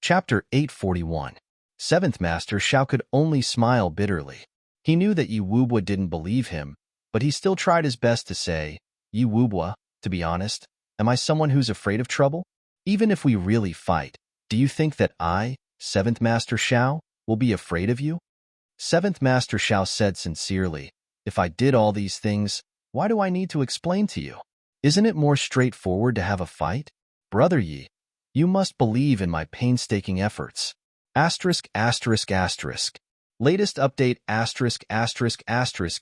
Chapter 841. Seventh Master Xiao could only smile bitterly. He knew that Yi Wubwa didn't believe him, but he still tried his best to say, Yi Wubwa, to be honest, am I someone who's afraid of trouble? Even if we really fight, do you think that I, Seventh Master Xiao, will be afraid of you? Seventh Master Xiao said sincerely, if I did all these things, why do I need to explain to you? Isn't it more straightforward to have a fight? Brother Yi, you must believe in my painstaking efforts. Latest update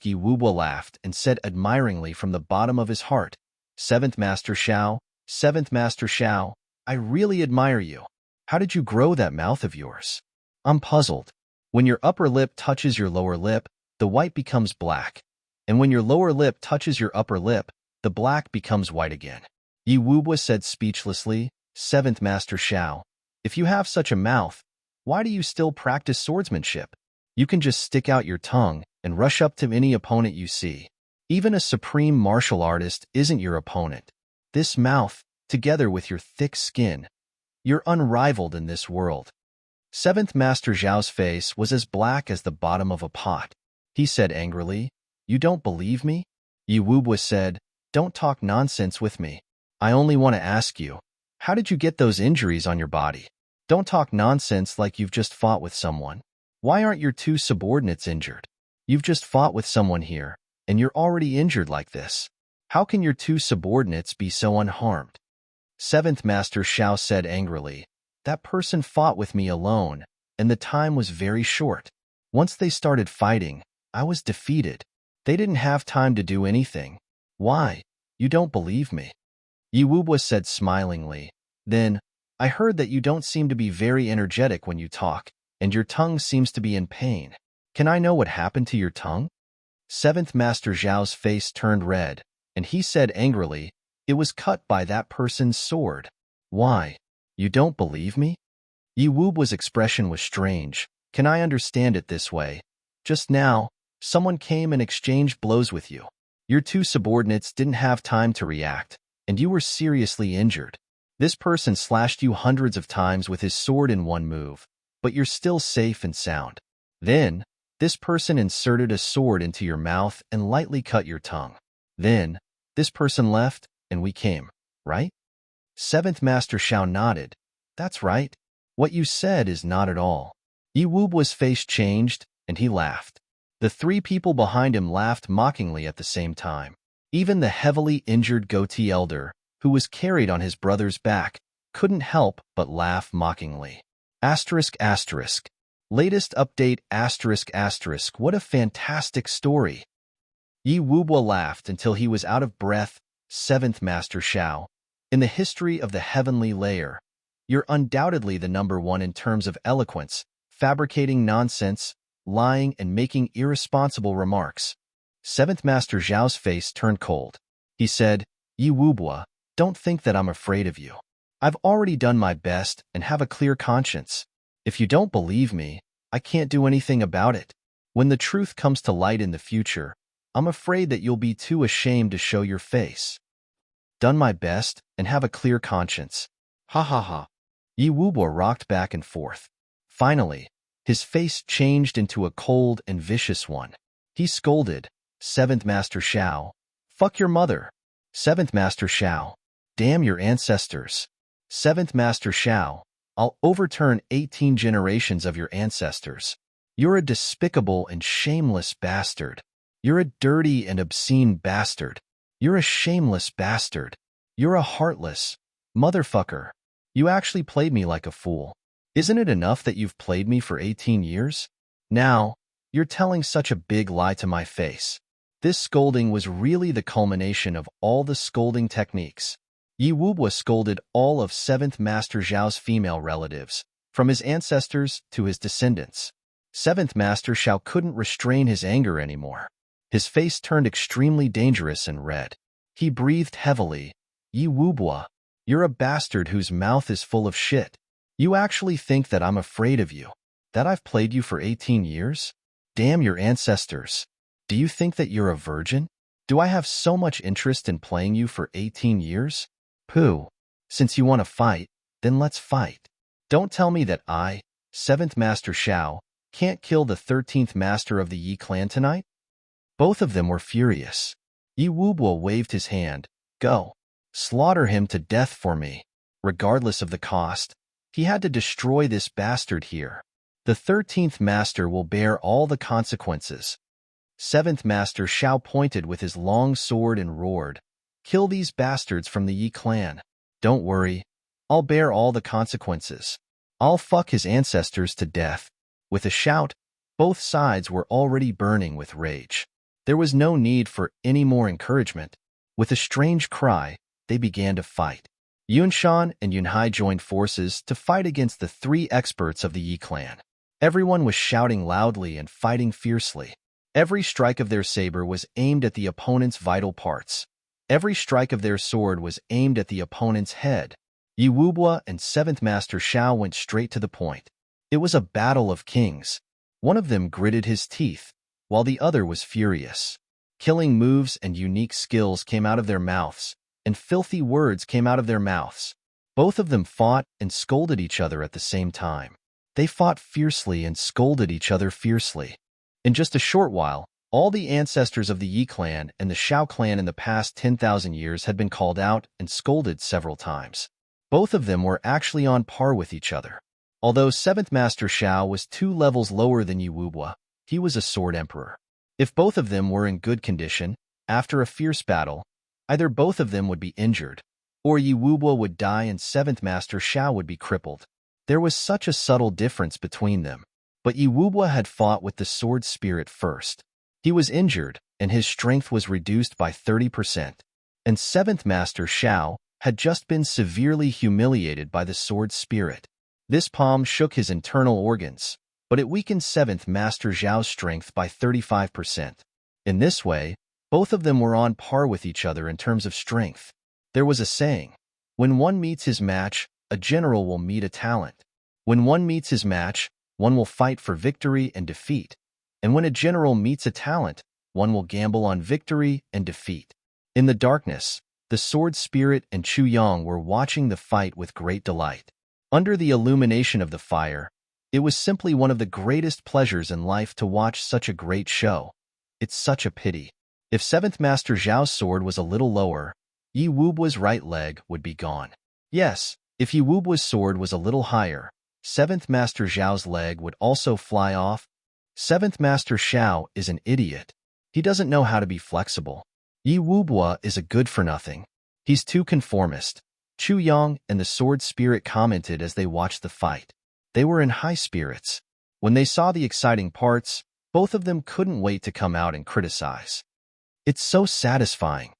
Yi Wubwa laughed and said admiringly from the bottom of his heart, Seventh Master Xiao, I really admire you. How did you grow that mouth of yours? I'm puzzled. When your upper lip touches your lower lip, the white becomes black. And when your lower lip touches your upper lip, the black becomes white again. Yi Wubwa said speechlessly, Seventh Master Xiao, if you have such a mouth, why do you still practice swordsmanship? You can just stick out your tongue and rush up to any opponent you see. Even a supreme martial artist isn't your opponent. This mouth, together with your thick skin, you're unrivaled in this world. Seventh Master Xiao's face was as black as the bottom of a pot. He said angrily, You don't believe me? Yi Wubwa said, Don't talk nonsense with me. I only want to ask you, how did you get those injuries on your body? Don't talk nonsense like you've just fought with someone. Why aren't your two subordinates injured? You've just fought with someone here, and you're already injured like this. How can your two subordinates be so unharmed? Seventh Master Xiao said angrily, That person fought with me alone, and the time was very short. Once they started fighting, I was defeated. They didn't have time to do anything. Why? You don't believe me? Yi Wubwa said smilingly, Then, I heard that you don't seem to be very energetic when you talk, and your tongue seems to be in pain. Can I know what happened to your tongue? Seventh Master Xiao's face turned red, and he said angrily, It was cut by that person's sword. Why? You don't believe me? Yi Wubwa's expression was strange. Can I understand it this way? Just now, someone came and exchanged blows with you. Your two subordinates didn't have time to react, and you were seriously injured. This person slashed you hundreds of times with his sword in one move, but you're still safe and sound. Then, this person inserted a sword into your mouth and lightly cut your tongue. Then, this person left, and we came, right? Seventh Master Xiao nodded. That's right. What you said is not at all. Yi Wubwa's face changed, and he laughed. The three people behind him laughed mockingly at the same time. Even the heavily injured goatee elder, who was carried on his brother's back, couldn't help but laugh mockingly. Latest update What a fantastic story. Yi Wubwa laughed until he was out of breath. Seventh Master Xiao, in the history of the heavenly layer, you're undoubtedly the number one in terms of eloquence, fabricating nonsense, lying, and making irresponsible remarks. Seventh Master Xiao's face turned cold. He said, Yi Wubwa, don't think that I'm afraid of you. I've already done my best and have a clear conscience. If you don't believe me, I can't do anything about it. When the truth comes to light in the future, I'm afraid that you'll be too ashamed to show your face. Done my best and have a clear conscience. Ha ha ha. Yi Wubwa rocked back and forth. Finally, his face changed into a cold and vicious one. He scolded, Seventh Master Xiao, fuck your mother. Seventh Master Xiao, damn your ancestors. Seventh Master Xiao, I'll overturn 18 generations of your ancestors. You're a despicable and shameless bastard. You're a dirty and obscene bastard. You're a shameless bastard. You're a heartless motherfucker. You actually played me like a fool. Isn't it enough that you've played me for 18 years? Now, you're telling such a big lie to my face. This scolding was really the culmination of all the scolding techniques. Yi Wubwa scolded all of Seventh Master Xiao's female relatives, from his ancestors to his descendants. Seventh Master Xiao couldn't restrain his anger anymore. His face turned extremely dangerous and red. He breathed heavily. Yi Wubwa, you're a bastard whose mouth is full of shit. You actually think that I'm afraid of you? That I've played you for 18 years? Damn your ancestors. Do you think that you're a virgin? Do I have so much interest in playing you for 18 years? Pooh. Since you want to fight, then let's fight. Don't tell me that I, 7th Master Shao, can't kill the 13th Master of the Yi clan tonight? Both of them were furious. Yi Wubo waved his hand. Go. Slaughter him to death for me. Regardless of the cost, he had to destroy this bastard here. The 13th Master will bear all the consequences. 7th Master Shao pointed with his long sword and roared, Kill these bastards from the Yi clan. Don't worry, I'll bear all the consequences. I'll fuck his ancestors to death. With a shout, both sides were already burning with rage. There was no need for any more encouragement. With a strange cry, they began to fight. Yunshan and Yunhai joined forces to fight against the 3 experts of the Yi clan. Everyone was shouting loudly and fighting fiercely. Every strike of their saber was aimed at the opponent's vital parts. Every strike of their sword was aimed at the opponent's head. Yi Wubo and 7th Master Shao went straight to the point. It was a battle of kings. One of them gritted his teeth, while the other was furious. Killing moves and unique skills came out of their mouths, and filthy words came out of their mouths. Both of them fought and scolded each other at the same time. They fought fiercely and scolded each other fiercely. In just a short while, all the ancestors of the Yi clan and the Shao clan in the past 10,000 years had been called out and scolded several times. Both of them were actually on par with each other. Although 7th Master Shao was 2 levels lower than Yi Wubo, he was a sword emperor. If both of them were in good condition, after a fierce battle, either both of them would be injured, or Yi Wubo would die and 7th Master Shao would be crippled. There was such a subtle difference between them, but Yi Wubo had fought with the sword spirit first. He was injured, and his strength was reduced by 30%, and 7th Master Shao had just been severely humiliated by the sword spirit. This palm shook his internal organs, but it weakened 7th Master Zhao's strength by 35%. In this way, both of them were on par with each other in terms of strength. There was a saying, when one meets his match, a general will meet a talent. When one meets his match, one will fight for victory and defeat. And when a general meets a talent, one will gamble on victory and defeat. In the darkness, the sword spirit and Chu Yang were watching the fight with great delight. Under the illumination of the fire, it was simply one of the greatest pleasures in life to watch such a great show. It's such a pity. If 7th Master Zhao's sword was a little lower, Yi Wubo's right leg would be gone. Yes, if Yi Wubo's sword was a little higher, 7th Master Zhao's leg would also fly off. 7th Master Shao is an idiot. He doesn't know how to be flexible. Yi Wubo is a good-for-nothing. He's too conformist. Chu Yang and the sword spirit commented as they watched the fight. They were in high spirits. When they saw the exciting parts, both of them couldn't wait to come out and criticize. It's so satisfying.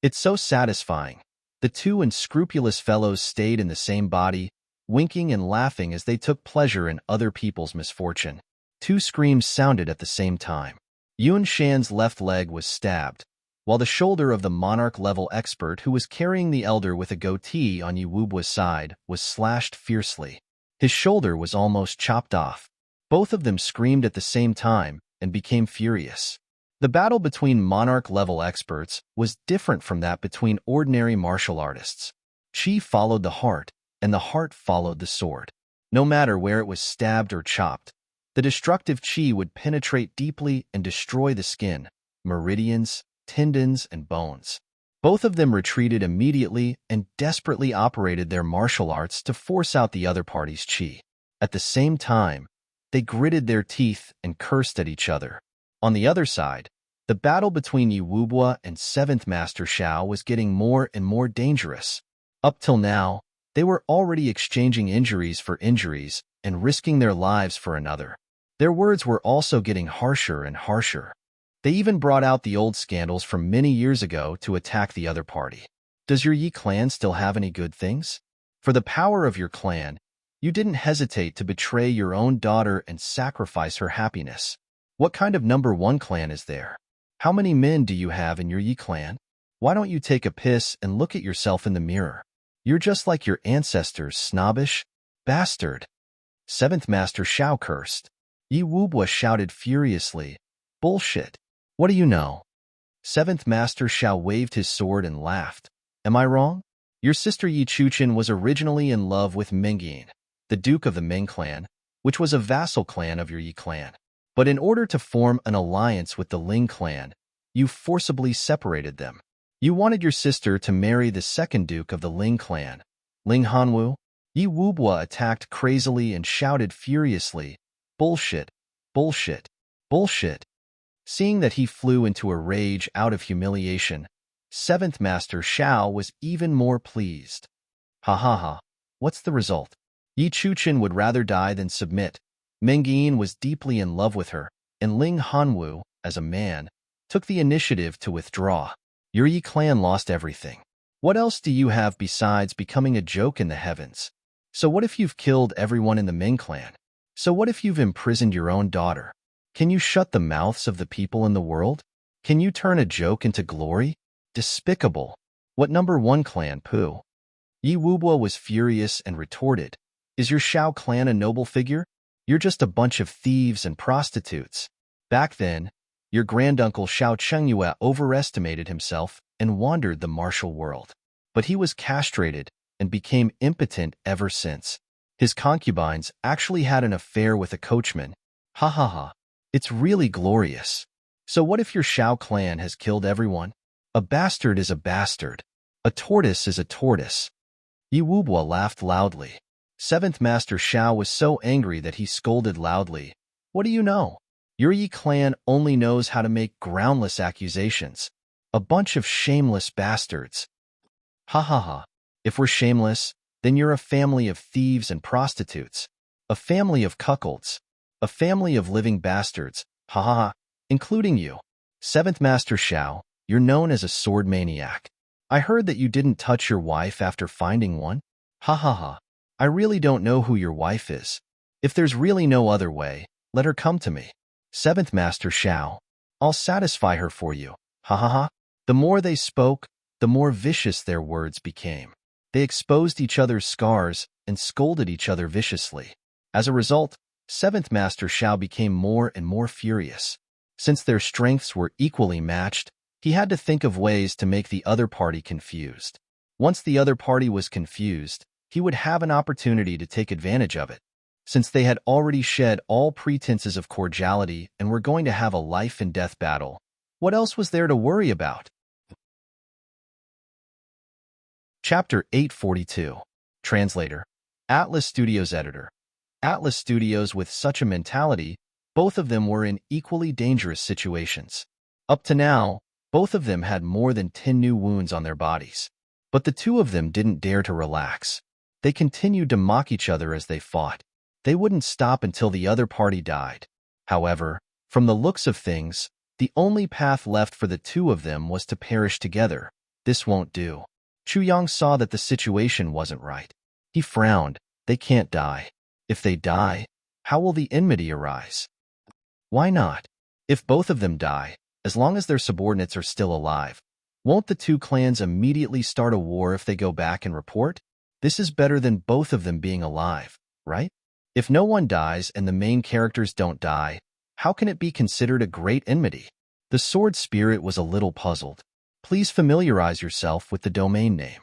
It's so satisfying. The 2 unscrupulous fellows stayed in the same body, winking and laughing as they took pleasure in other people's misfortune. 2 screams sounded at the same time. Yun Shan's left leg was stabbed, while the shoulder of the monarch-level expert who was carrying the elder with a goatee on Yi Wubo's side was slashed fiercely. His shoulder was almost chopped off. Both of them screamed at the same time and became furious. The battle between monarch-level experts was different from that between ordinary martial artists. Qi followed the heart, and the heart followed the sword. No matter where it was stabbed or chopped, the destructive qi would penetrate deeply and destroy the skin, meridians, tendons, and bones. Both of them retreated immediately and desperately operated their martial arts to force out the other party's qi. At the same time, they gritted their teeth and cursed at each other. On the other side, the battle between Yi Wubo and 7th Master Shao was getting more and more dangerous. Up till now, they were already exchanging injuries for injuries and risking their lives for another. Their words were also getting harsher and harsher. They even brought out the old scandals from many years ago to attack the other party. Does your Yi clan still have any good things? For the power of your clan, you didn't hesitate to betray your own daughter and sacrifice her happiness. What kind of #1 clan is there? How many men do you have in your Yi clan? Why don't you take a piss and look at yourself in the mirror? You're just like your ancestors, snobbish bastard. 7th Master Shao cursed. Yi Wubo shouted furiously, Bullshit. What do you know? 7th Master Shao waved his sword and laughed. Am I wrong? Your sister Yi Chuchen was originally in love with Mingyin. the Duke of the Ming clan, which was a vassal clan of your Yi clan. But in order to form an alliance with the Ling clan, you forcibly separated them. You wanted your sister to marry the second Duke of the Ling clan, Ling Hanwu. Yi Wubwa attacked crazily and shouted furiously, "Bullshit! Bullshit! Bullshit!" Seeing that he flew into a rage out of humiliation, 7th Master Shao was even more pleased. Ha ha ha. What's the result? Yi Chuchen would rather die than submit. Meng Yin was deeply in love with her, and Ling Hanwu, as a man, took the initiative to withdraw. Your Yi clan lost everything. What else do you have besides becoming a joke in the heavens? So what if you've killed everyone in the Ming clan? So what if you've imprisoned your own daughter? Can you shut the mouths of the people in the world? Can you turn a joke into glory? Despicable. What number 1 clan, poo? Yi Wubwa was furious and retorted, "Is your Shao clan a noble figure? You're just a bunch of thieves and prostitutes." Back then, your granduncle Shao Chengyue overestimated himself and wandered the martial world. But he was castrated and became impotent ever since. His concubines actually had an affair with a coachman. Ha ha ha. It's really glorious. So what if your Shao clan has killed everyone? A bastard is a bastard. A tortoise is a tortoise. Yi Wubwa laughed loudly. 7th Master Shao was so angry that he scolded loudly. What do you know? Your Yi clan only knows how to make groundless accusations. A bunch of shameless bastards. Ha ha ha. If we're shameless, then you're a family of thieves and prostitutes. A family of cuckolds. A family of living bastards. Ha ha ha. Including you. 7th Master Shao, you're known as a sword maniac. I heard that you didn't touch your wife after finding one. Ha ha ha. I really don't know who your wife is. If there's really no other way, let her come to me. 7th Master Shao, I'll satisfy her for you. Ha ha ha. The more they spoke, the more vicious their words became. They exposed each other's scars and scolded each other viciously. As a result, 7th Master Shao became more and more furious. Since their strengths were equally matched, he had to think of ways to make the other party confused. Once the other party was confused, he would have an opportunity to take advantage of it. Since they had already shed all pretenses of cordiality and were going to have a life-and-death battle, what else was there to worry about? Chapter 842. Translator. Atlas Studios Editor. Atlas Studios, with such a mentality, both of them were in equally dangerous situations. Up to now, both of them had more than 10 new wounds on their bodies. But the two of them didn't dare to relax. They continued to mock each other as they fought. They wouldn't stop until the other party died. However, from the looks of things, the only path left for the two of them was to perish together. This won't do. Chu Yang saw that the situation wasn't right. He frowned. They can't die. If they die, how will the enmity arise? Why not? If both of them die, as long as their subordinates are still alive, won't the two clans immediately start a war if they go back and report? This is better than both of them being alive, right? If no one dies and the main characters don't die, how can it be considered a great enmity? The sword spirit was a little puzzled. Please familiarize yourself with the domain name.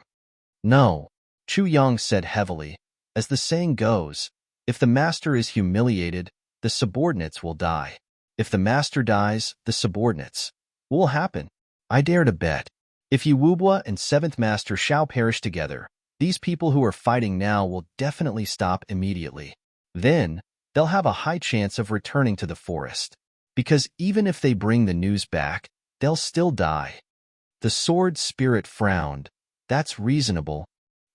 No, Chu Yang said heavily. As the saying goes, if the master is humiliated, the subordinates will die. If the master dies, the subordinates. What will happen? I dare to bet. If Yi Wubwa and 7th Master Shao perish together, these people who are fighting now will definitely stop immediately. Then, they'll have a high chance of returning to the forest. Because even if they bring the news back, they'll still die. The sword spirit frowned. That's reasonable.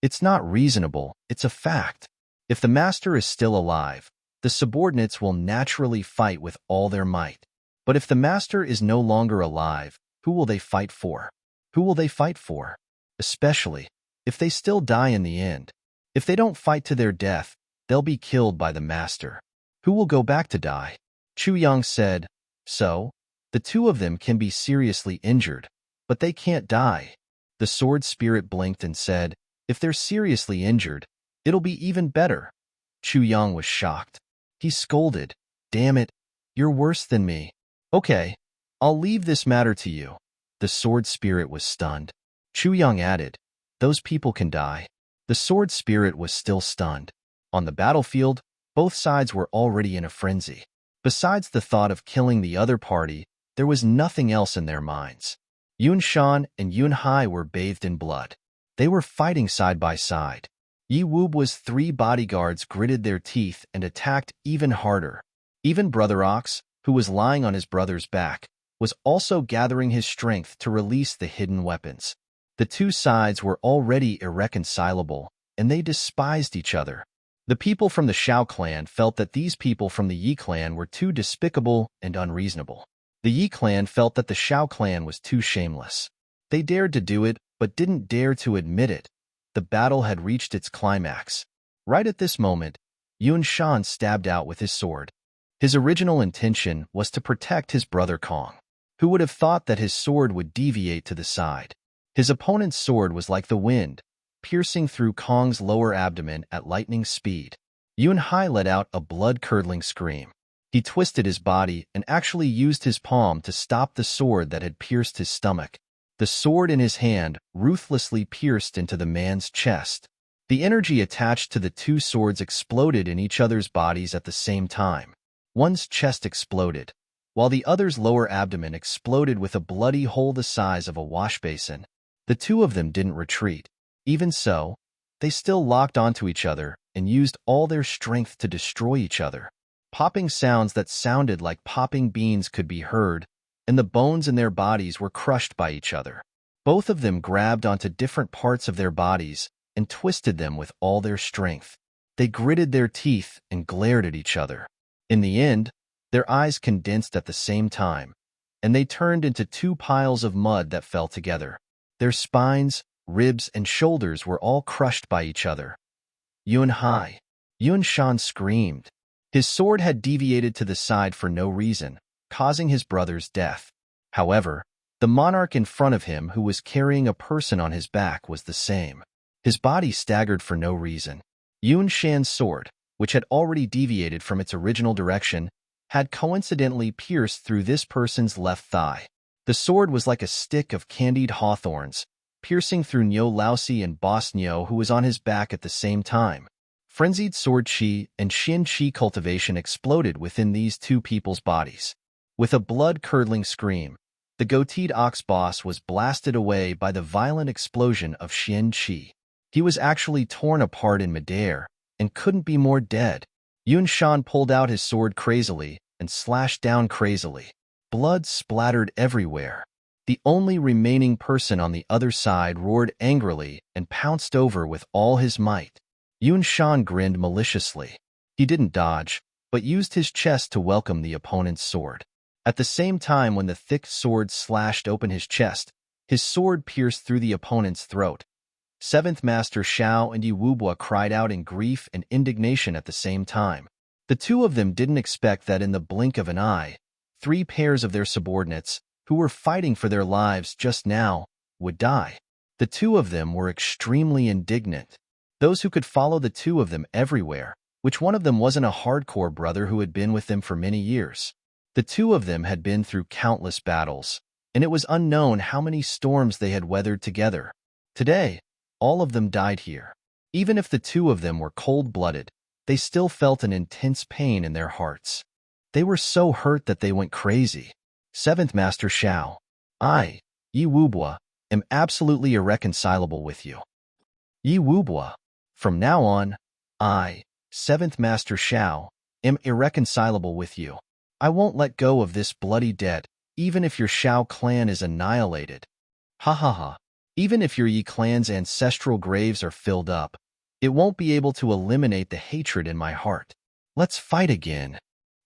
It's not reasonable, it's a fact. If the master is still alive, the subordinates will naturally fight with all their might. But if the master is no longer alive, who will they fight for? Who will they fight for? Especially if they still die in the end. If they don't fight to their death, they'll be killed by the master. Who will go back to die? Chu Yang said, so, the two of them can be seriously injured, but they can't die. The sword spirit blinked and said, if they're seriously injured, it'll be even better. Chu Yang was shocked. He scolded, damn it, you're worse than me. Okay, I'll leave this matter to you. The sword spirit was stunned. Chu Yang added, those people can die. The sword spirit was still stunned. On the battlefield, both sides were already in a frenzy. Besides the thought of killing the other party, there was nothing else in their minds. Yun Shan and Yun Hai were bathed in blood. They were fighting side by side. Yi Wubua's 3 bodyguards gritted their teeth and attacked even harder. Even Brother Ox, who was lying on his brother's back, was also gathering his strength to release the hidden weapons. The two sides were already irreconcilable, and they despised each other. The people from the Shao clan felt that these people from the Yi clan were too despicable and unreasonable. The Yi clan felt that the Shao clan was too shameless. They dared to do it, but didn't dare to admit it. The battle had reached its climax. Right at this moment, Yun Shan stabbed out with his sword. His original intention was to protect his brother Kong. Who would have thought that his sword would deviate to the side? His opponent's sword was like the wind, piercing through Kong's lower abdomen at lightning speed. Yun Hai let out a blood-curdling scream. He twisted his body and actually used his palm to stop the sword that had pierced his stomach. The sword in his hand ruthlessly pierced into the man's chest. The energy attached to the two swords exploded in each other's bodies at the same time. One's chest exploded, while the other's lower abdomen exploded with a bloody hole the size of a wash basin. The two of them didn't retreat. Even so, they still locked onto each other and used all their strength to destroy each other. Popping sounds that sounded like popping beans could be heard, and the bones in their bodies were crushed by each other. Both of them grabbed onto different parts of their bodies and twisted them with all their strength. They gritted their teeth and glared at each other. In the end, their eyes condensed at the same time, and they turned into 2 piles of mud that fell together. Their spines, ribs, and shoulders were all crushed by each other. Yun Hai. Yun Shan screamed. His sword had deviated to the side for no reason, causing his brother's death. However, the monarch in front of him who was carrying a person on his back was the same. His body staggered for no reason. Yun Shan's sword, which had already deviated from its original direction, had coincidentally pierced through this person's left thigh. The sword was like a stick of candied hawthorns, piercing through Niu Laosi and Boss Niu, who was on his back at the same time. Frenzied sword chi and Xin chi cultivation exploded within these two people's bodies. With a blood-curdling scream, the goateed ox boss was blasted away by the violent explosion of Xin chi. He was actually torn apart in midair and couldn't be more dead. Yun Shan pulled out his sword crazily and slashed down crazily. Blood splattered everywhere. The only remaining person on the other side roared angrily and pounced over with all his might. Yun Shan grinned maliciously. He didn't dodge, but used his chest to welcome the opponent's sword. At the same time when the thick sword slashed open his chest, his sword pierced through the opponent's throat. 7th Master Shao and Yi Wubua cried out in grief and indignation at the same time. The two of them didn't expect that in the blink of an eye, 3 pairs of their subordinates, who were fighting for their lives just now, would die. The two of them were extremely indignant. Those who could follow the two of them everywhere, which one of them wasn't a hardcore brother who had been with them for many years. The two of them had been through countless battles, and it was unknown how many storms they had weathered together. Today, all of them died here. Even if the two of them were cold-blooded, they still felt an intense pain in their hearts. They were so hurt that they went crazy. 7th Master Shao. I, Yi Wubua, am absolutely irreconcilable with you. Yi Wubua. From now on, I, 7th Master Shao, am irreconcilable with you. I won't let go of this bloody debt, even if your Shao clan is annihilated. Ha ha ha. Even if your Yi clan's ancestral graves are filled up, it won't be able to eliminate the hatred in my heart. Let's fight again.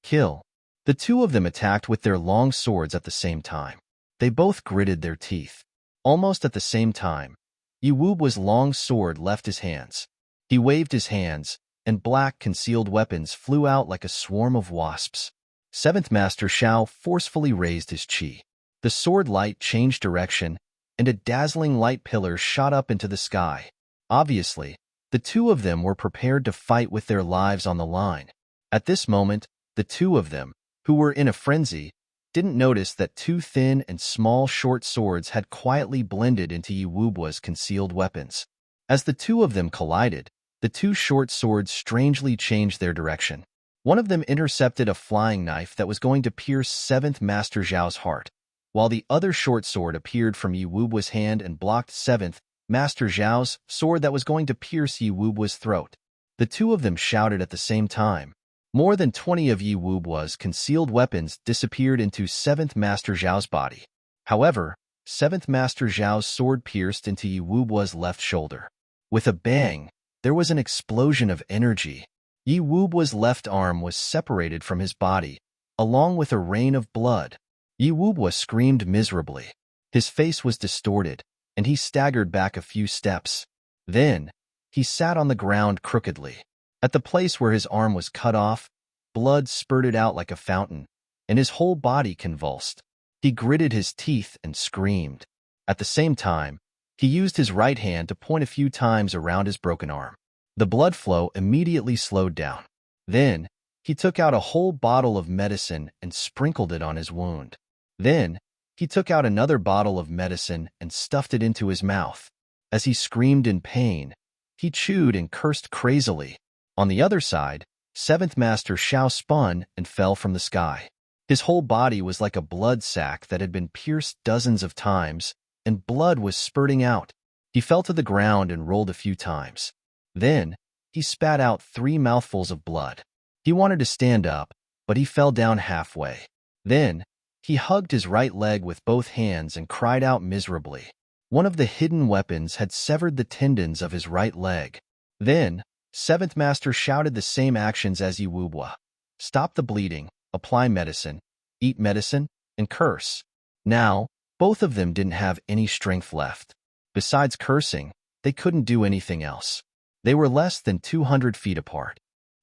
Kill. The two of them attacked with their long swords at the same time. They both gritted their teeth. Almost at the same time, Yi Wubua's long sword left his hands. He waved his hands, and black concealed weapons flew out like a swarm of wasps. 7th Master Shao forcefully raised his chi. The sword light changed direction, and a dazzling light pillar shot up into the sky. Obviously, the two of them were prepared to fight with their lives on the line. At this moment, the two of them, who were in a frenzy, didn't notice that 2 thin and small short swords had quietly blended into Yi Wubua's concealed weapons. As the two of them collided, The two short swords strangely changed their direction. One of them intercepted a flying knife that was going to pierce 7th Master Zhao's heart, while the other short sword appeared from Yi Wubua's hand and blocked 7th Master Zhao's sword that was going to pierce Yi Wubua's throat. The two of them shouted at the same time. More than 20 of Yi Wubua's concealed weapons disappeared into 7th Master Zhao's body. However, 7th Master Zhao's sword pierced into Yi Wubua's left shoulder. With a bang, there was an explosion of energy. Yi Wubua's left arm was separated from his body, along with a rain of blood. Yi Wubwa screamed miserably. His face was distorted, and he staggered back a few steps. Then, he sat on the ground crookedly. At the place where his arm was cut off, blood spurted out like a fountain, and his whole body convulsed. He gritted his teeth and screamed. At the same time, he used his right hand to point a few times around his broken arm. The blood flow immediately slowed down. Then, he took out a whole bottle of medicine and sprinkled it on his wound. Then, he took out another bottle of medicine and stuffed it into his mouth. As he screamed in pain, he chewed and cursed crazily. On the other side, 7th Master Zhao spun and fell from the sky. His whole body was like a blood sac that had been pierced dozens of times, and blood was spurting out. He fell to the ground and rolled a few times. Then, he spat out 3 mouthfuls of blood. He wanted to stand up, but he fell down halfway. Then, he hugged his right leg with both hands and cried out miserably. One of the hidden weapons had severed the tendons of his right leg. Then, 7th Master shouted the same actions as Yi Wubwa. Stop the bleeding, apply medicine, eat medicine, and curse. Now, both of them didn't have any strength left. Besides cursing, they couldn't do anything else. They were less than 200 feet apart.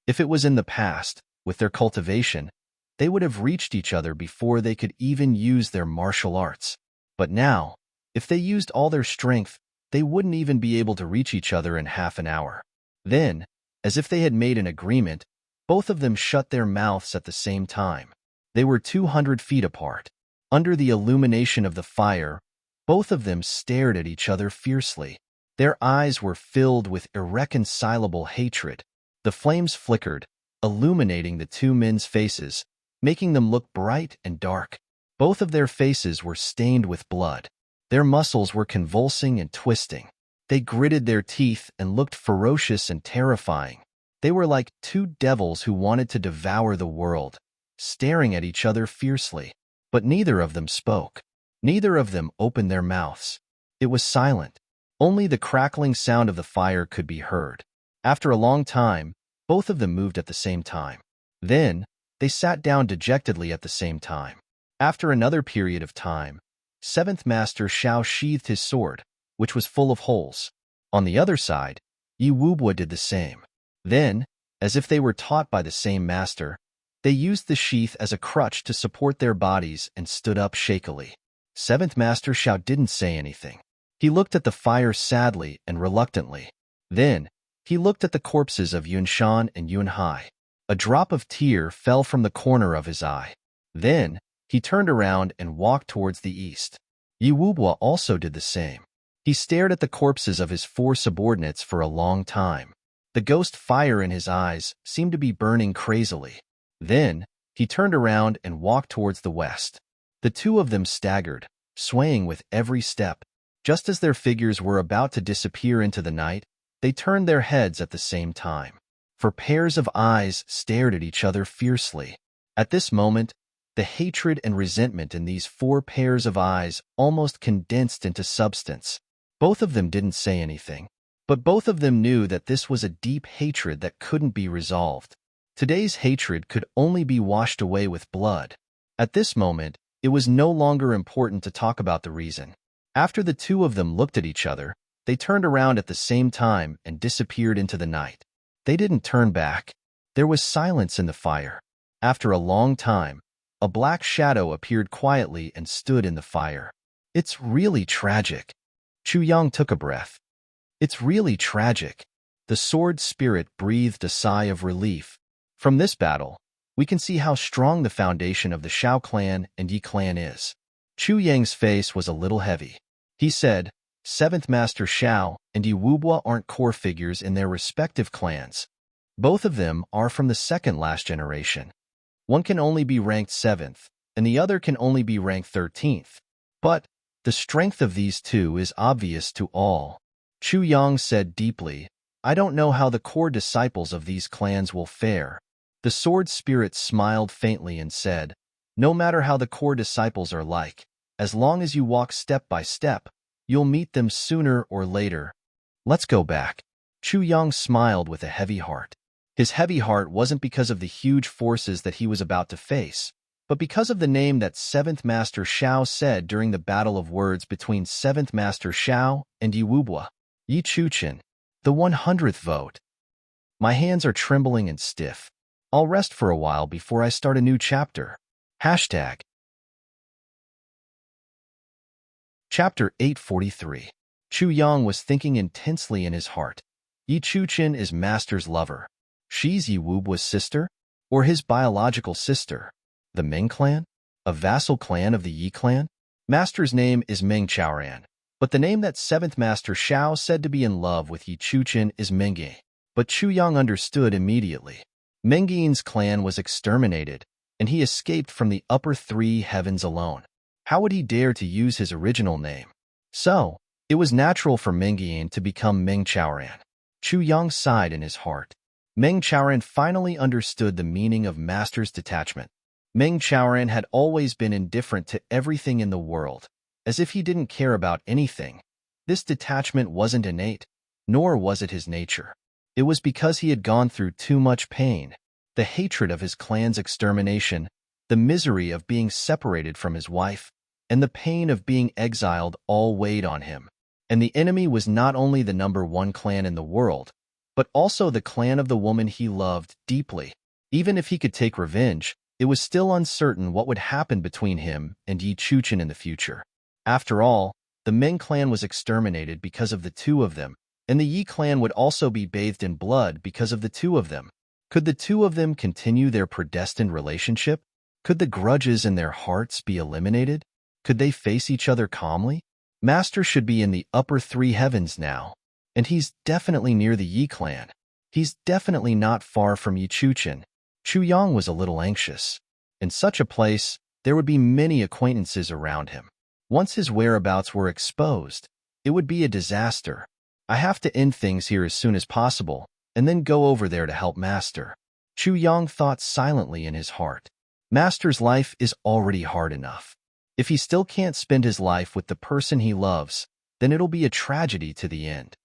If it was in the past, with their cultivation, they would have reached each other before they could even use their martial arts. But now, if they used all their strength, they wouldn't even be able to reach each other in half an hour. Then, as if they had made an agreement, both of them shut their mouths at the same time. They were 200 feet apart. Under the illumination of the fire, both of them stared at each other fiercely. Their eyes were filled with irreconcilable hatred. The flames flickered, illuminating the two men's faces, making them look bright and dark. Both of their faces were stained with blood. Their muscles were convulsing and twisting. They gritted their teeth and looked ferocious and terrifying. They were like two devils who wanted to devour the world, staring at each other fiercely. But neither of them spoke. Neither of them opened their mouths. It was silent. Only the crackling sound of the fire could be heard. After a long time, both of them moved at the same time. Then, they sat down dejectedly at the same time. After another period of time, 7th Master Zhao sheathed his sword, which was full of holes. On the other side, Yi Wubwa did the same. Then, as if they were taught by the same master, they used the sheath as a crutch to support their bodies and stood up shakily. 7th Master Zhao didn't say anything. He looked at the fire sadly and reluctantly. Then, he looked at the corpses of Yunshan and Yunhai. A drop of tear fell from the corner of his eye. Then, he turned around and walked towards the east. Yi Wubwa also did the same. He stared at the corpses of his 4 subordinates for a long time. The ghost fire in his eyes seemed to be burning crazily. Then, he turned around and walked towards the west. The two of them staggered, swaying with every step. Just as their figures were about to disappear into the night, they turned their heads at the same time. For pairs of eyes stared at each other fiercely. At this moment, the hatred and resentment in these 4 pairs of eyes almost condensed into substance. Both of them didn't say anything, but both of them knew that this was a deep hatred that couldn't be resolved. Today's hatred could only be washed away with blood. At this moment, it was no longer important to talk about the reason. After the two of them looked at each other, they turned around at the same time and disappeared into the night. They didn't turn back. There was silence in the fire. After a long time, a black shadow appeared quietly and stood in the fire. It's really tragic. Chu Yang took a breath. It's really tragic. The sword spirit breathed a sigh of relief. From this battle, we can see how strong the foundation of the Shao clan and Yi clan is. Chu Yang's face was a little heavy. He said, 7th Master Xiao and Yi Wubo aren't core figures in their respective clans. Both of them are from the second last generation. One can only be ranked 7th, and the other can only be ranked 13th. But the strength of these two is obvious to all. Chu Yang said deeply, I don't know how the core disciples of these clans will fare. The sword spirit smiled faintly and said, no matter how the core disciples are like, as long as you walk step by step, you'll meet them sooner or later. Let's go back. Chu Yang smiled with a heavy heart. His heavy heart wasn't because of the huge forces that he was about to face, but because of the name that 7th Master Xiao said during the battle of words between 7th Master Xiao and Yi Wubo. Yi Chuchen, the 100th vote. My hands are trembling and stiff. I'll rest for a while before I start a new chapter. Hashtag. Chapter 843. Chu Yang was thinking intensely in his heart. Yi Chuchen is Master's lover. She's Yi Wubo's sister? Or his biological sister? The Meng clan? A vassal clan of the Yi clan? Master's name is Meng Chaoran, but the name that 7th Master Xiao said to be in love with Yi Chuchen is Mengyi. But Chu Yang understood immediately. Mengyi's clan was exterminated, and he escaped from the upper three heavens alone. How would he dare to use his original name? So, it was natural for Mengyi to become Meng Chaoran. Chu Yang sighed in his heart. Meng Chaoran finally understood the meaning of Master's detachment. Meng Chaoran had always been indifferent to everything in the world, as if he didn't care about anything. This detachment wasn't innate, nor was it his nature. It was because he had gone through too much pain, the hatred of his clan's extermination, the misery of being separated from his wife, and the pain of being exiled all weighed on him. And the enemy was not only the #1 clan in the world, but also the clan of the woman he loved deeply. Even if he could take revenge, it was still uncertain what would happen between him and Yi Chuchen in the future. After all, the Meng clan was exterminated because of the two of them, and the Yi clan would also be bathed in blood because of the two of them. Could the two of them continue their predestined relationship? Could the grudges in their hearts be eliminated? Could they face each other calmly? Master should be in the upper three heavens now, and he's definitely near the Yi clan. He's definitely not far from Yi Chuchen. Chu Yang was a little anxious. In such a place, there would be many acquaintances around him. Once his whereabouts were exposed, it would be a disaster. I have to end things here as soon as possible, and then go over there to help Master. Chu Yang thought silently in his heart. Master's life is already hard enough. If he still can't spend his life with the person he loves, then it'll be a tragedy to the end.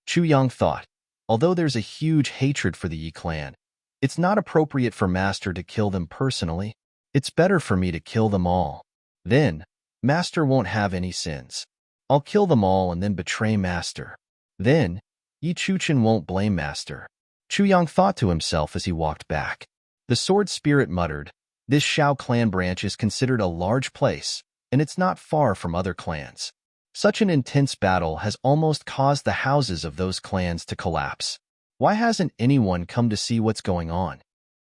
Chu Yang thought, although there's a huge hatred for the Yi clan, it's not appropriate for Master to kill them personally. It's better for me to kill them all. Then, Master won't have any sins. I'll kill them all and then betray Master. Then, Yi Chuchen won't blame Master. Chu Yang thought to himself as he walked back. The sword spirit muttered, this Xiao clan branch is considered a large place, and it's not far from other clans. Such an intense battle has almost caused the houses of those clans to collapse. Why hasn't anyone come to see what's going on?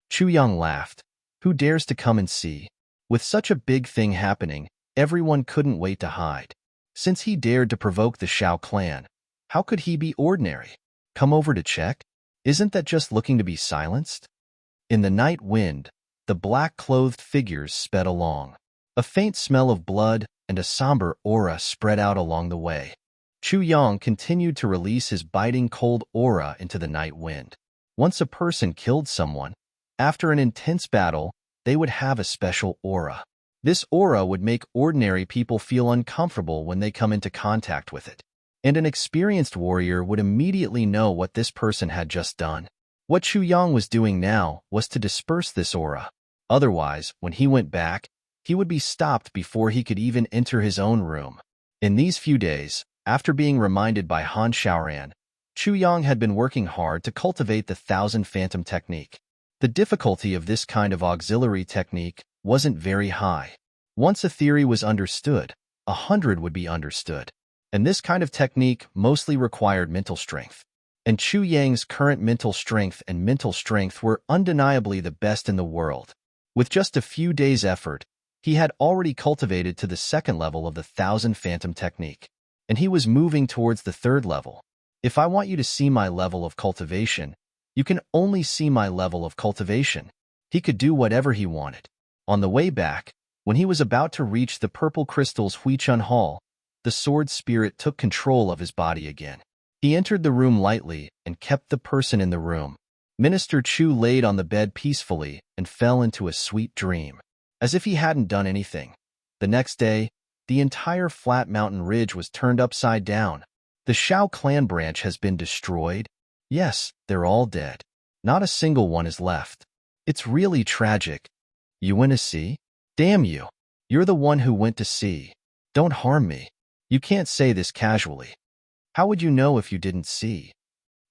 Chu Yang laughed. Who dares to come and see? With such a big thing happening, everyone couldn't wait to hide. Since he dared to provoke the Xiao clan, how could he be ordinary? Come over to check? Isn't that just looking to be silenced? In the night wind, the black-clothed figures sped along. A faint smell of blood and a somber aura spread out along the way. Chu Yang continued to release his biting cold aura into the night wind. Once a person killed someone, after an intense battle, they would have a special aura. This aura would make ordinary people feel uncomfortable when they come into contact with it. And an experienced warrior would immediately know what this person had just done. What Chu Yang was doing now was to disperse this aura. Otherwise, when he went back, he would be stopped before he could even enter his own room. In these few days, after being reminded by Han Xiaoran, Chu Yang had been working hard to cultivate the 1,000 Phantom technique. The difficulty of this kind of auxiliary technique wasn't very high. Once a theory was understood, 100 would be understood. And this kind of technique mostly required mental strength. And Chu Yang's current mental strength and mental strength were undeniably the best in the world. With just a few days' effort, he had already cultivated to the second level of the 1,000 Phantom technique. and he was moving towards the third level. If I want you to see my level of cultivation, you can only see my level of cultivation. He could do whatever he wanted. On the way back, when he was about to reach the purple crystal's Huichun Hall, the sword spirit took control of his body again. He entered the room lightly and kept the person in the room. Minister Chu laid on the bed peacefully and fell into a sweet dream, as if he hadn't done anything. The next day, the entire flat mountain ridge was turned upside down. The Shao clan branch has been destroyed. Yes, they're all dead. Not a single one is left. It's really tragic. You went to sea? Damn you. You're the one who went to sea. Don't harm me. You can't say this casually. How would you know if you didn't see?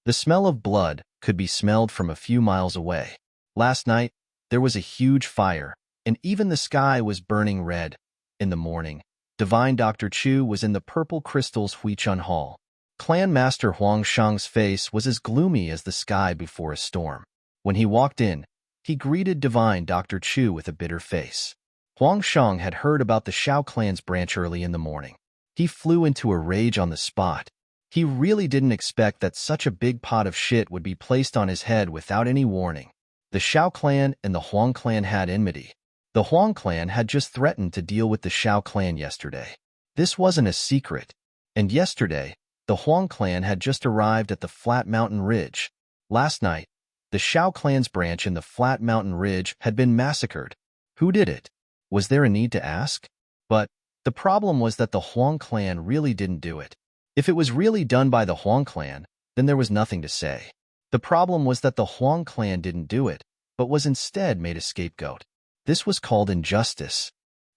The smell of blood could be smelled from a few miles away. Last night, there was a huge fire, and even the sky was burning red. In the morning, Divine Dr. Chu was in the purple crystal's Huichun Hall. Clan Master Huang Shang's face was as gloomy as the sky before a storm. When he walked in, he greeted Divine Dr. Chu with a bitter face. Huang Shang had heard about the Shao clan's branch early in the morning. He flew into a rage on the spot. He really didn't expect that such a big pot of shit would be placed on his head without any warning. The Shao clan and the Huang clan had enmity. The Huang clan had just threatened to deal with the Shao clan yesterday. This wasn't a secret. And yesterday, the Huang clan had just arrived at the Flat Mountain Ridge. Last night, the Shao clan's branch in the Flat Mountain Ridge had been massacred. Who did it? Was there a need to ask? But the problem was that the Huang clan really didn't do it. If it was really done by the Huang clan, then there was nothing to say. The problem was that the Huang clan didn't do it, but was instead made a scapegoat. This was called injustice.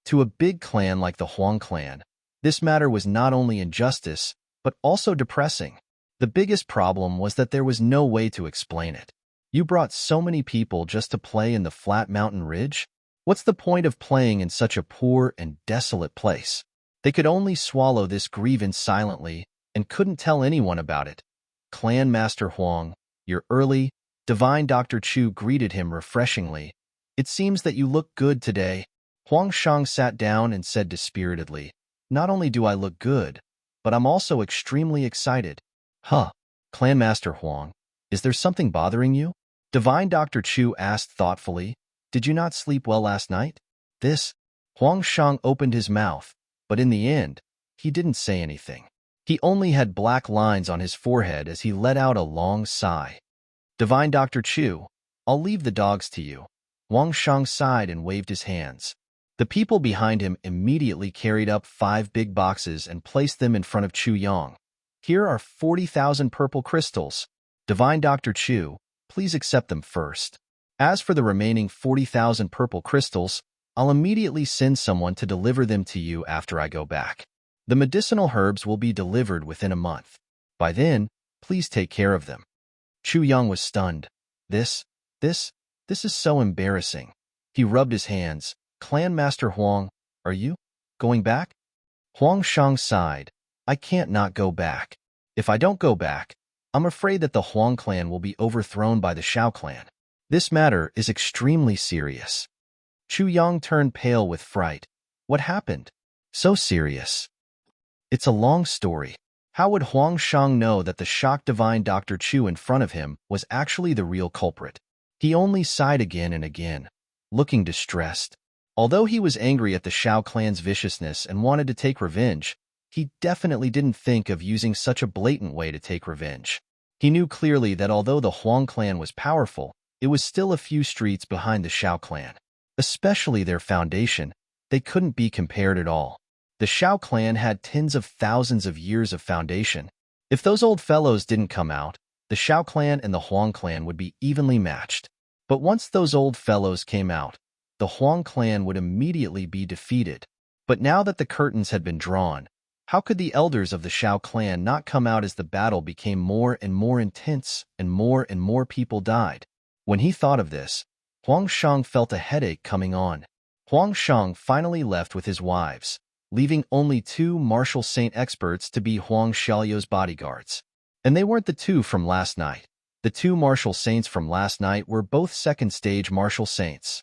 To a big clan like the Huang clan, this matter was not only injustice, but also depressing. The biggest problem was that there was no way to explain it. You brought so many people just to play in the Flat Mountain Ridge? What's the point of playing in such a poor and desolate place? They could only swallow this grievance silently and couldn't tell anyone about it. Clan Master Huang, you're early. Divine Dr. Chu greeted him refreshingly. It seems that you look good today. Huang Shang sat down and said dispiritedly, not only do I look good, but I'm also extremely excited. Huh, Clan Master Huang, is there something bothering you? Divine Dr. Chu asked thoughtfully. Did you not sleep well last night? Huang Shang opened his mouth, but in the end, he didn't say anything. He only had black lines on his forehead as he let out a long sigh. Divine Dr. Chu, I'll leave the dogs to you. Huang Shang sighed and waved his hands. The people behind him immediately carried up 5 big boxes and placed them in front of Chu Yang. Here are 40,000 purple crystals. Divine Dr. Chu, please accept them first. As for the remaining 40,000 purple crystals, I'll immediately send someone to deliver them to you after I go back. The medicinal herbs will be delivered within a month. By then, please take care of them. Chu Yang was stunned. This is so embarrassing. He rubbed his hands. Clan Master Huang, are you going back? Huang Shang sighed. I can't not go back. If I don't go back, I'm afraid that the Huang clan will be overthrown by the Shao clan. This matter is extremely serious. Chu Yang turned pale with fright. What happened? So serious. It's a long story. How would Huang Shang know that the shocked Divine Dr. Chu in front of him was actually the real culprit? He only sighed again and again, looking distressed. Although he was angry at the Shao clan's viciousness and wanted to take revenge, he definitely didn't think of using such a blatant way to take revenge. He knew clearly that although the Huang clan was powerful, it was still a few streets behind the Shao clan. Especially their foundation, they couldn't be compared at all. The Shao clan had tens of thousands of years of foundation. If those old fellows didn't come out, the Shao clan and the Huang clan would be evenly matched. But once those old fellows came out, the Huang clan would immediately be defeated. But now that the curtains had been drawn, how could the elders of the Shao clan not come out as the battle became more and more intense and more people died? When he thought of this, Huang Shang felt a headache coming on. Huang Shang finally left with his wives, leaving only 2 martial saint experts to be Huang Xiaoyou's bodyguards. And they weren't the 2 from last night. The 2 martial saints from last night were both second-stage martial saints.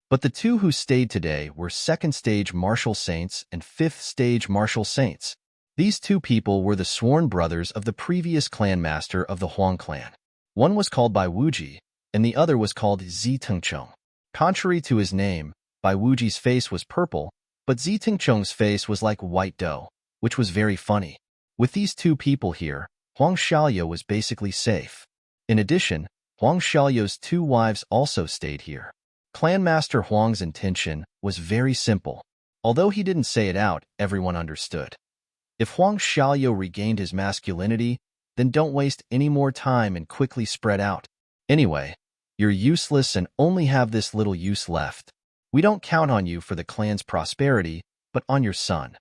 But the 2 who stayed today were second-stage martial saints and fifth-stage martial saints. These two people were the sworn brothers of the previous clan master of the Huang clan. One was called Bai Wuji, and the other was called Zi Tengchong. Contrary to his name, Bai Wuji's face was purple, but Zi Tengchong's face was like white dough, which was very funny. With these two people here, Huang Xiaoliu was basically safe. In addition, Huang Xiaoliu's two wives also stayed here. Clan Master Huang's intention was very simple. Although he didn't say it out, everyone understood. If Huang Xiaoliu regained his masculinity, then don't waste any more time and quickly spread out. Anyway, you're useless and only have this little use left. We don't count on you for the clan's prosperity, but on your son.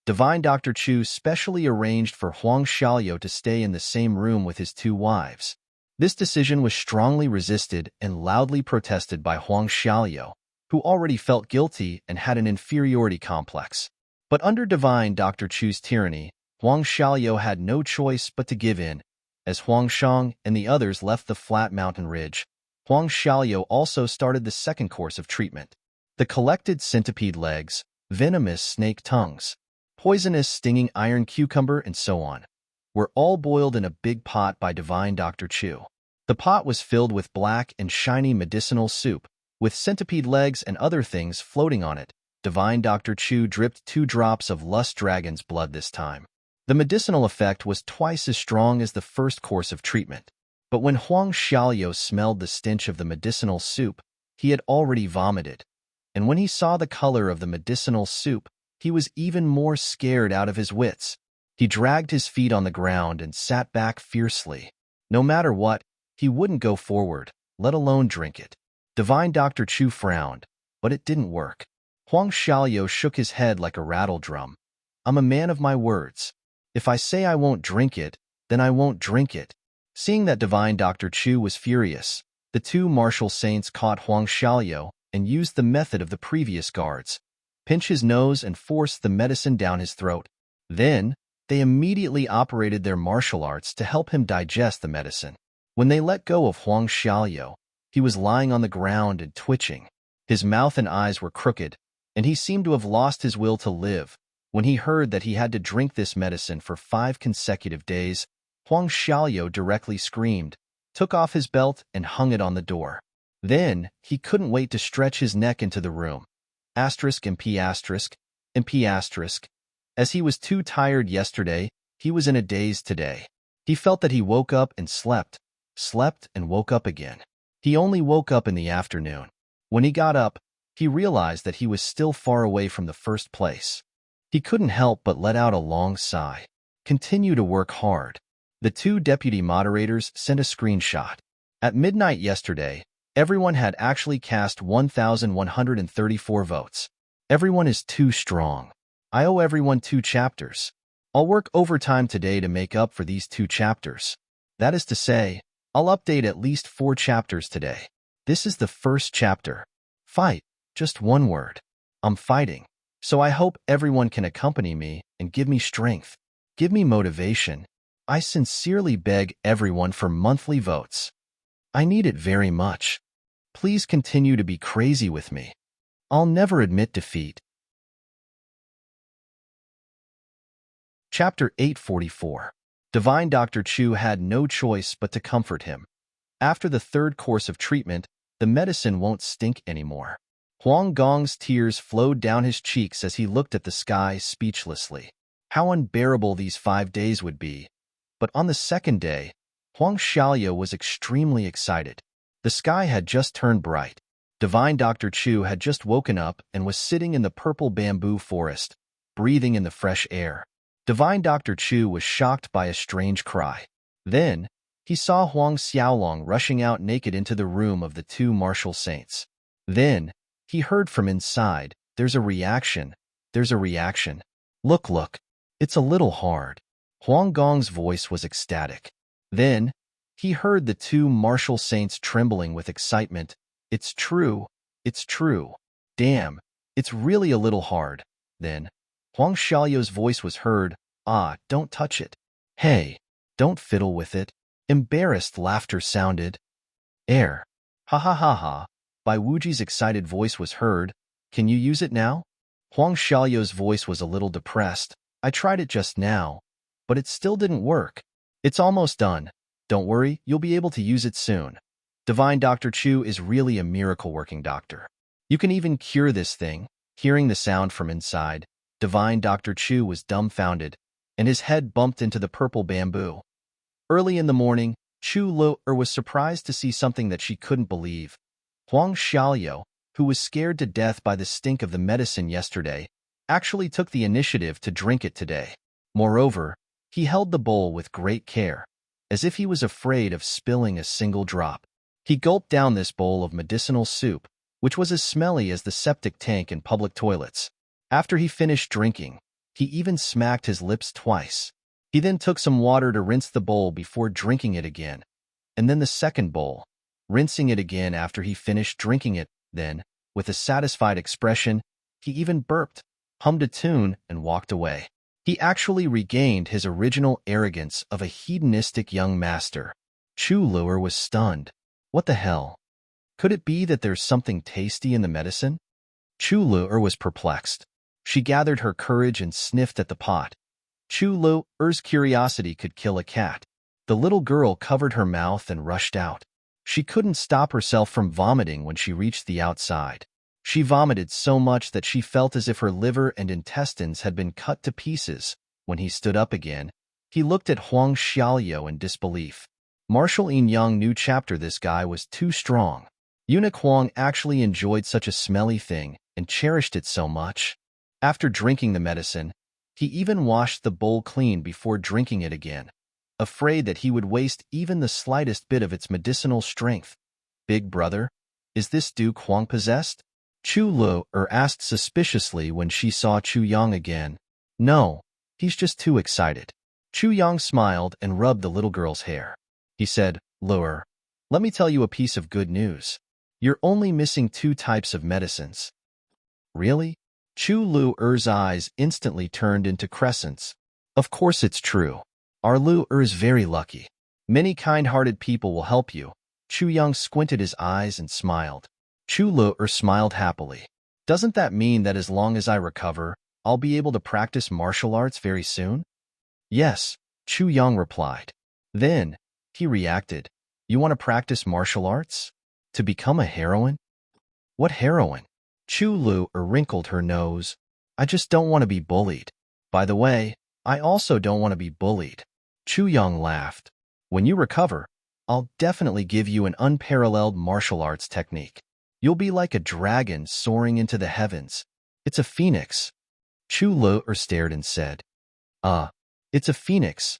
Divine Dr. Chu specially arranged for Huang Xiaoliu to stay in the same room with his two wives. This decision was strongly resisted and loudly protested by Huang Xiaoliu, who already felt guilty and had an inferiority complex. But under Divine Dr. Chu's tyranny, Huang Xiaoliu had no choice but to give in. As Huang Shang and the others left the flat mountain ridge, Huang Xiaoliu also started the second course of treatment. The collected centipede legs, venomous snake tongues, poisonous stinging iron cucumber, and so on, were all boiled in a big pot by Divine Dr. Chu. The pot was filled with black and shiny medicinal soup, with centipede legs and other things floating on it. Divine Dr. Chu dripped 2 drops of Lust Dragon's blood this time. The medicinal effect was twice as strong as the first course of treatment. But when Huang Xiaoliu smelled the stench of the medicinal soup, he had already vomited. And when he saw the color of the medicinal soup, he was even more scared out of his wits. He dragged his feet on the ground and sat back fiercely. No matter what, he wouldn't go forward, let alone drink it. Divine Dr. Chu frowned, but it didn't work. Huang Xiaoliu shook his head like a rattle drum. I'm a man of my words. If I say I won't drink it, then I won't drink it. Seeing that Divine Dr. Chu was furious, the 2 martial saints caught Huang Xiaoliu and used the method of the previous guards. Pinch his nose and force the medicine down his throat. Then, they immediately operated their martial arts to help him digest the medicine. When they let go of Huang Xiaoliu, he was lying on the ground and twitching. His mouth and eyes were crooked, and he seemed to have lost his will to live. When he heard that he had to drink this medicine for 5 consecutive days, Huang Xiaoliu directly screamed, took off his belt, and hung it on the door. Then, he couldn't wait to stretch his neck into the room. MP*, MP*. As he was too tired yesterday, he was in a daze today. He felt that he woke up and slept and woke up again. He only woke up in the afternoon. When he got up, he realized that he was still far away from the first place. He couldn't help but let out a long sigh. Continue to work hard. The 2 deputy moderators sent a screenshot. At midnight yesterday, everyone had actually cast 1,134 votes. Everyone is too strong. I owe everyone 2 chapters. I'll work overtime today to make up for these 2 chapters. That is to say, I'll update at least 4 chapters today. This is the first chapter. Fight. Just one word. I'm fighting. So I hope everyone can accompany me and give me strength. Give me motivation. I sincerely beg everyone for monthly votes. I need it very much. Please continue to be crazy with me. I'll never admit defeat. Chapter 844. Divine Dr. Chu had no choice but to comfort him. After the 3rd course of treatment, the medicine won't stink anymore. Huang Gong's tears flowed down his cheeks as he looked at the sky speechlessly. How unbearable these 5 days would be. But on the 2nd day, Huang Xiaoliu was extremely excited. The sky had just turned bright. Divine Dr. Chu had just woken up and was sitting in the purple bamboo forest, breathing in the fresh air. Divine Dr. Chu was shocked by a strange cry. Then, he saw Huang Xiaolong rushing out naked into the room of the 2 martial saints. Then, he heard from inside, there's a reaction. Look, it's a little hard. Huang Gong's voice was ecstatic. Then, he heard the 2 martial saints trembling with excitement. It's true. Damn, it's really a little hard. Then, Huang Xiaoliu's voice was heard. Don't touch it. Hey, don't fiddle with it. Embarrassed laughter sounded. Ha ha ha ha. Bai Wuji's excited voice was heard. Can you use it now? Huang Xiaoliu's voice was a little depressed. I tried it just now, but it still didn't work. It's almost done. Don't worry, you'll be able to use it soon. Divine Dr. Chu is really a miracle-working doctor. You can even cure this thing. Hearing the sound from inside, Divine Dr. Chu was dumbfounded, and his head bumped into the purple bamboo. Early in the morning, Chu Lu'er was surprised to see something that she couldn't believe. Huang Xiaoliu, who was scared to death by the stink of the medicine yesterday, actually took the initiative to drink it today. Moreover, he held the bowl with great care, as if he was afraid of spilling a single drop. He gulped down this bowl of medicinal soup, which was as smelly as the septic tank in public toilets. After he finished drinking, he even smacked his lips twice. He then took some water to rinse the bowl before drinking it again, and then the second bowl, rinsing it again after he finished drinking it. Then, with a satisfied expression, he even burped, hummed a tune, and walked away. He actually regained his original arrogance of a hedonistic young master. Chu Lu'er was stunned. What the hell? Could it be that there's something tasty in the medicine? Chu Lu'er was perplexed. She gathered her courage and sniffed at the pot. Chu Lu'er's curiosity could kill a cat. The little girl covered her mouth and rushed out. She couldn't stop herself from vomiting when she reached the outside. She vomited so much that she felt as if her liver and intestines had been cut to pieces. When he stood up again, he looked at Huang Xiaoliu in disbelief. Martial Yin Yang new chapter. This guy was too strong. Eunuch Huang actually enjoyed such a smelly thing and cherished it so much. After drinking the medicine, he even washed the bowl clean before drinking it again, afraid that he would waste even the slightest bit of its medicinal strength. Big brother, is this Duke Huang possessed? Chu Lu'er asked suspiciously when she saw Chu Yang again. No, he's just too excited. Chu Yang smiled and rubbed the little girl's hair. He said, Lu'er, let me tell you a piece of good news. You're only missing 2 types of medicines. Really? Chu Lu'er's eyes instantly turned into crescents. Of course it's true. Our Lu'er is very lucky. Many kind-hearted people will help you. Chu Yang squinted his eyes and smiled. Chu Lu'er smiled happily. Doesn't that mean that as long as I recover, I'll be able to practice martial arts very soon? Yes, Chu Yang replied. Then, he reacted, you want to practice martial arts? To become a heroine? What heroine? Chu Lu'er wrinkled her nose. I just don't want to be bullied. By the way, I also don't want to be bullied. Chu Yang laughed. When you recover, I'll definitely give you an unparalleled martial arts technique. You'll be like a dragon soaring into the heavens. It's a phoenix. Chu Lu'er stared and said, it's a phoenix,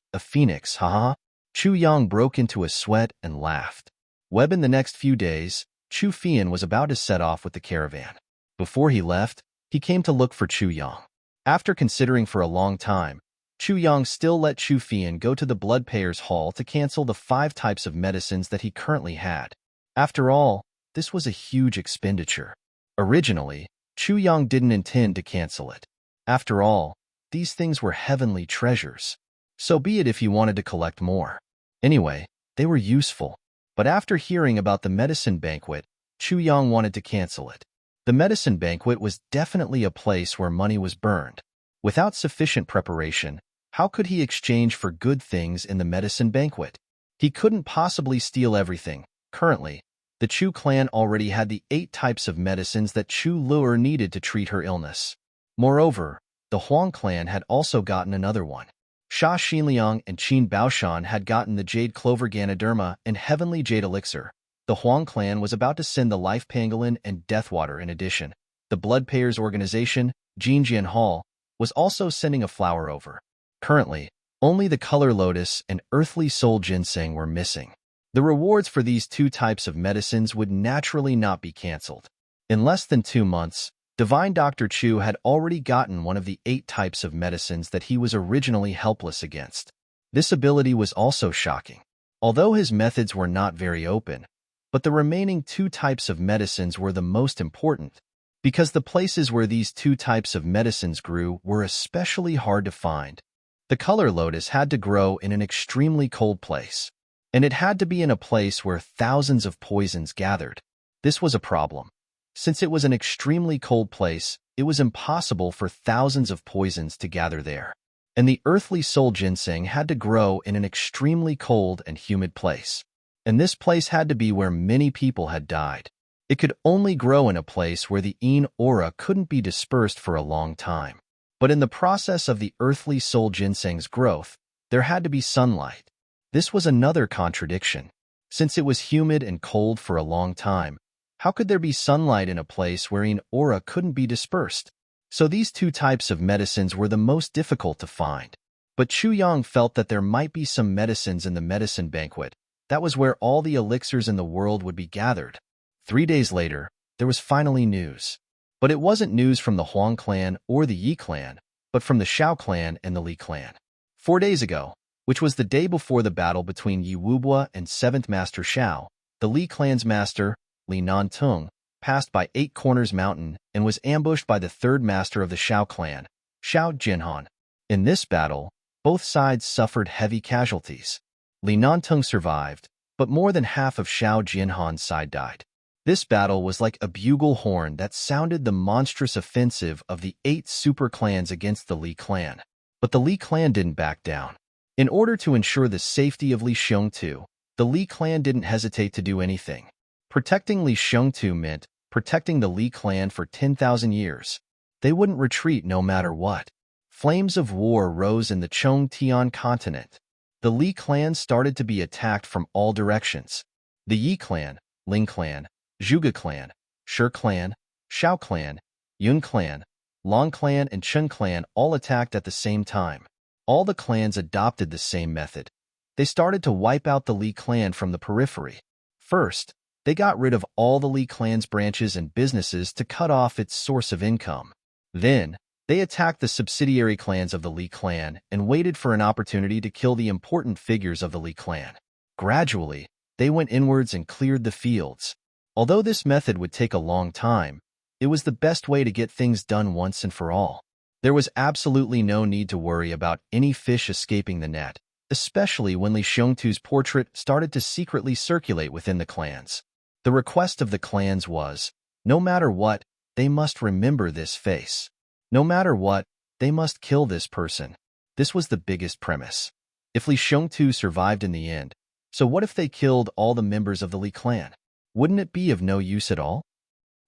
haha. Chu Yang broke into a sweat and laughed. In the next few days, Chu Fian was about to set off with the caravan. Before he left, he came to look for Chu Yang. After considering for a long time, Chu Yang still let Chu Fian go to the Blood Payers Hall to cancel the 5 types of medicines that he currently had. After all, this was a huge expenditure. Originally, Chu Yang didn't intend to cancel it. After all, these things were heavenly treasures. So be it if he wanted to collect more. Anyway, they were useful. But after hearing about the medicine banquet, Chu Yang wanted to cancel it. The medicine banquet was definitely a place where money was burned. Without sufficient preparation, how could he exchange for good things in the medicine banquet? He couldn't possibly steal everything. Currently, the Chu clan already had the 8 types of medicines that Chu Lu'er needed to treat her illness. Moreover, the Huang clan had also gotten another one. Sha Xinliang and Qin Baoshan had gotten the Jade Clover Ganoderma and Heavenly Jade Elixir. The Huang clan was about to send the Life Pangolin and Deathwater in addition. The Blood Payers organization, Jinjian Hall, was also sending a flower over. Currently, only the Color Lotus and Earthly Soul Ginseng were missing. The rewards for these 2 types of medicines would naturally not be cancelled. In less than 2 months, Divine Dr. Chu had already gotten one of the 8 types of medicines that he was originally helpless against. This ability was also shocking. Although his methods were not very open, but the remaining 2 types of medicines were the most important, because the places where these 2 types of medicines grew were especially hard to find. The Color Lotus had to grow in an extremely cold place, and it had to be in a place where thousands of poisons gathered. This was a problem. Since it was an extremely cold place, it was impossible for thousands of poisons to gather there. And the earthly soul ginseng had to grow in an extremely cold and humid place. And this place had to be where many people had died. It could only grow in a place where the yin aura couldn't be dispersed for a long time. But in the process of the earthly soul ginseng's growth, there had to be sunlight. This was another contradiction. Since it was humid and cold for a long time, how could there be sunlight in a place where yin aura couldn't be dispersed? So these two types of medicines were the most difficult to find. But Chu Yang felt that there might be some medicines in the medicine banquet. That was where all the elixirs in the world would be gathered. 3 days later, there was finally news. But it wasn't news from the Huang clan or the Yi clan, but from the Shao clan and the Li clan. 4 days ago, which was the day before the battle between Yi Wubua and 7th Master Shao, the Li clan's master, Li Nantung, passed by 8 Corners Mountain and was ambushed by the 3rd master of the Shao clan, Shao Jinhan. In this battle, both sides suffered heavy casualties. Li Nantung survived, but more than half of Shao Jinhan's side died. This battle was like a bugle horn that sounded the monstrous offensive of the 8 super clans against the Li clan. But the Li clan didn't back down. In order to ensure the safety of Li Xiongtu, the Li clan didn't hesitate to do anything. Protecting Li Xiongtu meant protecting the Li clan for 10,000 years. They wouldn't retreat no matter what. Flames of war rose in the Chongtian continent. The Li clan started to be attacked from all directions. The Yi clan, Ling clan, Zhuge clan, Shi clan, Shao clan, Yun clan, Long clan, and Chen clan all attacked at the same time. All the clans adopted the same method. They started to wipe out the Li clan from the periphery. First, they got rid of all the Li clan's branches and businesses to cut off its source of income. Then, they attacked the subsidiary clans of the Li clan and waited for an opportunity to kill the important figures of the Li clan. Gradually, they went inwards and cleared the fields. Although this method would take a long time, it was the best way to get things done once and for all. There was absolutely no need to worry about any fish escaping the net, especially when Li Xiongtu's portrait started to secretly circulate within the clans. The request of the clans was, no matter what, they must remember this face. No matter what, they must kill this person. This was the biggest premise. If Li Xiongtu survived in the end, so what if they killed all the members of the Li clan? Wouldn't it be of no use at all?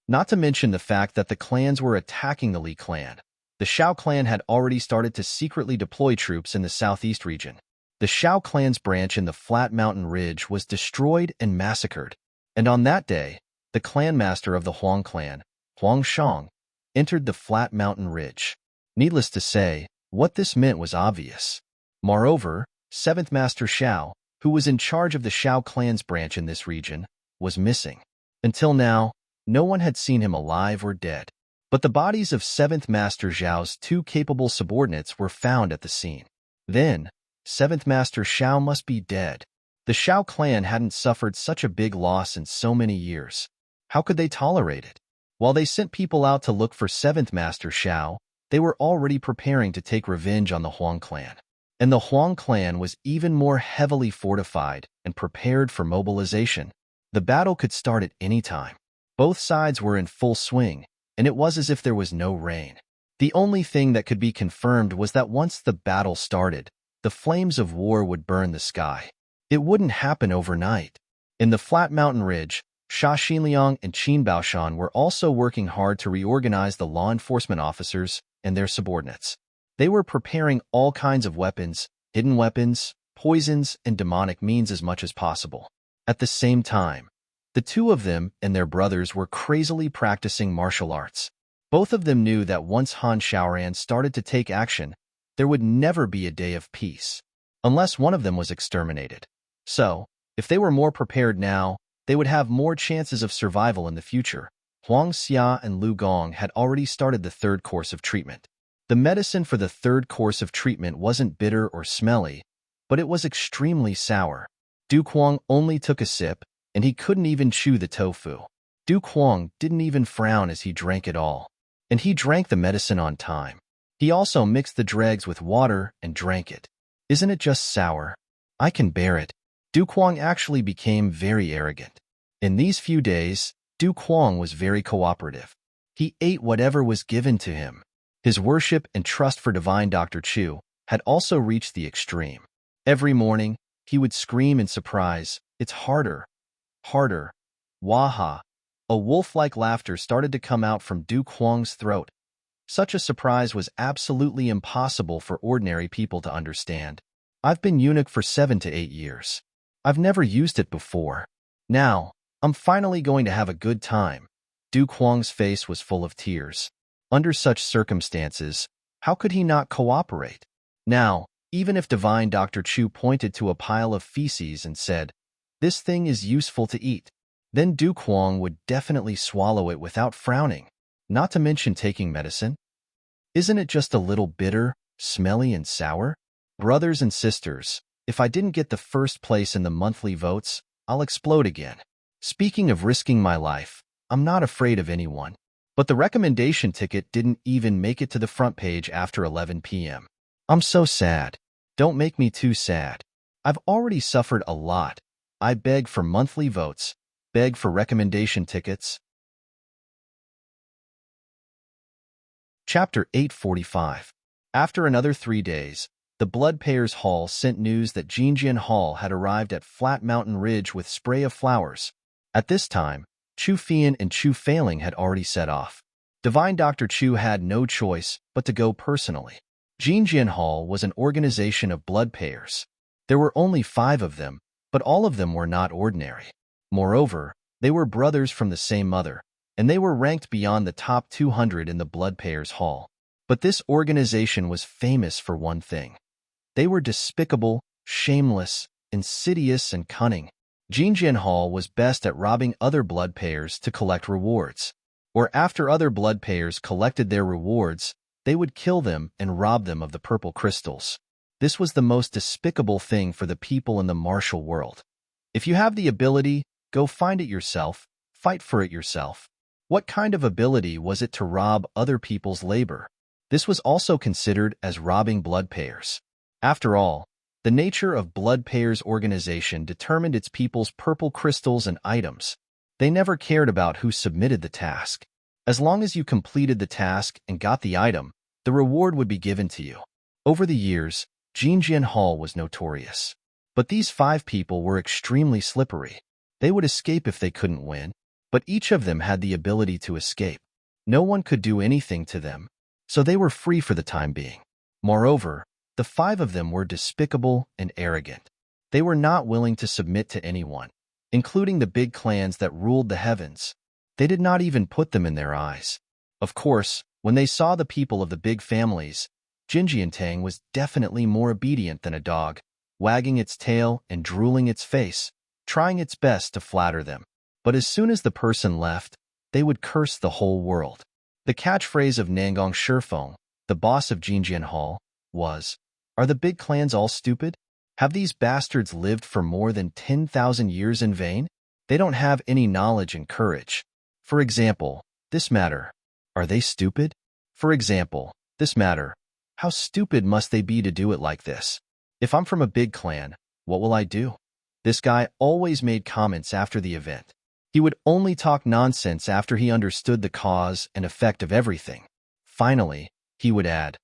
Not to mention the fact that the clans were attacking the Li clan. The Shao clan had already started to secretly deploy troops in the southeast region. The Shao clan's branch in the flat mountain ridge was destroyed and massacred. And on that day, the clan master of the Huang clan, Huang Shang, entered the flat mountain ridge. Needless to say, what this meant was obvious. Moreover, 7th Master Shao, who was in charge of the Shao clan's branch in this region, was missing. Until now, no one had seen him alive or dead. But the bodies of 7th Master Zhao's 2 capable subordinates were found at the scene. Then, 7th Master Shao must be dead. The Shao clan hadn't suffered such a big loss in so many years. How could they tolerate it? While they sent people out to look for 7th Master Shao, they were already preparing to take revenge on the Huang clan. And the Huang clan was even more heavily fortified and prepared for mobilization. The battle could start at any time. Both sides were in full swing, and it was as if there was no rain. The only thing that could be confirmed was that once the battle started, the flames of war would burn the sky. It wouldn't happen overnight. In the flat mountain ridge, Sha Xinliang and Qin Baoshan were also working hard to reorganize the law enforcement officers and their subordinates. They were preparing all kinds of weapons, hidden weapons, poisons, and demonic means as much as possible. At the same time, the two of them and their brothers were crazily practicing martial arts. Both of them knew that once Han Shaoran started to take action, there would never be a day of peace, unless one of them was exterminated. So, if they were more prepared now, they would have more chances of survival in the future. Huang Xia and Lu Gong had already started the 3rd course of treatment. The medicine for the 3rd course of treatment wasn't bitter or smelly, but it was extremely sour. Du Kuang only took a sip, and he couldn't even chew the tofu. Du Kuang didn't even frown as he drank it all. And he drank the medicine on time. He also mixed the dregs with water and drank it. Isn't it just sour? I can bear it. Du Kuang actually became very arrogant. In these few days, Du Kuang was very cooperative. He ate whatever was given to him. His worship and trust for divine Dr. Chu, had also reached the extreme. Every morning, he would scream in surprise, "It's harder, harder, waha." A wolf-like laughter started to come out from Duke Huang's throat. Such a surprise was absolutely impossible for ordinary people to understand. I've been eunuch for 7 to 8 years. I've never used it before. Now, I'm finally going to have a good time. Duke Huang's face was full of tears. Under such circumstances, how could he not cooperate? Now, even if Divine Dr. Chu pointed to a pile of feces and said, "This thing is useful to eat," then Duke Huang would definitely swallow it without frowning, not to mention taking medicine. Isn't it just a little bitter, smelly, and sour? Brothers and sisters, if I didn't get the first place in the monthly votes, I'll explode again. Speaking of risking my life, I'm not afraid of anyone. But the recommendation ticket didn't even make it to the front page after 11 p.m. I'm so sad. Don't make me too sad. I've already suffered a lot. I beg for monthly votes, beg for recommendation tickets. Chapter 845. After another 3 days, the Blood Payers Hall sent news that Jinjian Hall had arrived at Flat Mountain Ridge with spray of flowers. At this time, Chu Fian and Chu Failing had already set off. Divine Dr. Chu had no choice but to go personally. Jinjian Hall was an organization of blood payers. There were only 5 of them, but all of them were not ordinary. Moreover, they were brothers from the same mother, and they were ranked beyond the top 200 in the Blood Payers Hall. But this organization was famous for one thing. They were despicable, shameless, insidious, and cunning. Jinjian Hall was best at robbing other blood payers to collect rewards. Or after other blood payers collected their rewards, they would kill them and rob them of the purple crystals. This was the most despicable thing for the people in the martial world. If you have the ability, go find it yourself, fight for it yourself. What kind of ability was it to rob other people's labor? This was also considered as robbing blood payers. After all, the nature of Blood Payers organization determined its people's purple crystals and items. They never cared about who submitted the task. As long as you completed the task and got the item, the reward would be given to you. Over the years, Jinjian Hall was notorious. But these 5 people were extremely slippery. They would escape if they couldn't win, but each of them had the ability to escape. No one could do anything to them, so they were free for the time being. Moreover, the 5 of them were despicable and arrogant. They were not willing to submit to anyone, including the big clans that ruled the heavens. They did not even put them in their eyes. Of course, when they saw the people of the big families, Jinjiantang was definitely more obedient than a dog, wagging its tail and drooling its face, trying its best to flatter them. But as soon as the person left, they would curse the whole world. The catchphrase of Nangong Shifeng, the boss of Jinjian Hall, was, "Are the big clans all stupid? Have these bastards lived for more than 10,000 years in vain? They don't have any knowledge and courage. For example, this matter. Are they stupid? For example, this matter. How stupid must they be to do it like this? If I'm from a big clan, what will I do?" This guy always made comments after the event. He would only talk nonsense after he understood the cause and effect of everything. Finally, he would add,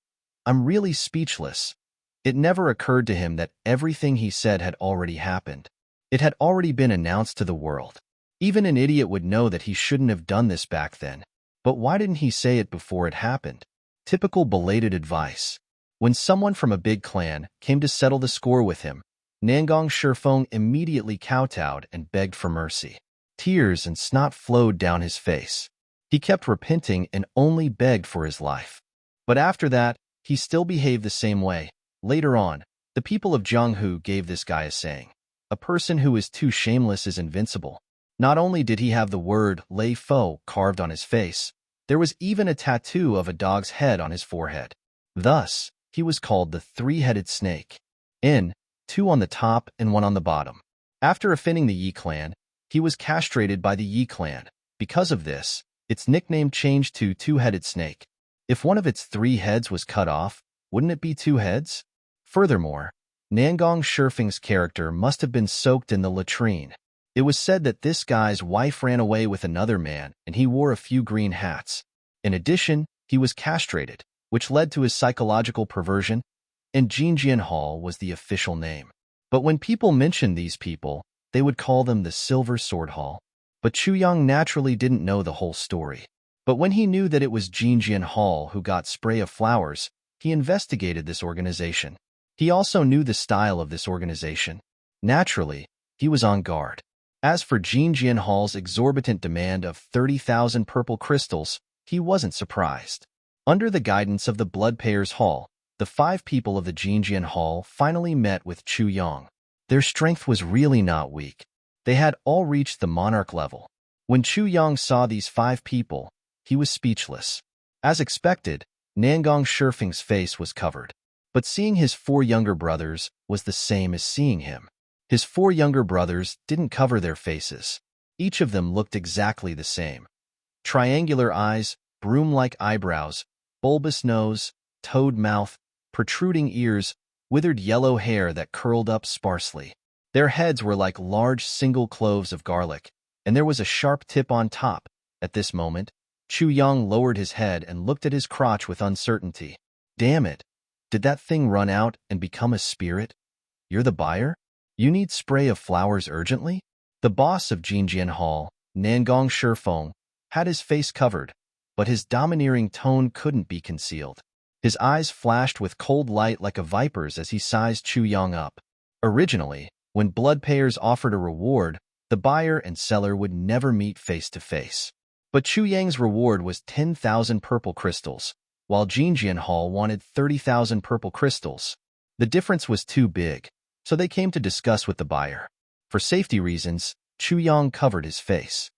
"I'm really speechless." It never occurred to him that everything he said had already happened. It had already been announced to the world. Even an idiot would know that he shouldn't have done this back then. But why didn't he say it before it happened? Typical belated advice. When someone from a big clan came to settle the score with him, Nangong Shifeng immediately kowtowed and begged for mercy. Tears and snot flowed down his face. He kept repenting and only begged for his life. But after that, he still behaved the same way. Later on, the people of Jianghu gave this guy a saying: "A person who is too shameless is invincible." Not only did he have the word Lei Fo carved on his face, there was even a tattoo of a dog's head on his forehead. Thus, he was called the Three-Headed Snake. 2 on the top and 1 on the bottom. After offending the Yi clan, he was castrated by the Yi clan. Because of this, its nickname changed to Two-Headed Snake. If one of its 3 heads was cut off, wouldn't it be 2 heads? Furthermore, Nangong Shifeng's character must have been soaked in the latrine. It was said that this guy's wife ran away with another man and he wore a few green hats. In addition, he was castrated, which led to his psychological perversion. and Jinjian Hall was the official name. But when people mentioned these people, they would call them the Silver Sword Hall. But Chu Yang naturally didn't know the whole story. But when he knew that it was Jinjian Hall who got Spray of Flowers, he investigated this organization. He also knew the style of this organization. Naturally, he was on guard. As for Jinjian Hall's exorbitant demand of 30,000 purple crystals, he wasn't surprised. Under the guidance of the Bloodpayers Hall, the 5 people of the Jinjian Hall finally met with Chu Yang. Their strength was really not weak. They had all reached the monarch level. When Chu Yang saw these 5 people, he was speechless. As expected, Nangong Shifeng's face was covered. But seeing his 4 younger brothers was the same as seeing him. His 4 younger brothers didn't cover their faces. Each of them looked exactly the same. Triangular eyes, broom-like eyebrows, bulbous nose, toad mouth, protruding ears, withered yellow hair that curled up sparsely. Their heads were like large single cloves of garlic, and there was a sharp tip on top. At this moment, Chu Yang lowered his head and looked at his crotch with uncertainty. Damn it! Did that thing run out and become a spirit? You're the buyer? You need Spray of Flowers urgently? The boss of Jinjian Hall, Nangong Shifeng, had his face covered, but his domineering tone couldn't be concealed. His eyes flashed with cold light like a viper's as he sized Chu Yang up. Originally, when Bloodpayers offered a reward, the buyer and seller would never meet face to face. But Chu Yang's reward was 10,000 purple crystals, while Jinjian Hall wanted 30,000 purple crystals. The difference was too big, so they came to discuss with the buyer. For safety reasons, Chu Yang covered his face.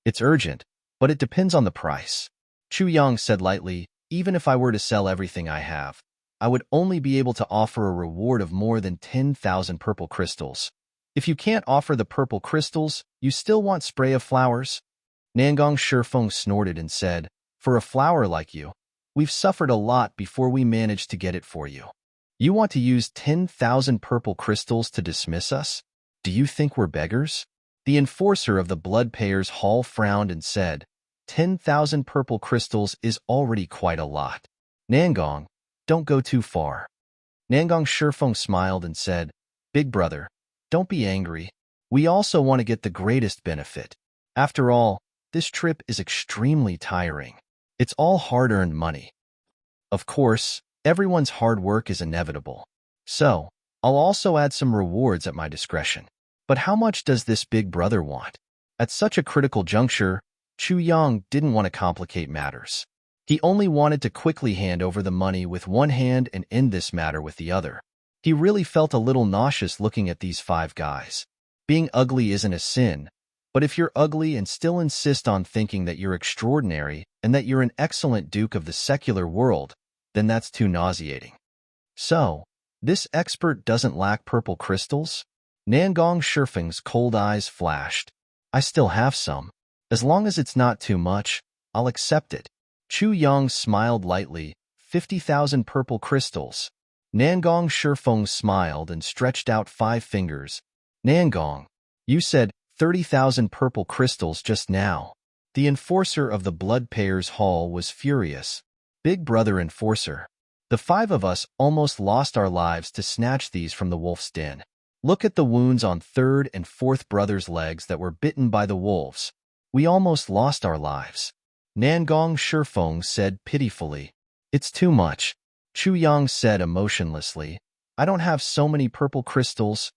It's urgent, but it depends on the price. Chu Yang said lightly, even if I were to sell everything I have, I would only be able to offer a reward of more than 10,000 purple crystals. If you can't offer the purple crystals, you still want Spray of Flowers? Nangong Shifeng snorted and said, for a flower like you, we've suffered a lot before we managed to get it for you. You want to use 10,000 purple crystals to dismiss us? Do you think we're beggars? The enforcer of the Bloodpayers Hall frowned and said, 10,000 purple crystals is already quite a lot. Nangong, don't go too far. Nangong Shifeng smiled and said, Big brother, don't be angry. We also want to get the greatest benefit. After all, this trip is extremely tiring. It's all hard-earned money. Of course, everyone's hard work is inevitable. So, I'll also add some rewards at my discretion. But how much does this big brother want? At such a critical juncture, Chu Yang didn't want to complicate matters. He only wanted to quickly hand over the money with one hand and end this matter with the other. He really felt a little nauseous looking at these 5 guys. Being ugly isn't a sin, but if you're ugly and still insist on thinking that you're extraordinary and that you're an excellent duke of the secular world, then that's too nauseating. So, this expert doesn't lack purple crystals? Nangong Shifeng's cold eyes flashed. I still have some. As long as it's not too much, I'll accept it. Chu Yang smiled lightly. 50,000 purple crystals. Nangong Shifeng smiled and stretched out 5 fingers. Nangong, you said 30,000 purple crystals just now. The enforcer of the Bloodpayers Hall was furious. Big brother enforcer. The 5 of us almost lost our lives to snatch these from the wolf's den. Look at the wounds on 3rd and 4th brother's legs that were bitten by the wolves. We almost lost our lives. Nangong Shifeng said pitifully. It's too much. Chu Yang said emotionlessly. I don't have so many purple crystals.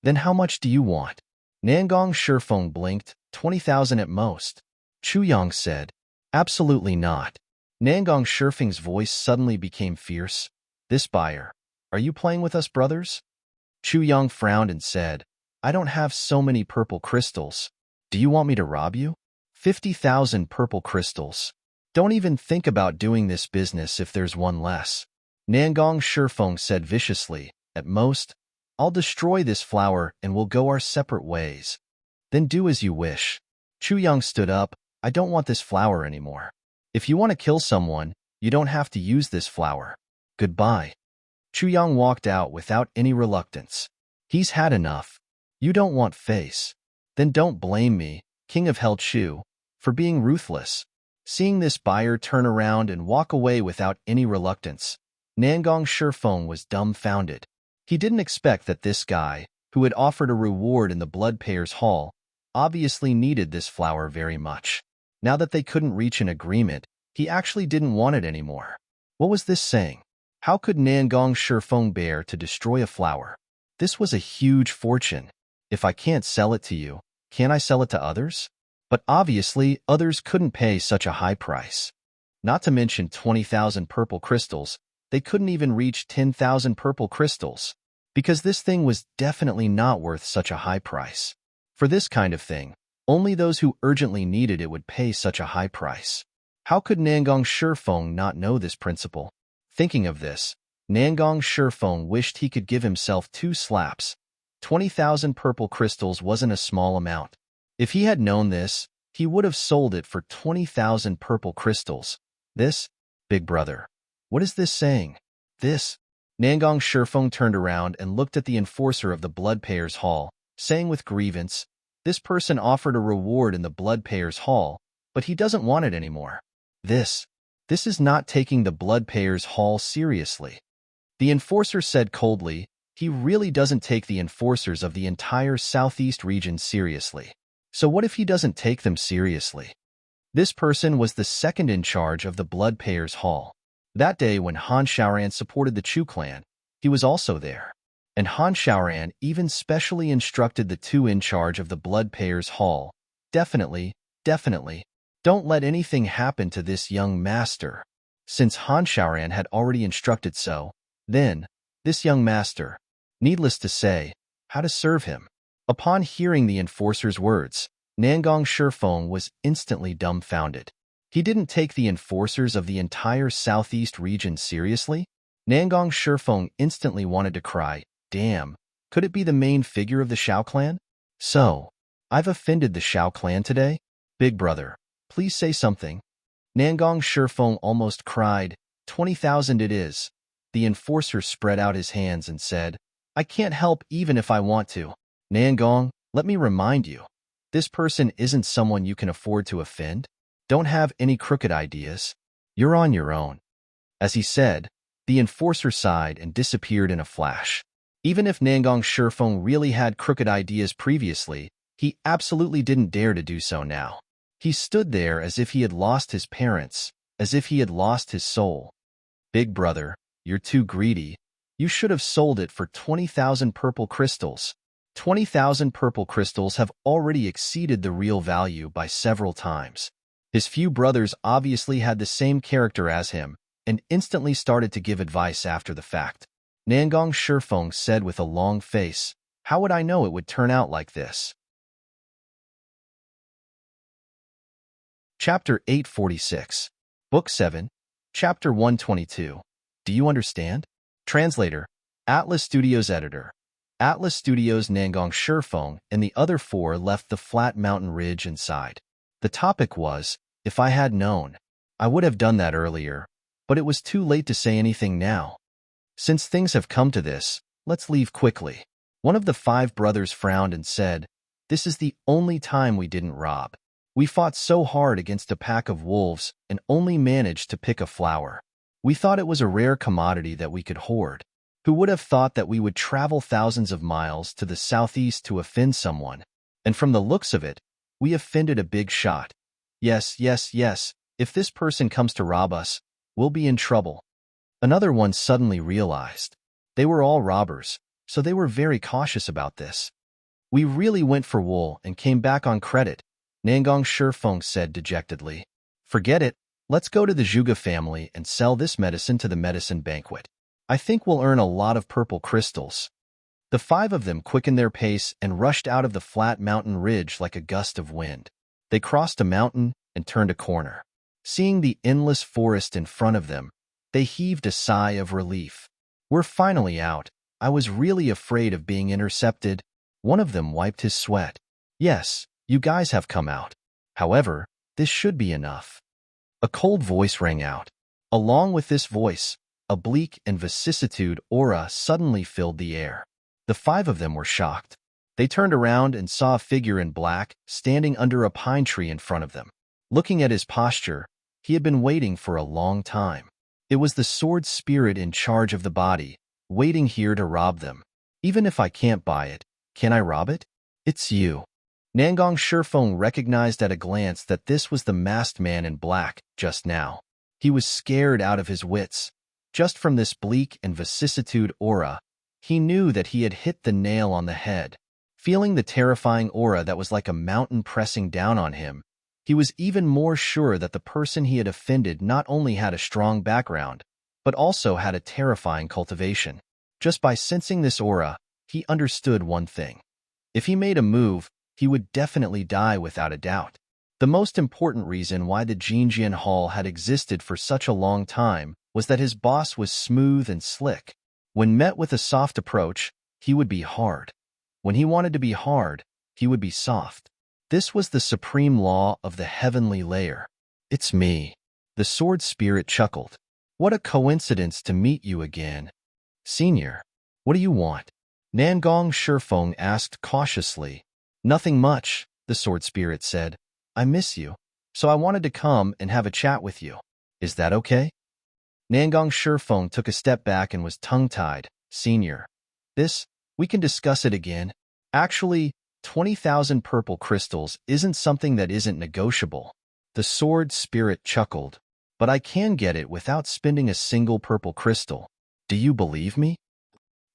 Then how much do you want? Nangong Shifeng blinked. 20,000 at most. Chu Yang said. Absolutely not. Nangong Shifeng's voice suddenly became fierce. This buyer. Are you playing with us, brothers? Chu Yang frowned and said, I don't have so many purple crystals. Do you want me to rob you? 50,000 purple crystals. Don't even think about doing this business if there's one less. Nangong Shifeng said viciously, at most, I'll destroy this flower and we'll go our separate ways. Then do as you wish. Chu Yang stood up. I don't want this flower anymore. If you want to kill someone, you don't have to use this flower. Goodbye. Chu Yang walked out without any reluctance. He's had enough. You don't want face. Then don't blame me, King of Hell Chu, for being ruthless. Seeing this buyer turn around and walk away without any reluctance, Nangong Shifeng was dumbfounded. He didn't expect that this guy, who had offered a reward in the Blood Payers Hall, obviously needed this flower very much. Now that they couldn't reach an agreement, he actually didn't want it anymore. What was this saying? How could Nangong Shifeng bear to destroy a flower? This was a huge fortune. If I can't sell it to you, can I sell it to others? But obviously, others couldn't pay such a high price. Not to mention 20,000 purple crystals, they couldn't even reach 10,000 purple crystals, because this thing was definitely not worth such a high price. For this kind of thing, only those who urgently needed it would pay such a high price. How could Nangong Shifeng not know this principle? Thinking of this, Nangong Shifeng wished he could give himself 2 slaps. 20,000 purple crystals wasn't a small amount. If he had known this, he would have sold it for 20,000 purple crystals. This, big brother. What is this saying? This. Nangong Shifeng turned around and looked at the enforcer of the Blood Payers Hall, saying with grievance, this person offered a reward in the Blood Payers Hall, but he doesn't want it anymore. This is not taking the Blood Payers Hall seriously. The enforcer said coldly, he really doesn't take the enforcers of the entire southeast region seriously. So what if he doesn't take them seriously? This person was the second in charge of the Blood Payers Hall. That day when Han Xiaoran supported the Chu clan, he was also there. And Han Xiaoran even specially instructed the 2 in charge of the Blood Payers Hall, definitely, don't let anything happen to this young master. Since Han Xiaoran had already instructed so, then, this young master, needless to say, how to serve him. Upon hearing the enforcer's words, Nangong Shifeng was instantly dumbfounded. He didn't take the enforcers of the entire southeast region seriously? Nangong Shifeng instantly wanted to cry, damn, could it be the main figure of the Xiao clan? So, I've offended the Xiao clan today? Big brother, please say something. Nangong Shifeng almost cried, 20,000 it is. The enforcer spread out his hands and said, I can't help even if I want to. Nangong, let me remind you, this person isn't someone you can afford to offend. Don't have any crooked ideas. You're on your own. As he said, the enforcer sighed and disappeared in a flash. Even if Nangong Shifeng really had crooked ideas previously, he absolutely didn't dare to do so now. He stood there as if he had lost his parents, as if he had lost his soul. Big brother, you're too greedy. You should have sold it for 20,000 purple crystals. 20,000 purple crystals have already exceeded the real value by several times. His few brothers obviously had the same character as him and instantly started to give advice after the fact. Nangong Shifeng said with a long face, how would I know it would turn out like this? Chapter 846, Book 7, Chapter 122. Do you understand? Translator, Atlas Studios Editor. Atlas Studios Nangong Shifeng and the other 4 left the flat mountain ridge inside. The topic was, if I had known, I would have done that earlier, but it was too late to say anything now. Since things have come to this, let's leave quickly. One of the 5 brothers frowned and said, this is the only time we didn't rob. We fought so hard against a pack of wolves and only managed to pick a flower. We thought it was a rare commodity that we could hoard. Who would have thought that we would travel thousands of miles to the southeast to offend someone? And from the looks of it, we offended a big shot. Yes, if this person comes to rob us, we'll be in trouble. Another one suddenly realized. They were all robbers, so they were very cautious about this. We really went for wool and came back on credit, Nangong Shifeng said dejectedly. Forget it, let's go to the Zhuge family and sell this medicine to the medicine banquet. I think we'll earn a lot of purple crystals. The 5 of them quickened their pace and rushed out of the flat mountain ridge like a gust of wind. They crossed a mountain and turned a corner. Seeing the endless forest in front of them, they heaved a sigh of relief. We're finally out. I was really afraid of being intercepted. One of them wiped his sweat. Yes, you guys have come out. However, this should be enough. A cold voice rang out. Along with this voice, a bleak and vicissitude aura suddenly filled the air. The 5 of them were shocked. They turned around and saw a figure in black standing under a pine tree in front of them. Looking at his posture, he had been waiting for a long time. It was the sword spirit in charge of the body, waiting here to rob them. Even if I can't buy it, can I rob it? It's you. Nangong Shifeng recognized at a glance that this was the masked man in black just now. He was scared out of his wits. Just from this bleak and vicissitude aura, he knew that he had hit the nail on the head. Feeling the terrifying aura that was like a mountain pressing down on him, he was even more sure that the person he had offended not only had a strong background, but also had a terrifying cultivation. Just by sensing this aura, he understood one thing. If he made a move, he would definitely die without a doubt. The most important reason why the Jinjian Hall had existed for such a long time was that his boss was smooth and slick. When met with a soft approach, he would be hard. When he wanted to be hard, he would be soft. This was the supreme law of the heavenly layer. It's me. The sword spirit chuckled. What a coincidence to meet you again. Senior, what do you want? Nangong Shifeng asked cautiously. Nothing much, the sword spirit said. I miss you, so I wanted to come and have a chat with you. Is that okay? Nangong Shifeng took a step back and was tongue-tied. Senior, we can discuss it again. Actually, 20,000 purple crystals isn't something that isn't negotiable. The sword spirit chuckled. But I can get it without spending a single purple crystal. Do you believe me?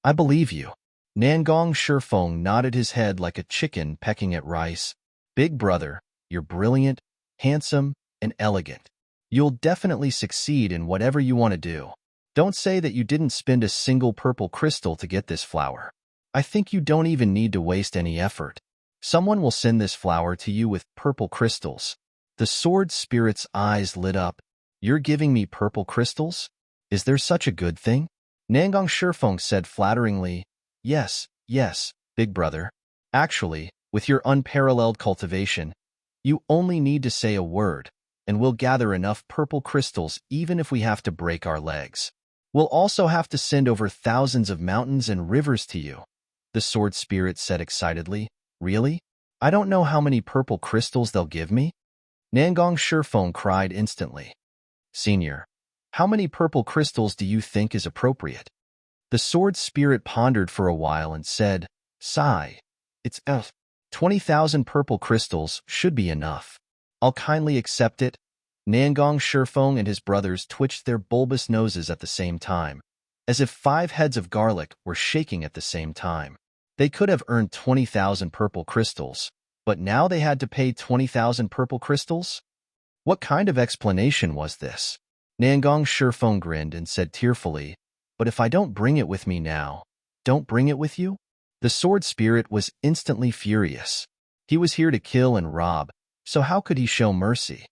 I believe you. Nangong Shifeng nodded his head like a chicken pecking at rice. Big brother, you're brilliant, handsome, and elegant. You'll definitely succeed in whatever you want to do. Don't say that you didn't spend a single purple crystal to get this flower. I think you don't even need to waste any effort. Someone will send this flower to you with purple crystals. The sword spirit's eyes lit up. You're giving me purple crystals? Is there such a good thing? Nangong Shifeng said flatteringly, Yes, big brother. Actually, with your unparalleled cultivation, you only need to say a word, and we'll gather enough purple crystals even if we have to break our legs. We'll also have to send over thousands of mountains and rivers to you. The sword spirit said excitedly. Really? I don't know how many purple crystals they'll give me? Nangong Shifeng cried instantly. Senior, how many purple crystals do you think is appropriate? The sword spirit pondered for a while and said, Sigh. It's 20,000 purple crystals should be enough. I'll kindly accept it. Nangong Shifeng and his brothers twitched their bulbous noses at the same time, as if 5 heads of garlic were shaking at the same time. They could have earned 20,000 purple crystals, but now they had to pay 20,000 purple crystals? What kind of explanation was this? Nangong Shifeng grinned and said tearfully, But if I don't bring it with me now, don't bring it with you? The sword spirit was instantly furious. He was here to kill and rob, so how could he show mercy?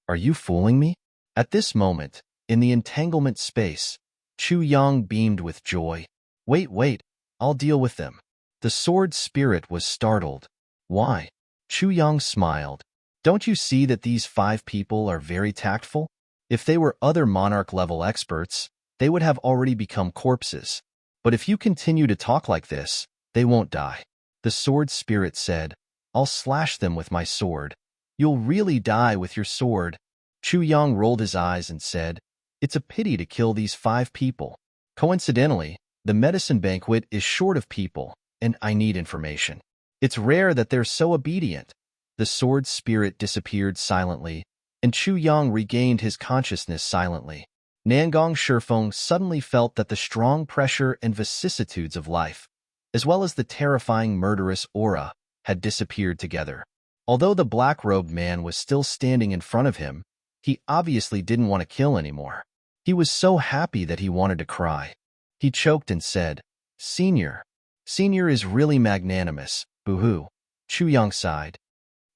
Are you fooling me? At this moment, in the entanglement space, Chu Yang beamed with joy. Wait, I'll deal with them. The sword spirit was startled. Why? Chu Yang smiled. Don't you see that these 5 people are very tactful? If they were other monarch-level experts, they would have already become corpses. But if you continue to talk like this, they won't die. The sword spirit said, I'll slash them with my sword. You'll really die with your sword. Chu Yang rolled his eyes and said, It's a pity to kill these 5 people. Coincidentally, the medicine banquet is short of people, and I need information. It's rare that they're so obedient. The sword spirit disappeared silently, and Chu Yang regained his consciousness silently. Nangong Shifeng suddenly felt that the strong pressure and vicissitudes of life, as well as the terrifying murderous aura, had disappeared together. Although the black-robed man was still standing in front of him, he obviously didn't want to kill anymore. He was so happy that he wanted to cry. He choked and said, Senior is really magnanimous, boo-hoo. Chu Yang sighed.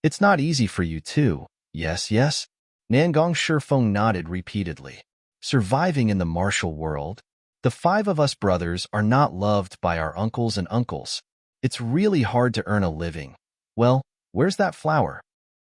It's not easy for you too, yes? Nangong Shifeng nodded repeatedly. Surviving in the martial world, the 5 of us brothers are not loved by our uncles and uncles. It's really hard to earn a living. Well, where's that flower?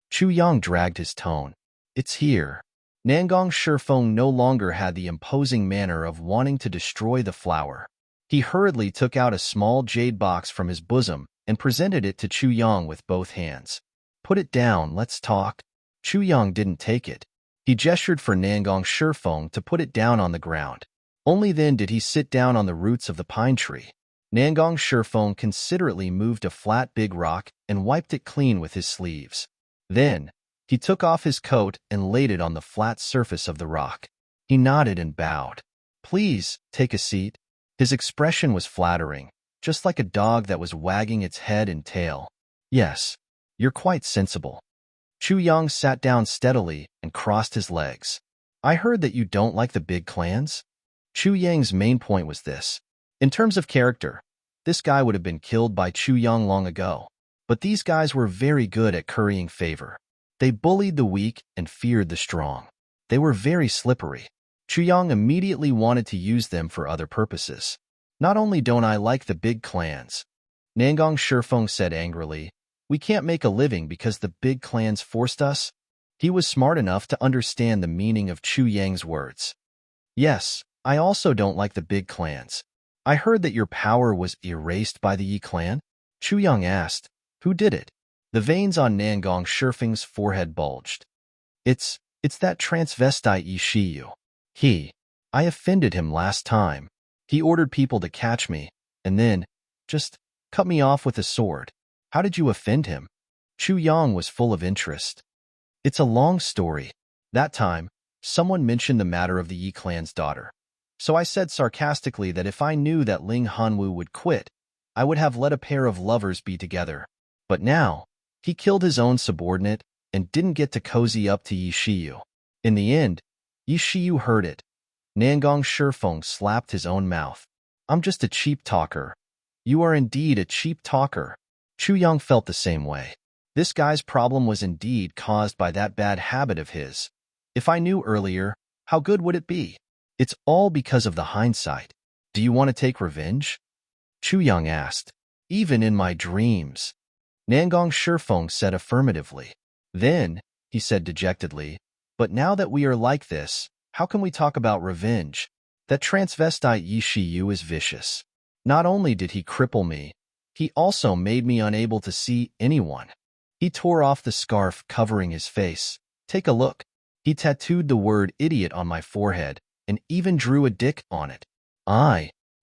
Chu Yang dragged his tone. It's here. Nangong Shifeng no longer had the imposing manner of wanting to destroy the flower. He hurriedly took out a small jade box from his bosom and presented it to Chu Yang with both hands. Put it down, let's talk. Chu Yang didn't take it. He gestured for Nangong Shifeng to put it down on the ground. Only then did he sit down on the roots of the pine tree. Nangong Shifeng considerately moved a flat big rock and wiped it clean with his sleeves. Then, he took off his coat and laid it on the flat surface of the rock. He nodded and bowed. "Please, take a seat." His expression was flattering, just like a dog that was wagging its head and tail. "Yes, you're quite sensible." Chu Yang sat down steadily and crossed his legs. "I heard that you don't like the big clans?" Chu Yang's main point was this. In terms of character, this guy would have been killed by Chu Yang long ago. But these guys were very good at currying favor. They bullied the weak and feared the strong. They were very slippery. Chu Yang immediately wanted to use them for other purposes. "Not only don't I like the big clans," Nangong Shifeng said angrily, "we can't make a living because the big clans forced us." He was smart enough to understand the meaning of Chu Yang's words. "Yes, I also don't like the big clans. I heard that your power was erased by the Yi clan?" Chu Yang asked. "Who did it?" The veins on Nangong Shifeng's forehead bulged. It's that transvestite Yi Shiyu. I offended him last time. He ordered people to catch me, and then, just, cut me off with a sword." "How did you offend him?" Chu Yang was full of interest. "It's a long story. That time, someone mentioned the matter of the Yi clan's daughter. So I said sarcastically that if I knew that Ling Hanwu would quit, I would have let a pair of lovers be together. But now, he killed his own subordinate and didn't get to cozy up to Yi Shiyu. In the end, Yi Shiyu heard it." Nangong Shifeng slapped his own mouth. "I'm just a cheap talker." "You are indeed a cheap talker." Chu Yang felt the same way. This guy's problem was indeed caused by that bad habit of his. If I knew earlier, how good would it be? It's all because of the hindsight. "Do you want to take revenge?" Chu Yang asked. "Even in my dreams." Nangong Shifeng said affirmatively. "Then," he said dejectedly, "but now that we are like this, how can we talk about revenge? That transvestite Yi Shiyu is vicious. Not only did he cripple me, he also made me unable to see anyone. He tore off the scarf covering his face. Take a look. He tattooed the word idiot on my forehead and even drew a dick on it.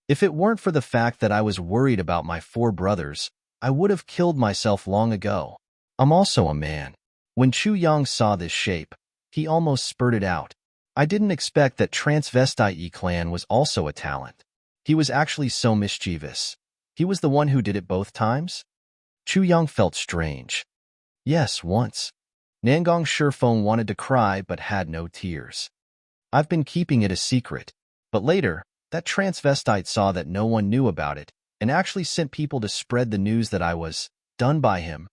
If it weren't for the fact that I was worried about my 4 brothers, I would have killed myself long ago. I'm also a man." When Chu Yang saw this shape, he almost spurted out. "I didn't expect that transvestite Yi clan was also a talent. He was actually so mischievous. He was the one who did it both times?" Chu Yang felt strange. "Yes, once." Nangong Shifeng wanted to cry but had no tears. "I've been keeping it a secret. But later, that transvestite saw that no one knew about it and actually sent people to spread the news that I was done by him."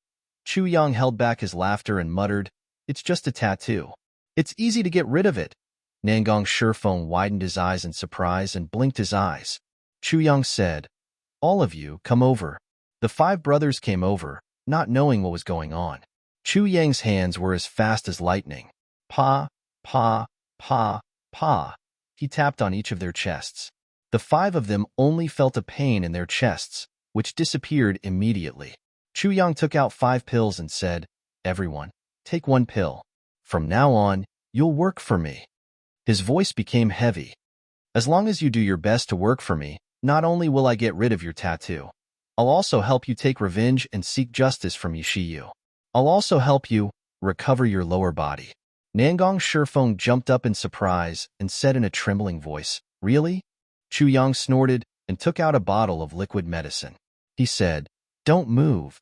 Chu Yang held back his laughter and muttered, "It's just a tattoo. It's easy to get rid of it." Nangong Shifeng widened his eyes in surprise and blinked his eyes. Chu Yang said, "All of you, come over." The 5 brothers came over, not knowing what was going on. Chu Yang's hands were as fast as lightning. Pa, pa, pa, pa. He tapped on each of their chests. The 5 of them only felt a pain in their chests, which disappeared immediately. Chu Yang took out 5 pills and said, "Everyone, take 1 pill. From now on, you'll work for me." His voice became heavy. "As long as you do your best to work for me, not only will I get rid of your tattoo, I'll also help you take revenge and seek justice from Yi Shiyu. I'll also help you recover your lower body." Nangong Shifeng jumped up in surprise and said in a trembling voice, "Really?" Chu Yang snorted and took out a bottle of liquid medicine. He said, "Don't move."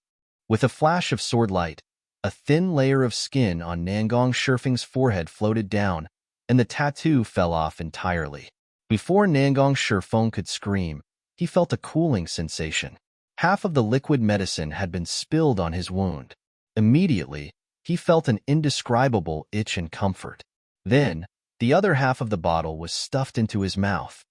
With a flash of sword light, a thin layer of skin on Nangong Shifeng's forehead floated down, and the tattoo fell off entirely. Before Nangong Shifeng could scream, he felt a cooling sensation. Half of the liquid medicine had been spilled on his wound. Immediately, he felt an indescribable itch and comfort. Then, the other half of the bottle was stuffed into his mouth.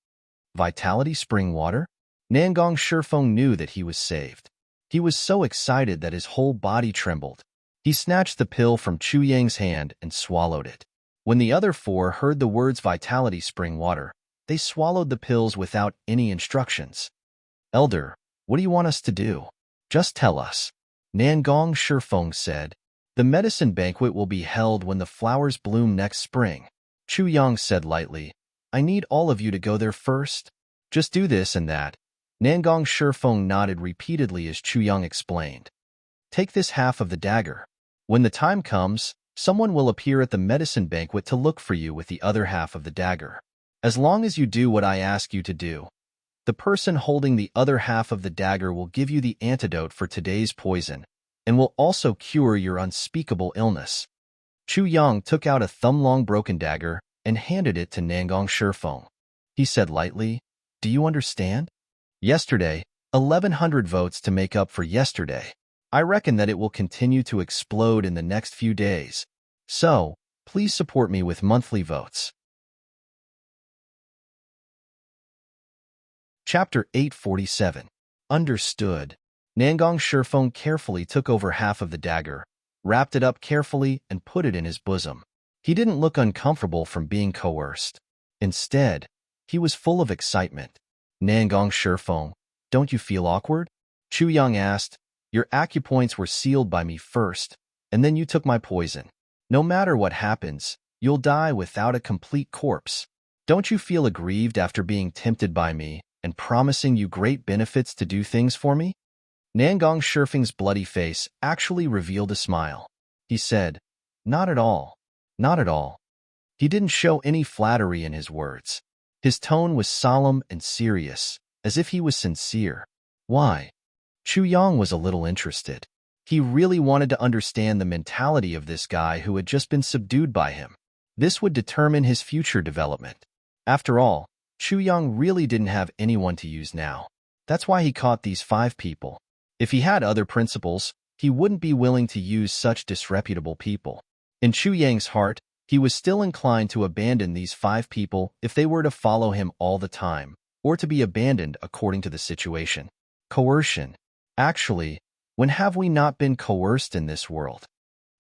Vitality spring water? Nangong Shifeng knew that he was saved. He was so excited that his whole body trembled. He snatched the pill from Chu Yang's hand and swallowed it. When the other 4 heard the words vitality spring water, they swallowed the pills without any instructions. "Elder, what do you want us to do? Just tell us," Nangong Shifeng said. The medicine banquet will be held when the flowers bloom next spring. Chu Yang said lightly. I need all of you to go there first. Just do this and that. Nangong Shifeng nodded repeatedly as Chu Yang explained. Take this half of the dagger. When the time comes, someone will appear at the medicine banquet to look for you with the other half of the dagger. As long as you do what I ask you to do, the person holding the other half of the dagger will give you the antidote for today's poison and will also cure your unspeakable illness. Chu Yang took out a thumb-long broken dagger and handed it to Nangong Shifeng. He said lightly, Do you understand? Yesterday, 1,100 votes to make up for yesterday. I reckon that it will continue to explode in the next few days. So, please support me with monthly votes. Chapter 847. Understood. Nangong Shifeng carefully took over half of the dagger, wrapped it up carefully, and put it in his bosom. He didn't look uncomfortable from being coerced. Instead, he was full of excitement. Nangong Shifeng, don't you feel awkward? Chu Yang asked. Your acupoints were sealed by me first, and then you took my poison. No matter what happens, you'll die without a complete corpse. Don't you feel aggrieved after being tempted by me and promising you great benefits to do things for me? Nangong Shifeng's bloody face actually revealed a smile. He said, Not at all. Not at all. He didn't show any flattery in his words. His tone was solemn and serious, as if he was sincere. Why? Chu Yang was a little interested. He really wanted to understand the mentality of this guy who had just been subdued by him. This would determine his future development. After all, Chu Yang really didn't have anyone to use now. That's why he caught these 5 people. If he had other principles, he wouldn't be willing to use such disreputable people. In Chu Yang's heart, he was still inclined to abandon these 5 people if they were to follow him all the time, or to be abandoned according to the situation. Coercion. Actually, when have we not been coerced in this world?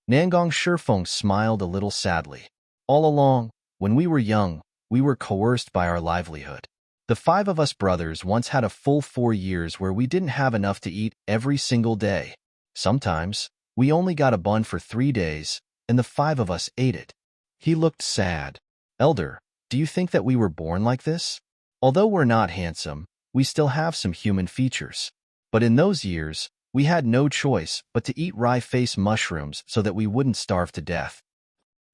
Nangong Shifeng smiled a little sadly. All along, when we were young, we were coerced by our livelihood. The 5 of us brothers once had a full 4 years where we didn't have enough to eat every single day. Sometimes, we only got a bun for 3 days, and the 5 of us ate it. He looked sad. Elder, do you think that we were born like this? Although we're not handsome, we still have some human features. But in those years, we had no choice but to eat rye-face mushrooms so that we wouldn't starve to death.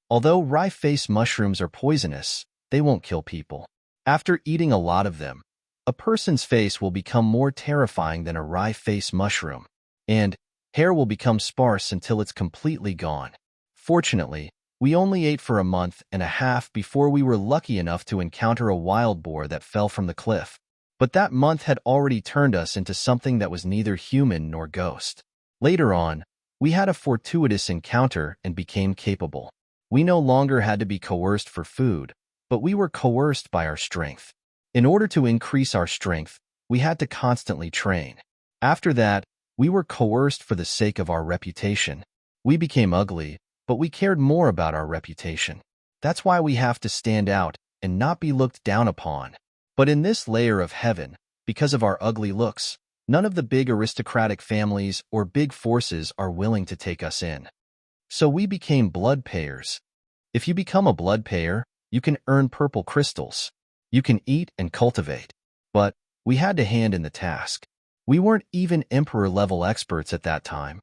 Although rye-face mushrooms are poisonous, they won't kill people. After eating a lot of them, a person's face will become more terrifying than a rye-face mushroom, and hair will become sparse until it's completely gone. Fortunately, we only ate for a month and a half before we were lucky enough to encounter a wild boar that fell from the cliff. But that month had already turned us into something that was neither human nor ghost. Later on, we had a fortuitous encounter and became capable. We no longer had to be coerced for food, but we were coerced by our strength. In order to increase our strength, we had to constantly train. After that, we were coerced for the sake of our reputation. We became ugly, but we cared more about our reputation. That's why we have to stand out and not be looked down upon. But in this layer of heaven, because of our ugly looks, none of the big aristocratic families or big forces are willing to take us in. So we became blood payers. If you become a blood payer, you can earn purple crystals. You can eat and cultivate. But we had to hand in the task. We weren't even emperor-level experts at that time.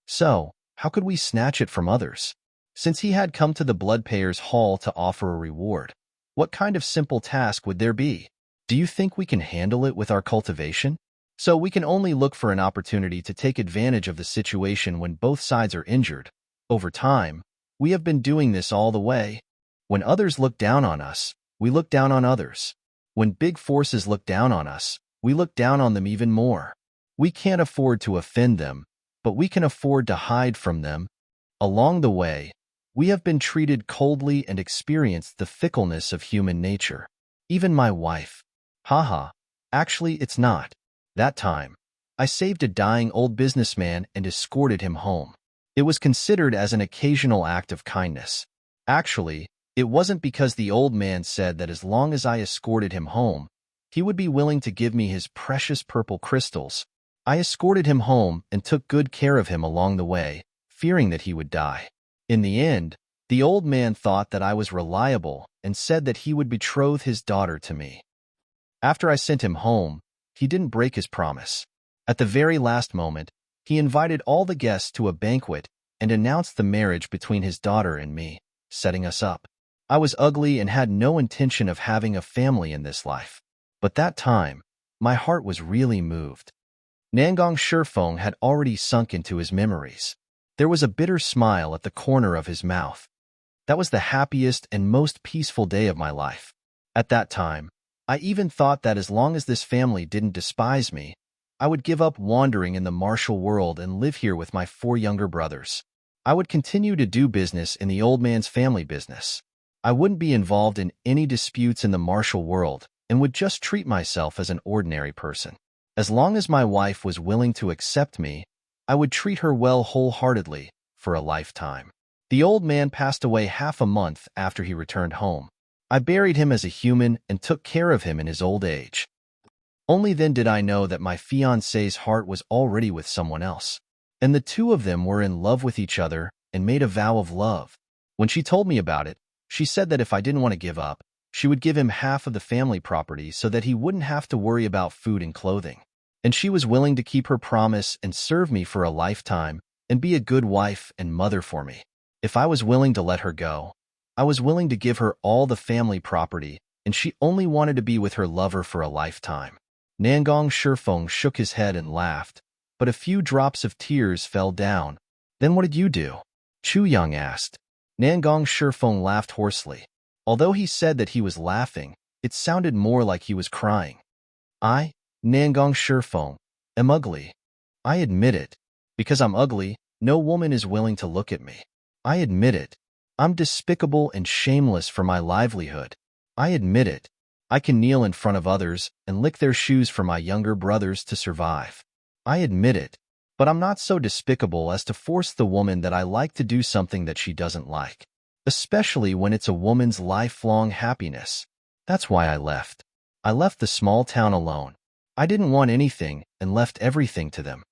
So, how could we snatch it from others? Since he had come to the blood payers' hall to offer a reward, what kind of simple task would there be? Do you think we can handle it with our cultivation? So we can only look for an opportunity to take advantage of the situation when both sides are injured. Over time, we have been doing this all the way. When others look down on us, we look down on others. When big forces look down on us, we look down on them even more. We can't afford to offend them, but we can afford to hide from them. Along the way, we have been treated coldly and experienced the fickleness of human nature. Even my wife. Haha, actually it's not. That time, I saved a dying old businessman and escorted him home. It was considered as an occasional act of kindness. Actually, it wasn't because the old man said that as long as I escorted him home, he would be willing to give me his precious purple crystals. I escorted him home and took good care of him along the way, fearing that he would die. In the end, the old man thought that I was reliable and said that he would betroth his daughter to me. After I sent him home, he didn't break his promise. At the very last moment, he invited all the guests to a banquet and announced the marriage between his daughter and me, setting us up. I was ugly and had no intention of having a family in this life. But that time, my heart was really moved. Nangong Shifeng had already sunk into his memories. There was a bitter smile at the corner of his mouth. That was the happiest and most peaceful day of my life. At that time, I even thought that as long as this family didn't despise me, I would give up wandering in the martial world and live here with my 4 younger brothers. I would continue to do business in the old man's family business. I wouldn't be involved in any disputes in the martial world and would just treat myself as an ordinary person. As long as my wife was willing to accept me, I would treat her well wholeheartedly for a lifetime. The old man passed away half a month after he returned home. I buried him as a human and took care of him in his old age. Only then did I know that my fiancée's heart was already with someone else, and the two of them were in love with each other and made a vow of love. When she told me about it, she said that if I didn't want to give up, she would give him half of the family property so that he wouldn't have to worry about food and clothing. And she was willing to keep her promise and serve me for a lifetime and be a good wife and mother for me. If I was willing to let her go, I was willing to give her all the family property, and she only wanted to be with her lover for a lifetime. Nangong Shifeng shook his head and laughed, but a few drops of tears fell down. Then what did you do? Chu Yang asked. Nangong Shifeng laughed hoarsely. Although he said that he was laughing, it sounded more like he was crying. I, Nangong Shifeng, am ugly. I admit it. Because I'm ugly, no woman is willing to look at me. I admit it. I'm despicable and shameless for my livelihood. I admit it. I can kneel in front of others and lick their shoes for my younger brothers to survive. I admit it. But I'm not so despicable as to force the woman that I like to do something that she doesn't like, especially when it's a woman's lifelong happiness. That's why I left. I left the small town alone. I didn't want anything and left everything to them.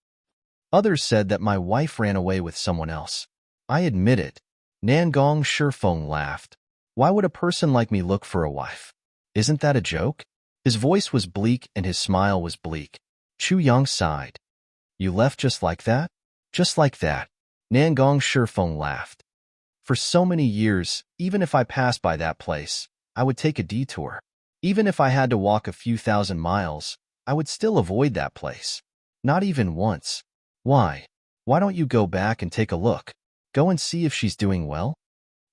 Others said that my wife ran away with someone else. I admit it. Nangong Shifeng laughed. Why would a person like me look for a wife? Isn't that a joke? His voice was bleak and his smile was bleak. Chu Yang sighed. You left just like that? Just like that. Nangong Shifeng laughed. For so many years, even if I passed by that place, I would take a detour. Even if I had to walk a few thousand miles, I would still avoid that place. Not even once. Why? Why don't you go back and take a look? Go and see if she's doing well?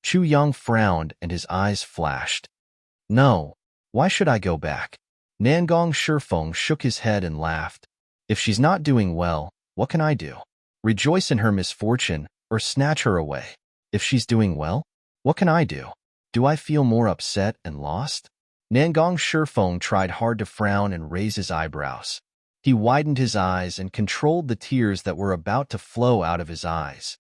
Chu Yang frowned and his eyes flashed. No. Why should I go back? Nangong Shifeng shook his head and laughed. If she's not doing well, what can I do? Rejoice in her misfortune or snatch her away. If she's doing well, what can I do? Do I feel more upset and lost? Nangong Shifeng tried hard to frown and raise his eyebrows. He widened his eyes and controlled the tears that were about to flow out of his eyes.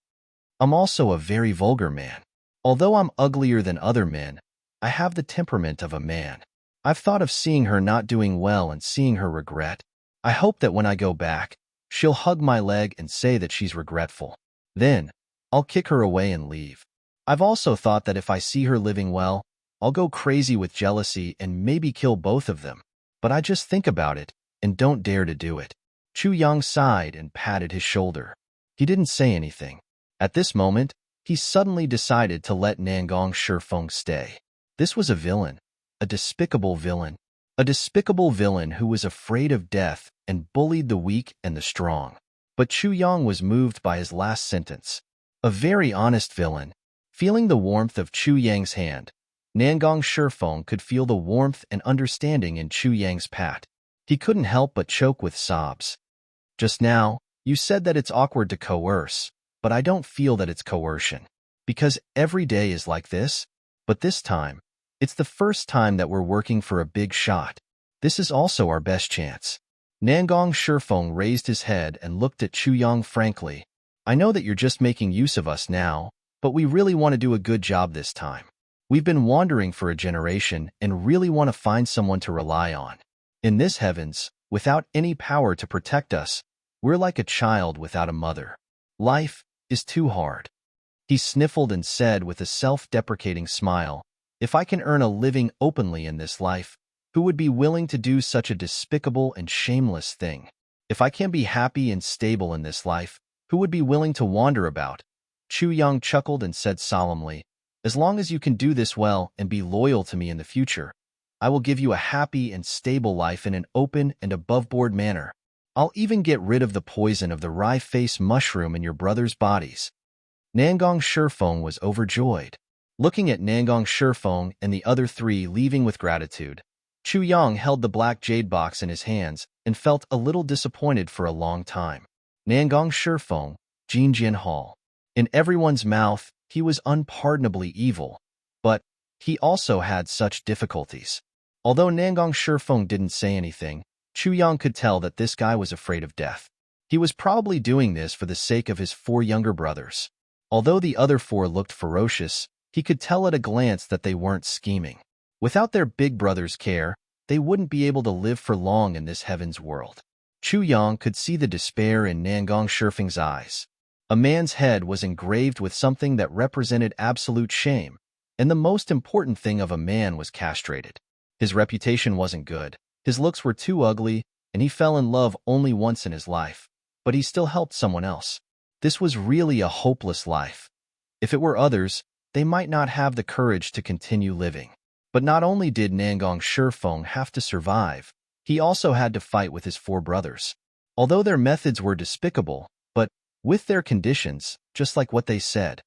I'm also a very vulgar man. Although I'm uglier than other men, I have the temperament of a man. I've thought of seeing her not doing well and seeing her regret. I hope that when I go back, she'll hug my leg and say that she's regretful. Then, I'll kick her away and leave. I've also thought that if I see her living well, I'll go crazy with jealousy and maybe kill both of them. But I just think about it and don't dare to do it. Chu Yang sighed and patted his shoulder. He didn't say anything. At this moment, he suddenly decided to let Nangong Shifeng stay. This was a villain, a despicable villain who was afraid of death and bullied the weak and the strong. But Chu Yang was moved by his last sentence. A very honest villain. Feeling the warmth of Chu Yang's hand, Nangong Shifeng could feel the warmth and understanding in Chu Yang's pat. He couldn't help but choke with sobs. Just now, you said that it's awkward to coerce, but I don't feel that it's coercion. Because every day is like this, but this time, it's the first time that we're working for a big shot. This is also our best chance. Nangong Shifeng raised his head and looked at Chu Yang frankly. I know that you're just making use of us now, but we really want to do a good job this time. We've been wandering for a generation and really want to find someone to rely on. In this heavens, without any power to protect us, we're like a child without a mother. Life is too hard. He sniffled and said with a self-deprecating smile, if I can earn a living openly in this life, who would be willing to do such a despicable and shameless thing? If I can be happy and stable in this life, who would be willing to wander about? Chu Yang chuckled and said solemnly, as long as you can do this well and be loyal to me in the future, I will give you a happy and stable life in an open and above-board manner. I'll even get rid of the poison of the wry-face mushroom in your brothers' bodies. Nangong Shifeng was overjoyed. Looking at Nangong Shifeng and the other three leaving with gratitude, Chu Yang held the black jade box in his hands and felt a little disappointed for a long time. Nangong Shifeng, Jinjian Hall. In everyone's mouth, he was unpardonably evil, but he also had such difficulties. Although Nangong Shifeng didn't say anything, Chu Yang could tell that this guy was afraid of death. He was probably doing this for the sake of his 4 younger brothers. Although the other 4 looked ferocious, he could tell at a glance that they weren't scheming. Without their big brother's care, they wouldn't be able to live for long in this heaven's world. Chu Yang could see the despair in Nangong Shifeng's eyes. A man's head was engraved with something that represented absolute shame, and the most important thing of a man was castrated. His reputation wasn't good, his looks were too ugly, and he fell in love only once in his life, but he still helped someone else. This was really a hopeless life. If it were others, they might not have the courage to continue living. But not only did Nangong Shifeng have to survive, he also had to fight with his 4 brothers. Although their methods were despicable, but with their conditions, just like what they said,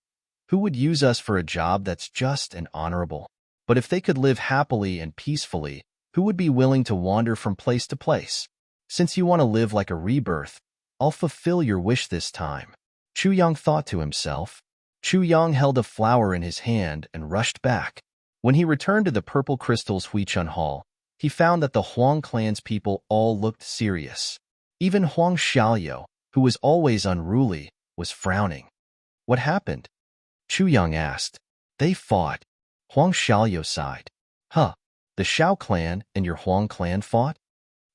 who would use us for a job that's just and honorable? But if they could live happily and peacefully, who would be willing to wander from place to place? Since you want to live like a rebirth, I'll fulfill your wish this time. Chu Yang thought to himself. Chu Yang held a flower in his hand and rushed back. When he returned to the Purple Crystal's Huichun Hall, he found that the Huang clan's people all looked serious. Even Huang Xiaoyou, who was always unruly, was frowning. What happened? Chu Yang asked. They fought. Huang Xiaoyou sighed. Huh, the Xiao clan and your Huang clan fought?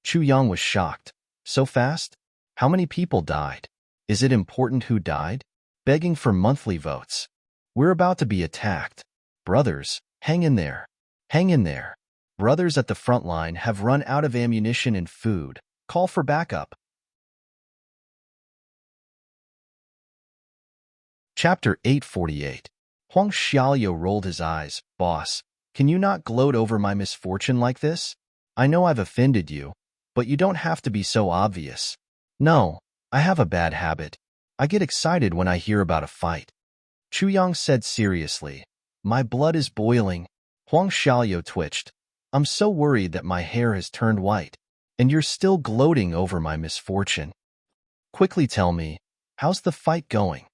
Chu Yang was shocked. So fast? How many people died? Is it important who died? Begging for monthly votes. We're about to be attacked. Brothers, hang in there. Hang in there. Brothers at the front line have run out of ammunition and food. Call for backup. Chapter 848. Huang Xiaoyou rolled his eyes. Boss, can you not gloat over my misfortune like this? I know I've offended you, but you don't have to be so obvious. No, I have a bad habit. I get excited when I hear about a fight. Chu Yang said seriously. My blood is boiling. Huang Xiaoyou twitched. I'm so worried that my hair has turned white, and you're still gloating over my misfortune. Quickly tell me, how's the fight going?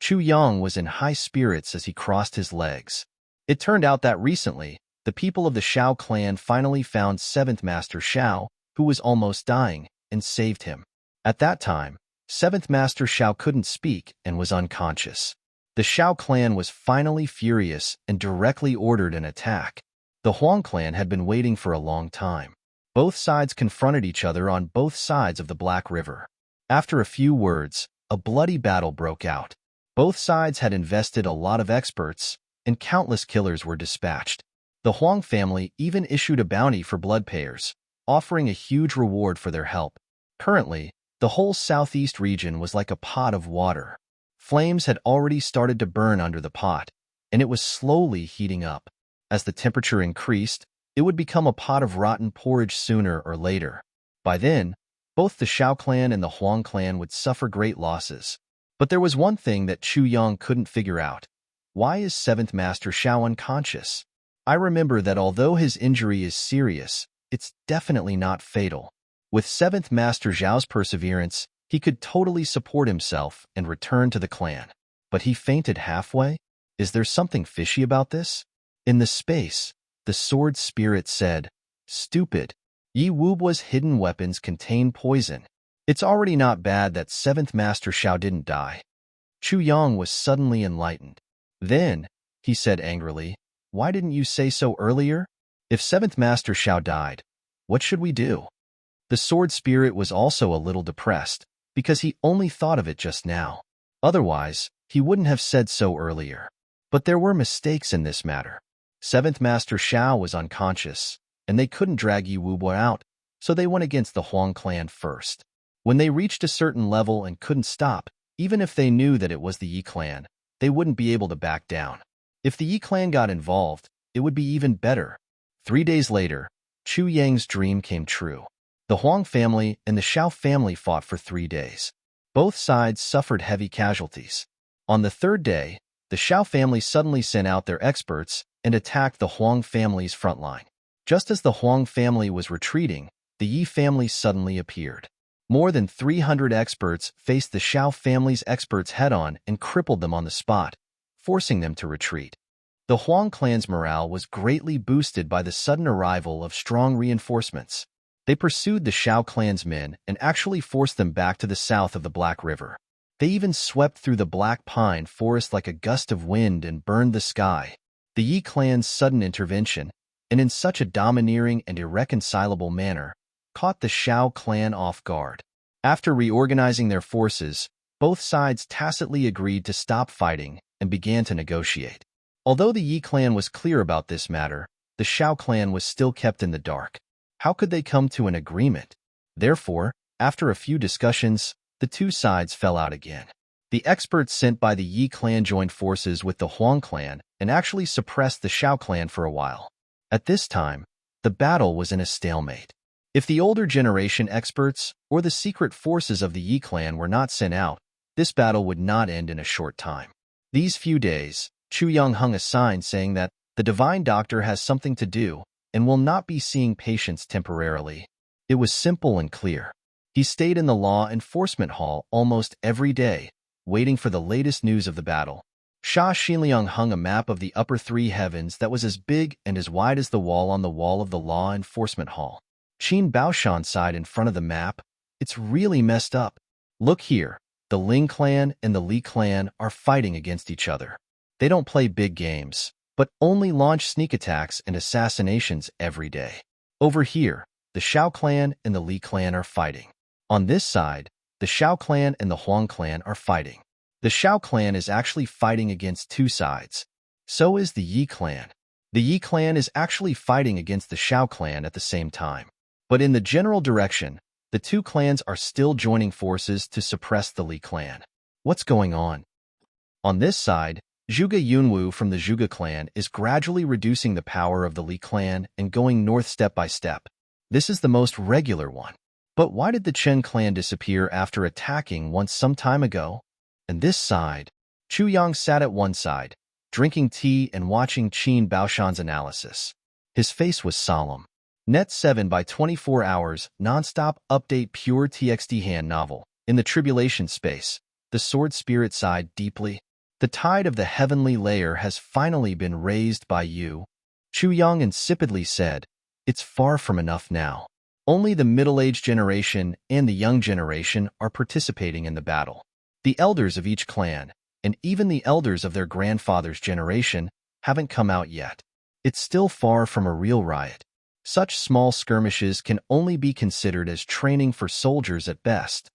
Chu Yang was in high spirits as he crossed his legs. It turned out that recently, the people of the Xiao clan finally found 7th Master Xiao, who was almost dying, and saved him. At that time, 7th Master Xiao couldn't speak and was unconscious. The Xiao clan was finally furious and directly ordered an attack. The Huang clan had been waiting for a long time. Both sides confronted each other on both sides of the Black River. After a few words, a bloody battle broke out. Both sides had invested a lot of experts, and countless killers were dispatched. The Huang family even issued a bounty for blood payers, offering a huge reward for their help. Currently, the whole southeast region was like a pot of water. Flames had already started to burn under the pot, and it was slowly heating up. As the temperature increased, it would become a pot of rotten porridge sooner or later. By then, both the Xiao clan and the Huang clan would suffer great losses. But there was one thing that Chu Yang couldn't figure out. Why is 7th Master Xiao unconscious? I remember that although his injury is serious, it's definitely not fatal. With 7th Master Xiao's perseverance, he could totally support himself and return to the clan. But he fainted halfway? Is there something fishy about this? In the space, the sword spirit said, Stupid. Yi Wubua's hidden weapons contain poison. It's already not bad that 7th Master Xiao didn't die. Chu Yang was suddenly enlightened. Then, he said angrily, why didn't you say so earlier? If 7th Master Xiao died, what should we do? The sword spirit was also a little depressed, because he only thought of it just now. Otherwise, he wouldn't have said so earlier. But there were mistakes in this matter. Seventh Master Xiao was unconscious, and they couldn't drag Yi Wubo out, so they went against the Huang clan first. When they reached a certain level and couldn't stop, even if they knew that it was the Yi clan, they wouldn't be able to back down. If the Yi clan got involved, it would be even better. 3 days later, Chu Yang's dream came true. The Huang family and the Xiao family fought for 3 days. Both sides suffered heavy casualties. On the 3rd day, the Xiao family suddenly sent out their experts and attacked the Huang family's front line. Just as the Huang family was retreating, the Yi family suddenly appeared. More than 300 experts faced the Xiao family's experts head-on and crippled them on the spot, forcing them to retreat. The Huang clan's morale was greatly boosted by the sudden arrival of strong reinforcements. They pursued the Xiao clan's men and actually forced them back to the south of the Black River. They even swept through the black pine forest like a gust of wind and burned the sky. The Yi clan's sudden intervention, and in such a domineering and irreconcilable manner, caught the Xiao clan off guard. After reorganizing their forces, both sides tacitly agreed to stop fighting and began to negotiate. Although the Yi clan was clear about this matter, the Xiao clan was still kept in the dark. How could they come to an agreement? Therefore, after a few discussions, the two sides fell out again. The experts sent by the Yi clan joined forces with the Huang clan and actually suppressed the Xiao clan for a while. At this time, the battle was in a stalemate. If the older generation experts or the secret forces of the Yi clan were not sent out, this battle would not end in a short time. These few days, Chu Yang hung a sign saying that the divine doctor has something to do and will not be seeing patients temporarily. It was simple and clear. He stayed in the law enforcement hall almost every day, waiting for the latest news of the battle. Sha Xinliang hung a map of the upper 3 heavens that was as big and as wide as the wall on the wall of the law enforcement hall. Qin Baoshan sighed in front of the map. It's really messed up. Look here, the Ling clan and the Li clan are fighting against each other. They don't play big games, but only launch sneak attacks and assassinations every day. Over here, the Xiao clan and the Li clan are fighting. On this side, the Xiao clan and the Huang clan are fighting. The Xiao clan is actually fighting against 2 sides. So is the Yi clan. The Yi clan is actually fighting against the Xiao clan at the same time. But in the general direction, the 2 clans are still joining forces to suppress the Li clan. What's going on? On this side, Zhuge Yunwu from the Zhuge clan is gradually reducing the power of the Li clan and going north step by step. This is the most regular one. But why did the Chen clan disappear after attacking once some time ago? And this side, Chu Yang sat at one side, drinking tea and watching Qin Baoshan's analysis. His face was solemn. Net 7 by 24 hours, non-stop update pure TXT hand novel. In the tribulation space, the sword spirit sighed deeply. The tide of the heavenly layer has finally been raised by you. Chu Yang insipidly said, it's far from enough now. Only the middle-aged generation and the young generation are participating in the battle. The elders of each clan, and even the elders of their grandfather's generation, haven't come out yet. It's still far from a real riot. Such small skirmishes can only be considered as training for soldiers at best.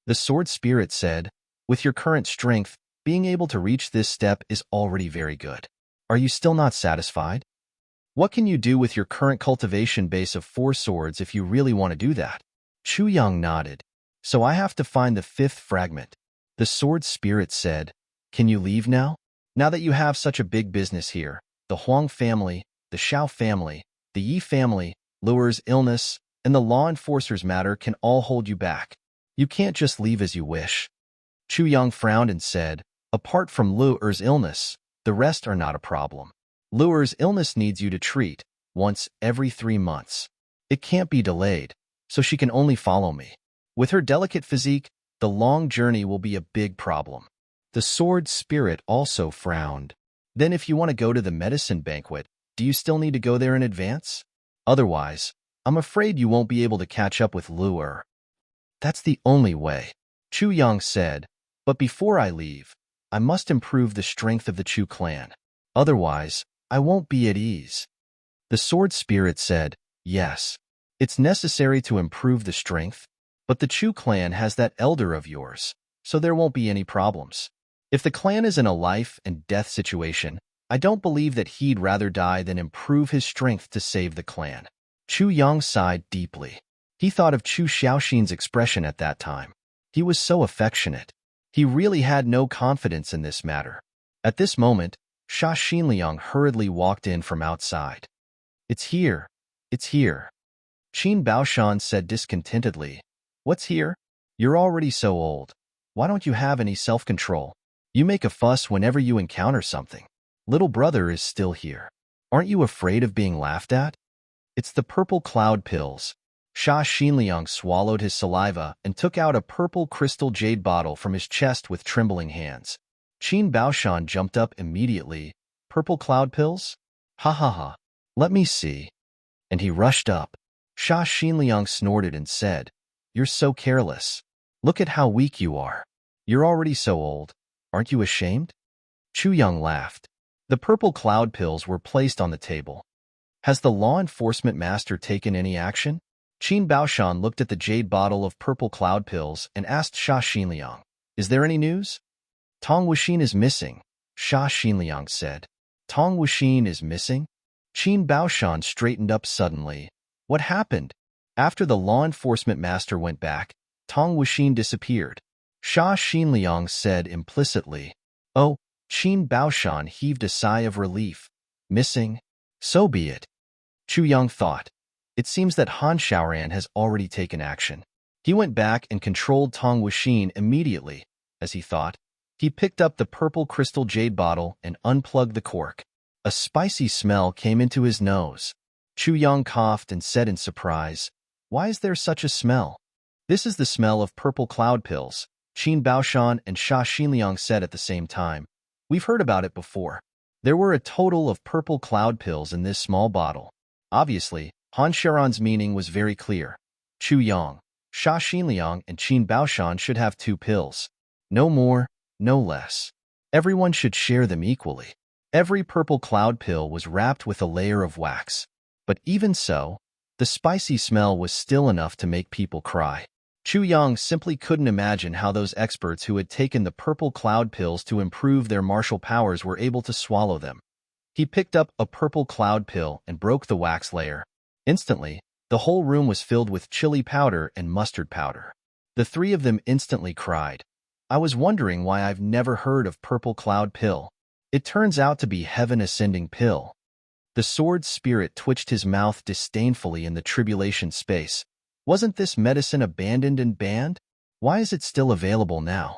The sword spirit said, with your current strength, being able to reach this step is already very good. Are you still not satisfied? What can you do with your current cultivation base of 4 swords if you really want to do that? Chu Yang nodded. So I have to find the 5th fragment. The sword spirit said, can you leave now? Now that you have such a big business here, the Huang family, the Xiao family, the Yi family, Luer's illness, and the law enforcer's matter can all hold you back. You can't just leave as you wish. Chu Yang frowned and said, apart from Luer's illness, the rest are not a problem. Luer's illness needs you to treat once every 3 months. It can't be delayed, so she can only follow me. With her delicate physique, the long journey will be a big problem. The sword spirit also frowned. Then if you want to go to the medicine banquet, do you still need to go there in advance? Otherwise, I'm afraid you won't be able to catch up with Luer. That's the only way, Chu Yang said, but before I leave, I must improve the strength of the Chu clan. Otherwise, I won't be at ease. The sword spirit said, yes, it's necessary to improve the strength, but the Chu clan has that elder of yours, so there won't be any problems. If the clan is in a life and death situation, I don't believe that he'd rather die than improve his strength to save the clan. Chu Yang sighed deeply. He thought of Chu Xiaoxin's expression at that time. He was so affectionate. He really had no confidence in this matter. At this moment, Sha Xinliang hurriedly walked in from outside. It's here. It's here. Qin Baoshan said discontentedly. What's here? You're already so old. Why don't you have any self-control? You make a fuss whenever you encounter something. Little brother is still here. Aren't you afraid of being laughed at? It's the purple cloud pills. Sha Xinliang swallowed his saliva and took out a purple crystal jade bottle from his chest with trembling hands. Qin Baoshan jumped up immediately. Purple cloud pills? Ha ha ha. Let me see. And he rushed up. Sha Xinliang snorted and said, You're so careless. Look at how weak you are. You're already so old. Aren't you ashamed? Chu Yang laughed. The purple cloud pills were placed on the table. Has the law enforcement master taken any action? Qin Baoshan looked at the jade bottle of purple cloud pills and asked Sha Xinliang, Is there any news? Tong Wuxin is missing, Sha Xinliang said. Tong Wuxin is missing? Qin Baoshan straightened up suddenly. What happened? After the law enforcement master went back, Tong Wuxin disappeared. Sha Xinliang said implicitly. Oh, Qin Baoshan heaved a sigh of relief. Missing? So be it. Chu Yang thought. It seems that Han Xiaoran has already taken action. He went back and controlled Tong Wuxin immediately. As he thought, he picked up the purple crystal jade bottle and unplugged the cork. A spicy smell came into his nose. Chu Yang coughed and said in surprise, Why is there such a smell? This is the smell of purple cloud pills, Qin Baoshan and Sha Xinliang said at the same time. We've heard about it before. There were a total of purple cloud pills in this small bottle. Obviously, Han Xiaoran's meaning was very clear. Chu Yang, Sha Xinliang, and Qin Baoshan should have 2 pills. No more, no less. Everyone should share them equally. Every purple cloud pill was wrapped with a layer of wax. But even so, the spicy smell was still enough to make people cry. Chu Yang simply couldn't imagine how those experts who had taken the purple cloud pills to improve their martial powers were able to swallow them. He picked up a purple cloud pill and broke the wax layer. Instantly, the whole room was filled with chili powder and mustard powder. The 3 of them instantly cried. I was wondering why I've never heard of purple cloud pill. It turns out to be heaven ascending pill. The sword spirit twitched his mouth disdainfully in the tribulation space. Wasn't this medicine abandoned and banned? Why is it still available now?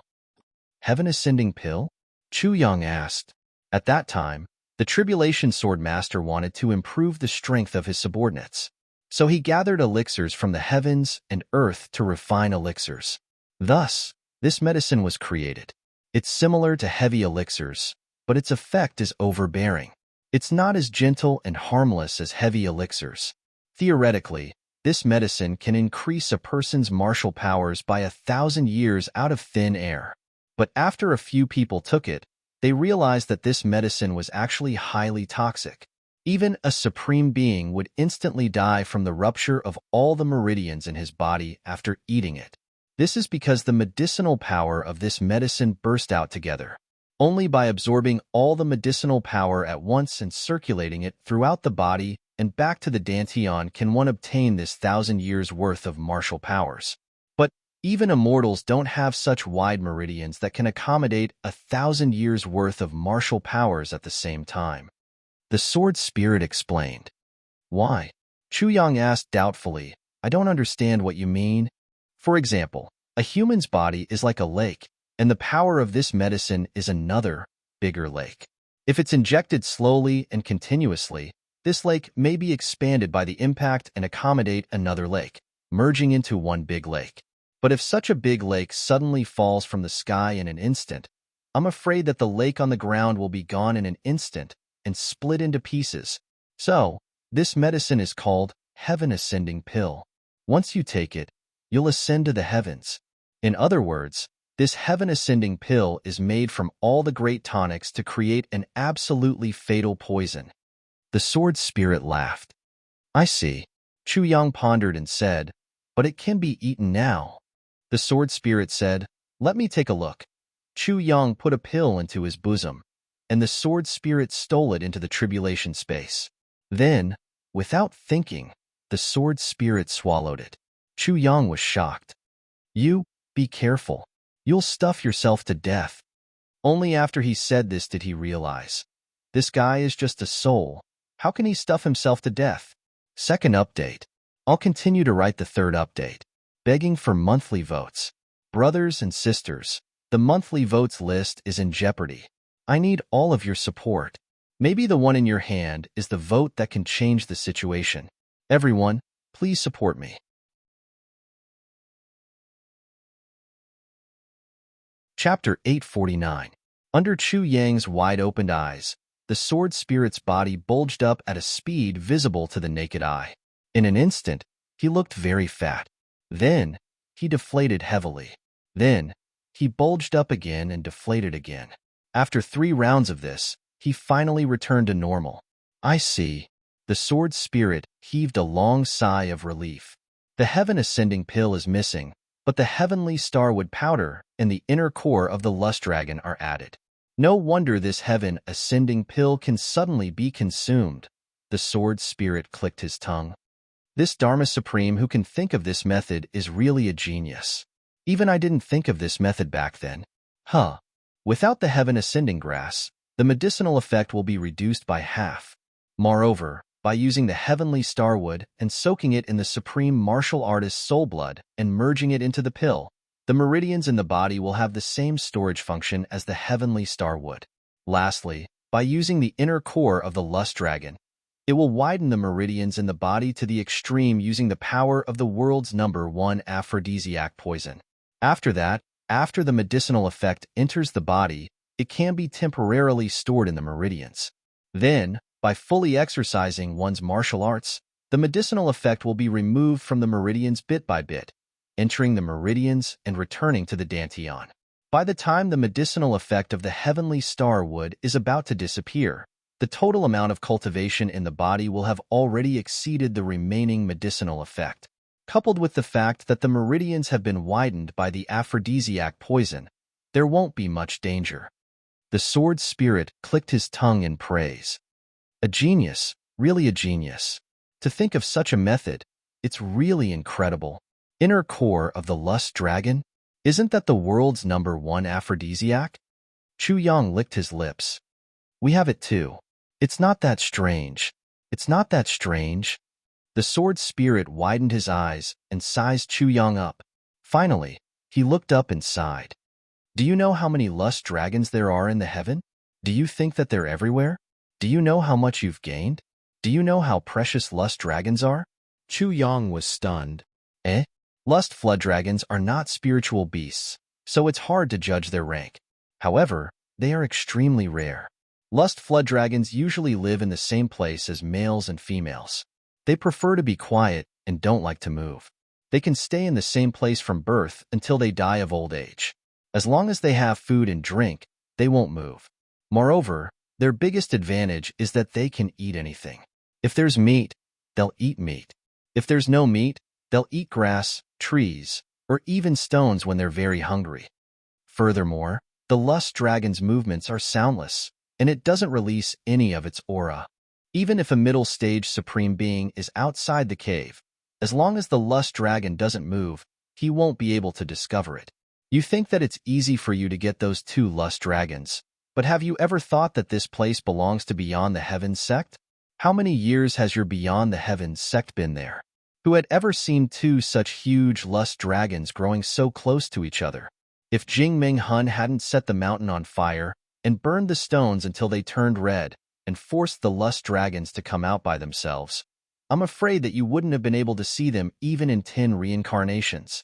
Heaven ascending pill? Chu Yang asked. At that time, the tribulation sword master wanted to improve the strength of his subordinates. So he gathered elixirs from the heavens and earth to refine elixirs. Thus, this medicine was created. It's similar to heavy elixirs, but its effect is overbearing. It's not as gentle and harmless as heavy elixirs. Theoretically, this medicine can increase a person's martial powers by 1,000 years out of thin air. But after a few people took it, they realized that this medicine was actually highly toxic. Even a supreme being would instantly die from the rupture of all the meridians in his body after eating it. This is because the medicinal power of this medicine burst out together. Only by absorbing all the medicinal power at once and circulating it throughout the body and back to the dantian can one obtain this 1,000 years worth of martial powers. But even immortals don't have such wide meridians that can accommodate 1,000 years worth of martial powers at the same time. The sword spirit explained. Why? Chu Yang asked doubtfully. I don't understand what you mean. For example, a human's body is like a lake, and the power of this medicine is another, bigger lake. If it's injected slowly and continuously, this lake may be expanded by the impact and accommodate another lake, merging into one big lake. But if such a big lake suddenly falls from the sky in an instant, I'm afraid that the lake on the ground will be gone in an instant and split into pieces. So, this medicine is called Heaven Ascending Pill. Once you take it, you'll ascend to the heavens. In other words, this Heaven Ascending Pill is made from all the great tonics to create an absolutely fatal poison. The sword spirit laughed. I see. Chu Yang pondered and said, but it can be eaten now. The sword spirit said, Let me take a look. Chu Yang put a pill into his bosom, and the sword spirit stole it into the tribulation space. Then, without thinking, the sword spirit swallowed it. Chu Yang was shocked. You, be careful. You'll stuff yourself to death. Only after he said this did he realize. This guy is just a soul. How can he stuff himself to death? Second update. I'll continue to write the third update. Begging for monthly votes. Brothers and sisters, the monthly votes list is in jeopardy. I need all of your support. Maybe the one in your hand is the vote that can change the situation. Everyone, please support me. Chapter 849. Under Chu Yang's wide-opened eyes, the sword spirit's body bulged up at a speed visible to the naked eye. In an instant, he looked very fat. Then, he deflated heavily. Then, he bulged up again and deflated again. After 3 rounds of this, he finally returned to normal. I see. The sword spirit heaved a long sigh of relief. The heaven ascending pill is missing, but the heavenly starwood powder and the inner core of the lust dragon are added. No wonder this heaven ascending pill can suddenly be consumed. The sword spirit clicked his tongue. This Dharma Supreme who can think of this method is really a genius. Even I didn't think of this method back then. Huh. Without the heaven ascending grass, the medicinal effect will be reduced by half. Moreover, by using the heavenly starwood and soaking it in the supreme martial artist's soul blood and merging it into the pill, the meridians in the body will have the same storage function as the heavenly starwood. Lastly, by using the inner core of the lust dragon, it will widen the meridians in the body to the extreme using the power of the world's #1 aphrodisiac poison. After that, after the medicinal effect enters the body, it can be temporarily stored in the meridians. Then, by fully exercising one's martial arts, the medicinal effect will be removed from the meridians bit by bit, entering the meridians and returning to the dantian. By the time the medicinal effect of the heavenly starwood is about to disappear, the total amount of cultivation in the body will have already exceeded the remaining medicinal effect. Coupled with the fact that the meridians have been widened by the aphrodisiac poison, there won't be much danger. The sword spirit clicked his tongue in praise. A genius, really a genius. To think of such a method, it's really incredible. Inner core of the lust dragon? Isn't that the world's #1 aphrodisiac? Chu Yang licked his lips. We have it too. It's not that strange. It's not that strange. The sword spirit widened his eyes and sized Chu Yang up. Finally, he looked up and sighed. Do you know how many lust dragons there are in the heaven? Do you think that they're everywhere? Do you know how much you've gained? Do you know how precious lust dragons are? Chu Yang was stunned. Eh? Lust flood dragons are not spiritual beasts, so it's hard to judge their rank. However, they are extremely rare. Lust flood dragons usually live in the same place as males and females. They prefer to be quiet and don't like to move. They can stay in the same place from birth until they die of old age. As long as they have food and drink, they won't move. Moreover, their biggest advantage is that they can eat anything. If there's meat, they'll eat meat. If there's no meat, they'll eat grass, trees, or even stones when they're very hungry. Furthermore, the lust dragon's movements are soundless, and it doesn't release any of its aura. Even if a middle-stage supreme being is outside the cave, as long as the lust dragon doesn't move, he won't be able to discover it. You think that it's easy for you to get those 2 lust dragons, but have you ever thought that this place belongs to Beyond the Heavens sect? How many years has your Beyond the Heavens sect been there? Who had ever seen 2 such huge lust dragons growing so close to each other? If Jing Ming Hun hadn't set the mountain on fire and burned the stones until they turned red and forced the lust dragons to come out by themselves, I'm afraid that you wouldn't have been able to see them even in 10 reincarnations.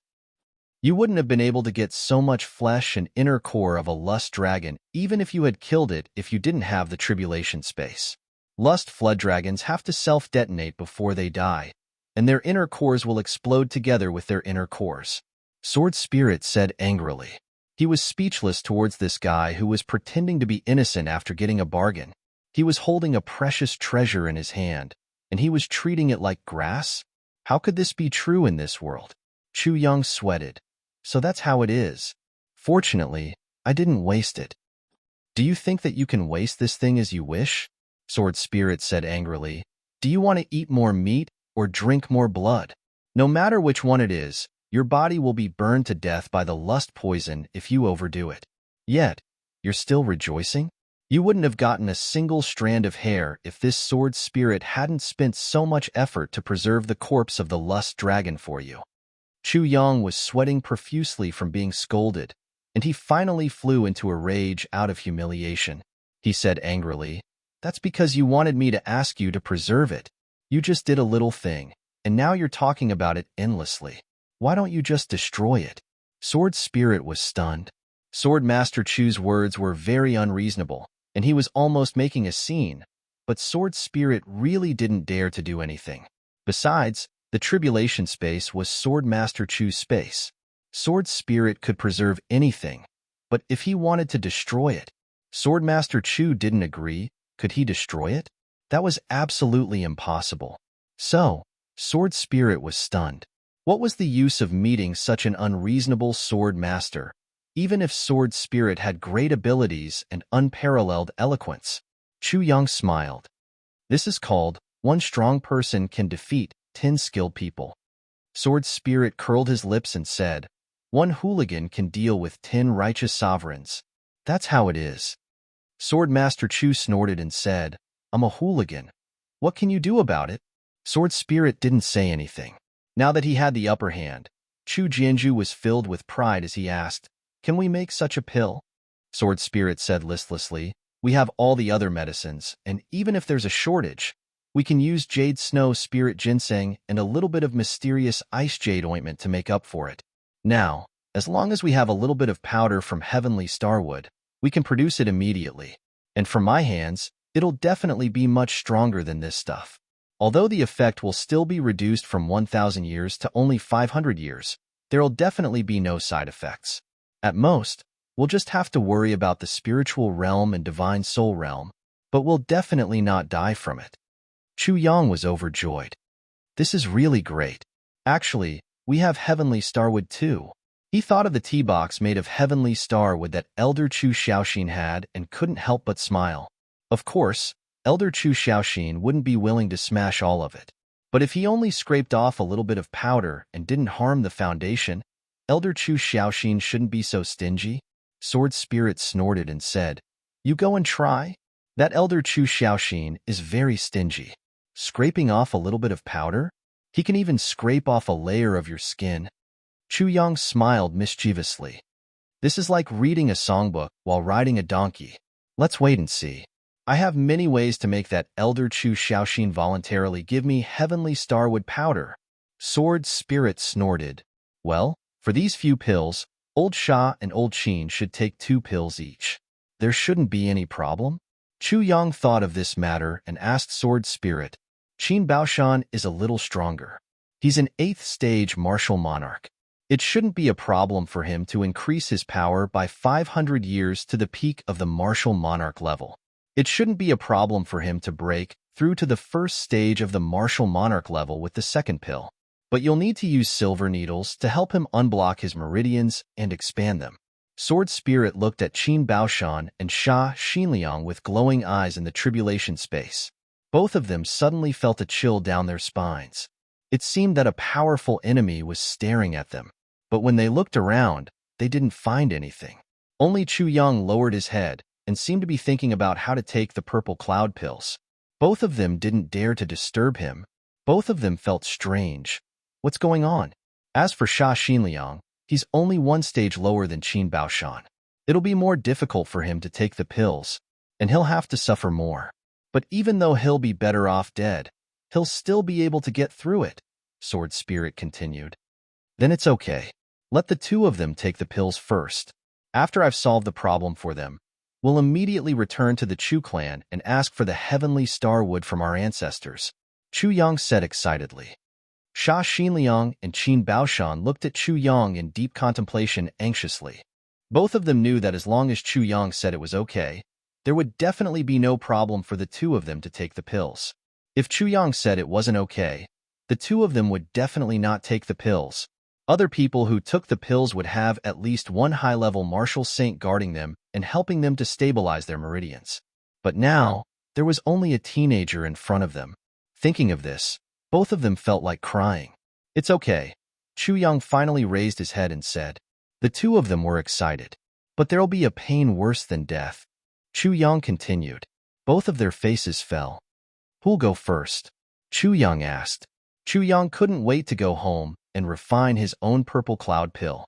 You wouldn't have been able to get so much flesh and inner core of a lust dragon even if you had killed it if you didn't have the tribulation space. Lust flood dragons have to self-detonate before they die, and their inner cores will explode together with their inner cores. Sword Spirit said angrily. He was speechless towards this guy who was pretending to be innocent after getting a bargain. He was holding a precious treasure in his hand, and he was treating it like grass? How could this be true in this world? Chu Yang sweated. So that's how it is. Fortunately, I didn't waste it. Do you think that you can waste this thing as you wish? Sword Spirit said angrily. Do you want to eat more meat or drink more blood? No matter which one it is, your body will be burned to death by the lust poison if you overdo it. Yet, you're still rejoicing? You wouldn't have gotten a single strand of hair if this sword spirit hadn't spent so much effort to preserve the corpse of the lust dragon for you. Chu Yang was sweating profusely from being scolded, and he finally flew into a rage out of humiliation. He said angrily, "That's because you wanted me to ask you to preserve it. You just did a little thing, and now you're talking about it endlessly. Why don't you just destroy it?" Sword Spirit was stunned. Sword Master Chu's words were very unreasonable, and he was almost making a scene, but Sword Spirit really didn't dare to do anything. Besides, the tribulation space was Sword Master Chu's space. Sword Spirit could preserve anything, but if he wanted to destroy it, Sword Master Chu didn't agree. Could he destroy it? That was absolutely impossible. So, Sword Spirit was stunned. What was the use of meeting such an unreasonable sword master, even if Sword Spirit had great abilities and unparalleled eloquence? Chu Yang smiled. This is called, one strong person can defeat 10 skilled people. Sword Spirit curled his lips and said, one hooligan can deal with 10 righteous sovereigns. That's how it is. Sword Master Chu snorted and said, I'm a hooligan. What can you do about it? Sword Spirit didn't say anything. Now that he had the upper hand, Chu Jianju was filled with pride as he asked, can we make such a pill? Sword Spirit said listlessly, we have all the other medicines, and even if there's a shortage, we can use Jade Snow Spirit Ginseng and a little bit of mysterious Ice Jade ointment to make up for it. Now, as long as we have a little bit of powder from Heavenly Starwood, we can produce it immediately. And from my hands, it'll definitely be much stronger than this stuff. Although the effect will still be reduced from 1,000 years to only 500 years, there'll definitely be no side effects. At most, we'll just have to worry about the spiritual realm and divine soul realm, but we'll definitely not die from it. Chu Yang was overjoyed. This is really great. Actually, we have Heavenly Starwood too. He thought of the tea box made of Heavenly Starwood that Elder Chu Xiaoxin had and couldn't help but smile. Of course, Elder Chu Xiaoxin wouldn't be willing to smash all of it. But if he only scraped off a little bit of powder and didn't harm the foundation, Elder Chu Xiaoxin shouldn't be so stingy. Sword Spirit snorted and said, you go and try? That Elder Chu Xiaoxin is very stingy. Scraping off a little bit of powder? He can even scrape off a layer of your skin. Chu Yang smiled mischievously. This is like reading a songbook while riding a donkey. Let's wait and see. I have many ways to make that Elder Chu Xiaoxin voluntarily give me Heavenly Starwood powder. Sword Spirit snorted. Well, for these few pills, Old Sha and Old Qin should take 2 pills each. There shouldn't be any problem. Chu Yang thought of this matter and asked Sword Spirit. Qin Baoshan is a little stronger. He's an 8th stage martial monarch. It shouldn't be a problem for him to increase his power by 500 years to the peak of the martial monarch level. It shouldn't be a problem for him to break through to the 1st stage of the martial monarch level with the 2nd pill. But you'll need to use silver needles to help him unblock his meridians and expand them. Sword Spirit looked at Qin Baoshan and Sha Xinliang with glowing eyes in the tribulation space. Both of them suddenly felt a chill down their spines. It seemed that a powerful enemy was staring at them. But when they looked around, they didn't find anything. Only Chu Yang lowered his head and seemed to be thinking about how to take the purple cloud pills. Both of them didn't dare to disturb him. Both of them felt strange. What's going on? As for Sha Xinliang, he's only 1 stage lower than Qin Baoshan. It'll be more difficult for him to take the pills, and he'll have to suffer more. But even though he'll be better off dead, he'll still be able to get through it, Sword Spirit continued. Then it's okay. Let the 2 of them take the pills first. After I've solved the problem for them, we'll immediately return to the Chu clan and ask for the Heavenly Starwood from our ancestors, Chu Yang said excitedly. Sha Xinliang and Qin Baoshan looked at Chu Yang in deep contemplation anxiously. Both of them knew that as long as Chu Yang said it was okay, there would definitely be no problem for the 2 of them to take the pills. If Chu Yang said it wasn't okay, the 2 of them would definitely not take the pills. Other people who took the pills would have at least one high-level martial saint guarding them and helping them to stabilize their meridians. But now, there was only a teenager in front of them. Thinking of this, both of them felt like crying. "It's okay." Chu Yang finally raised his head and said. The two of them were excited. "But there'll be a pain worse than death." Chu Yang continued. Both of their faces fell. "Who'll go first?" Chu Yang asked. Chu Yang couldn't wait to go home and refine his own purple cloud pill.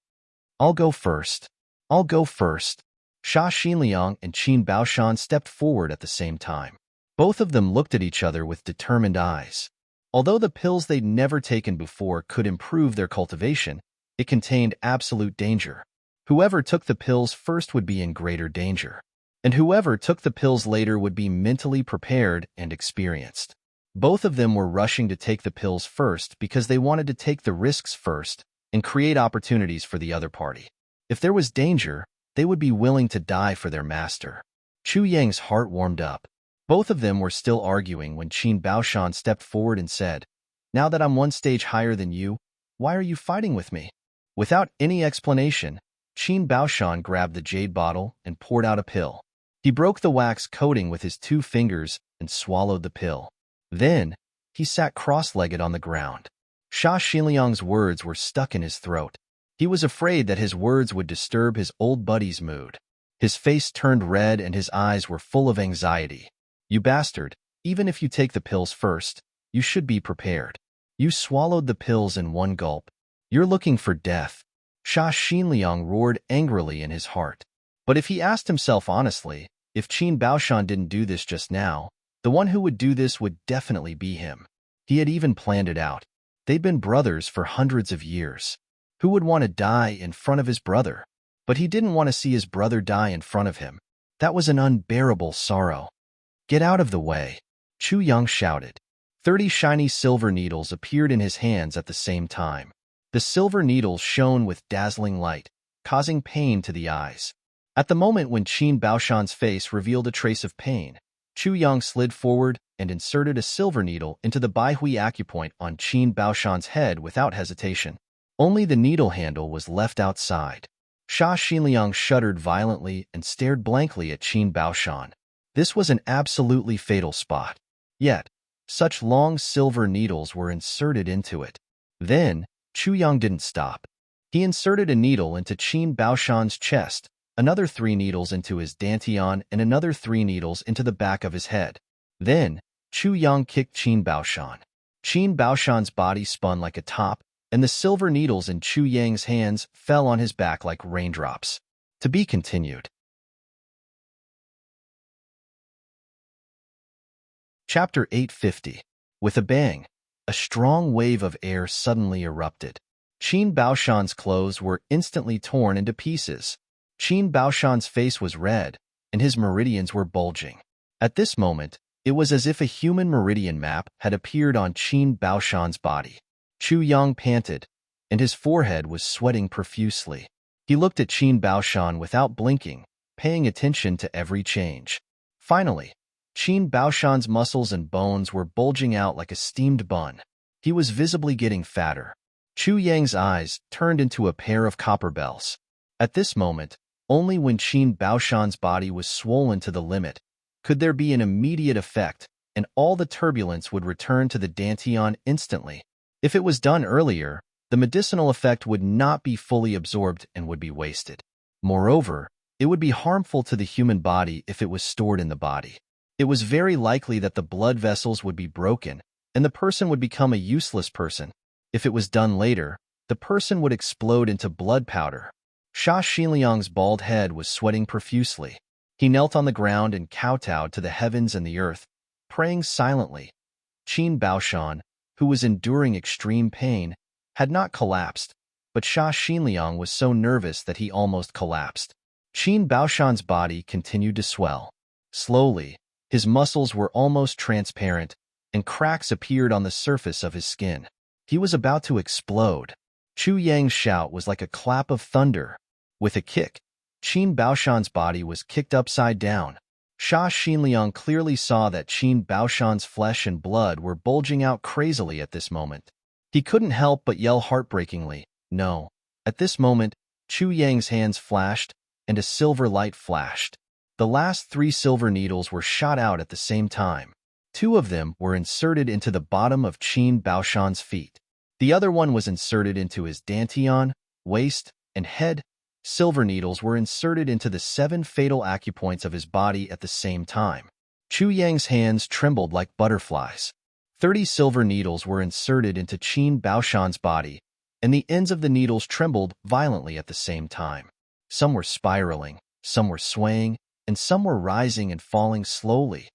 "I'll go first. I'll go first." Sha Xinliang and Qin Baoshan stepped forward at the same time. Both of them looked at each other with determined eyes. Although the pills they'd never taken before could improve their cultivation, it contained absolute danger. Whoever took the pills first would be in greater danger. And whoever took the pills later would be mentally prepared and experienced. Both of them were rushing to take the pills first because they wanted to take the risks first and create opportunities for the other party. If there was danger, they would be willing to die for their master. Chu Yang's heart warmed up. Both of them were still arguing when Qin Baoshan stepped forward and said, "Now that I'm one stage higher than you, why are you fighting with me?" Without any explanation, Qin Baoshan grabbed the jade bottle and poured out a pill. He broke the wax coating with his 2 fingers and swallowed the pill. Then, he sat cross-legged on the ground. Sha Xinliang's words were stuck in his throat. He was afraid that his words would disturb his old buddy's mood. His face turned red and his eyes were full of anxiety. "You bastard, even if you take the pills first, you should be prepared. You swallowed the pills in one gulp. You're looking for death." Sha Xinliang roared angrily in his heart. But if he asked himself honestly, if Qin Baoshan didn't do this just now, the one who would do this would definitely be him. He had even planned it out. They'd been brothers for hundreds of years. Who would want to die in front of his brother? But he didn't want to see his brother die in front of him. That was an unbearable sorrow. "Get out of the way," Chu Yang shouted. 30 shiny silver needles appeared in his hands at the same time. The silver needles shone with dazzling light, causing pain to the eyes. At the moment when Qin Baoshan's face revealed a trace of pain, Chu Yang slid forward and inserted a silver needle into the Baihui acupoint on Qin Baoshan's head without hesitation. Only the needle handle was left outside. Sha Xinliang shuddered violently and stared blankly at Qin Baoshan. This was an absolutely fatal spot. Yet, such long silver needles were inserted into it. Then, Chu Yang didn't stop. He inserted a needle into Qin Baoshan's chest, another 3 needles into his dantian, and another 3 needles into the back of his head. Then, Chu Yang kicked Qin Baoshan. Qin Baoshan's body spun like a top, and the silver needles in Chu Yang's hands fell on his back like raindrops. To be continued. Chapter 850. With a bang, a strong wave of air suddenly erupted. Qin Baoshan's clothes were instantly torn into pieces. Qin Baoshan's face was red, and his meridians were bulging. At this moment, it was as if a human meridian map had appeared on Qin Baoshan's body. Chu Yang panted, and his forehead was sweating profusely. He looked at Qin Baoshan without blinking, paying attention to every change. Finally, Qin Baoshan's muscles and bones were bulging out like a steamed bun. He was visibly getting fatter. Chu Yang's eyes turned into a pair of copper bells. At this moment, only when Qin Baoshan's body was swollen to the limit could there be an immediate effect, and all the turbulence would return to the dantian instantly. If it was done earlier, the medicinal effect would not be fully absorbed and would be wasted. Moreover, it would be harmful to the human body if it was stored in the body. It was very likely that the blood vessels would be broken, and the person would become a useless person. If it was done later, the person would explode into blood powder. Sha Xinliang's bald head was sweating profusely. He knelt on the ground and kowtowed to the heavens and the earth, praying silently. Qin Baoshan, who was enduring extreme pain, had not collapsed, but Sha Xinliang was so nervous that he almost collapsed. Qin Baoshan's body continued to swell. Slowly, his muscles were almost transparent, and cracks appeared on the surface of his skin. He was about to explode. Chu Yang's shout was like a clap of thunder. With a kick, Qin Baoshan's body was kicked upside down. Sha Xinliang clearly saw that Qin Baoshan's flesh and blood were bulging out crazily at this moment. He couldn't help but yell heartbreakingly, No. At this moment, Chu Yang's hands flashed, and a silver light flashed. The last 3 silver needles were shot out at the same time. 2 of them were inserted into the bottom of Qin Baoshan's feet. The other one was inserted into his dantian, waist, and head. Silver needles were inserted into the 7 fatal acupoints of his body at the same time. Chu Yang's hands trembled like butterflies. 30 silver needles were inserted into Qin Baoshan's body, and the ends of the needles trembled violently at the same time. Some were spiraling, some were swaying, and some were rising and falling slowly.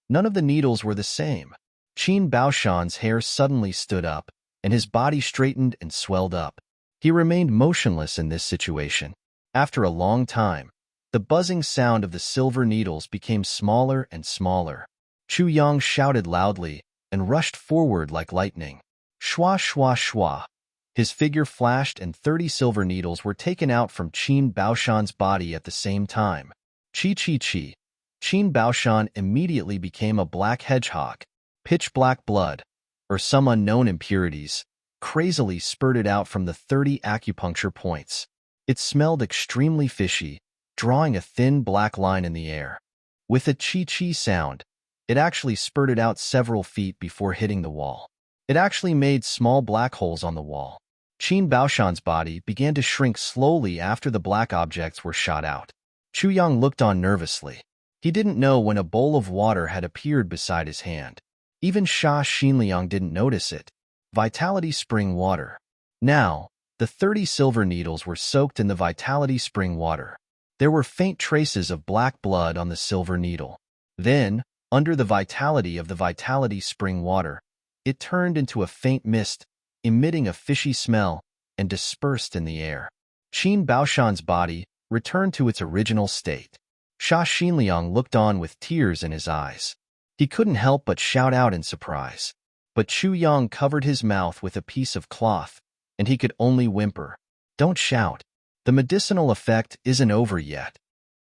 None of the needles were the same. Qin Baoshan's hair suddenly stood up, and his body straightened and swelled up. He remained motionless in this situation. After a long time, the buzzing sound of the silver needles became smaller and smaller. Chu Yang shouted loudly and rushed forward like lightning. Shwa, shwa, shwa. His figure flashed and 30 silver needles were taken out from Qin Baoshan's body at the same time. Chi, chi, chi. Qin Baoshan immediately became a black hedgehog. Pitch black blood, or some unknown impurities, crazily spurted out from the 30 acupuncture points. It smelled extremely fishy, drawing a thin black line in the air. With a chi-chi sound, it actually spurted out several feet before hitting the wall. It actually made small black holes on the wall. Qin Baoshan's body began to shrink slowly after the black objects were shot out. Chu Yang looked on nervously. He didn't know when a bowl of water had appeared beside his hand. Even Sha Xinliang didn't notice it. Vitality spring water. Now, the 30 silver needles were soaked in the vitality spring water. There were faint traces of black blood on the silver needle. Then, under the vitality of the vitality spring water, it turned into a faint mist, emitting a fishy smell, and dispersed in the air. Qin Baoshan's body returned to its original state. Sha Xinliang looked on with tears in his eyes. He couldn't help but shout out in surprise. But Chu Yang covered his mouth with a piece of cloth, and he could only whimper. Don't shout. The medicinal effect isn't over yet.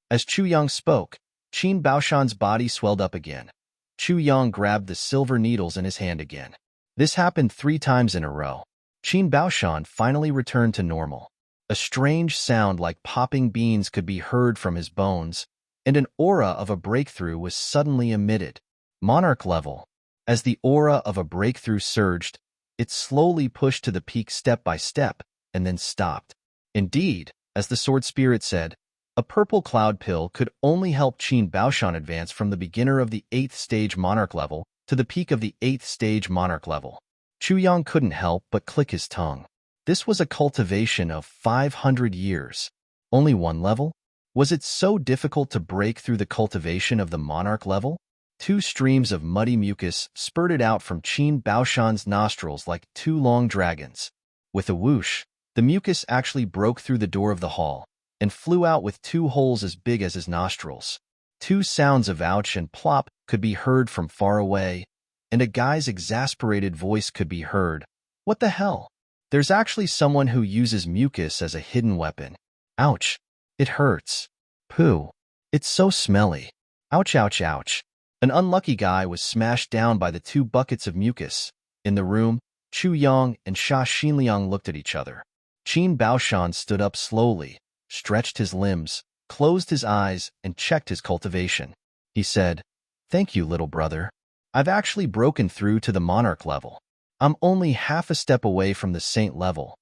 As Chu Yang spoke, Qin Baoshan's body swelled up again. Chu Yang grabbed the silver needles in his hand again. This happened 3 times in a row. Qin Baoshan finally returned to normal. A strange sound like popping beans could be heard from his bones, and an aura of a breakthrough was suddenly emitted. Monarch level. As the aura of a breakthrough surged, it slowly pushed to the peak step by step, and then stopped. Indeed, as the sword spirit said, a purple cloud pill could only help Qin Baoshan advance from the beginner of the 8th stage monarch level to the peak of the 8th stage monarch level. Chu Yang couldn't help but click his tongue. This was a cultivation of 500 years. Only 1 level? Was it so difficult to break through the cultivation of the monarch level? 2 streams of muddy mucus spurted out from Qin Baoshan's nostrils like 2 long dragons. With a whoosh, the mucus actually broke through the door of the hall and flew out with 2 holes as big as his nostrils. 2 sounds of ouch and plop could be heard from far away, and a guy's exasperated voice could be heard. What the hell? There's actually someone who uses mucus as a hidden weapon. Ouch. It hurts. Pooh. It's so smelly. Ouch, ouch, ouch. An unlucky guy was smashed down by the 2 buckets of mucus. In the room, Chu Yang and Sha Xinliang looked at each other. Qin Baoshan stood up slowly, stretched his limbs, closed his eyes, and checked his cultivation. He said, "Thank you, little brother. I've actually broken through to the monarch level. I'm only half a step away from the saint level."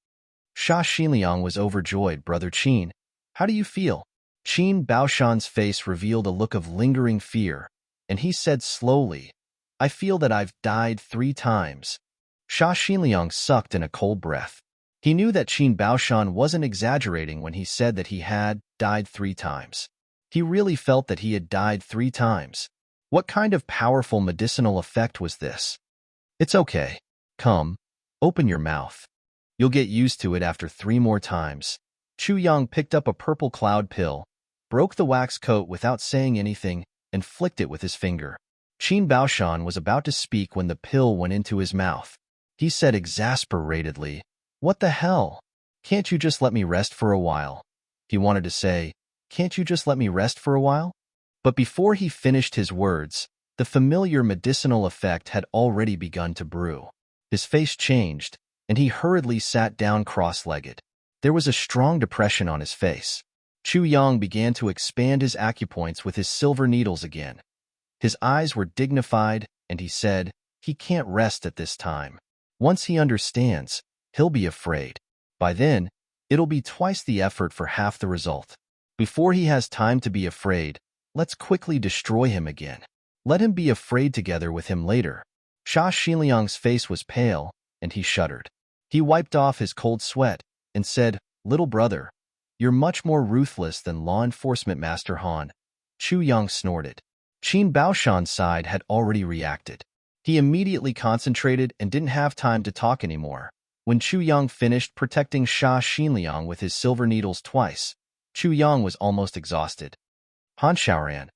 Sha Xinliang was overjoyed. "Brother Qin, how do you feel?" Qin Baoshan's face revealed a look of lingering fear, and he said slowly, "I feel that I've died 3 times. Sha Xinliang sucked in a cold breath. He knew that Qin Baoshan wasn't exaggerating when he said that he had died 3 times. He really felt that he had died 3 times. What kind of powerful medicinal effect was this? "It's okay. Come, open your mouth. You'll get used to it after 3 more times." Chu Yang picked up a purple cloud pill, broke the wax coat without saying anything, and flicked it with his finger. Qin Baoshan was about to speak when the pill went into his mouth. He said exasperatedly, "What the hell? Can't you just let me rest for a while?" He wanted to say, "Can't you just let me rest for a while?" But before he finished his words, the familiar medicinal effect had already begun to brew. His face changed, and he hurriedly sat down cross-legged. There was a strong depression on his face. Chu Yang began to expand his acupoints with his silver needles again. His eyes were dignified, and he said, "He can't rest at this time. Once he understands, he'll be afraid. By then, it'll be twice the effort for half the result. Before he has time to be afraid, let's quickly destroy him again. Let him be afraid together with him later." Sha Xinliang's face was pale, and he shuddered. He wiped off his cold sweat and said, "Little brother, you're much more ruthless than Law Enforcement Master Han." Chu Yang snorted. Qin Baoshan's side had already reacted. He immediately concentrated and didn't have time to talk anymore. When Chu Yang finished protecting Sha Xinliang with his silver needles twice, Chu Yang was almost exhausted. "Han Xiaoran,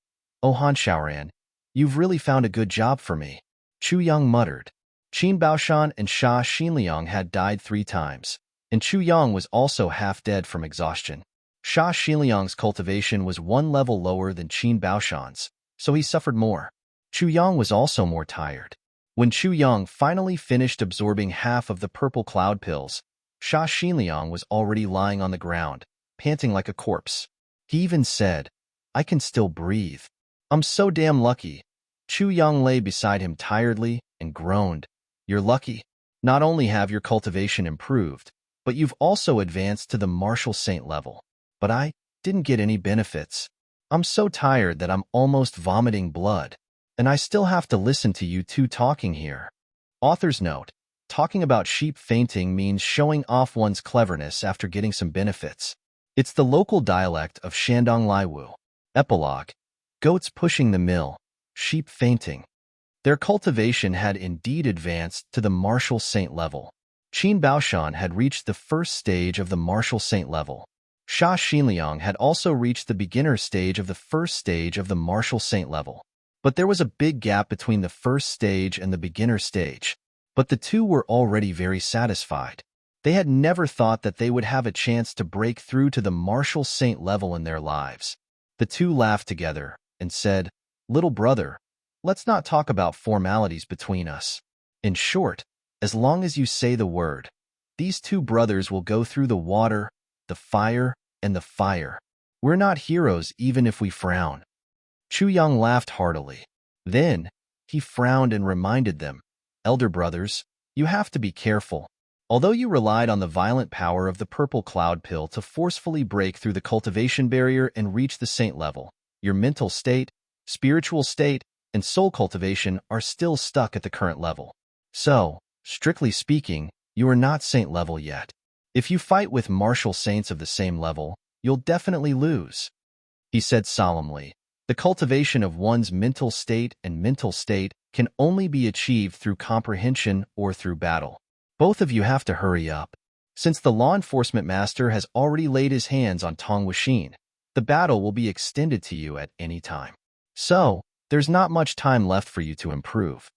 oh Han Xiaoran, you've really found a good job for me," Chu Yang muttered. Qin Baoshan and Sha Xinliang had died 3 times, and Chu Yang was also half dead from exhaustion. Sha Xinliang's cultivation was 1 level lower than Qin Baoshan's, so he suffered more. Chu Yang was also more tired. When Chu Yang finally finished absorbing half of the purple cloud pills, Sha Xinliang was already lying on the ground, panting like a corpse. He even said, "I can still breathe. I'm so damn lucky." Chu Yang lay beside him tiredly and groaned, "You're lucky. Not only have your cultivation improved, but you've also advanced to the martial saint level. But I didn't get any benefits. I'm so tired that I'm almost vomiting blood. And I still have to listen to you two talking here." Author's note: talking about sheep fainting means showing off one's cleverness after getting some benefits. It's the local dialect of Shandong Laiwu. Epilogue: goats pushing the mill, sheep fainting. Their cultivation had indeed advanced to the martial saint level. Qin Baoshan had reached the first stage of the martial saint level. Sha Xinliang had also reached the beginner stage of the first stage of the martial saint level. But there was a big gap between the first stage and the beginner stage. But the two were already very satisfied. They had never thought that they would have a chance to break through to the martial saint level in their lives. The two laughed together and said, "Little brother, let's not talk about formalities between us. In short, as long as you say the word, these two brothers will go through the water, the fire, and the fire. We're not heroes even if we frown." Chu Yang laughed heartily. Then, he frowned and reminded them, "Elder brothers, you have to be careful. Although you relied on the violent power of the purple cloud pill to forcefully break through the cultivation barrier and reach the saint level, your mental state, spiritual state, and soul cultivation are still stuck at the current level. So, strictly speaking, you are not saint level yet. If you fight with martial saints of the same level, you'll definitely lose," he said solemnly. The cultivation of one's mental state and mental state can only be achieved through comprehension or through battle. Both of you have to hurry up. Since the law enforcement master has already laid his hands on Tong Wuxin, the battle will be extended to you at any time. So, there's not much time left for you to improve.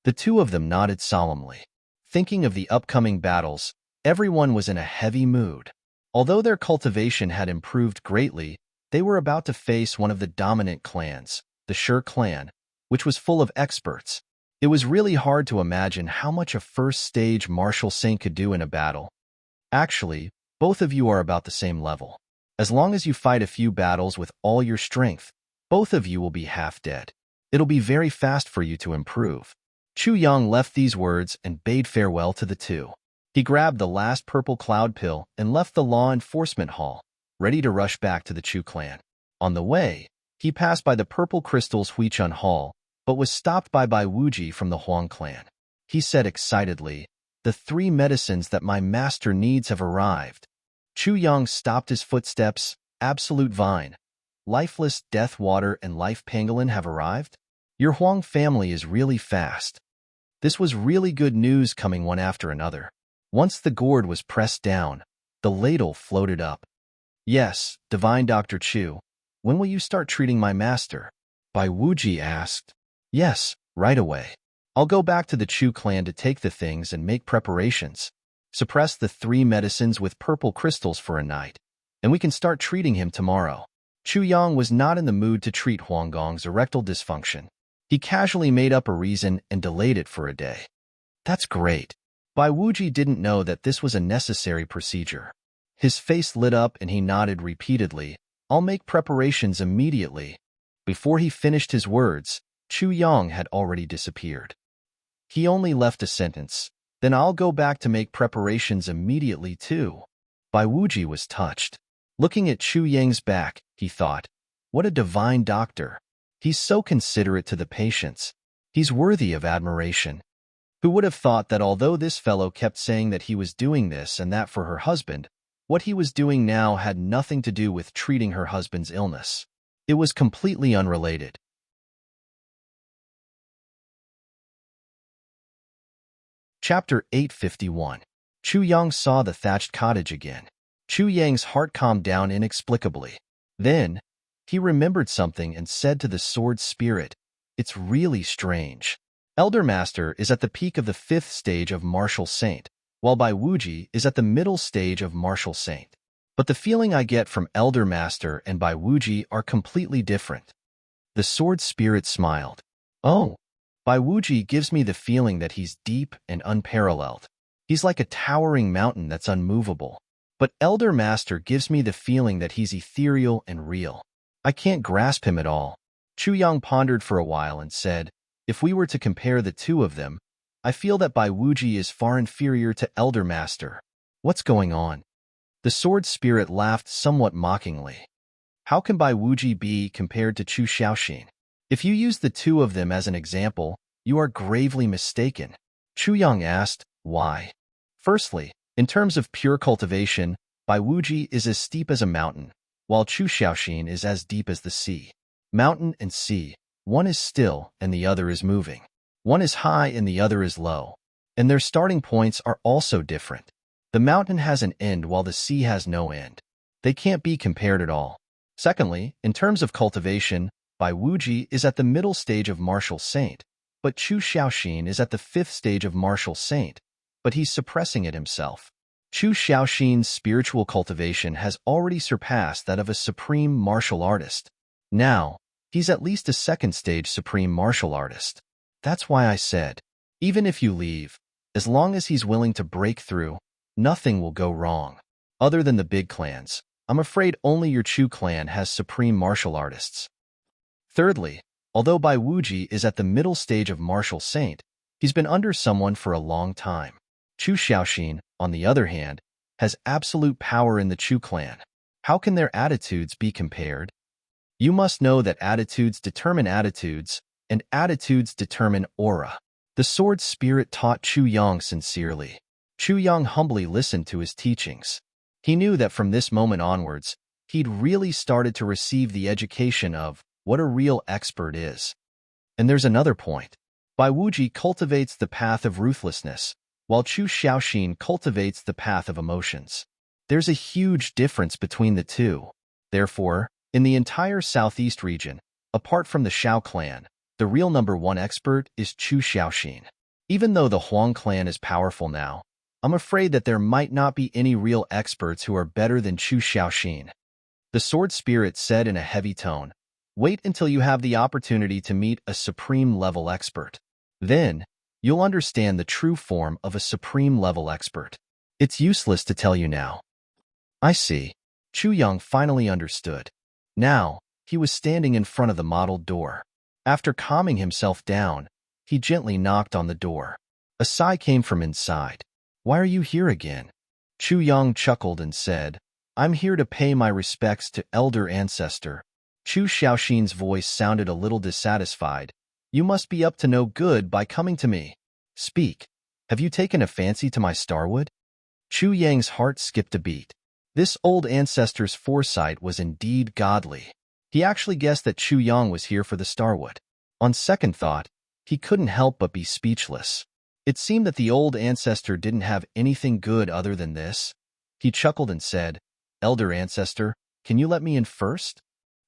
The two of them nodded solemnly. Thinking of the upcoming battles, everyone was in a heavy mood. Although their cultivation had improved greatly, they were about to face one of the dominant clans, the Shi clan, which was full of experts. It was really hard to imagine how much a first-stage martial saint could do in a battle. Actually, both of you are about the same level. As long as you fight a few battles with all your strength, both of you will be half dead. It'll be very fast for you to improve." Chu Yang left these words and bade farewell to the two. He grabbed the last purple cloud pill and left the law enforcement hall, ready to rush back to the Chu clan. On the way, he passed by the purple crystals Huichun Hall, but was stopped by Wuji from the Huang clan. He said excitedly, "The 3 medicines that my master needs have arrived." Chu Yang stopped his footsteps. "Absolute Vine, Lifeless Death Water, and Life Pangolin have arrived? Your Huang family is really fast." This was really good news coming one after another. Once the gourd was pressed down, the ladle floated up. "Yes, Divine Dr. Chu, when will you start treating my master?" Bai Wuji asked. "Yes, right away. I'll go back to the Chu clan to take the things and make preparations. Suppress the 3 medicines with purple crystals for a night, and we can start treating him tomorrow." Chu Yang was not in the mood to treat Huang Gong's erectile dysfunction. He casually made up a reason and delayed it for a day. "That's great. Bai Wuji didn't know that this was a necessary procedure. His face lit up and he nodded repeatedly. I'll make preparations immediately. Before he finished his words, Chu Yang had already disappeared. He only left a sentence. Then I'll go back to make preparations immediately too. Bai Wuji was touched. Looking at Chu Yang's back, he thought, what a divine doctor. He's so considerate to the patients. He's worthy of admiration. Who would have thought that although this fellow kept saying that he was doing this and that for her husband, what he was doing now had nothing to do with treating her husband's illness. It was completely unrelated. Chapter 851. Chu Yang saw the thatched cottage again. Chu Yang's heart calmed down inexplicably. Then, he remembered something and said to the sword spirit, it's really strange. Elder Master is at the peak of the 5th stage of Martial Saint, while Bai Wuji is at the middle stage of Martial Saint. But the feeling I get from Elder Master and Bai Wuji are completely different. The sword spirit smiled. Oh, Bai Wuji gives me the feeling that he's deep and unparalleled. He's like a towering mountain that's unmovable. But Elder Master gives me the feeling that he's ethereal and real. I can't grasp him at all. Chu Yang pondered for a while and said, if we were to compare the two of them, I feel that Bai Wuji is far inferior to Elder Master. What's going on? The sword spirit laughed somewhat mockingly. How can Bai Wuji be compared to Chu Xiaoxin? If you use the two of them as an example, you are gravely mistaken. Chu Yang asked, why? Firstly, in terms of pure cultivation, Bai Wuji is as steep as a mountain, while Chu Xiaoxin is as deep as the sea. Mountain and sea, one is still and the other is moving. One is high and the other is low. And their starting points are also different. The mountain has an end while the sea has no end. They can't be compared at all. Secondly, in terms of cultivation, Bai Wuji is at the middle stage of Martial Saint, but Chu Xiaoxin is at the 5th stage of Martial Saint, but he's suppressing it himself. Chu Xiaoxin's spiritual cultivation has already surpassed that of a supreme martial artist. Now, he's at least a 2nd stage supreme martial artist. That's why I said, even if you leave, as long as he's willing to break through, nothing will go wrong. Other than the big clans, I'm afraid only your Chu clan has supreme martial artists. Thirdly, although Bai Wuji is at the middle stage of Martial Saint, he's been under someone for a long time. Chu Xiaoxin, on the other hand, has absolute power in the Chu clan. How can their attitudes be compared? You must know that attitudes determine attitudes, and attitudes determine aura. The sword spirit taught Chu Yang sincerely. Chu Yang humbly listened to his teachings. He knew that from this moment onwards, he'd really started to receive the education of what a real expert is. And there's another point. Bai Wuji cultivates the path of ruthlessness, while Chu Xiaoxin cultivates the path of emotions. There's a huge difference between the two. Therefore, in the entire southeast region, apart from the Xiao clan, the real #1 expert is Chu Xiaoxin. Even though the Huang clan is powerful now, I'm afraid that there might not be any real experts who are better than Chu Xiaoxin. The sword spirit said in a heavy tone, wait until you have the opportunity to meet a supreme-level expert. Then, you'll understand the true form of a supreme-level expert. It's useless to tell you now. I see. Chu Yang finally understood. Now, he was standing in front of the mottled door. After calming himself down, he gently knocked on the door. A sigh came from inside. Why are you here again? Chu Yang chuckled and said, I'm here to pay my respects to elder ancestor. Chu Xiaoxin's voice sounded a little dissatisfied. You must be up to no good by coming to me. Speak. Have you taken a fancy to my starwood? Chu Yang's heart skipped a beat. This old ancestor's foresight was indeed godly. He actually guessed that Chu Yang was here for the starwood. On second thought, he couldn't help but be speechless. It seemed that the old ancestor didn't have anything good other than this. He chuckled and said, Elder ancestor, can you let me in first?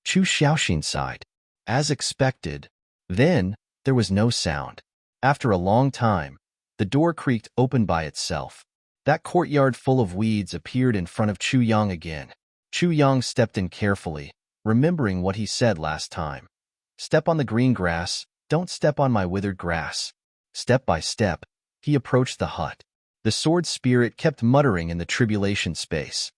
Chu Xiaoxin sighed. As expected. Then, there was no sound. After a long time, the door creaked open by itself. That courtyard full of weeds appeared in front of Chu Yang again. Chu Yang stepped in carefully, remembering what he said last time. Step on the green grass, don't step on my withered grass. Step by step, he approached the hut. The sword spirit kept muttering in the tribulation space.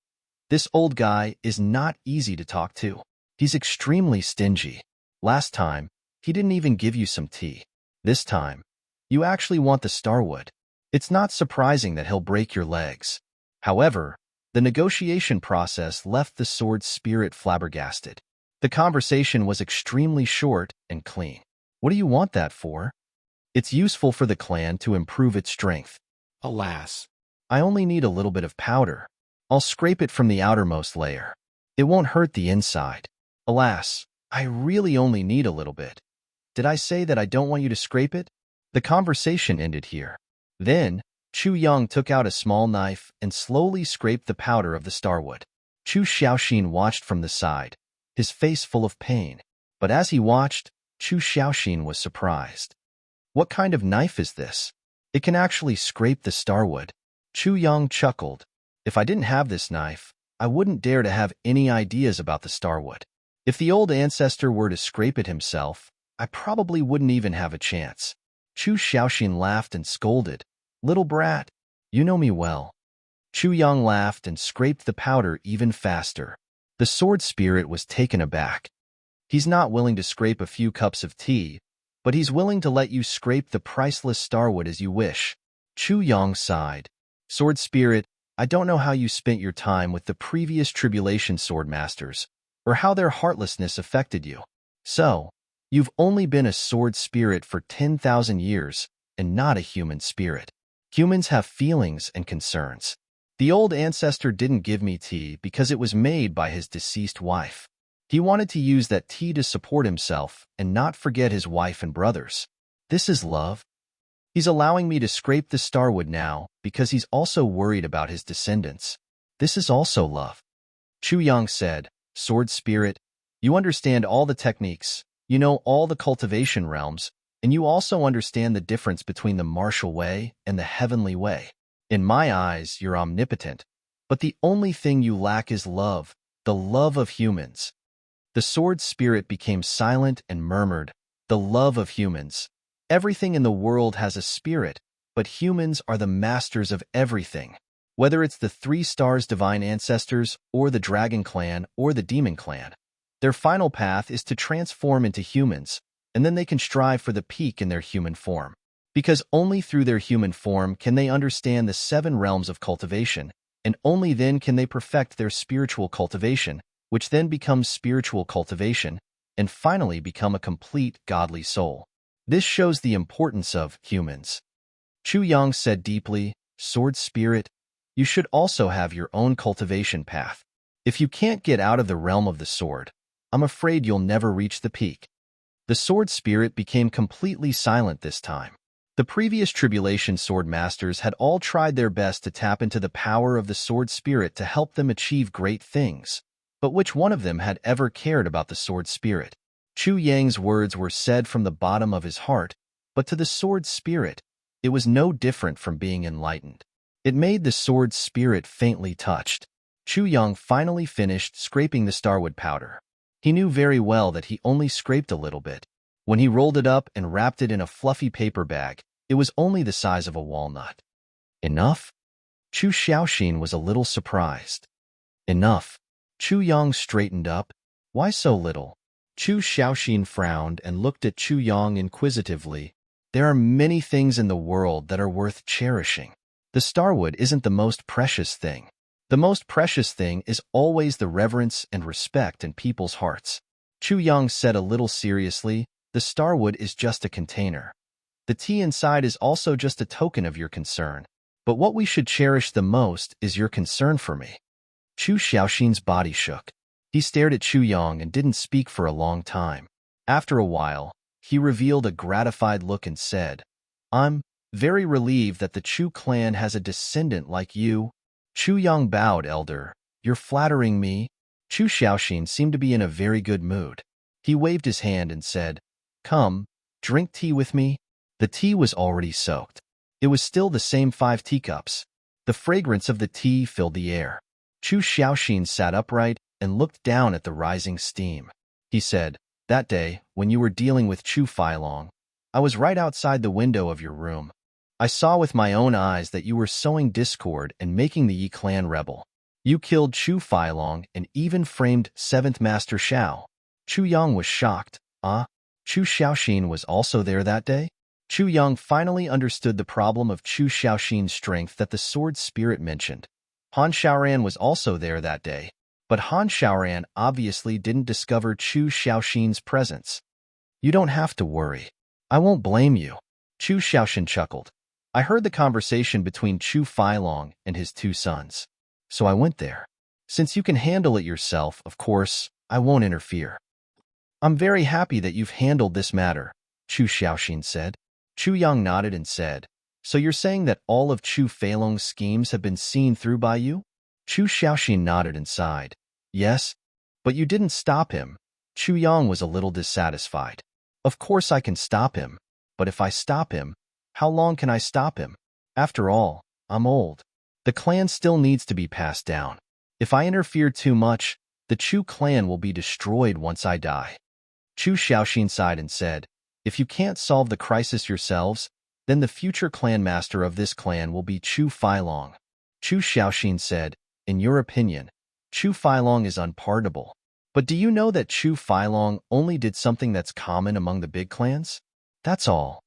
This old guy is not easy to talk to. He's extremely stingy. Last time, he didn't even give you some tea. This time, you actually want the starwood. It's not surprising that he'll break your legs. However, the negotiation process left the sword spirit flabbergasted. The conversation was extremely short and clean. What do you want that for? It's useful for the clan to improve its strength. Alas, I only need a little bit of powder. I'll scrape it from the outermost layer. It won't hurt the inside. Alas, I really only need a little bit. Did I say that I don't want you to scrape it? The conversation ended here. Then, Chu Yang took out a small knife and slowly scraped the powder of the starwood. Chu Xiaoxin watched from the side, his face full of pain. But as he watched, Chu Xiaoxin was surprised. What kind of knife is this? It can actually scrape the starwood. Chu Yang chuckled. If I didn't have this knife, I wouldn't dare to have any ideas about the starwood. If the old ancestor were to scrape it himself, I probably wouldn't even have a chance. Chu Xiaoxin laughed and scolded. Little brat, you know me well. Chu Yang laughed and scraped the powder even faster. The sword spirit was taken aback. He's not willing to scrape a few cups of tea, but he's willing to let you scrape the priceless starwood as you wish. Chu Yang sighed. Sword spirit, I don't know how you spent your time with the previous tribulation sword masters, or how their heartlessness affected you. So, you've only been a sword spirit for 10,000 years, and not a human spirit. Humans have feelings and concerns. The old ancestor didn't give me tea because it was made by his deceased wife. He wanted to use that tea to support himself and not forget his wife and brothers. This is love. He's allowing me to scrape the starwood now because he's also worried about his descendants. This is also love. Chu Yang said, Sword spirit, you understand all the techniques, you know all the cultivation realms, and you also understand the difference between the martial way and the heavenly way. In my eyes, you're omnipotent, but the only thing you lack is love, the love of humans. The sword spirit became silent and murmured, the love of humans. Everything in the world has a spirit, but humans are the masters of everything. Whether it's the 3 stars divine ancestors, or the dragon clan, or the demon clan, their final path is to transform into humans, and then they can strive for the peak in their human form. Because only through their human form can they understand the 7 realms of cultivation, and only then can they perfect their spiritual cultivation, which then becomes spiritual cultivation, and finally become a complete godly soul. This shows the importance of humans. Chu Yang said deeply, Sword spirit, you should also have your own cultivation path. If you can't get out of the realm of the sword, I'm afraid you'll never reach the peak. The sword spirit became completely silent this time. The previous tribulation sword masters had all tried their best to tap into the power of the sword spirit to help them achieve great things. But which one of them had ever cared about the sword spirit? Chu Yang's words were said from the bottom of his heart, but to the sword spirit, it was no different from being enlightened. It made the sword spirit faintly touched. Chu Yang finally finished scraping the starwood powder. He knew very well that he only scraped a little bit. When he rolled it up and wrapped it in a fluffy paper bag, it was only the size of a walnut. Enough? Chu Xiaoxin was a little surprised. Enough. Chu Yang straightened up. Why so little? Chu Xiaoxin frowned and looked at Chu Yang inquisitively. There are many things in the world that are worth cherishing. The starwood isn't the most precious thing. The most precious thing is always the reverence and respect in people's hearts. Chu Yang said a little seriously, the starwood is just a container. The tea inside is also just a token of your concern. But what we should cherish the most is your concern for me. Chu Xiaoxin's body shook. He stared at Chu Yang and didn't speak for a long time. After a while, he revealed a gratified look and said, I'm very relieved that the Chu clan has a descendant like you. Chu Yang bowed, elder. You're flattering me. Chu Xiaoxin seemed to be in a very good mood. He waved his hand and said, Come, drink tea with me. The tea was already soaked. It was still the same 5 teacups. The fragrance of the tea filled the air. Chu Xiaoxin sat upright and looked down at the rising steam. He said, That day, when you were dealing with Chu Feilong, I was right outside the window of your room. I saw with my own eyes that you were sowing discord and making the Yi clan rebel. You killed Chu Feilong and even framed 7th Master Xiao. Chu Yang was shocked. Chu Xiaoxin was also there that day? Chu Yang finally understood the problem of Chu Xiaoxin's strength that the sword spirit mentioned. Han Xiaoran was also there that day, but Han Xiaoran obviously didn't discover Chu Xiaoxin's presence. You don't have to worry. I won't blame you. Chu Xiaoxin chuckled. I heard the conversation between Chu Feilong and his 2 sons. So I went there. Since you can handle it yourself, of course, I won't interfere. I'm very happy that you've handled this matter, Chu Xiaoxin said. Chu Yang nodded and said, so you're saying that all of Chu Feilong's schemes have been seen through by you? Chu Xiaoxin nodded and sighed. Yes, but you didn't stop him. Chu Yang was a little dissatisfied. Of course I can stop him, but if I stop him, how long can I stop him? After all, I'm old. The clan still needs to be passed down. If I interfere too much, the Chu clan will be destroyed once I die. Chu Xiaoxin sighed and said, if you can't solve the crisis yourselves, then the future clan master of this clan will be Chu Feilong. Chu Xiaoxin said, in your opinion, Chu Feilong is unpardonable. But do you know that Chu Feilong only did something that's common among the big clans? That's all.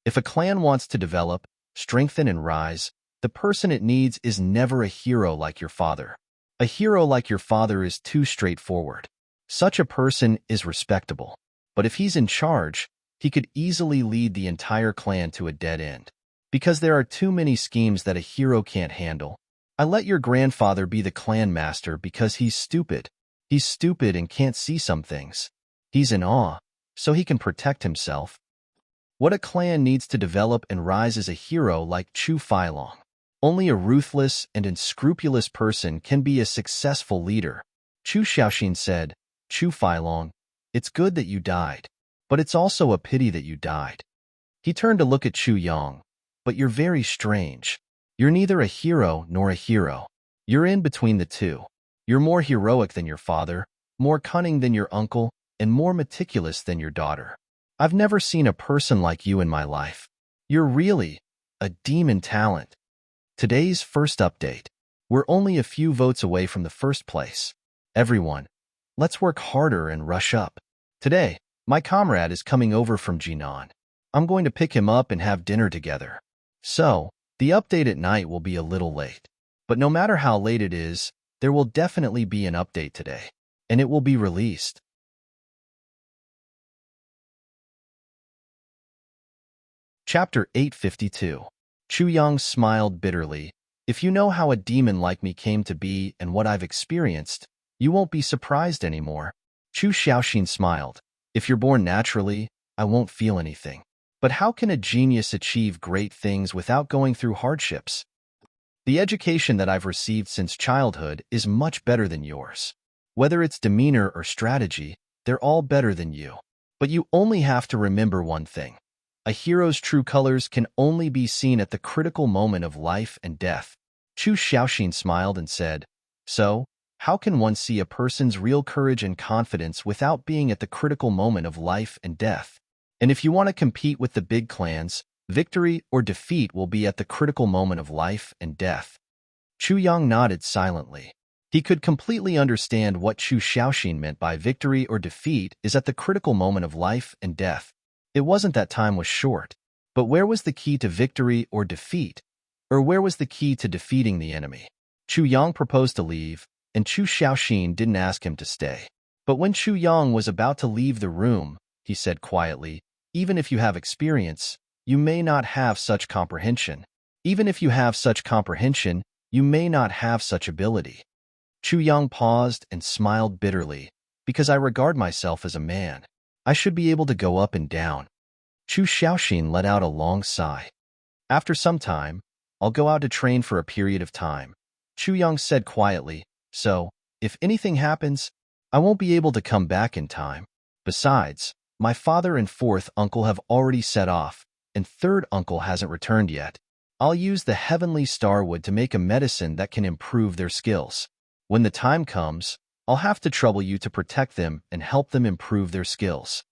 If a clan wants to develop, strengthen, and rise, the person it needs is never a hero like your father. A hero like your father is too straightforward. Such a person is respectable. But if he's in charge, he could easily lead the entire clan to a dead end. Because there are too many schemes that a hero can't handle. I let your grandfather be the clan master because he's stupid. He's stupid and can't see some things. He's in awe, so he can protect himself. What a clan needs to develop and rise is a hero like Chu Feilong. Only a ruthless and unscrupulous person can be a successful leader. Chu Xiaoxin said, Chu Feilong, it's good that you died, but it's also a pity that you died. He turned to look at Chu Yang, but you're very strange. You're neither a hero nor a hero. You're in between the two. You're more heroic than your father, more cunning than your uncle, and more meticulous than your daughter. I've never seen a person like you in my life. You're really a demon talent. Today's first update. We're only a few votes away from the first place. Everyone, let's work harder and rush up. Today, my comrade is coming over from Jinan. I'm going to pick him up and have dinner together. So, the update at night will be a little late. But no matter how late it is, there will definitely be an update today, and it will be released. Chapter 852. Chu Yang smiled bitterly. If you know how a demon like me came to be and what I've experienced, you won't be surprised anymore. Chu Xiaoxin smiled. If you're born naturally, I won't feel anything. But how can a genius achieve great things without going through hardships? The education that I've received since childhood is much better than yours. Whether it's demeanor or strategy, they're all better than you. But you only have to remember one thing. A hero's true colors can only be seen at the critical moment of life and death. Chu Xiaoxin smiled and said, so, how can one see a person's real courage and confidence without being at the critical moment of life and death? And if you want to compete with the big clans, victory or defeat will be at the critical moment of life and death. Chu Yang nodded silently. He could completely understand what Chu Xiaoxin meant by victory or defeat is at the critical moment of life and death. It wasn't that time was short, but where was the key to victory or defeat? Or where was the key to defeating the enemy? Chu Yang proposed to leave, and Chu Xiaoxin didn't ask him to stay. But when Chu Yang was about to leave the room, he said quietly, even if you have experience, you may not have such comprehension. Even if you have such comprehension, you may not have such ability. Chu Yang paused and smiled bitterly, because I regard myself as a man. I should be able to go up and down. Chu Xiaoxin let out a long sigh. After some time, I'll go out to train for a period of time. Chu Yang said quietly, so, if anything happens, I won't be able to come back in time. Besides, my father and fourth uncle have already set off, and third uncle hasn't returned yet. I'll use the heavenly starwood to make a medicine that can improve their skills. When the time comes, I'll have to trouble you to protect them and help them improve their skills.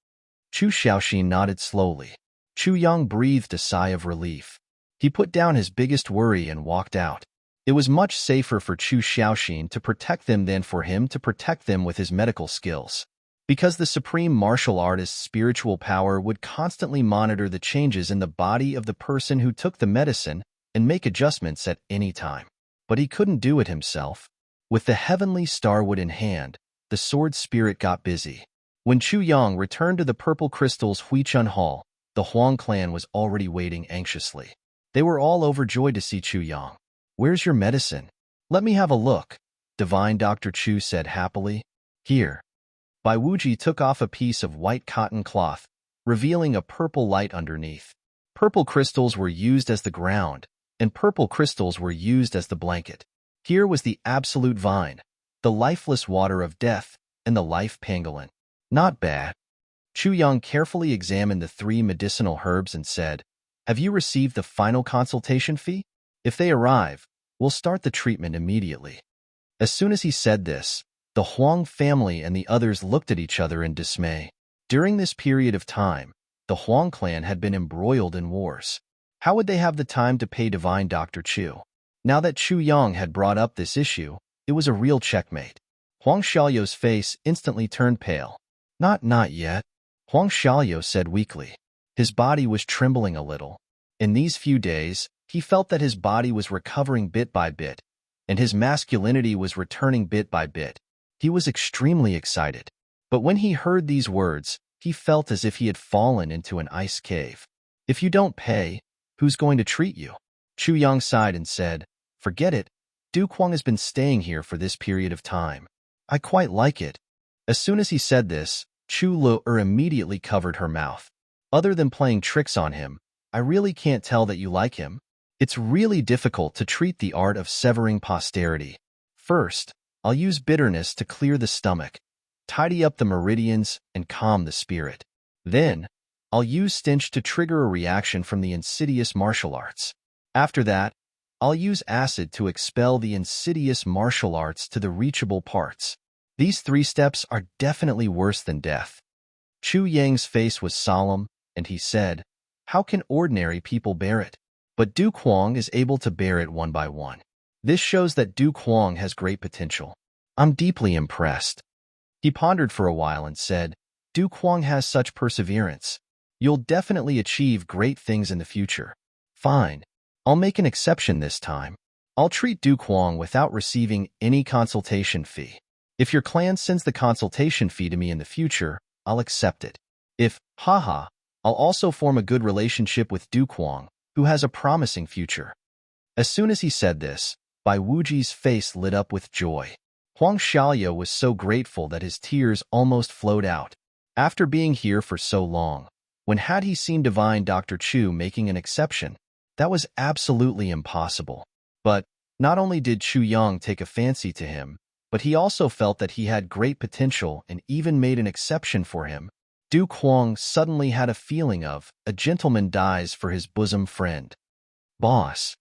Chu Xiaoxin nodded slowly. Chu Yang breathed a sigh of relief. He put down his biggest worry and walked out. It was much safer for Chu Xiaoxin to protect them than for him to protect them with his medical skills. Because the supreme martial artist's spiritual power would constantly monitor the changes in the body of the person who took the medicine and make adjustments at any time. But he couldn't do it himself. With the heavenly starwood in hand, the sword spirit got busy. When Chu Yang returned to the Purple Crystal's Huichun Hall, the Huang clan was already waiting anxiously. They were all overjoyed to see Chu Yang. "Where's your medicine? Let me have a look," Divine Dr. Chu said happily. "Here." Bai Wuji took off a piece of white cotton cloth, revealing a purple light underneath. Purple crystals were used as the ground, and purple crystals were used as the blanket. Here was the absolute vine, the lifeless water of death, and the life pangolin. Not bad. Chu Yang carefully examined the 3 medicinal herbs and said, "Have you received the final consultation fee? If they arrive, we'll start the treatment immediately." As soon as he said this, the Huang family and the others looked at each other in dismay. During this period of time, the Huang clan had been embroiled in wars. How would they have the time to pay Divine Dr. Chu? Now that Chu Yang had brought up this issue, it was a real checkmate. Huang Xiaoyou's face instantly turned pale. Not yet," Huang Xiaoyou said weakly. His body was trembling a little. In these few days, he felt that his body was recovering bit by bit, and his masculinity was returning bit by bit. He was extremely excited. But when he heard these words, he felt as if he had fallen into an ice cave. "If you don't pay, who's going to treat you?" Chu Yang sighed and said, "Forget it. Du Kuang has been staying here for this period of time. I quite like it." As soon as he said this, Chu Lu'er immediately covered her mouth. "Other than playing tricks on him, I really can't tell that you like him. It's really difficult to treat the art of severing posterity. First, I'll use bitterness to clear the stomach, tidy up the meridians, and calm the spirit. Then, I'll use stench to trigger a reaction from the insidious martial arts. After that, I'll use acid to expel the insidious martial arts to the reachable parts. These 3 steps are definitely worse than death." Chu Yang's face was solemn, and he said, "How can ordinary people bear it? But Du Kuang is able to bear it one by one. This shows that Du Kuang has great potential. I'm deeply impressed." He pondered for a while and said, "Du Kuang has such perseverance. You'll definitely achieve great things in the future." "Fine. I'll make an exception this time. I'll treat Du Kuang without receiving any consultation fee. If your clan sends the consultation fee to me in the future, I'll accept it. If, I'll also form a good relationship with Du Kuang, who has a promising future." As soon as he said this, Bai Wuji's face lit up with joy. Huang Xiaoyou was so grateful that his tears almost flowed out. After being here for so long, when had he seen Divine Dr. Chu making an exception? That was absolutely impossible. But not only did Chu Yang take a fancy to him, but he also felt that he had great potential and even made an exception for him. Du Kuang suddenly had a feeling of, a gentleman dies for his bosom friend. Boss.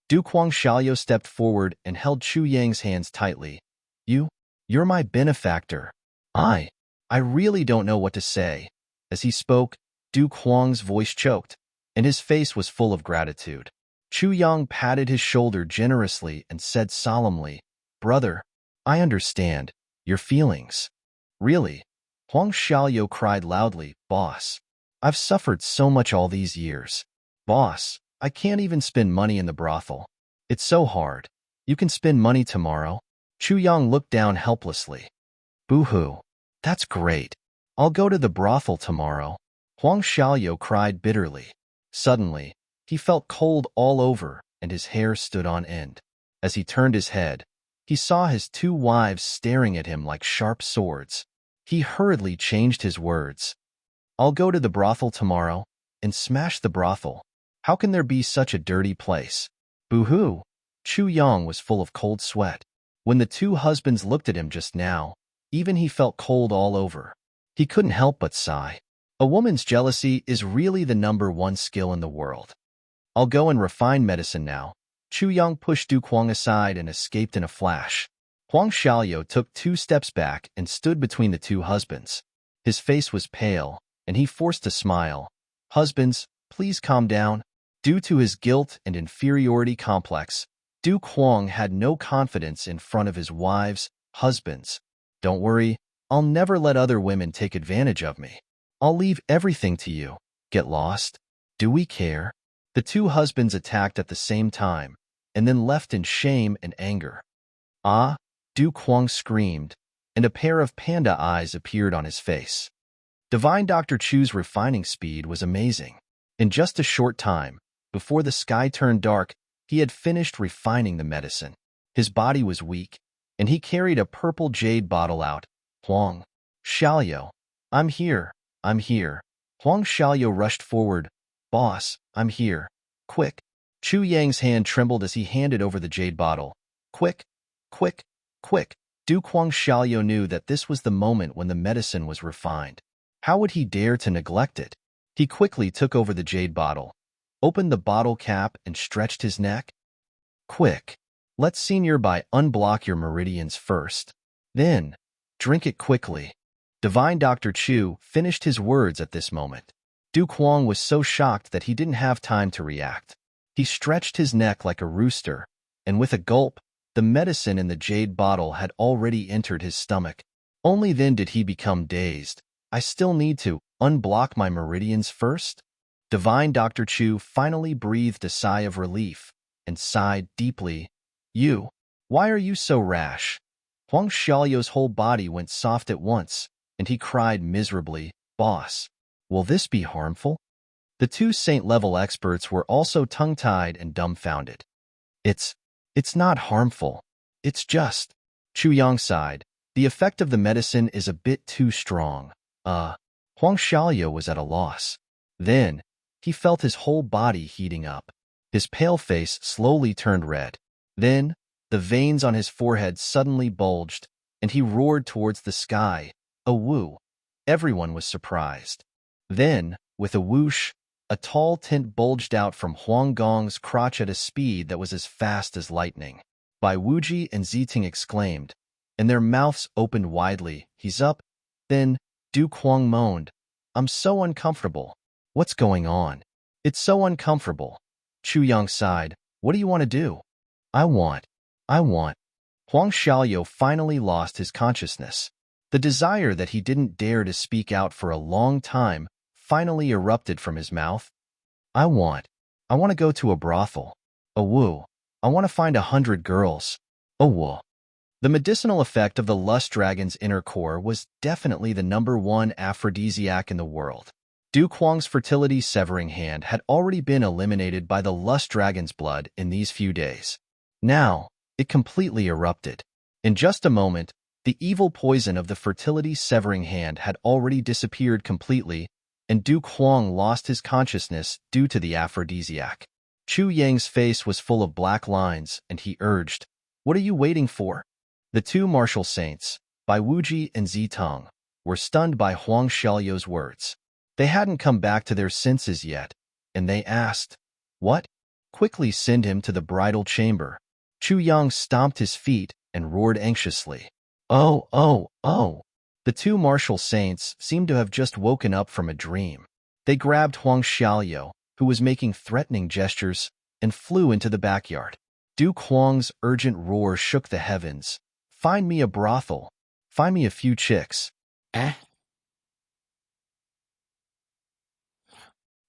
Du Kuang Xiaoyou stepped forward and held Chu Yang's hands tightly. You're my benefactor. I really don't know what to say." As he spoke, Du Kuang's voice choked, and his face was full of gratitude. Chu Yang patted his shoulder generously and said solemnly, "Brother, I understand your feelings." "Really?" Huang Xiaoyou cried loudly, "Boss, I've suffered so much all these years. Boss, I can't even spend money in the brothel. It's so hard. You can spend money tomorrow." Chu Yang looked down helplessly. "Boo-hoo. That's great. I'll go to the brothel tomorrow." Huang Xiaoyou cried bitterly. Suddenly, he felt cold all over and his hair stood on end. As he turned his head, he saw his 2 wives staring at him like sharp swords. He hurriedly changed his words. "I'll go to the brothel tomorrow and smash the brothel. How can there be such a dirty place?" "Boo-hoo." Chu Yang was full of cold sweat. When the 2 husbands looked at him just now, even he felt cold all over. He couldn't help but sigh. A woman's jealousy is really the #1 skill in the world. "I'll go and refine medicine now." Chu Yang pushed Du Kuang aside and escaped in a flash. Huang Xiaoyou took 2 steps back and stood between the 2 husbands. His face was pale, and he forced a smile. "Husbands, please calm down. Due to his guilt and inferiority complex, Duke Huang had no confidence in front of his husbands. Don't worry, I'll never let other women take advantage of me. I'll leave everything to you. Get lost? Do we care? The two husbands attacked at the same time, and then left in shame and anger. Ah, Duke Huang screamed, and a pair of panda eyes appeared on his face. Divine Dr. Chu's refining speed was amazing. In just a short time, before the sky turned dark, he had finished refining the medicine. His body was weak, and he carried a purple jade bottle out. Huang Xiaoyou, I'm here. Huang Xiaoyou rushed forward. Boss, I'm here. Quick. Chu Yang's hand trembled as he handed over the jade bottle. Quick, quick, quick. Duke Huang Xiaoyou knew that this was the moment when the medicine was refined. How would he dare to neglect it? He quickly took over the jade bottle, opened the bottle cap, and stretched his neck. Quick. Let Senior Bai unblock your meridians first. Then, drink it quickly. Divine Dr. Chu finished his words at this moment. Duke Huang was so shocked that he didn't have time to react. He stretched his neck like a rooster, and with a gulp, the medicine in the jade bottle had already entered his stomach. Only then did he become dazed. I still need to unblock my meridians first? Divine Dr. Chu finally breathed a sigh of relief and sighed deeply. Why are you so rash? Huang Xiaoyou's whole body went soft at once, and he cried miserably, Boss, will this be harmful? The two saint-level experts were also tongue-tied and dumbfounded. It's not harmful. It's just. Chu Yang sighed. The effect of the medicine is a bit too strong. Huang Xiaoyou was at a loss. Then, he felt his whole body heating up. His pale face slowly turned red. Then, the veins on his forehead suddenly bulged, and he roared towards the sky. A woo. Everyone was surprised. Then, with a whoosh, a tall tint bulged out from Huang Gong's crotch at a speed that was as fast as lightning. Bai Wuji and Ziting exclaimed, and their mouths opened widely. He's up. Then, Duke Huang moaned, I'm so uncomfortable. What's going on? It's so uncomfortable. Chu Yang sighed. What do you want to do? I want. Huang Xiaoyou finally lost his consciousness. The desire that he didn't dare to speak out for a long time finally erupted from his mouth. I want to go to a brothel. A woo. I want to find 100 girls. A woo. The medicinal effect of the lust dragon's inner core was definitely the #1 aphrodisiac in the world. Duke Huang's fertility severing hand had already been eliminated by the lust dragon's blood in these few days. Now, it completely erupted. In just a moment, the evil poison of the fertility severing hand had already disappeared completely, and Duke Huang lost his consciousness due to the aphrodisiac. Chu Yang's face was full of black lines, and he urged, What are you waiting for? The two martial saints, Bai Wuji and Zitung, were stunned by Huang Xiaoyou's words. They hadn't come back to their senses yet, and they asked, What? Quickly send him to the bridal chamber. Chu Yang stomped his feet and roared anxiously. Oh. The two martial saints seemed to have just woken up from a dream. They grabbed Huang Xiaoyou, who was making threatening gestures, and flew into the backyard. Duke Huang's urgent roar shook the heavens. Find me a brothel. Find me a few chicks.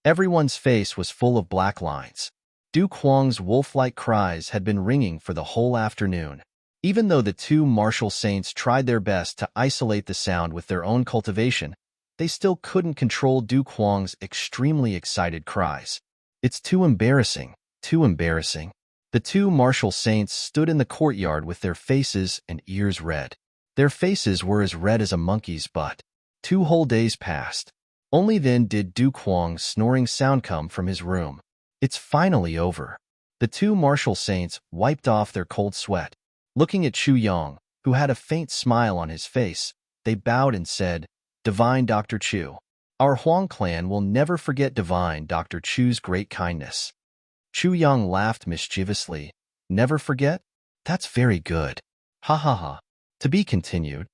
Everyone's face was full of black lines. Duke Huang's wolf-like cries had been ringing for the whole afternoon. Even though the two martial saints tried their best to isolate the sound with their own cultivation, they still couldn't control Duke Huang's extremely excited cries. It's too embarrassing, too embarrassing. The two martial saints stood in the courtyard with their faces and ears red. Their faces were as red as a monkey's butt. 2 whole days passed. Only then did Duke Huang's snoring sound come from his room. It's finally over. The two martial saints wiped off their cold sweat. Looking at Chu Yang, who had a faint smile on his face, they bowed and said, Divine Dr. Chu, our Huang clan will never forget Divine Dr. Chu's great kindness. Chu Yang laughed mischievously. Never forget? That's very good. Ha ha ha. To be continued.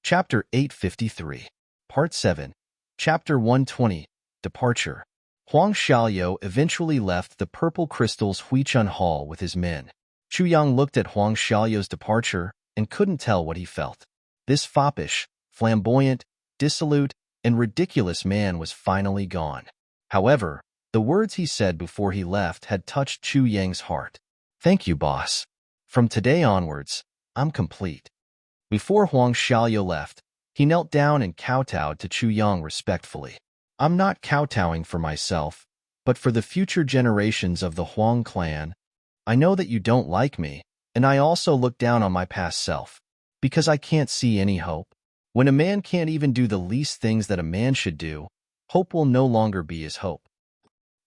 Chapter 853. Part 7, Chapter 120, Departure. Huang Xiaoliu eventually left the Purple Crystal's Huichun Hall with his men. Chu Yang looked at Huang Xiaoliu's departure and couldn't tell what he felt. This foppish, flamboyant, dissolute, and ridiculous man was finally gone. However, the words he said before he left had touched Chu Yang's heart. "Thank you, boss. From today onwards, I'm complete." Before Huang Xiaoliu left, he knelt down and kowtowed to Chu Yang respectfully. "I'm not kowtowing for myself, but for the future generations of the Huang clan. I know that you don't like me, and I also look down on my past self, because I can't see any hope. When a man can't even do the least things that a man should do, hope will no longer be his hope.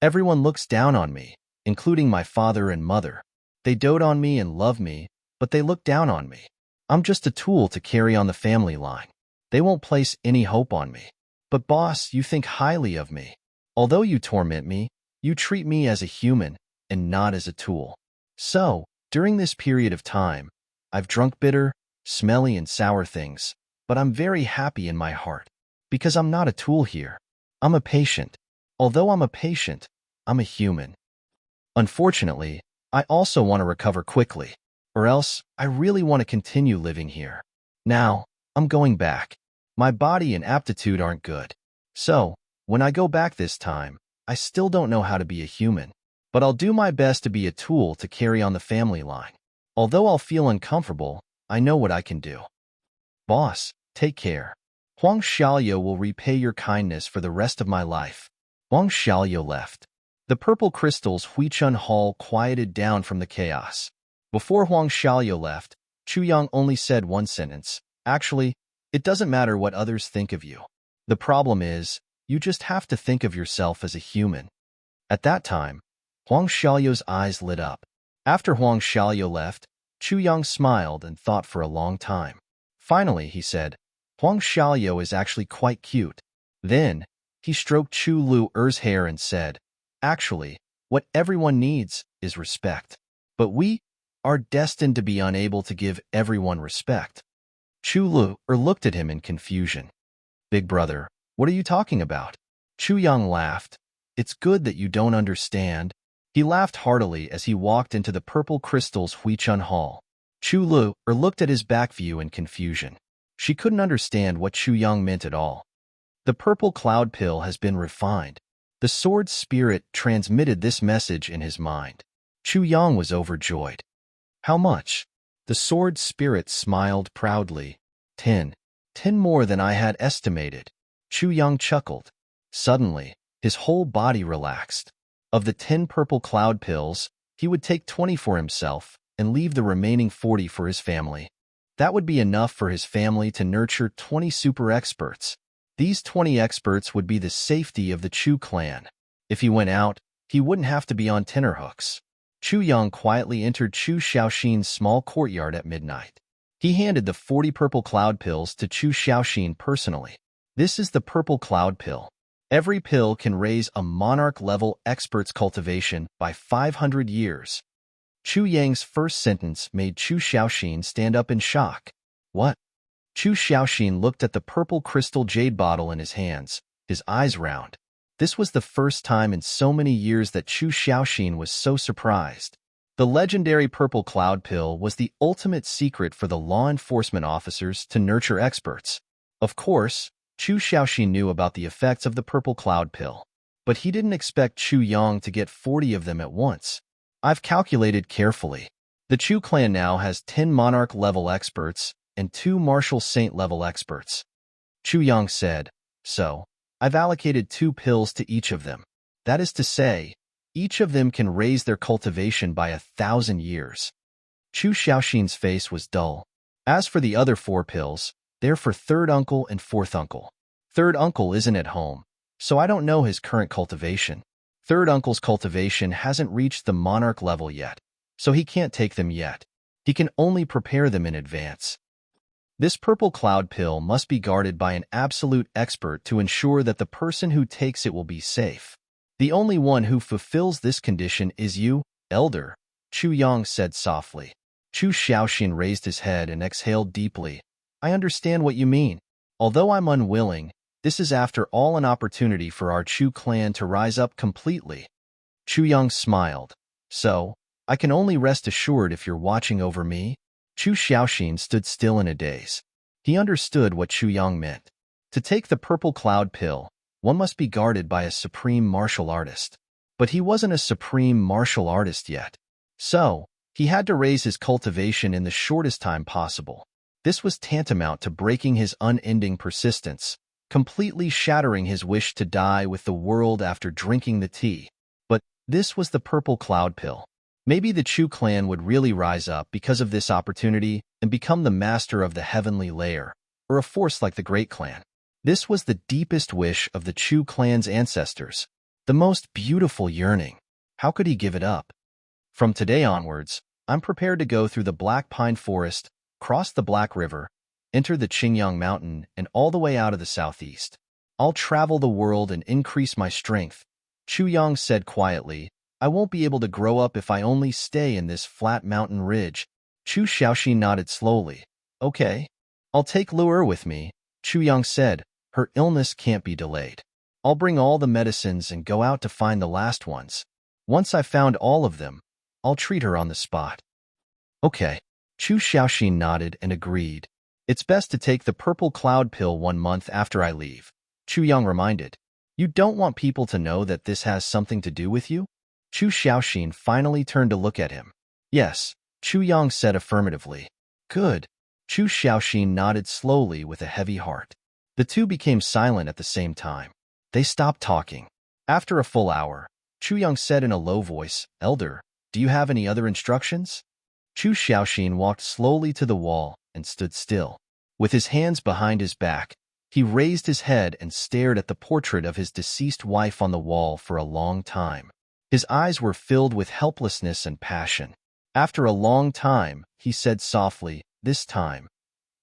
Everyone looks down on me, including my father and mother. They dote on me and love me, but they look down on me. I'm just a tool to carry on the family line. They won't place any hope on me. But boss, you think highly of me. Although you torment me, you treat me as a human and not as a tool. So, during this period of time, I've drunk bitter, smelly, and sour things, but I'm very happy in my heart, because I'm not a tool here. I'm a patient. Although I'm a patient, I'm a human. Unfortunately, I also want to recover quickly, or else I really want to continue living here. Now, I'm going back. My body and aptitude aren't good. So, when I go back this time, I still don't know how to be a human. But I'll do my best to be a tool to carry on the family line. Although I'll feel uncomfortable, I know what I can do. Boss, take care. Huang Xiaoliu will repay your kindness for the rest of my life." Huang Xiaoliu left. The Purple Crystal's Huichun Hall quieted down from the chaos. Before Huang Xiaoliu left, Chu Yang only said one sentence. "Actually, it doesn't matter what others think of you. The problem is, you just have to think of yourself as a human." At that time, Huang Xiaoliu's eyes lit up. After Huang Xiaoliu left, Chu Yang smiled and thought for a long time. Finally, he said, "Huang Xiaoliu is actually quite cute." Then, he stroked Chu Lu'er's hair and said, "Actually, what everyone needs is respect. But we are destined to be unable to give everyone respect." Chu Lu'er looked at him in confusion. "Big brother, what are you talking about?" Chu Yang laughed. "It's good that you don't understand." He laughed heartily as he walked into the Purple Crystal's Huichun Hall. Chu Lu'er looked at his back view in confusion. She couldn't understand what Chu Yang meant at all. The purple cloud pill has been refined. The sword spirit transmitted this message in his mind. Chu Yang was overjoyed. "How much?" The sword spirit smiled proudly. 10. 10 more than I had estimated." Chu Yang chuckled. Suddenly, his whole body relaxed. Of the 10 purple cloud pills, he would take 20 for himself and leave the remaining 40 for his family. That would be enough for his family to nurture 20 super experts. These 20 experts would be the safety of the Chu clan. If he went out, he wouldn't have to be on tenterhooks. Chu Yang quietly entered Chu Xiaoxin's small courtyard at midnight. He handed the 40 purple cloud pills to Chu Xiaoxin personally. "This is the purple cloud pill. Every pill can raise a monarch-level expert's cultivation by 500 years. Chu Yang's first sentence made Chu Xiaoxin stand up in shock. "What?" Chu Xiaoxin looked at the purple crystal jade bottle in his hands, his eyes round. This was the first time in so many years that Chu Xiaoxin was so surprised. The legendary purple cloud pill was the ultimate secret for the law enforcement officers to nurture experts. Of course, Chu Xiaoxin knew about the effects of the purple cloud pill, but he didn't expect Chu Yang to get 40 of them at once. "I've calculated carefully. The Chu clan now has 10 monarch-level experts and 2 martial saint-level experts." Chu Yang said, "So, I've allocated 2 pills to each of them. That is to say, each of them can raise their cultivation by 1,000 years." Chu Xiaoxin's face was dull. "As for the other 4 pills, they're for third uncle and fourth uncle. Third uncle isn't at home, so I don't know his current cultivation. Third uncle's cultivation hasn't reached the monarch level yet, so he can't take them yet. He can only prepare them in advance. This purple cloud pill must be guarded by an absolute expert to ensure that the person who takes it will be safe. The only one who fulfills this condition is you, elder," Chu Yang said softly. Chu Xiaoxin raised his head and exhaled deeply. "I understand what you mean. Although I'm unwilling, This is after all an opportunity for our Chu clan to rise up completely. Chu Yang smiled. So, I can only rest assured if you're watching over me? Chu Xiaoxin stood still in a daze. He understood what Chu Yang meant. To take the purple cloud pill, one must be guarded by a supreme martial artist. But he wasn't a supreme martial artist yet. So, he had to raise his cultivation in the shortest time possible. This was tantamount to breaking his unending persistence, completely shattering his wish to die with the world after drinking the tea. But this was the purple cloud pill. Maybe the Chu clan would really rise up because of this opportunity and become the master of the heavenly layer, or a force like the Great Clan. This was the deepest wish of the Chu clan's ancestors, the most beautiful yearning. How could he give it up? From today onwards, I'm prepared to go through the Black Pine Forest, cross the Black River, enter the Qingyang Mountain, and all the way out of the southeast. I'll travel the world and increase my strength. Chu Yang said quietly, I won't be able to grow up if I only stay in this flat mountain ridge. Chu Xiaoxin nodded slowly. Okay. I'll take Lu'er with me, Chu Yang said. Her illness can't be delayed. I'll bring all the medicines and go out to find the last ones. Once I've found all of them, I'll treat her on the spot. Okay. Chu Xiaoxin nodded and agreed. It's best to take the purple cloud pill 1 month after I leave, Chu Yang reminded. You don't want people to know that this has something to do with you? Chu Xiaoxin finally turned to look at him. Yes, Chu Yang said affirmatively. Good. Chu Xiaoxin nodded slowly with a heavy heart. The two became silent at the same time. They stopped talking. After a full hour, Chu Yang said in a low voice, Elder, do you have any other instructions? Chu Xiaoxin walked slowly to the wall and stood still. With his hands behind his back, he raised his head and stared at the portrait of his deceased wife on the wall for a long time. His eyes were filled with helplessness and passion. After a long time, he said softly, This time,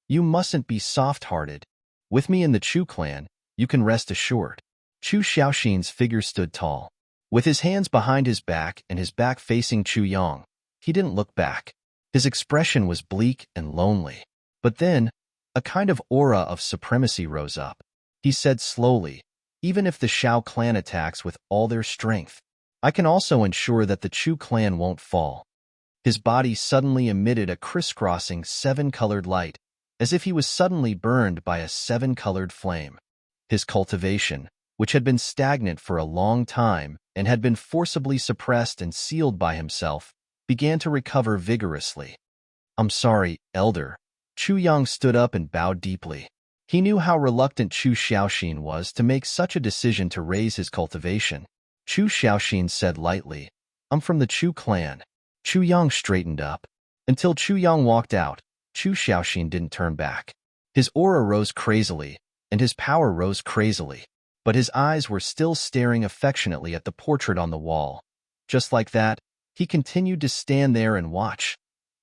you mustn't be soft-hearted. With me in the Chu clan, you can rest assured. Chu Xiaoxin's figure stood tall. With his hands behind his back and his back facing Chu Yang, he didn't look back. His expression was bleak and lonely. But then, a kind of aura of supremacy rose up. He said slowly, Even if the Shao clan attacks with all their strength, I can also ensure that the Chu clan won't fall. His body suddenly emitted a crisscrossing 7-colored light, as if he was suddenly burned by a 7-colored flame. His cultivation, which had been stagnant for a long time and had been forcibly suppressed and sealed by himself, began to recover vigorously. I'm sorry, Elder. Chu Yang stood up and bowed deeply. He knew how reluctant Chu Xiaoxin was to make such a decision to raise his cultivation. Chu Xiaoxin said lightly, I'm from the Chu clan. Chu Yang straightened up. Until Chu Yang walked out, Chu Xiaoxin didn't turn back. His aura rose crazily, and his power rose crazily, but his eyes were still staring affectionately at the portrait on the wall. Just like that, he continued to stand there and watch.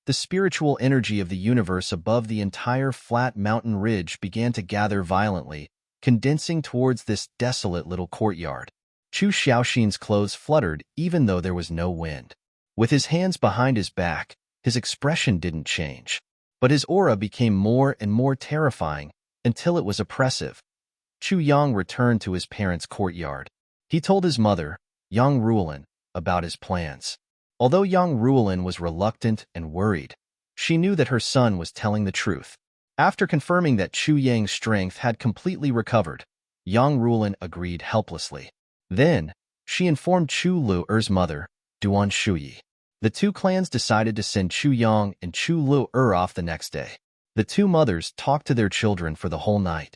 The spiritual energy of the universe above the entire flat mountain ridge began to gather violently, condensing towards this desolate little courtyard. Chu Xiaoxin's clothes fluttered even though there was no wind. With his hands behind his back, his expression didn't change. But his aura became more and more terrifying until it was oppressive. Chu Yang returned to his parents' courtyard. He told his mother, Yang Ruolin, about his plans. Although Yang Ruolin was reluctant and worried, she knew that her son was telling the truth. After confirming that Chu Yang's strength had completely recovered, Yang Ruolin agreed helplessly. Then, she informed Chu Lu'er's mother, Duan Shuyi. The two clans decided to send Chu Yang and Chu Lu'er off the next day. The two mothers talked to their children for the whole night.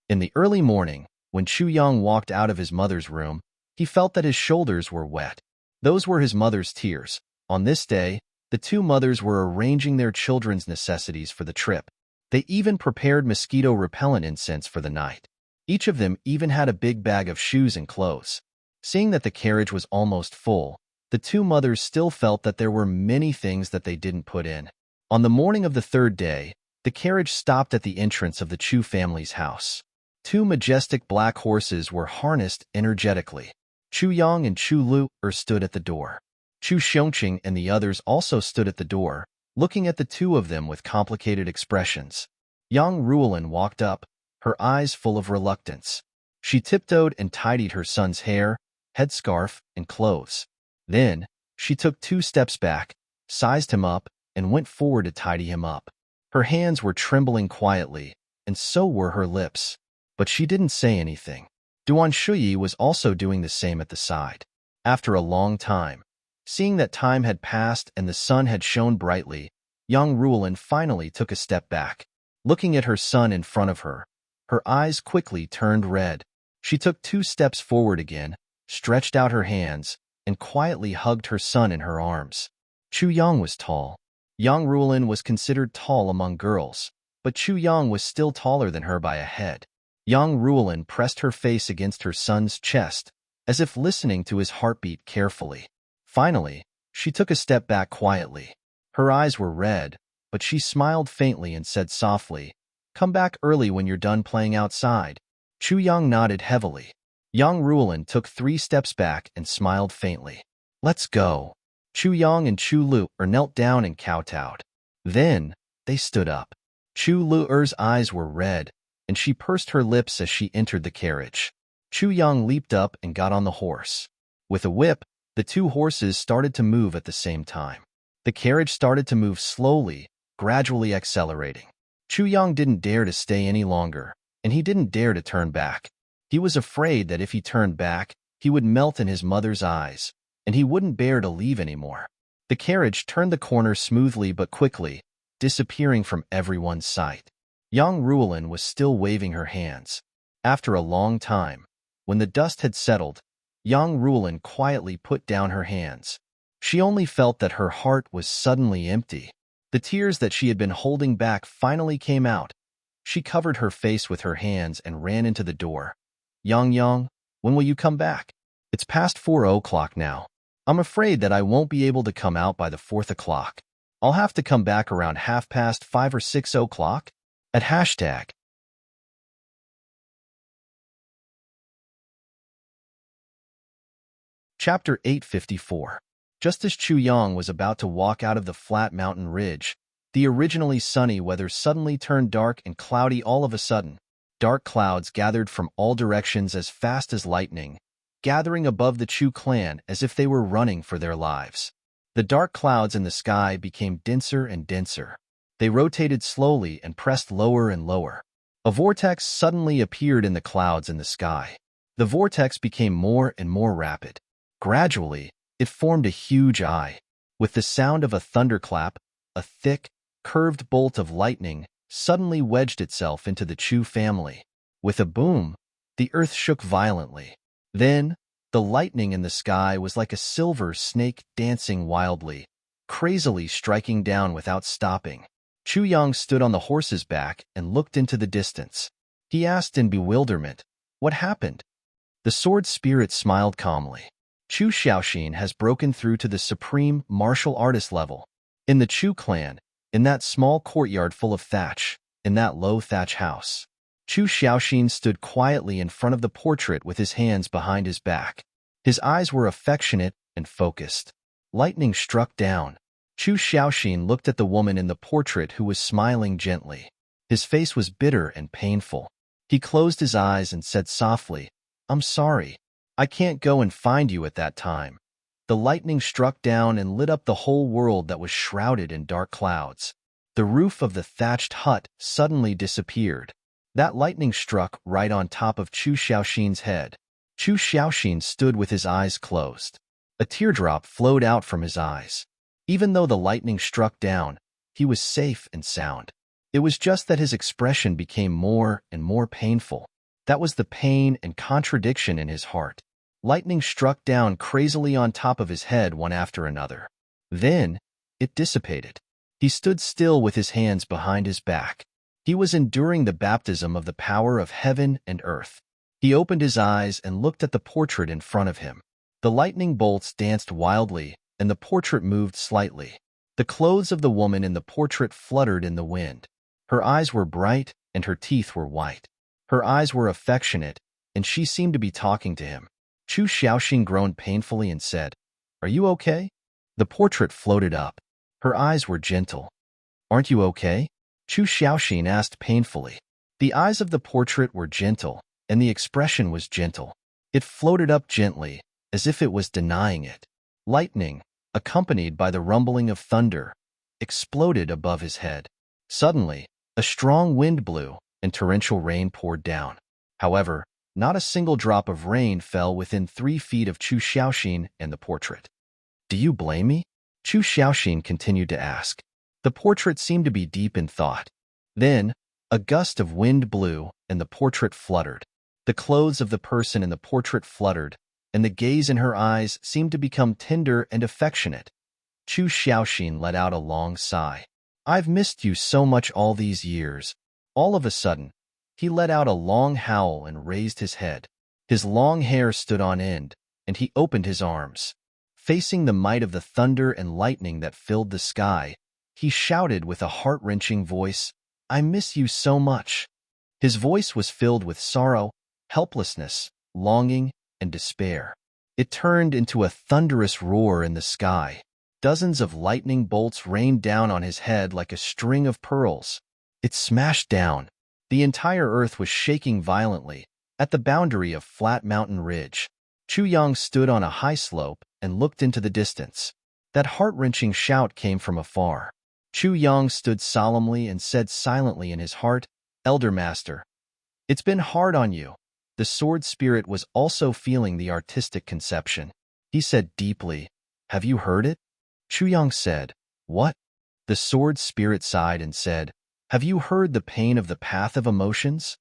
In the early morning, when Chu Yang walked out of his mother's room, he felt that his shoulders were wet. Those were his mother's tears. On this day, the two mothers were arranging their children's necessities for the trip. They even prepared mosquito-repellent incense for the night. Each of them even had a big bag of shoes and clothes. Seeing that the carriage was almost full, the two mothers still felt that there were many things that they didn't put in. On the morning of the third day, the carriage stopped at the entrance of the Chu family's house. Two majestic black horses were harnessed energetically. Chu Yang and Chu Lu'er stood at the door. Chu Xiongqing and the others also stood at the door, looking at the two of them with complicated expressions. Yang Ruolin walked up, her eyes full of reluctance. She tiptoed and tidied her son's hair, headscarf, and clothes. Then, she took 2 steps back, sized him up, and went forward to tidy him up. Her hands were trembling quietly, and so were her lips. But she didn't say anything. Duan Shuyi was also doing the same at the side. After a long time, seeing that time had passed and the sun had shone brightly, young Ruolin finally took a step back. Looking at her son in front of her, her eyes quickly turned red. She took 2 steps forward again, stretched out her hands, and quietly hugged her son in her arms. Chu Yang was tall. Yang Ruolin was considered tall among girls, but Chu Yang was still taller than her by a head. Yang Ruolin pressed her face against her son's chest, as if listening to his heartbeat carefully. Finally, she took a step back quietly. Her eyes were red, but she smiled faintly and said softly, "Come back early when you're done playing outside." Chu Yang nodded heavily. Yang Ruolin took 3 steps back and smiled faintly. "Let's go." Chu Yang and Chu Lu knelt down and kowtowed. Then, they stood up. Chu Lu's eyes were red, and she pursed her lips as she entered the carriage. Chu Yang leaped up and got on the horse. With a whip, the 2 horses started to move at the same time. The carriage started to move slowly, gradually accelerating. Chu Yang didn't dare to stay any longer, and he didn't dare to turn back. He was afraid that if he turned back, he would melt in his mother's eyes, and he wouldn't bear to leave anymore. The carriage turned the corner smoothly but quickly, disappearing from everyone's sight. Yang Ruolin was still waving her hands. After a long time, when the dust had settled, Yang Ruolin quietly put down her hands. She only felt that her heart was suddenly empty. The tears that she had been holding back finally came out. She covered her face with her hands and ran into the door. Yang, when will you come back? It's past 4 o'clock now. I'm afraid that I won't be able to come out by the 4th o'clock. I'll have to come back around 5:30 or 6 o'clock. At hashtag. Chapter 854. Just as Chu Yang was about to walk out of the flat mountain ridge, the originally sunny weather suddenly turned dark and cloudy all of a sudden. Dark clouds gathered from all directions as fast as lightning, gathering above the Chu clan as if they were running for their lives. The dark clouds in the sky became denser and denser. They rotated slowly and pressed lower and lower. A vortex suddenly appeared in the clouds in the sky. The vortex became more and more rapid. Gradually, it formed a huge eye. With the sound of a thunderclap, a thick, curved bolt of lightning suddenly wedged itself into the Chu family. With a boom, the earth shook violently. Then, the lightning in the sky was like a silver snake dancing wildly, crazily striking down without stopping. Chu Yang stood on the horse's back and looked into the distance. He asked in bewilderment, "What happened?" The sword spirit smiled calmly. Chu Xiaoxin has broken through to the supreme martial artist level. In the Chu clan, in that small courtyard full of thatch, in that low thatch house, Chu Xiaoxin stood quietly in front of the portrait with his hands behind his back. His eyes were affectionate and focused. Lightning struck down. Chu Xiaoxin looked at the woman in the portrait who was smiling gently. His face was bitter and painful. He closed his eyes and said softly, "I'm sorry. I can't go and find you at that time." The lightning struck down and lit up the whole world that was shrouded in dark clouds. The roof of the thatched hut suddenly disappeared. That lightning struck right on top of Chu Xiaoxin's head. Chu Xiaoxin stood with his eyes closed. A teardrop flowed out from his eyes. Even though the lightning struck down, he was safe and sound. It was just that his expression became more and more painful. That was the pain and contradiction in his heart. Lightning struck down crazily on top of his head one after another. Then, it dissipated. He stood still with his hands behind his back. He was enduring the baptism of the power of heaven and earth. He opened his eyes and looked at the portrait in front of him. The lightning bolts danced wildly, and the portrait moved slightly. The clothes of the woman in the portrait fluttered in the wind. Her eyes were bright, and her teeth were white. Her eyes were affectionate, and she seemed to be talking to him. Chu Xiaoxin groaned painfully and said, "Are you okay?" The portrait floated up. Her eyes were gentle. "Aren't you okay?" Chu Xiaoxin asked painfully. The eyes of the portrait were gentle, and the expression was gentle. It floated up gently, as if it was denying it. Lightning, accompanied by the rumbling of thunder, exploded above his head. Suddenly, a strong wind blew, and torrential rain poured down. However, not a single drop of rain fell within 3 feet of Chu Xiaoxin and the portrait. "Do you blame me?" Chu Xiaoxin continued to ask. The portrait seemed to be deep in thought. Then, a gust of wind blew, and the portrait fluttered. The clothes of the person in the portrait fluttered, and the gaze in her eyes seemed to become tender and affectionate. Chu Xiaoxin let out a long sigh. "I've missed you so much all these years." All of a sudden, he let out a long howl and raised his head. His long hair stood on end, and he opened his arms. Facing the might of the thunder and lightning that filled the sky, he shouted with a heart-wrenching voice, "I miss you so much." His voice was filled with sorrow, helplessness, longing, and despair. It turned into a thunderous roar in the sky. Dozens of lightning bolts rained down on his head like a string of pearls. It smashed down. The entire earth was shaking violently. At the boundary of flat mountain ridge, Chu Yang stood on a high slope and looked into the distance. That heart-wrenching shout came from afar. Chu Yang stood solemnly and said silently in his heart, "Elder Master, it's been hard on you." The sword spirit was also feeling the artistic conception. He said deeply, "Have you heard it?" Chu Yang said, "What?" The sword spirit sighed and said, "Have you heard the pain of the path of emotions?"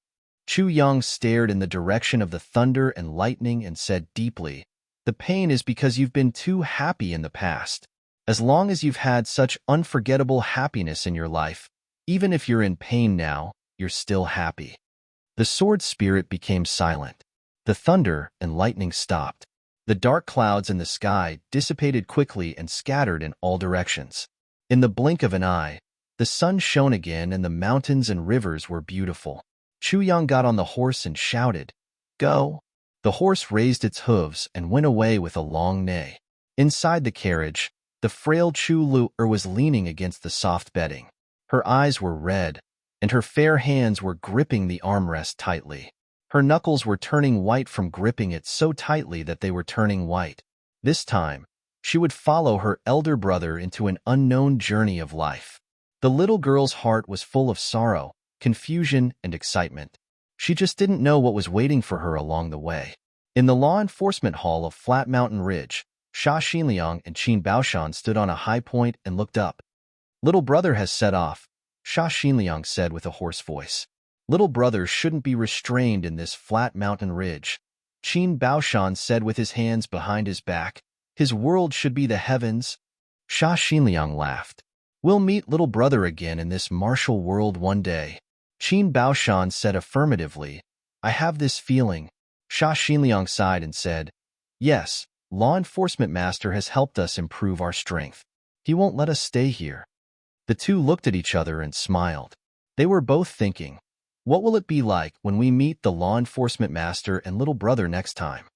Chu Yang stared in the direction of the thunder and lightning and said deeply, "The pain is because you've been too happy in the past. As long as you've had such unforgettable happiness in your life, even if you're in pain now, you're still happy." The sword spirit became silent. The thunder and lightning stopped. The dark clouds in the sky dissipated quickly and scattered in all directions. In the blink of an eye, the sun shone again and the mountains and rivers were beautiful. Chu Yang got on the horse and shouted, "Go!" The horse raised its hooves and went away with a long neigh. Inside the carriage, the frail Chu Lu'er was leaning against the soft bedding. Her eyes were red, and her fair hands were gripping the armrest tightly. Her knuckles were turning white from gripping it so tightly that they were turning white. This time, she would follow her elder brother into an unknown journey of life. The little girl's heart was full of sorrow, confusion, and excitement. She just didn't know what was waiting for her along the way. In the law enforcement hall of Flat Mountain Ridge, Sha Xinliang and Qin Baoshan stood on a high point and looked up. "Little brother has set off," Sha Xinliang said with a hoarse voice. "Little brother shouldn't be restrained in this flat mountain ridge," Qin Baoshan said with his hands behind his back. "His world should be the heavens." Sha Xinliang laughed. "We'll meet little brother again in this martial world one day." Qin Baoshan said affirmatively, "I have this feeling." Sha Xinliang sighed and said, "Yes, law enforcement master has helped us improve our strength. He won't let us stay here." The two looked at each other and smiled. They were both thinking, what will it be like when we meet the law enforcement master and little brother next time?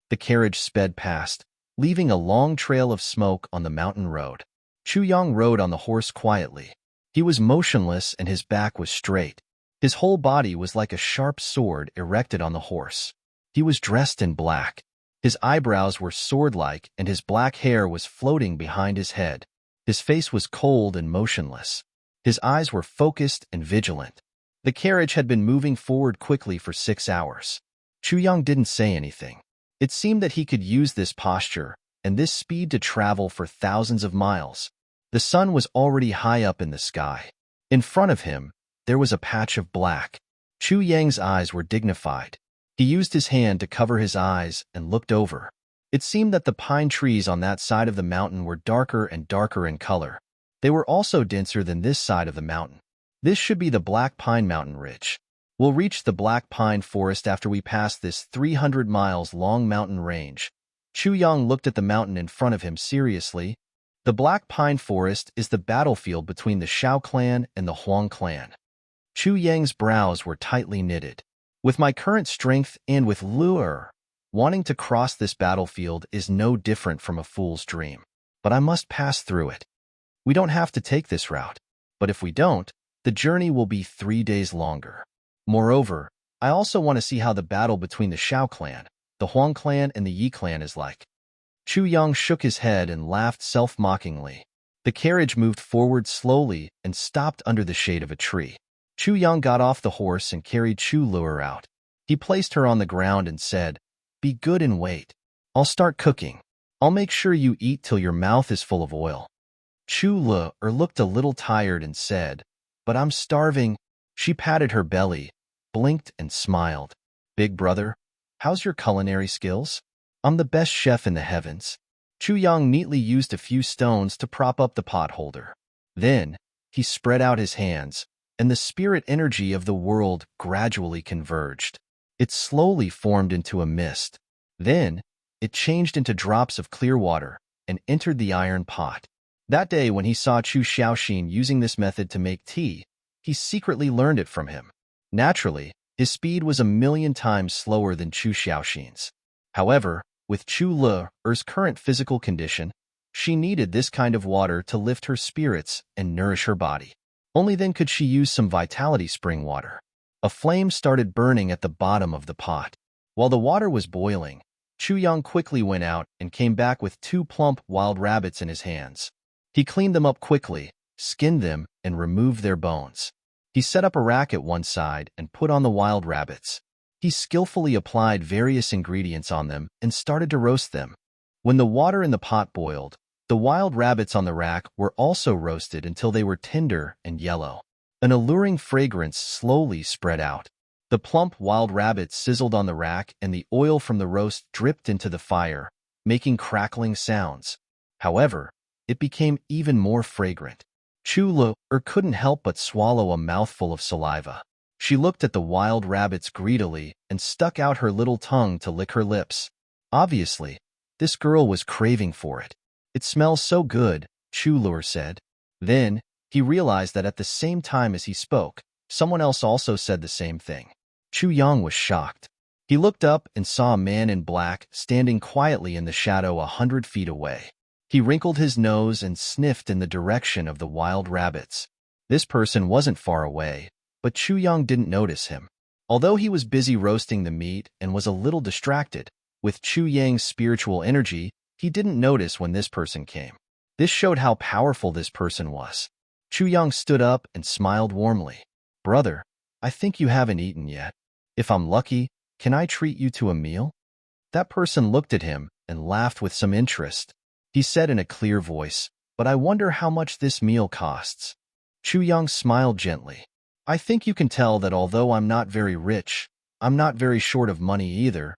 The carriage sped past, leaving a long trail of smoke on the mountain road. Chu Yang rode on the horse quietly. He was motionless and his back was straight. His whole body was like a sharp sword erected on the horse. He was dressed in black. His eyebrows were sword-like and his black hair was floating behind his head. His face was cold and motionless. His eyes were focused and vigilant. The carriage had been moving forward quickly for 6 hours. Chu Yang didn't say anything. It seemed that he could use this posture and this speed to travel for thousands of miles. The sun was already high up in the sky. In front of him, there was a patch of black. Chu Yang's eyes were dignified. He used his hand to cover his eyes and looked over. It seemed that the pine trees on that side of the mountain were darker and darker in color. They were also denser than this side of the mountain. This should be the Black Pine Mountain Ridge. We'll reach the Black Pine Forest after we pass this 300 miles long mountain range. Chu Yang looked at the mountain in front of him seriously. The Black Pine Forest is the battlefield between the Shao clan and the Huang clan. Chu Yang's brows were tightly knitted. With my current strength and with Lu'er, wanting to cross this battlefield is no different from a fool's dream. But I must pass through it. We don't have to take this route. But if we don't, the journey will be 3 days longer. Moreover, I also want to see how the battle between the Xiao clan, the Huang clan, and the Yi clan is like. Chu Yang shook his head and laughed self-mockingly. The carriage moved forward slowly and stopped under the shade of a tree. Chu Yang got off the horse and carried Chu Luer out. He placed her on the ground and said, "Be good and wait. I'll start cooking. I'll make sure you eat till your mouth is full of oil." Chu Luer looked a little tired and said, "But I'm starving." She patted her belly, blinked, and smiled. "Big brother, how's your culinary skills?" "I'm the best chef in the heavens." Chu Yang neatly used a few stones to prop up the pot holder. Then, he spread out his hands, and the spirit energy of the world gradually converged. It slowly formed into a mist. Then, it changed into drops of clear water and entered the iron pot. That day, when he saw Chu Xiaoxin using this method to make tea, he secretly learned it from him. Naturally, his speed was 1,000,000 times slower than Chu Xiaoxin's. However, with Chu Luer's current physical condition, she needed this kind of water to lift her spirits and nourish her body. Only then could she use some vitality spring water. A flame started burning at the bottom of the pot. While the water was boiling, Chu Yang quickly went out and came back with 2 plump wild rabbits in his hands. He cleaned them up quickly, skinned them, and removed their bones. He set up a rack at one side and put on the wild rabbits. He skillfully applied various ingredients on them and started to roast them. When the water in the pot boiled, the wild rabbits on the rack were also roasted until they were tender and yellow. An alluring fragrance slowly spread out. The plump wild rabbits sizzled on the rack, and the oil from the roast dripped into the fire, making crackling sounds. However, it became even more fragrant. Chu Luer couldn't help but swallow a mouthful of saliva. She looked at the wild rabbits greedily and stuck out her little tongue to lick her lips. Obviously, this girl was craving for it. "It smells so good," Chu Luer said. Then, he realized that at the same time as he spoke, someone else also said the same thing. Chu Yang was shocked. He looked up and saw a man in black standing quietly in the shadow 100 feet away. He wrinkled his nose and sniffed in the direction of the wild rabbits. This person wasn't far away, but Chu Yang didn't notice him. Although he was busy roasting the meat and was a little distracted, with Chu Yang's spiritual energy, he didn't notice when this person came. This showed how powerful this person was. Chu Yang stood up and smiled warmly. "Brother, I think you haven't eaten yet. If I'm lucky, can I treat you to a meal?" That person looked at him and laughed with some interest. He said in a clear voice, "But I wonder how much this meal costs." Chu Yang smiled gently. "I think you can tell that although I'm not very rich, I'm not very short of money either.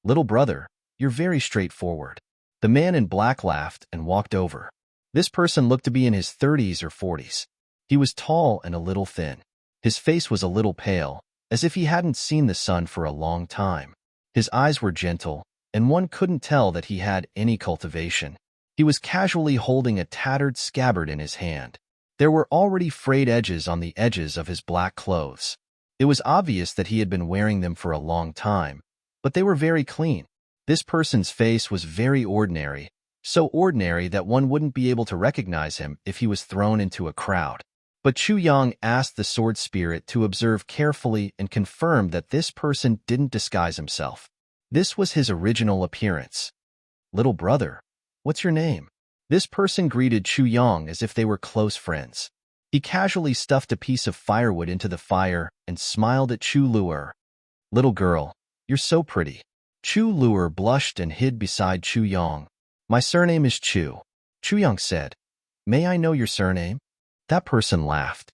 Little brother, you're very straightforward." The man in black laughed and walked over. This person looked to be in his 30s or 40s. He was tall and a little thin. His face was a little pale, as if he hadn't seen the sun for a long time. His eyes were gentle, and one couldn't tell that he had any cultivation. He was casually holding a tattered scabbard in his hand. There were already frayed edges on the edges of his black clothes. It was obvious that he had been wearing them for a long time, but they were very clean. This person's face was very ordinary, so ordinary that one wouldn't be able to recognize him if he was thrown into a crowd. But Chu Yang asked the sword spirit to observe carefully and confirmed that this person didn't disguise himself. This was his original appearance. "Little brother, what's your name?" This person greeted Chu Yang as if they were close friends. He casually stuffed a piece of firewood into the fire and smiled at Chu Luer. "Little girl, you're so pretty." Chu Luer blushed and hid beside Chu Yang. "My surname is Chu." Chu Yang said, "May I know your surname?" That person laughed.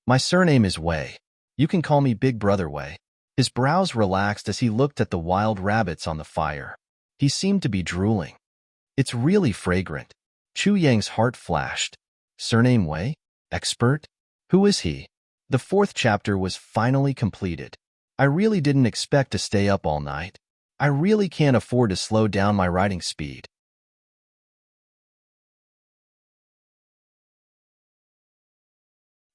"My surname is Wei. You can call me Big Brother Wei." His brows relaxed as he looked at the wild rabbits on the fire. He seemed to be drooling. "It's really fragrant." Chu Yang's heart flashed. Surname Wei? Expert? Who is he? The 4th chapter was finally completed. I really didn't expect to stay up all night. I really can't afford to slow down my writing speed.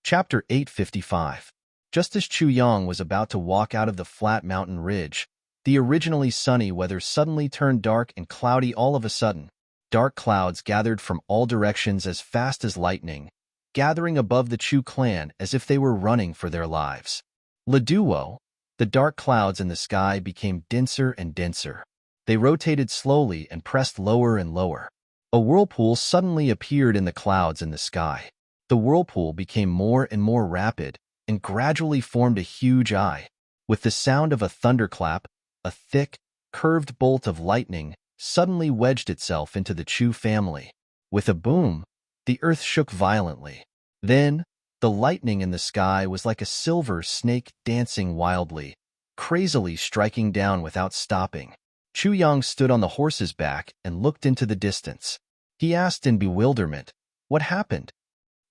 Chapter 855. Just as Chu Yang was about to walk out of the flat mountain ridge, the originally sunny weather suddenly turned dark and cloudy all of a sudden. Dark clouds gathered from all directions as fast as lightning, gathering above the Chu clan as if they were running for their lives. Le Duo, The dark clouds in the sky became denser and denser. They rotated slowly and pressed lower and lower. A whirlpool suddenly appeared in the clouds in the sky. The whirlpool became more and more rapid and gradually formed a huge eye. With the sound of a thunderclap, a thick, curved bolt of lightning suddenly wedged itself into the Chu family. With a boom, the earth shook violently. Then, the lightning in the sky was like a silver snake dancing wildly, crazily striking down without stopping. Chu Yang stood on the horse's back and looked into the distance. He asked in bewilderment, "What happened?"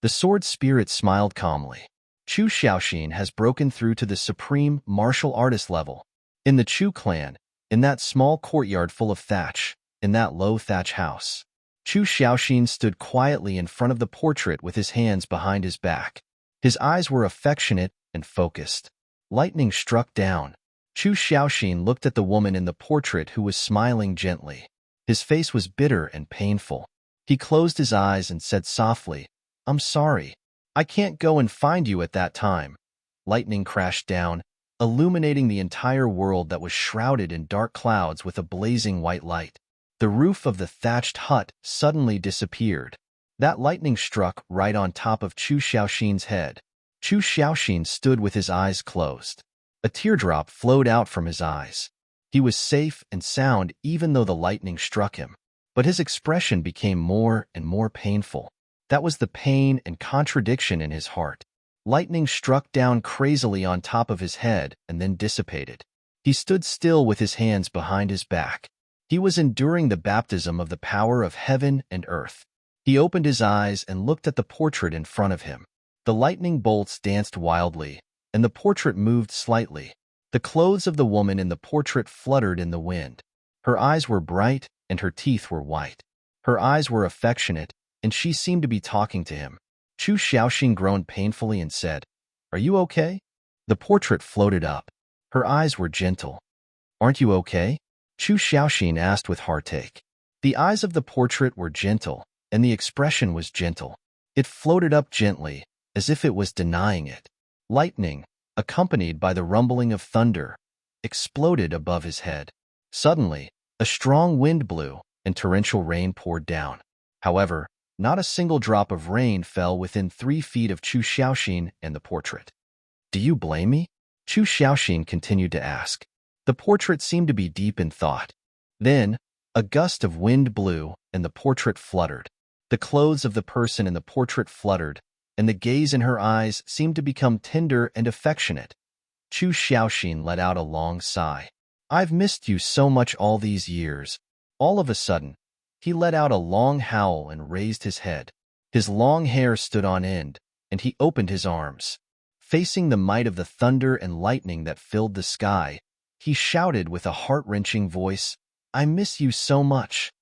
The sword spirit smiled calmly. Chu Xiaoxin has broken through to the supreme martial artist level. In the Chu clan, in that small courtyard full of thatch, in that low thatch house, Chu Xiaoxin stood quietly in front of the portrait with his hands behind his back. His eyes were affectionate and focused. Lightning struck down. Chu Xiaoxin looked at the woman in the portrait who was smiling gently. His face was bitter and painful. He closed his eyes and said softly, "I'm sorry. I can't go and find you at that time." Lightning crashed down, illuminating the entire world that was shrouded in dark clouds with a blazing white light. The roof of the thatched hut suddenly disappeared. That lightning struck right on top of Chu Xiaoxin's head. Chu Xiaoxin stood with his eyes closed. A teardrop flowed out from his eyes. He was safe and sound even though the lightning struck him. But his expression became more and more painful. That was the pain and contradiction in his heart. Lightning struck down crazily on top of his head and then dissipated. He stood still with his hands behind his back. He was enduring the baptism of the power of heaven and earth. He opened his eyes and looked at the portrait in front of him. The lightning bolts danced wildly, and the portrait moved slightly. The clothes of the woman in the portrait fluttered in the wind. Her eyes were bright and her teeth were white. Her eyes were affectionate, and she seemed to be talking to him. Chu Xiaoxin groaned painfully and said, "Are you okay?" The portrait floated up. Her eyes were gentle. "Aren't you okay?" Chu Xiaoxin asked with heartache. The eyes of the portrait were gentle, and the expression was gentle. It floated up gently, as if it was denying it. Lightning, accompanied by the rumbling of thunder, exploded above his head. Suddenly, a strong wind blew, and torrential rain poured down. However, not a single drop of rain fell within 3 feet of Chu Xiaoxin and the portrait. "Do you blame me?" Chu Xiaoxin continued to ask. The portrait seemed to be deep in thought. Then, a gust of wind blew, and the portrait fluttered. The clothes of the person in the portrait fluttered, and the gaze in her eyes seemed to become tender and affectionate. Chu Xiaoxin let out a long sigh. "I've missed you so much all these years." All of a sudden, he let out a long howl and raised his head. His long hair stood on end, and he opened his arms. Facing the might of the thunder and lightning that filled the sky, he shouted with a heart-wrenching voice, "I miss you so much."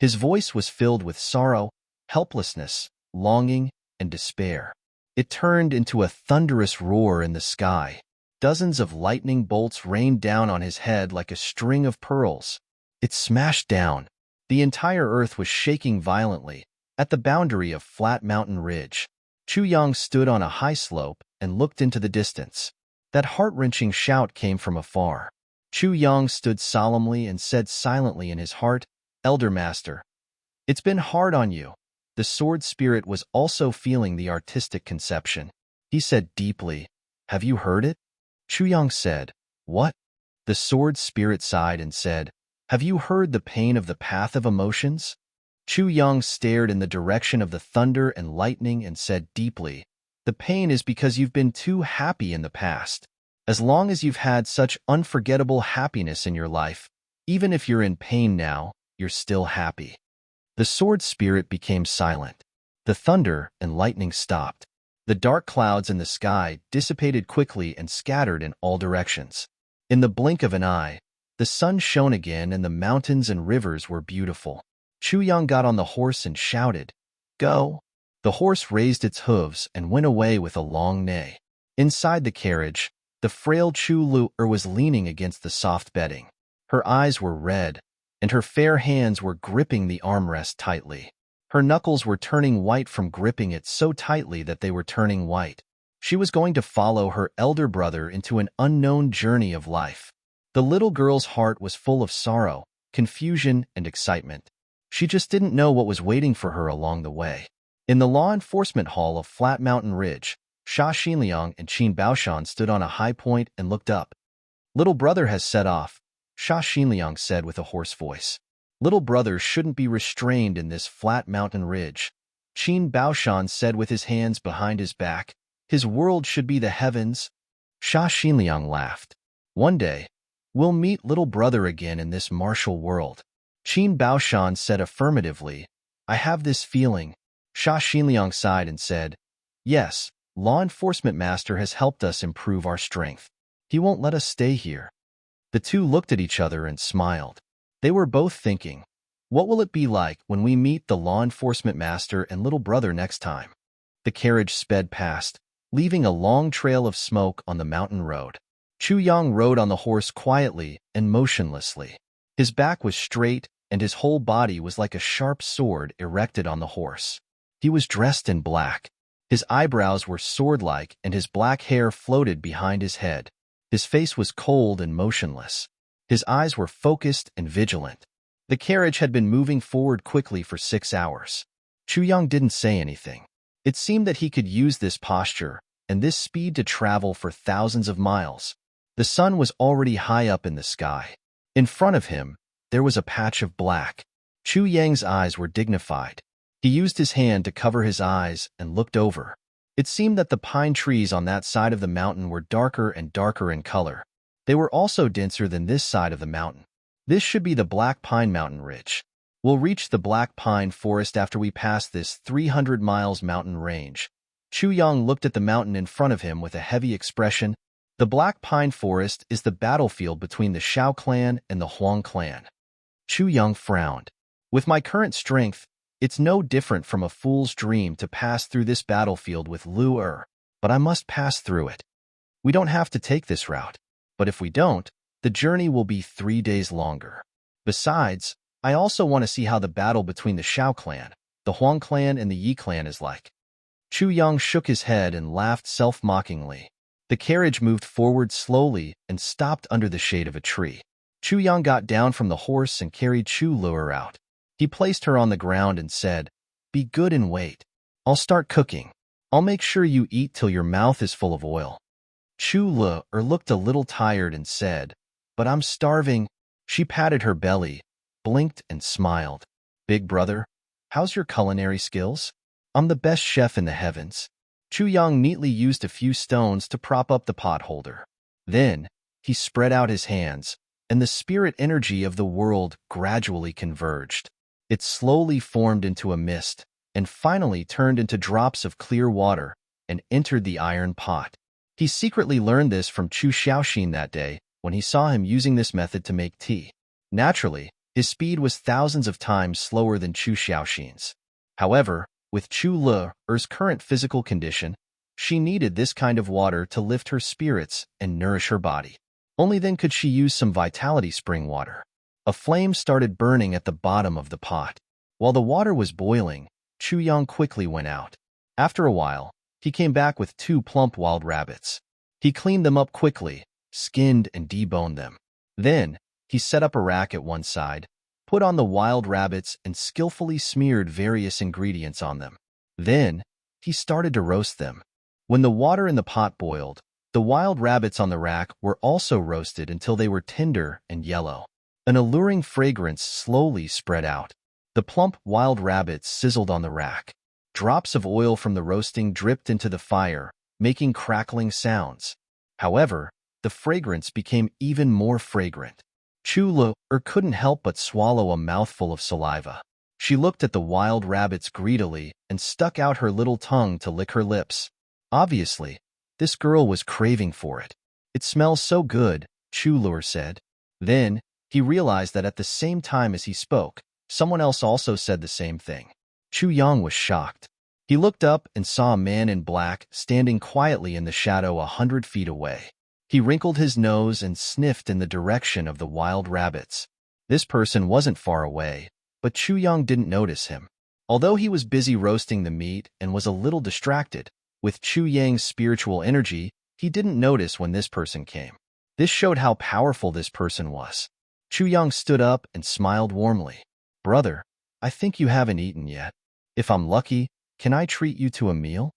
His voice was filled with sorrow, helplessness, longing, and despair. It turned into a thunderous roar in the sky. Dozens of lightning bolts rained down on his head like a string of pearls. It smashed down. The entire earth was shaking violently. At the boundary of flat mountain ridge, Chu Yang stood on a high slope and looked into the distance. That heart-wrenching shout came from afar. Chu Yang stood solemnly and said silently in his heart, "Elder Master, it's been hard on you." The sword spirit was also feeling the artistic conception. He said deeply, "Have you heard it?" Chu Yang said, "What?" The sword spirit sighed and said, "Have you heard the pain of the path of emotions?" Chu Yang stared in the direction of the thunder and lightning and said deeply, "The pain is because you've been too happy in the past. As long as you've had such unforgettable happiness in your life, even if you're in pain now, you're still happy." The sword spirit became silent. The thunder and lightning stopped. The dark clouds in the sky dissipated quickly and scattered in all directions. In the blink of an eye, the sun shone again and the mountains and rivers were beautiful. Chu Yang got on the horse and shouted, "Go!" The horse raised its hooves and went away with a long neigh. Inside the carriage, the frail Chu Lu-er was leaning against the soft bedding. Her eyes were red, and her fair hands were gripping the armrest tightly. Her knuckles were turning white from gripping it so tightly that they were turning white. She was going to follow her elder brother into an unknown journey of life. The little girl's heart was full of sorrow, confusion, and excitement. She just didn't know what was waiting for her along the way. In the law enforcement hall of Flat Mountain Ridge, Xia Xinliang and Qin Baoshan stood on a high point and looked up. "Little brother has set off," Xia Xinliang said with a hoarse voice. "Little brother shouldn't be restrained in this flat mountain ridge," Qin Baoshan said with his hands behind his back. "His world should be the heavens." Xia Xinliang laughed. "One day, we'll meet little brother again in this martial world." Qin Baoshan said affirmatively. "I have this feeling." Xia Xinliang sighed and said, "Yes, law enforcement master has helped us improve our strength. He won't let us stay here." The two looked at each other and smiled. They were both thinking, what will it be like when we meet the law enforcement master and little brother next time? The carriage sped past, leaving a long trail of smoke on the mountain road. Chu Yang rode on the horse quietly and motionlessly. His back was straight, and his whole body was like a sharp sword erected on the horse. He was dressed in black. His eyebrows were sword-like, and his black hair floated behind his head. His face was cold and motionless. His eyes were focused and vigilant. The carriage had been moving forward quickly for 6 hours. Chu Yang didn't say anything. It seemed that he could use this posture and this speed to travel for thousands of miles. The sun was already high up in the sky. In front of him, there was a patch of black. Chu Yang's eyes were dignified. He used his hand to cover his eyes and looked over. It seemed that the pine trees on that side of the mountain were darker and darker in color. They were also denser than this side of the mountain. This should be the Black Pine Mountain Ridge. We'll reach the Black Pine Forest after we pass this 300 miles mountain range. Chu Yang looked at the mountain in front of him with a heavy expression. The Black Pine Forest is the battlefield between the Shao clan and the Huang clan. Chu Yang frowned. With my current strength, it's no different from a fool's dream to pass through this battlefield with Lu Er, but I must pass through it. We don't have to take this route, but if we don't, the journey will be 3 days longer. Besides, I also want to see how the battle between the Shao clan, the Huang clan, and the Yi clan is like. Chu Yang shook his head and laughed self-mockingly. The carriage moved forward slowly and stopped under the shade of a tree. Chu Yang got down from the horse and carried Chu Luer out. He placed her on the ground and said, "Be good and wait. I'll start cooking. I'll make sure you eat till your mouth is full of oil." Chu Luer looked a little tired and said, "But I'm starving." She patted her belly, blinked, and smiled. "Big brother, how's your culinary skills?" "I'm the best chef in the heavens." Chu Yang neatly used a few stones to prop up the pot holder. Then, he spread out his hands, and the spirit energy of the world gradually converged. It slowly formed into a mist, and finally turned into drops of clear water, and entered the iron pot. He secretly learned this from Chu Xiaoxin that day, when he saw him using this method to make tea. Naturally, his speed was thousands of times slower than Chu Xiaoxin's. However, with Chu Luer's current physical condition, she needed this kind of water to lift her spirits and nourish her body. Only then could she use some vitality spring water. A flame started burning at the bottom of the pot. While the water was boiling, Chu Yang quickly went out. After a while, he came back with 2 plump wild rabbits. He cleaned them up quickly, skinned and deboned them. Then, he set up a rack at one side, put on the wild rabbits, and skillfully smeared various ingredients on them. Then, he started to roast them. When the water in the pot boiled, the wild rabbits on the rack were also roasted until they were tender and yellow. An alluring fragrance slowly spread out. The plump wild rabbits sizzled on the rack. Drops of oil from the roasting dripped into the fire, making crackling sounds. However, the fragrance became even more fragrant. Chu Luer couldn't help but swallow a mouthful of saliva. She looked at the wild rabbits greedily and stuck out her little tongue to lick her lips. Obviously, this girl was craving for it. "It smells so good," Chu Luer said. Then, he realized that at the same time as he spoke, someone else also said the same thing. Chu Yang was shocked. He looked up and saw a man in black standing quietly in the shadow 100 feet away. He wrinkled his nose and sniffed in the direction of the wild rabbits. This person wasn't far away, but Chu Yang didn't notice him. Although he was busy roasting the meat and was a little distracted, With Chu Yang's spiritual energy, he didn't notice when this person came. This showed how powerful this person was. Chu Yang stood up and smiled warmly. Brother, I think you haven't eaten yet. If I'm lucky, can I treat you to a meal?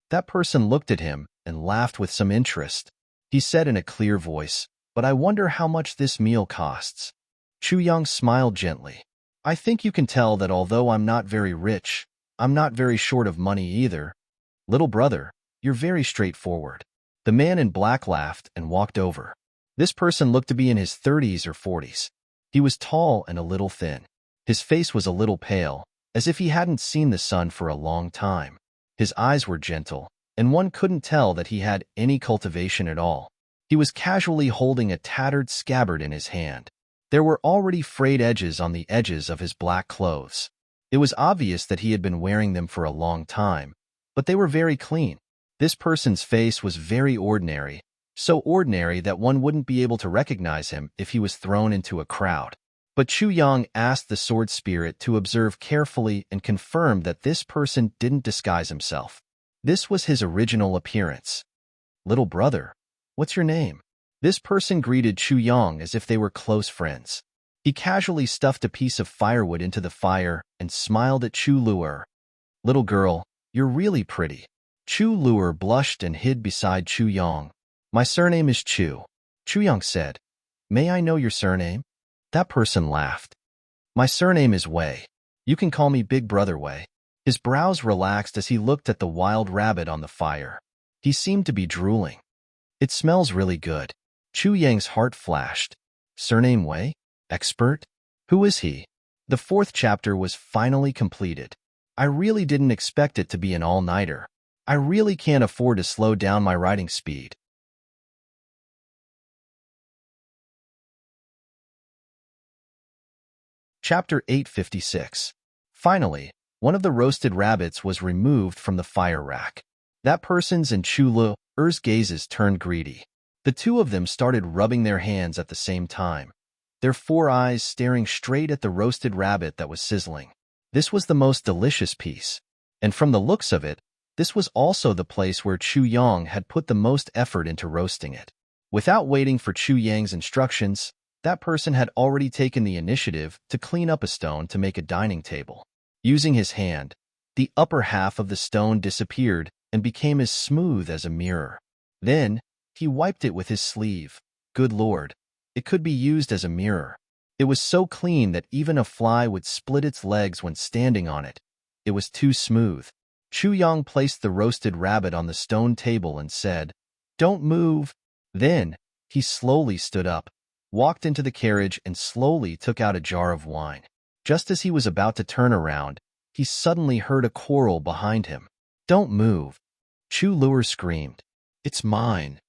That person looked at him and laughed with some interest. He said in a clear voice, but I wonder how much this meal costs. Chu Yang smiled gently. I think you can tell that although I'm not very rich, I'm not very short of money either. Little brother, you're very straightforward. The man in black laughed and walked over. This person looked to be in his 30s or 40s. He was tall and a little thin. His face was a little pale, as if he hadn't seen the sun for a long time. His eyes were gentle, and one couldn't tell that he had any cultivation at all. He was casually holding a tattered scabbard in his hand. There were already frayed edges on the edges of his black clothes. It was obvious that he had been wearing them for a long time, but they were very clean. This person's face was very ordinary, so ordinary that one wouldn't be able to recognize him if he was thrown into a crowd. But Chu Yang asked the sword spirit to observe carefully and confirm that this person didn't disguise himself. This was his original appearance. Little brother, what's your name? This person greeted Chu Yang as if they were close friends. He casually stuffed a piece of firewood into the fire and smiled at Chu Luer. Little girl, you're really pretty. Chu Luer blushed and hid beside Chu Yang. My surname is Chu. Chu Yang said, May I know your surname? That person laughed. My surname is Wei. You can call me Big Brother Wei. His brows relaxed as he looked at the wild rabbit on the fire. He seemed to be drooling. It smells really good. Chu Yang's heart flashed. Surname Wei? Expert? Who is he? The 4th chapter was finally completed. I really didn't expect it to be an all-nighter. I really can't afford to slow down my writing speed. Chapter 856. Finally, one of the roasted rabbits was removed from the fire rack. That person's and Chu Luer's gazes turned greedy. The two of them started rubbing their hands at the same time, their 4 eyes staring straight at the roasted rabbit that was sizzling. This was the most delicious piece, and from the looks of it, this was also the place where Chu Yang had put the most effort into roasting it. Without waiting for Chu Yang's instructions, that person had already taken the initiative to clean up a stone to make a dining table. Using his hand, the upper half of the stone disappeared and became as smooth as a mirror. Then, he wiped it with his sleeve. Good Lord, it could be used as a mirror. It was so clean that even a fly would split its legs when standing on it. It was too smooth. Chu Yang placed the roasted rabbit on the stone table and said, Don't move. Then, he slowly stood up, walked into the carriage and slowly took out a jar of wine. Just as he was about to turn around, he suddenly heard a quarrel behind him. Don't move. Chu Luer screamed. It's mine.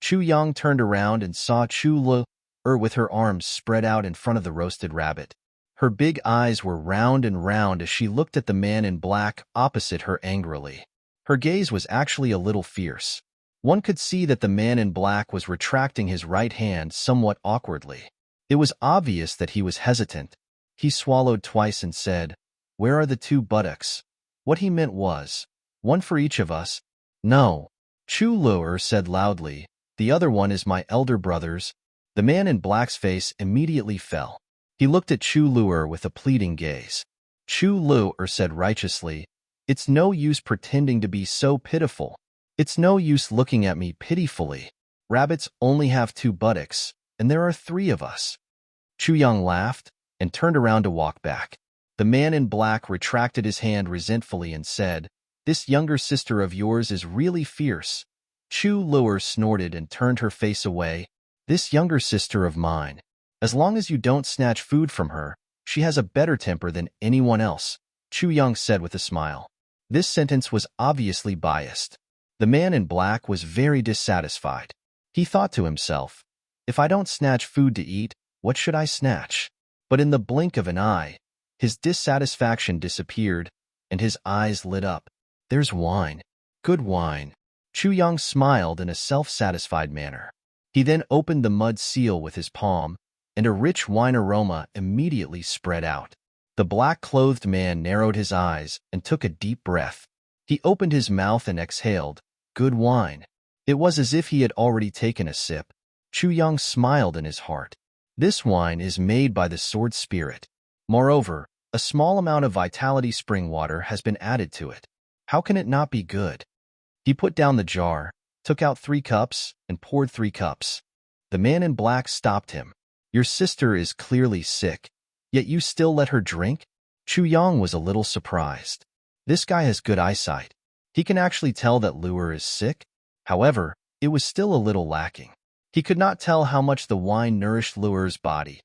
Chu Yang turned around and saw Chu Luer with her arms spread out in front of the roasted rabbit. Her big eyes were round and round as she looked at the man in black opposite her angrily. Her gaze was actually a little fierce. One could see that the man in black was retracting his right hand somewhat awkwardly. It was obvious that he was hesitant. He swallowed twice and said, Where are the 2 buttocks? What he meant was, one for each of us. No. Chu Luer said loudly, The other one is my elder brother's. The man in black's face immediately fell. He looked at Chu Luer with a pleading gaze. Chu Luer said righteously, It's no use pretending to be so pitiful. It's no use looking at me pitifully. Rabbits only have 2 buttocks, and there are 3 of us. Chu Yang laughed and turned around to walk back. The man in black retracted his hand resentfully and said, This younger sister of yours is really fierce. Chu Luer snorted and turned her face away. This younger sister of mine. As long as you don't snatch food from her, she has a better temper than anyone else, Chu Yang said with a smile. This sentence was obviously biased. The man in black was very dissatisfied. He thought to himself, If I don't snatch food to eat, what should I snatch? But in the blink of an eye, his dissatisfaction disappeared, and his eyes lit up. There's wine. Good wine. Chu Yang smiled in a self-satisfied manner. He then opened the mud seal with his palm, and a rich wine aroma immediately spread out. The black-clothed man narrowed his eyes and took a deep breath. He opened his mouth and exhaled, "Good wine." It was as if he had already taken a sip. Chu Yang smiled in his heart. This wine is made by the sword spirit. Moreover, a small amount of vitality spring water has been added to it. How can it not be good? He put down the jar, took out 3 cups, and poured 3 cups. The man in black stopped him. "Your sister is clearly sick, yet you still let her drink?" Chu Yang was a little surprised. This guy has good eyesight. He can actually tell that Luer is sick. However, it was still a little lacking. He could not tell how much the wine nourished Luer's body.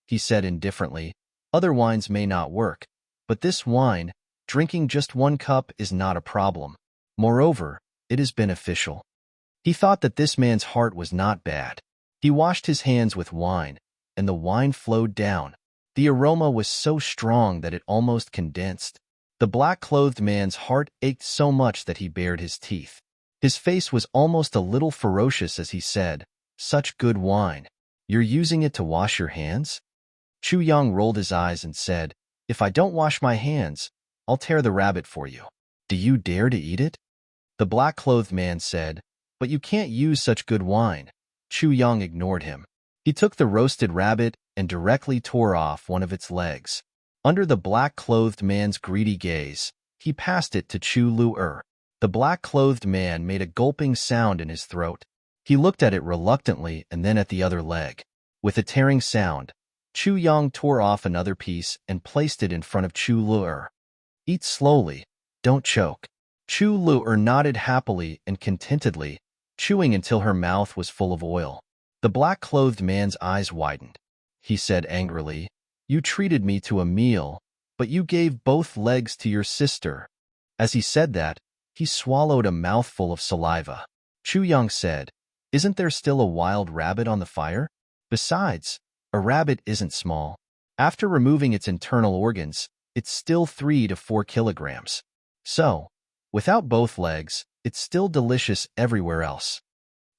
He said indifferently, "Other wines may not work, but this wine, drinking just 1 cup is not a problem. Moreover, it is beneficial." He thought that this man's heart was not bad. He washed his hands with wine, and the wine flowed down. The aroma was so strong that it almost condensed. The black-clothed man's heart ached so much that he bared his teeth. His face was almost a little ferocious as he said, "Such good wine. You're using it to wash your hands?" Chu Yang rolled his eyes and said, "If I don't wash my hands, I'll tear the rabbit for you. Do you dare to eat it?" The black-clothed man said, "But you can't use such good wine." Chu Yang ignored him. He took the roasted rabbit and directly tore off one of its legs. Under the black-clothed man's greedy gaze, he passed it to Chu Luer. The black-clothed man made a gulping sound in his throat. He looked at it reluctantly and then at the other leg. With a tearing sound, Chu Yang tore off another piece and placed it in front of Chu Luer. "Eat slowly, don't choke." Chu Luer nodded happily and contentedly, chewing until her mouth was full of oil. The black-clothed man's eyes widened. He said angrily, "You treated me to a meal, but you gave both legs to your sister." As he said that, he swallowed a mouthful of saliva. Chu Yang said, "Isn't there still a wild rabbit on the fire? Besides, a rabbit isn't small. After removing its internal organs, it's still 3 to 4 kilograms. So, without both legs, it's still delicious everywhere else."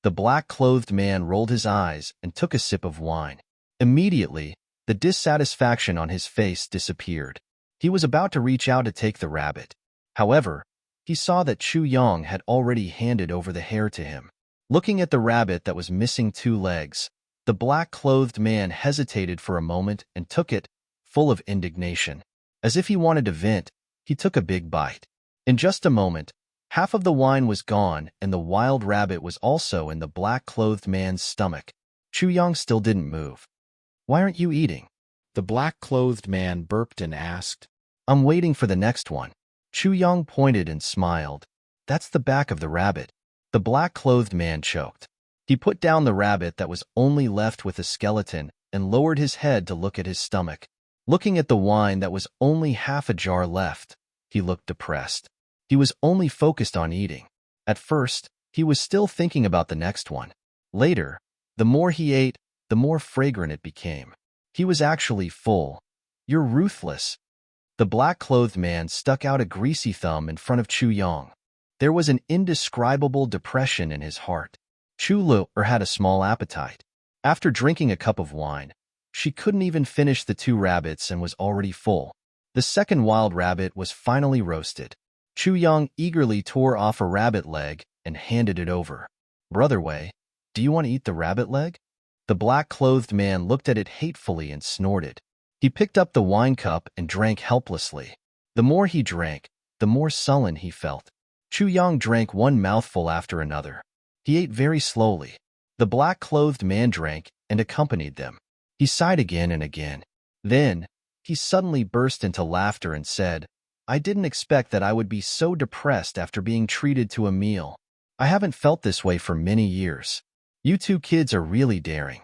The black-clothed man rolled his eyes and took a sip of wine. Immediately, the dissatisfaction on his face disappeared. He was about to reach out to take the rabbit. However, he saw that Chu Yang had already handed over the hare to him. Looking at the rabbit that was missing 2 legs, the black-clothed man hesitated for a moment and took it, full of indignation. As if he wanted to vent, he took a big bite. In just a moment, half of the wine was gone and the wild rabbit was also in the black-clothed man's stomach. Chu Yang still didn't move. "Why aren't you eating?" The black-clothed man burped and asked. "I'm waiting for the next one." Chu Yang pointed and smiled. "That's the back of the rabbit." The black-clothed man choked. He put down the rabbit that was only left with a skeleton and lowered his head to look at his stomach. Looking at the wine that was only half a jar left, he looked depressed. He was only focused on eating. At first, he was still thinking about the next one. Later, the more he ate, the more fragrant it became. He was actually full. "You're ruthless." The black-clothed man stuck out a greasy thumb in front of Chu Yang. There was an indescribable depression in his heart. Chu Luer had a small appetite. After drinking a cup of wine, she couldn't even finish the 2 rabbits and was already full. The second wild rabbit was finally roasted. Chu Yang eagerly tore off a rabbit leg and handed it over. "Brother Wei, do you want to eat the rabbit leg?" The black-clothed man looked at it hatefully and snorted. He picked up the wine cup and drank helplessly. The more he drank, the more sullen he felt. Chu Yang drank one mouthful after another. He ate very slowly. The black-clothed man drank and accompanied them. He sighed again and again. Then, he suddenly burst into laughter and said, "I didn't expect that I would be so depressed after being treated to a meal. I haven't felt this way for many years. You 2 kids are really daring.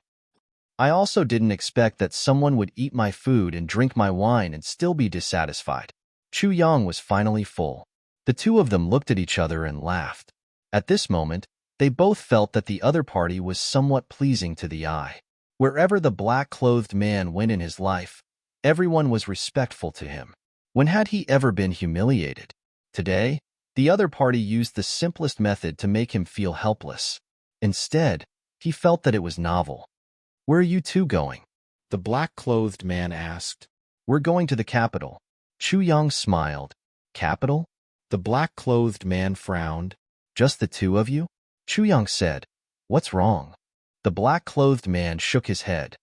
I also didn't expect that someone would eat my food and drink my wine and still be dissatisfied." Chu Yang was finally full. The 2 of them looked at each other and laughed. At this moment, they both felt that the other party was somewhat pleasing to the eye. Wherever the black-clothed man went in his life, everyone was respectful to him. When had he ever been humiliated? Today, the other party used the simplest method to make him feel helpless. Instead, he felt that it was novel. "Where are you 2 going?" the black-clothed man asked. "We're going to the capital." Chu Yang smiled. "Capital? The black-clothed man frowned. Just the two of you? Chu Yang said. What's wrong? The black-clothed man shook his head.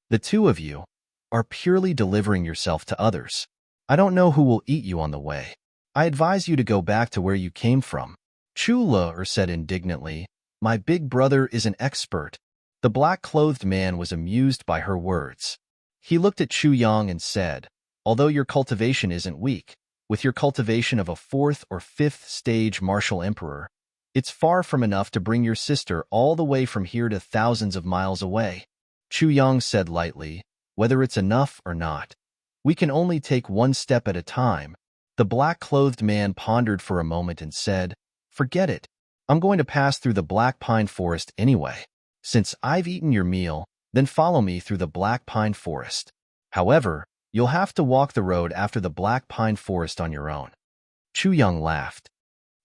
The two of you are purely delivering yourself to others. I don't know who will eat you on the way. I advise you to go back to where you came from. Chu Le said indignantly. My big brother is an expert. The black-clothed man was amused by her words. He looked at Chu Yang and said, although your cultivation isn't weak, with your cultivation of a 4th or 5th stage martial emperor, it's far from enough to bring your sister all the way from here to thousands of miles away. Chu Yang said lightly, whether it's enough or not, we can only take one step at a time. The black-clothed man pondered for a moment and said, forget it. I'm going to pass through the black pine forest anyway. Since I've eaten your meal, then follow me through the black pine forest. However, you'll have to walk the road after the black pine forest on your own. Chu Yang laughed.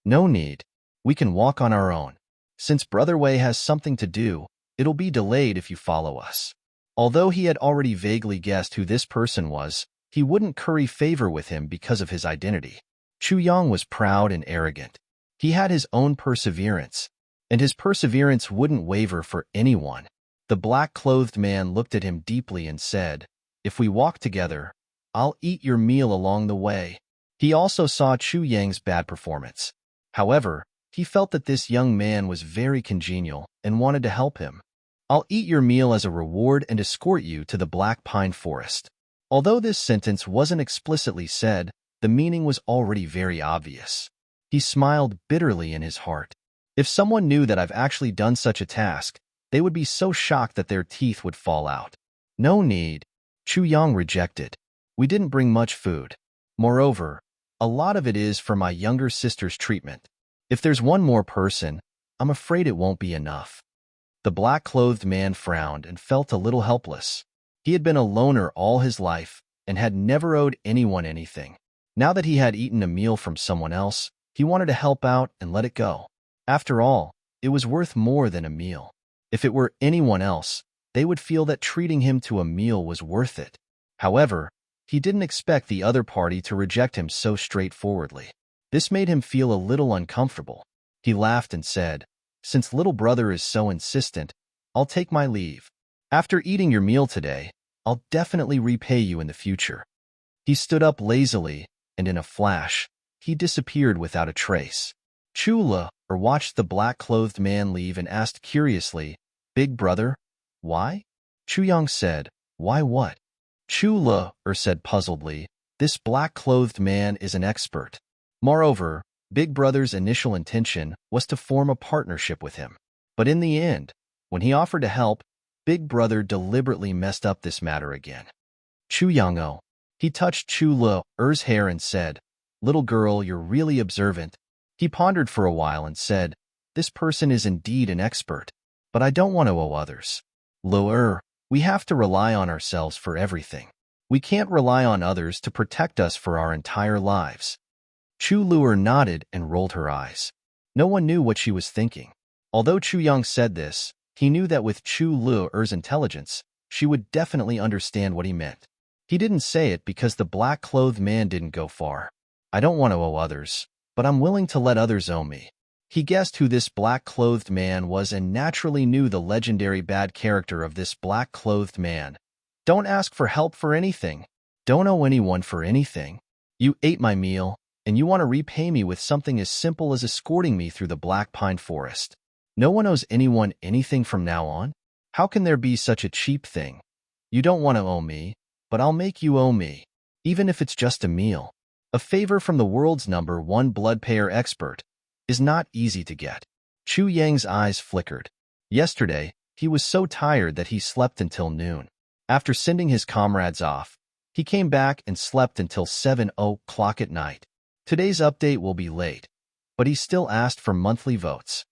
No need. We can walk on our own. Since Brother Wei has something to do, it'll be delayed if you follow us. Although he had already vaguely guessed who this person was, he wouldn't curry favor with him because of his identity. Chu Yang was proud and arrogant. He had his own perseverance, and his perseverance wouldn't waver for anyone. The black-clothed man looked at him deeply and said, if we walk together, I'll eat your meal along the way. He also saw Chu Yang's bad performance. However, he felt that this young man was very congenial and wanted to help him. I'll eat your meal as a reward and escort you to the black pine forest. Although this sentence wasn't explicitly said, the meaning was already very obvious. He smiled bitterly in his heart. If someone knew that I've actually done such a task, they would be so shocked that their teeth would fall out. No need. Chu Yang rejected. We didn't bring much food. Moreover, a lot of it is for my younger sister's treatment. If there's one more person, I'm afraid it won't be enough. The black-clothed man frowned and felt a little helpless. He had been a loner all his life and had never owed anyone anything. Now that he had eaten a meal from someone else, he wanted to help out and let it go. After all, it was worth more than a meal. If it were anyone else, they would feel that treating him to a meal was worth it. However, he didn't expect the other party to reject him so straightforwardly. This made him feel a little uncomfortable. He laughed and said, since little brother is so insistent, I'll take my leave. After eating your meal today, I'll definitely repay you in the future. He stood up lazily, and in a flash, he disappeared without a trace. Chu Le watched the black-clothed man leave and asked curiously, Big brother, why? Chu Yang said, why what? Chu Le said puzzledly, this black-clothed man is an expert. Moreover, Big Brother's initial intention was to form a partnership with him. But in the end, when he offered to help, Big Brother deliberately messed up this matter again. Chu Yang he touched Chu Le's hair and said, little girl, you're really observant. He pondered for a while and said, this person is indeed an expert, but I don't want to owe others. We have to rely on ourselves for everything. We can't rely on others to protect us for our entire lives. Chu Luer nodded and rolled her eyes. No one knew what she was thinking. Although Chu Yang said this, he knew that with Chu Luer's intelligence, she would definitely understand what he meant. He didn't say it because the black-clothed man didn't go far. I don't want to owe others, but I'm willing to let others owe me. He guessed who this black-clothed man was and naturally knew the legendary bad character of this black-clothed man. Don't ask for help for anything. Don't owe anyone for anything. You ate my meal, and you want to repay me with something as simple as escorting me through the black pine forest. No one owes anyone anything from now on? How can there be such a cheap thing? You don't want to owe me, but I'll make you owe me, even if it's just a meal. A favor from the world's #1 blood payer expert is not easy to get. Chu Yang's eyes flickered. Yesterday, he was so tired that he slept until noon. After sending his comrades off, he came back and slept until 7 o'clock at night. Today's update will be late, but he still asked for monthly votes.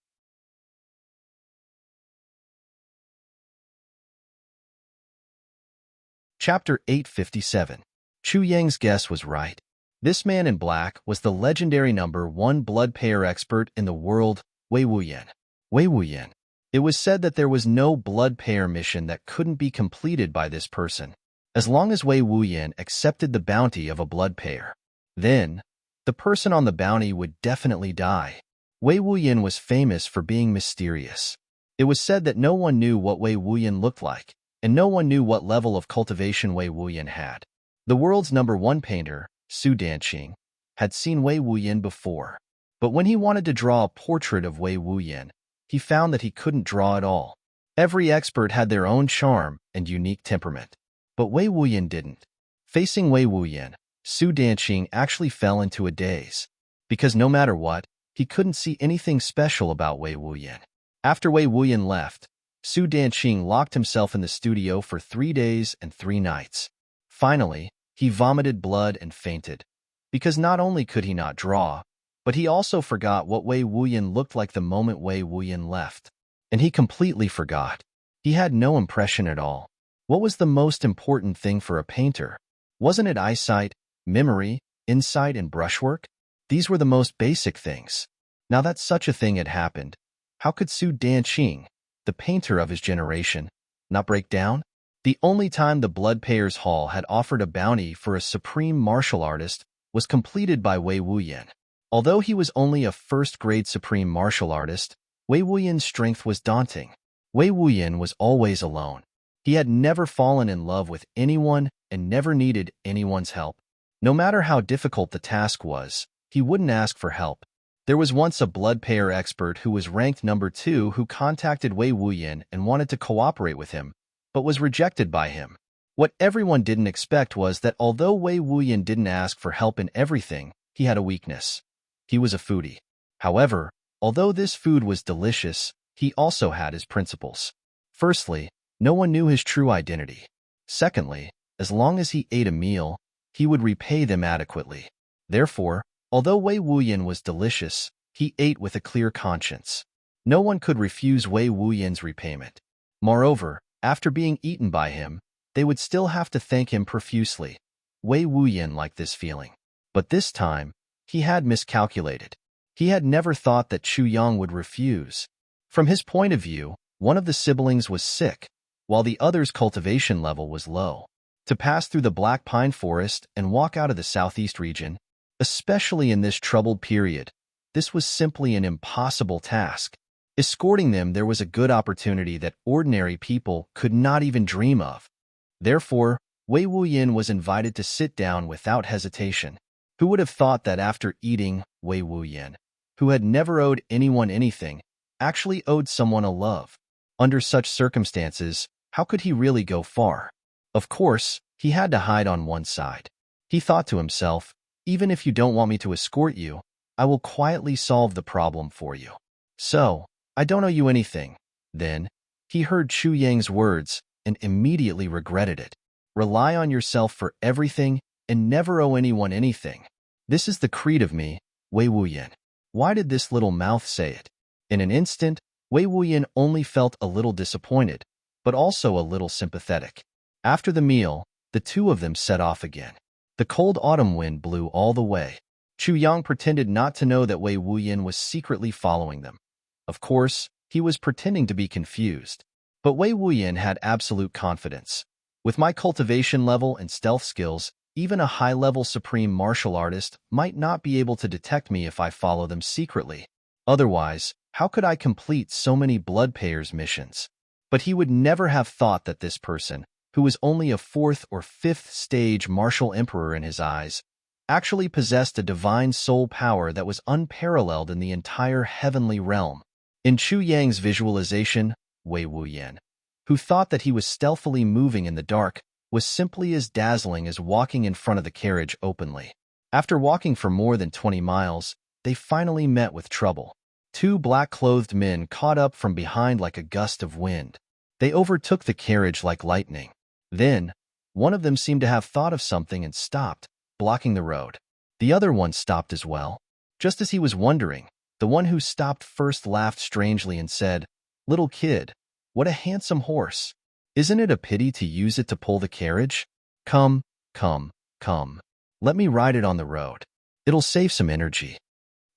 Chapter 857. Chu Yang's guess was right. This man in black was the legendary #1 blood payer expert in the world, Wei Wuyan. Wei Wuyan. It was said that there was no blood payer mission that couldn't be completed by this person, as long as Wei Wuyan accepted the bounty of a blood payer. Then, the person on the bounty would definitely die. Wei Wuyan was famous for being mysterious. It was said that no one knew what Wei Wuyan looked like, and no one knew what level of cultivation Wei Wuyan had. The world's #1 painter, Su Danqing, had seen Wei Wuyan before. But when he wanted to draw a portrait of Wei Wuyan, he found that he couldn't draw at all. Every expert had their own charm and unique temperament. But Wei Wuyan didn't. Facing Wei Wuyan, Su Danqing actually fell into a daze. Because no matter what, he couldn't see anything special about Wei Wuyan. After Wei Wuyan left, Su Danqing locked himself in the studio for 3 days and 3 nights. Finally, he vomited blood and fainted. Because not only could he not draw, but he also forgot what Wei Wuyan looked like the moment Wei Wuyan left. And he completely forgot. He had no impression at all. What was the most important thing for a painter? Wasn't it eyesight, memory, insight, and brushwork? These were the most basic things. Now that such a thing had happened, how could Su Danqing, the painter of his generation, not break down? The only time the Blood Payers Hall had offered a bounty for a supreme martial artist was completed by Wei Wuyan. Although he was only a first-grade supreme martial artist, Wei Wuyan's strength was daunting. Wei Wuyan was always alone. He had never fallen in love with anyone and never needed anyone's help. No matter how difficult the task was, he wouldn't ask for help. There was once a blood payer expert who was ranked #2 who contacted Wei Wuyan and wanted to cooperate with him, but was rejected by him. What everyone didn't expect was that although Wei Wuyan didn't ask for help in everything, he had a weakness. He was a foodie. However, although this food was delicious, he also had his principles. Firstly, no one knew his true identity. Secondly, as long as he ate a meal, he would repay them adequately. Therefore, although Wei Wuyan was delicious, he ate with a clear conscience. No one could refuse Wei Wuyan's repayment. Moreover, after being eaten by him, they would still have to thank him profusely. Wei Wuyan liked this feeling. But this time, he had miscalculated. He had never thought that Chu Yang would refuse. From his point of view, one of the siblings was sick, while the other's cultivation level was low. To pass through the Black Pine Forest and walk out of the southeast region, especially in this troubled period, this was simply an impossible task. Escorting them there was a good opportunity that ordinary people could not even dream of. Therefore, Wei Wuyan was invited to sit down without hesitation. Who would have thought that after eating, Wei Wuyan, who had never owed anyone anything, actually owed someone a love? Under such circumstances, how could he really go far? Of course, he had to hide on one side. He thought to himself, even if you don't want me to escort you, I will quietly solve the problem for you. So, I don't owe you anything. Then, he heard Chu Yang's words and immediately regretted it. Rely on yourself for everything and never owe anyone anything. This is the creed of me, Wei Wuyan. Why did this little mouth say it? In an instant, Wei Wuyan only felt a little disappointed, but also a little sympathetic. After the meal, the two of them set off again. The cold autumn wind blew all the way. Chu Yang pretended not to know that Wei Wuyan was secretly following them. Of course, he was pretending to be confused. But Wei Wuyan had absolute confidence. With my cultivation level and stealth skills, even a high-level supreme martial artist might not be able to detect me if I follow them secretly. Otherwise, how could I complete so many Blood Payers missions? But he would never have thought that this person, who was only a 4th or 5th stage martial emperor in his eyes, actually possessed a divine soul power that was unparalleled in the entire heavenly realm. In Chu Yang's visualization, Wei Wuyan, who thought that he was stealthily moving in the dark, was simply as dazzling as walking in front of the carriage openly. After walking for more than 20 miles, they finally met with trouble. 2 black-clothed men caught up from behind like a gust of wind. They overtook the carriage like lightning. Then, one of them seemed to have thought of something and stopped, blocking the road. The other one stopped as well. Just as he was wondering, the one who stopped first laughed strangely and said, "Little kid, what a handsome horse. Isn't it a pity to use it to pull the carriage? Come, come, come. Let me ride it on the road. It'll save some energy."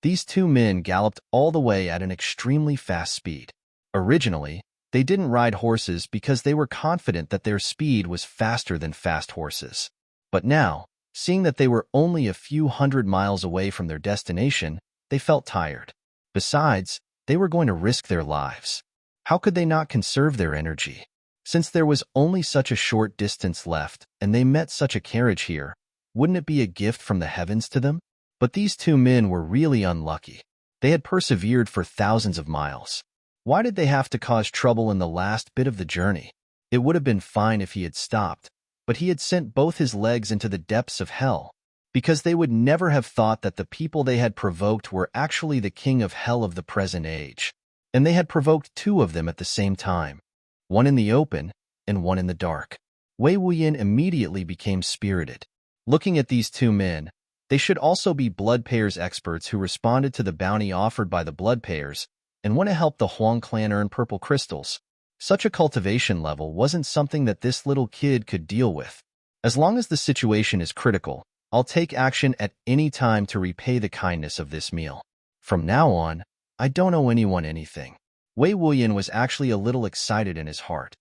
These 2 men galloped all the way at an extremely fast speed. Originally, they didn't ride horses because they were confident that their speed was faster than fast horses. But now, Seeing that they were only a few hundred miles away from their destination, they felt tired. Besides, they were going to risk their lives. How could they not conserve their energy? Since there was only such a short distance left and they met such a carriage here, wouldn't it be a gift from the heavens to them? But these two men were really unlucky. They had persevered for thousands of miles. Why did they have to cause trouble in the last bit of the journey? It would have been fine if he had stopped, but he had sent both his legs into the depths of hell, because they would never have thought that the people they had provoked were actually the king of hell of the present age. And they had provoked two of them at the same time, one in the open and one in the dark. Wei Wuyan immediately became spirited. Looking at these two men, they should also be blood payers experts who responded to the bounty offered by the blood payers and want to help the Huang clan earn purple crystals. Such a cultivation level wasn't something that this little kid could deal with. As long as the situation is critical, I'll take action at any time to repay the kindness of this meal. From now on, I don't owe anyone anything. Wei Wuyan was actually a little excited in his heart.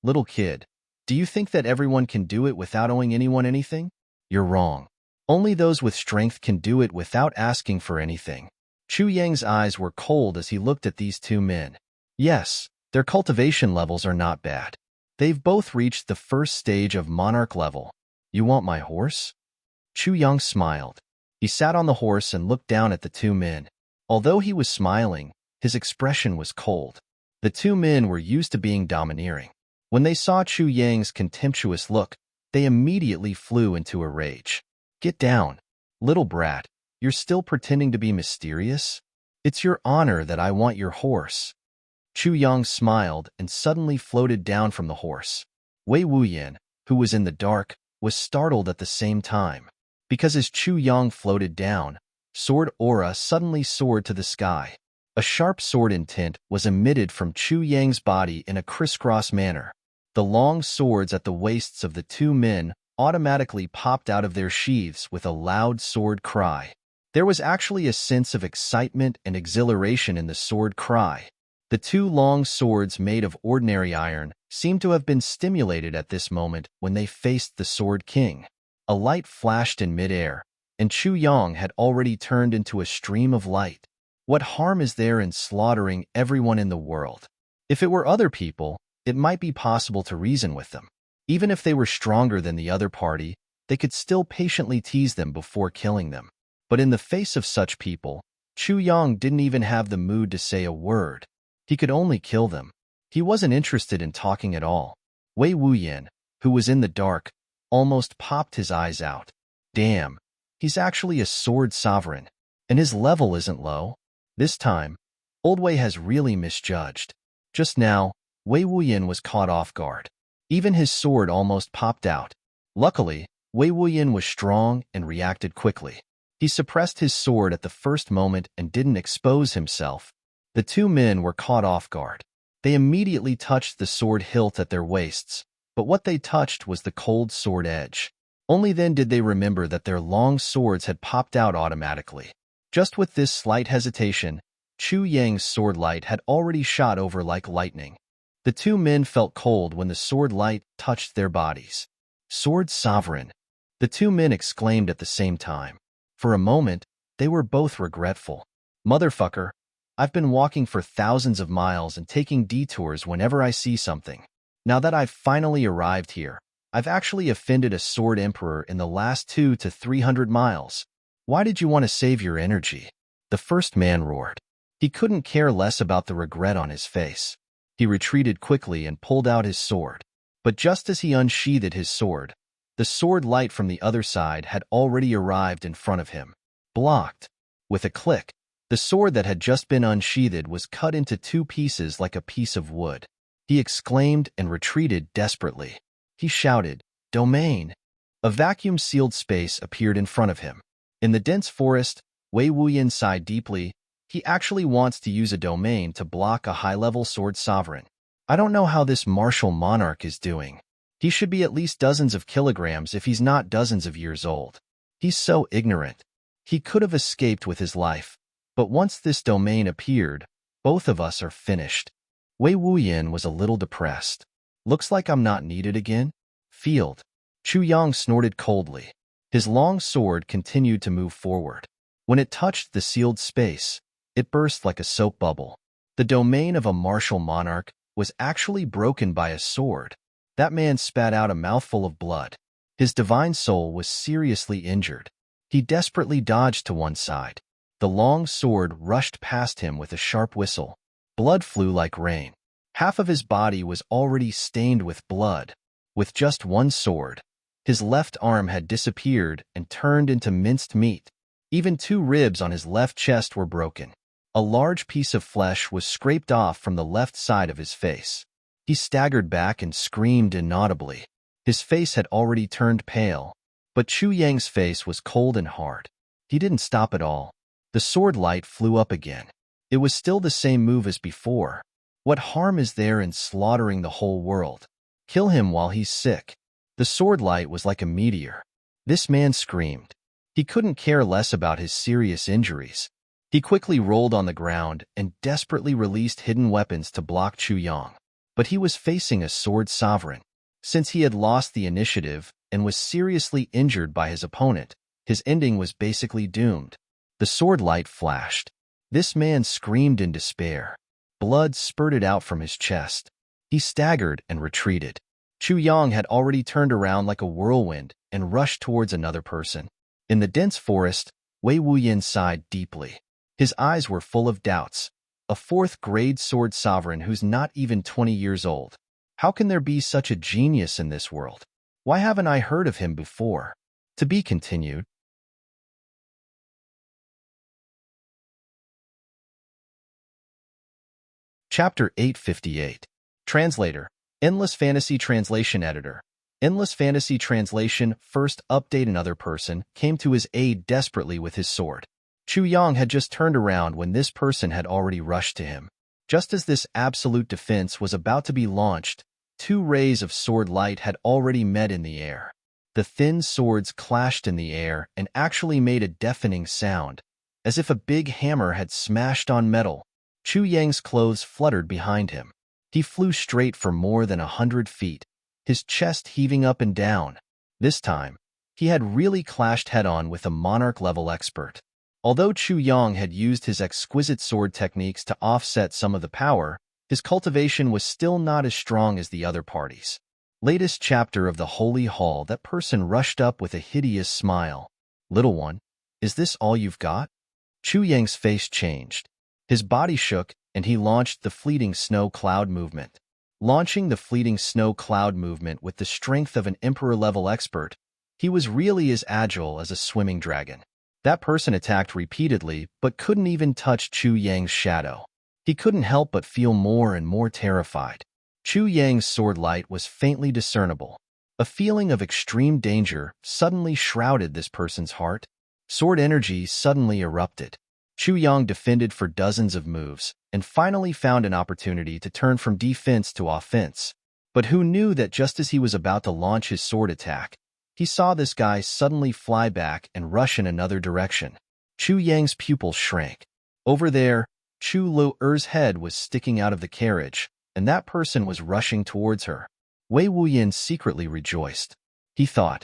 Little kid, do you think that everyone can do it without owing anyone anything? You're wrong. Only those with strength can do it without asking for anything. Chu Yang's eyes were cold as he looked at these two men. Yes, their cultivation levels are not bad. They've both reached the first stage of monarch level. You want my horse? Chu Yang smiled. He sat on the horse and looked down at the two men. Although he was smiling, his expression was cold. The two men were used to being domineering. When they saw Chu Yang's contemptuous look, they immediately flew into a rage. Get down, little brat. You're still pretending to be mysterious? It's your honor that I want your horse. Chu Yang smiled and suddenly floated down from the horse. Wei Wuyan, who was in the dark, was startled at the same time. Because as Chu Yang floated down, sword aura suddenly soared to the sky. A sharp sword intent was emitted from Chu Yang's body in a crisscross manner. The long swords at the waists of the two men automatically popped out of their sheaths with a loud sword cry. There was actually a sense of excitement and exhilaration in the sword cry. The two long swords made of ordinary iron seemed to have been stimulated at this moment when they faced the Sword King. A light flashed in midair, and Chu Yang had already turned into a stream of light. What harm is there in slaughtering everyone in the world? If it were other people, it might be possible to reason with them. Even if they were stronger than the other party, they could still patiently tease them before killing them. But in the face of such people, Chu Yang didn't even have the mood to say a word. He could only kill them. He wasn't interested in talking at all. Wei Wuyan, who was in the dark, almost popped his eyes out. Damn, he's actually a sword sovereign, and his level isn't low. This time, Old Wei has really misjudged. Just now, Wei Wuyan was caught off guard. Even his sword almost popped out. Luckily, Wei Wuyan was strong and reacted quickly. He suppressed his sword at the first moment and didn't expose himself. The two men were caught off guard. They immediately touched the sword hilt at their waists, but what they touched was the cold sword edge. Only then did they remember that their long swords had popped out automatically. Just with this slight hesitation, Chu Yang's sword light had already shot over like lightning. The two men felt cold when the sword light touched their bodies. Sword sovereign! The two men exclaimed at the same time. For a moment, they were both regretful. Motherfucker! I've been walking for thousands of miles and taking detours whenever I see something. Now that I've finally arrived here, I've actually offended a sword emperor in the last 200 to 300 miles. Why did you want to save your energy? The first man roared. He couldn't care less about the regret on his face. He retreated quickly and pulled out his sword. But just as he unsheathed his sword, the sword light from the other side had already arrived in front of him. Blocked. With a click, the sword that had just been unsheathed was cut into two pieces like a piece of wood. He exclaimed and retreated desperately. He shouted, "Domain!" A vacuum-sealed space appeared in front of him. In the dense forest, Wei Wuyan sighed deeply. He actually wants to use a domain to block a high-level sword sovereign. I don't know how this martial monarch is doing. He should be at least dozens of kilograms if he's not dozens of years old. He's so ignorant. He could have escaped with his life. But once this domain appeared, both of us are finished. Wei Wuyan was a little depressed. Looks like I'm not needed again? Field. Chu Yang snorted coldly. His long sword continued to move forward. When it touched the sealed space, it burst like a soap bubble. The domain of a martial monarch was actually broken by a sword. That man spat out a mouthful of blood. His divine soul was seriously injured. He desperately dodged to one side. The long sword rushed past him with a sharp whistle. Blood flew like rain. Half of his body was already stained with blood. With just one sword, his left arm had disappeared and turned into minced meat. Even 2 ribs on his left chest were broken. A large piece of flesh was scraped off from the left side of his face. He staggered back and screamed inaudibly. His face had already turned pale, but Chu Yang's face was cold and hard. He didn't stop at all. The sword light flew up again. It was still the same move as before. What harm is there in slaughtering the whole world? Kill him while he's sick. The sword light was like a meteor. This man screamed. He couldn't care less about his serious injuries. He quickly rolled on the ground and desperately released hidden weapons to block Chu Yang. But he was facing a sword sovereign. Since he had lost the initiative and was seriously injured by his opponent, his ending was basically doomed. The sword light flashed. This man screamed in despair. Blood spurted out from his chest. He staggered and retreated. Chu Yang had already turned around like a whirlwind and rushed towards another person. In the dense forest, Wei Wuyin sighed deeply. His eyes were full of doubts. A 4th-grade sword sovereign who's not even 20 years old. How can there be such a genius in this world? Why haven't I heard of him before? To be continued. Chapter 858. Translator. Endless Fantasy Translation Editor. Endless Fantasy Translation first update. Another person came to his aid desperately with his sword. Chu Yang had just turned around when this person had already rushed to him. Just as this absolute defense was about to be launched, 2 rays of sword light had already met in the air. The thin swords clashed in the air and actually made a deafening sound, as if a big hammer had smashed on metal. Chu Yang's clothes fluttered behind him. He flew straight for more than 100 feet, his chest heaving up and down. This time, he had really clashed head-on with a monarch-level expert. Although Chu Yang had used his exquisite sword techniques to offset some of the power, his cultivation was still not as strong as the other parties. Latest chapter of the Holy Hall. That person rushed up with a hideous smile. Little one, is this all you've got? Chu Yang's face changed. His body shook, and he launched the fleeting snow cloud movement. Launching the fleeting snow cloud movement with the strength of an emperor-level expert, he was really as agile as a swimming dragon. That person attacked repeatedly, but couldn't even touch Chu Yang's shadow. He couldn't help but feel more and more terrified. Chu Yang's sword light was faintly discernible. A feeling of extreme danger suddenly shrouded this person's heart. Sword energy suddenly erupted. Chu Yang defended for dozens of moves, and finally found an opportunity to turn from defense to offense. But who knew that just as he was about to launch his sword attack, he saw this guy suddenly fly back and rush in another direction. Chu Yang's pupils shrank. Over there, Chu Lu'er's head was sticking out of the carriage, and that person was rushing towards her. Wei Wuyin secretly rejoiced. He thought,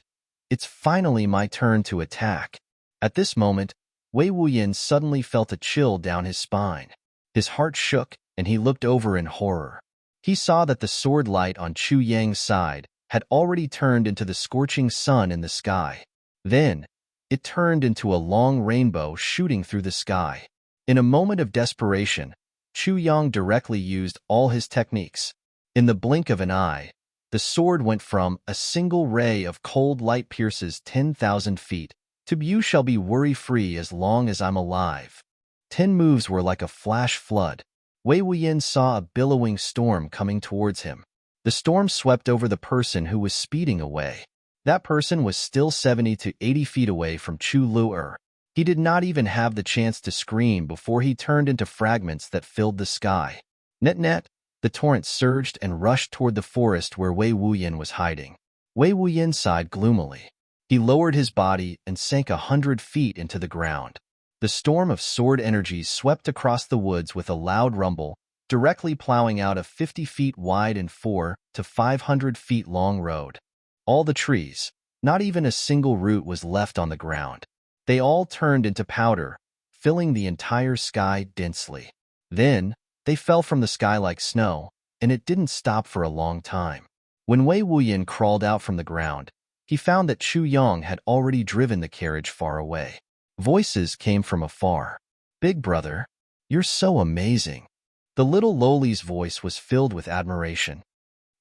it's finally my turn to attack. At this moment, Wei Wuyin suddenly felt a chill down his spine. His heart shook, and he looked over in horror. He saw that the sword light on Chu Yang's side had already turned into the scorching sun in the sky. Then, it turned into a long rainbow shooting through the sky. In a moment of desperation, Chu Yang directly used all his techniques. In the blink of an eye, the sword went from a single ray of cold light pierces 10,000 feet to you shall be worry-free as long as I'm alive. 10 moves were like a flash flood. Wei Wuyin saw a billowing storm coming towards him. The storm swept over the person who was speeding away. That person was still 70 to 80 feet away from Chu Lu'er. He did not even have the chance to scream before he turned into fragments that filled the sky. Net, the torrent surged and rushed toward the forest where Wei Wuyin was hiding. Wei Wuyin sighed gloomily. He lowered his body and sank 100 feet into the ground. The storm of sword energies swept across the woods with a loud rumble, directly plowing out a 50 feet wide and 400 to 500 feet long road. All the trees, Not even a single root was left on the ground. They all turned into powder, filling the entire sky densely. Then, they fell from the sky like snow, and it didn't stop for a long time. When Wei Wuyan crawled out from the ground, he found that Chu Yang had already driven the carriage far away. Voices came from afar. "Big brother, you're so amazing." The little lowly's voice was filled with admiration.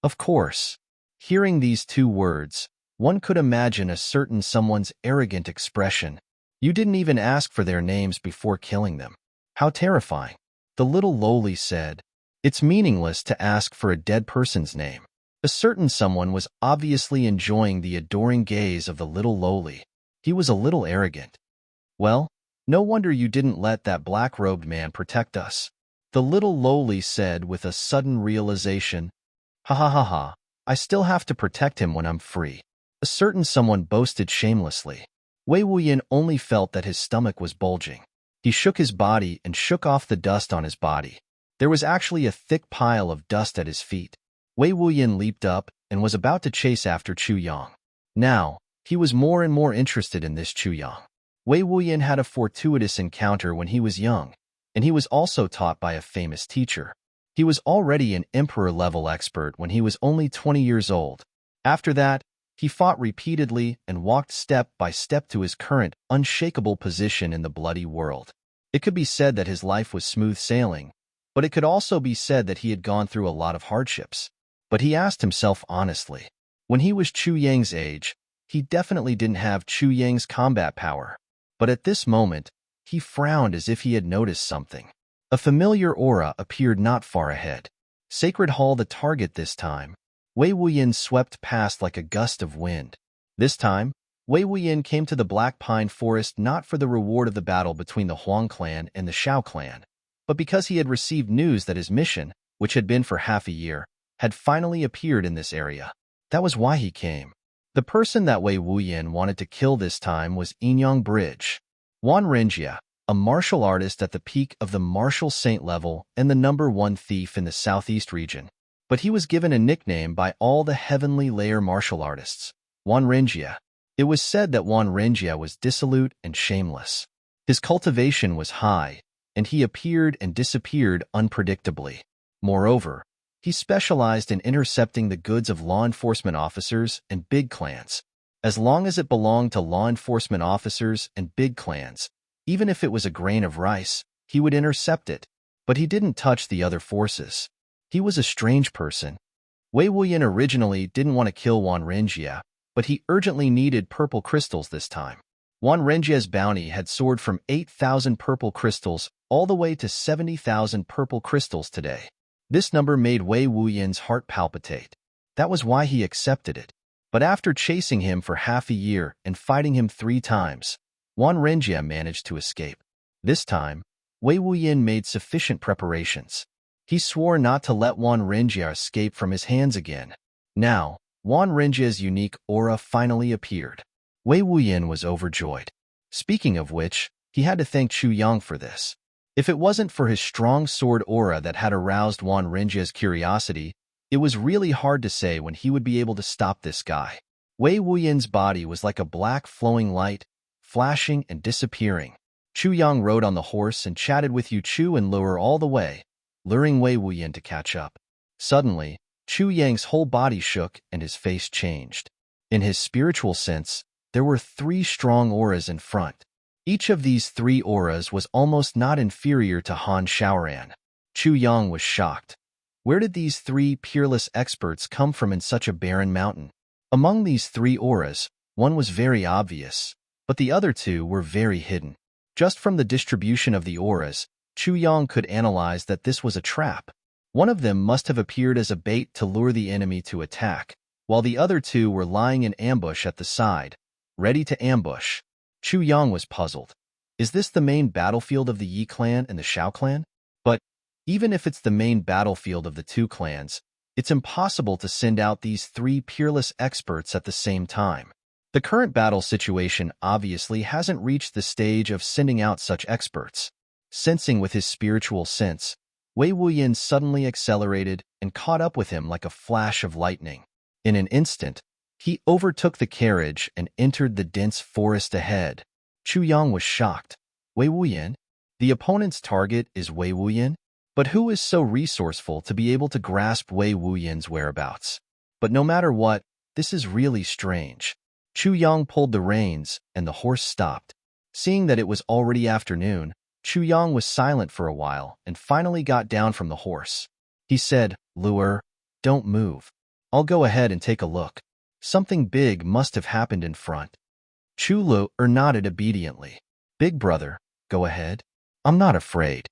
Of course, hearing these two words, one could imagine a certain someone's arrogant expression. You didn't even ask for their names before killing them. How terrifying. The little lowly said, "It's meaningless to ask for a dead person's name." A certain someone was obviously enjoying the adoring gaze of the little lowly. He was a little arrogant. "Well, no wonder you didn't let that black-robed man protect us," the little lowly said with a sudden realization. "Ha ha ha ha, I still have to protect him when I'm free." A certain someone boasted shamelessly. Wei Wuyan only felt that his stomach was bulging. He shook his body and shook off the dust on his body. There was actually a thick pile of dust at his feet. Wei Wuyan leaped up and was about to chase after Chu Yang. Now, he was more and more interested in this Chu Yang. Wei Wuyan had a fortuitous encounter when he was young, and he was also taught by a famous teacher. He was already an emperor-level expert when he was only 20 years old. After that, he fought repeatedly and walked step by step to his current, unshakable position in the bloody world. It could be said that his life was smooth sailing, but it could also be said that he had gone through a lot of hardships. But he asked himself honestly, when he was Chu Yang's age, he definitely didn't have Chu Yang's combat power. But at this moment, he frowned as if he had noticed something. A familiar aura appeared not far ahead. Sacred Hall the target this time. Wei Wuyan swept past like a gust of wind. This time, Wei Wuyan came to the Black Pine Forest not for the reward of the battle between the Huang clan and the Shao clan, but because he had received news that his mission, which had been for half a year, had finally appeared in this area. That was why he came. The person that Wei Wuyan wanted to kill this time was Enyang Bridge. Wan Renjia, a martial artist at the peak of the martial saint level and the #1 thief in the southeast region. But he was given a nickname by all the heavenly layer martial artists, Wan Renjia. It was said that Wan Renjia was dissolute and shameless. His cultivation was high, and he appeared and disappeared unpredictably. Moreover, he specialized in intercepting the goods of law enforcement officers and big clans. As long as it belonged to law enforcement officers and big clans, even if it was a grain of rice, he would intercept it. But he didn't touch the other forces. He was a strange person. Wei Wuyan originally didn't want to kill Wan Renjia, but he urgently needed purple crystals this time. Wan Renjia's bounty had soared from 8,000 purple crystals all the way to 70,000 purple crystals today. This number made Wei Wuyan's heart palpitate. That was why he accepted it. But after chasing him for half a year and fighting him 3 times, Wan Renjia managed to escape. This time, Wei Wuyan made sufficient preparations. He swore not to let Wan Renjia escape from his hands again. Now, Wan Renjia's unique aura finally appeared. Wei Wuyan was overjoyed. Speaking of which, he had to thank Chu Yang for this. If it wasn't for his strong sword aura that had aroused Wan Renjia's curiosity, it was really hard to say when he would be able to stop this guy. Wei Wuyan's body was like a black flowing light, flashing and disappearing. Chu Yang rode on the horse and chatted with Yu Chu and Lure all the way, luring Wei Wuyan to catch up. Suddenly, Chu Yang's whole body shook and his face changed. In his spiritual sense, there were 3 strong auras in front. Each of these 3 auras was almost not inferior to Han Shaoran. Chu Yang was shocked. Where did these 3 peerless experts come from in such a barren mountain? Among these 3 auras, one was very obvious, but the other 2 were very hidden. Just from the distribution of the auras, Chu Yang could analyze that this was a trap. One of them must have appeared as a bait to lure the enemy to attack, while the other 2 were lying in ambush at the side, ready to ambush. Chu Yang was puzzled. Is this the main battlefield of the Yi clan and the Shao clan? But even if it's the main battlefield of the 2 clans, it's impossible to send out these 3 peerless experts at the same time. The current battle situation obviously hasn't reached the stage of sending out such experts. Sensing with his spiritual sense, Wei Wuyan suddenly accelerated and caught up with him like a flash of lightning. In an instant, He overtook the carriage and entered the dense forest ahead. Chu Yang was shocked. Wei Wuyan? The opponent's target is Wei Wuyan? But who is so resourceful to be able to grasp Wei Wuyan's whereabouts? But no matter what, this is really strange. Chu Yang pulled the reins, and the horse stopped. Seeing that it was already afternoon, Chu Yang was silent for a while and finally got down from the horse. He said, "Luer, don't move. I'll go ahead and take a look. Something big must have happened in front." Chu Luer nodded obediently. "Big brother, go ahead. I'm not afraid."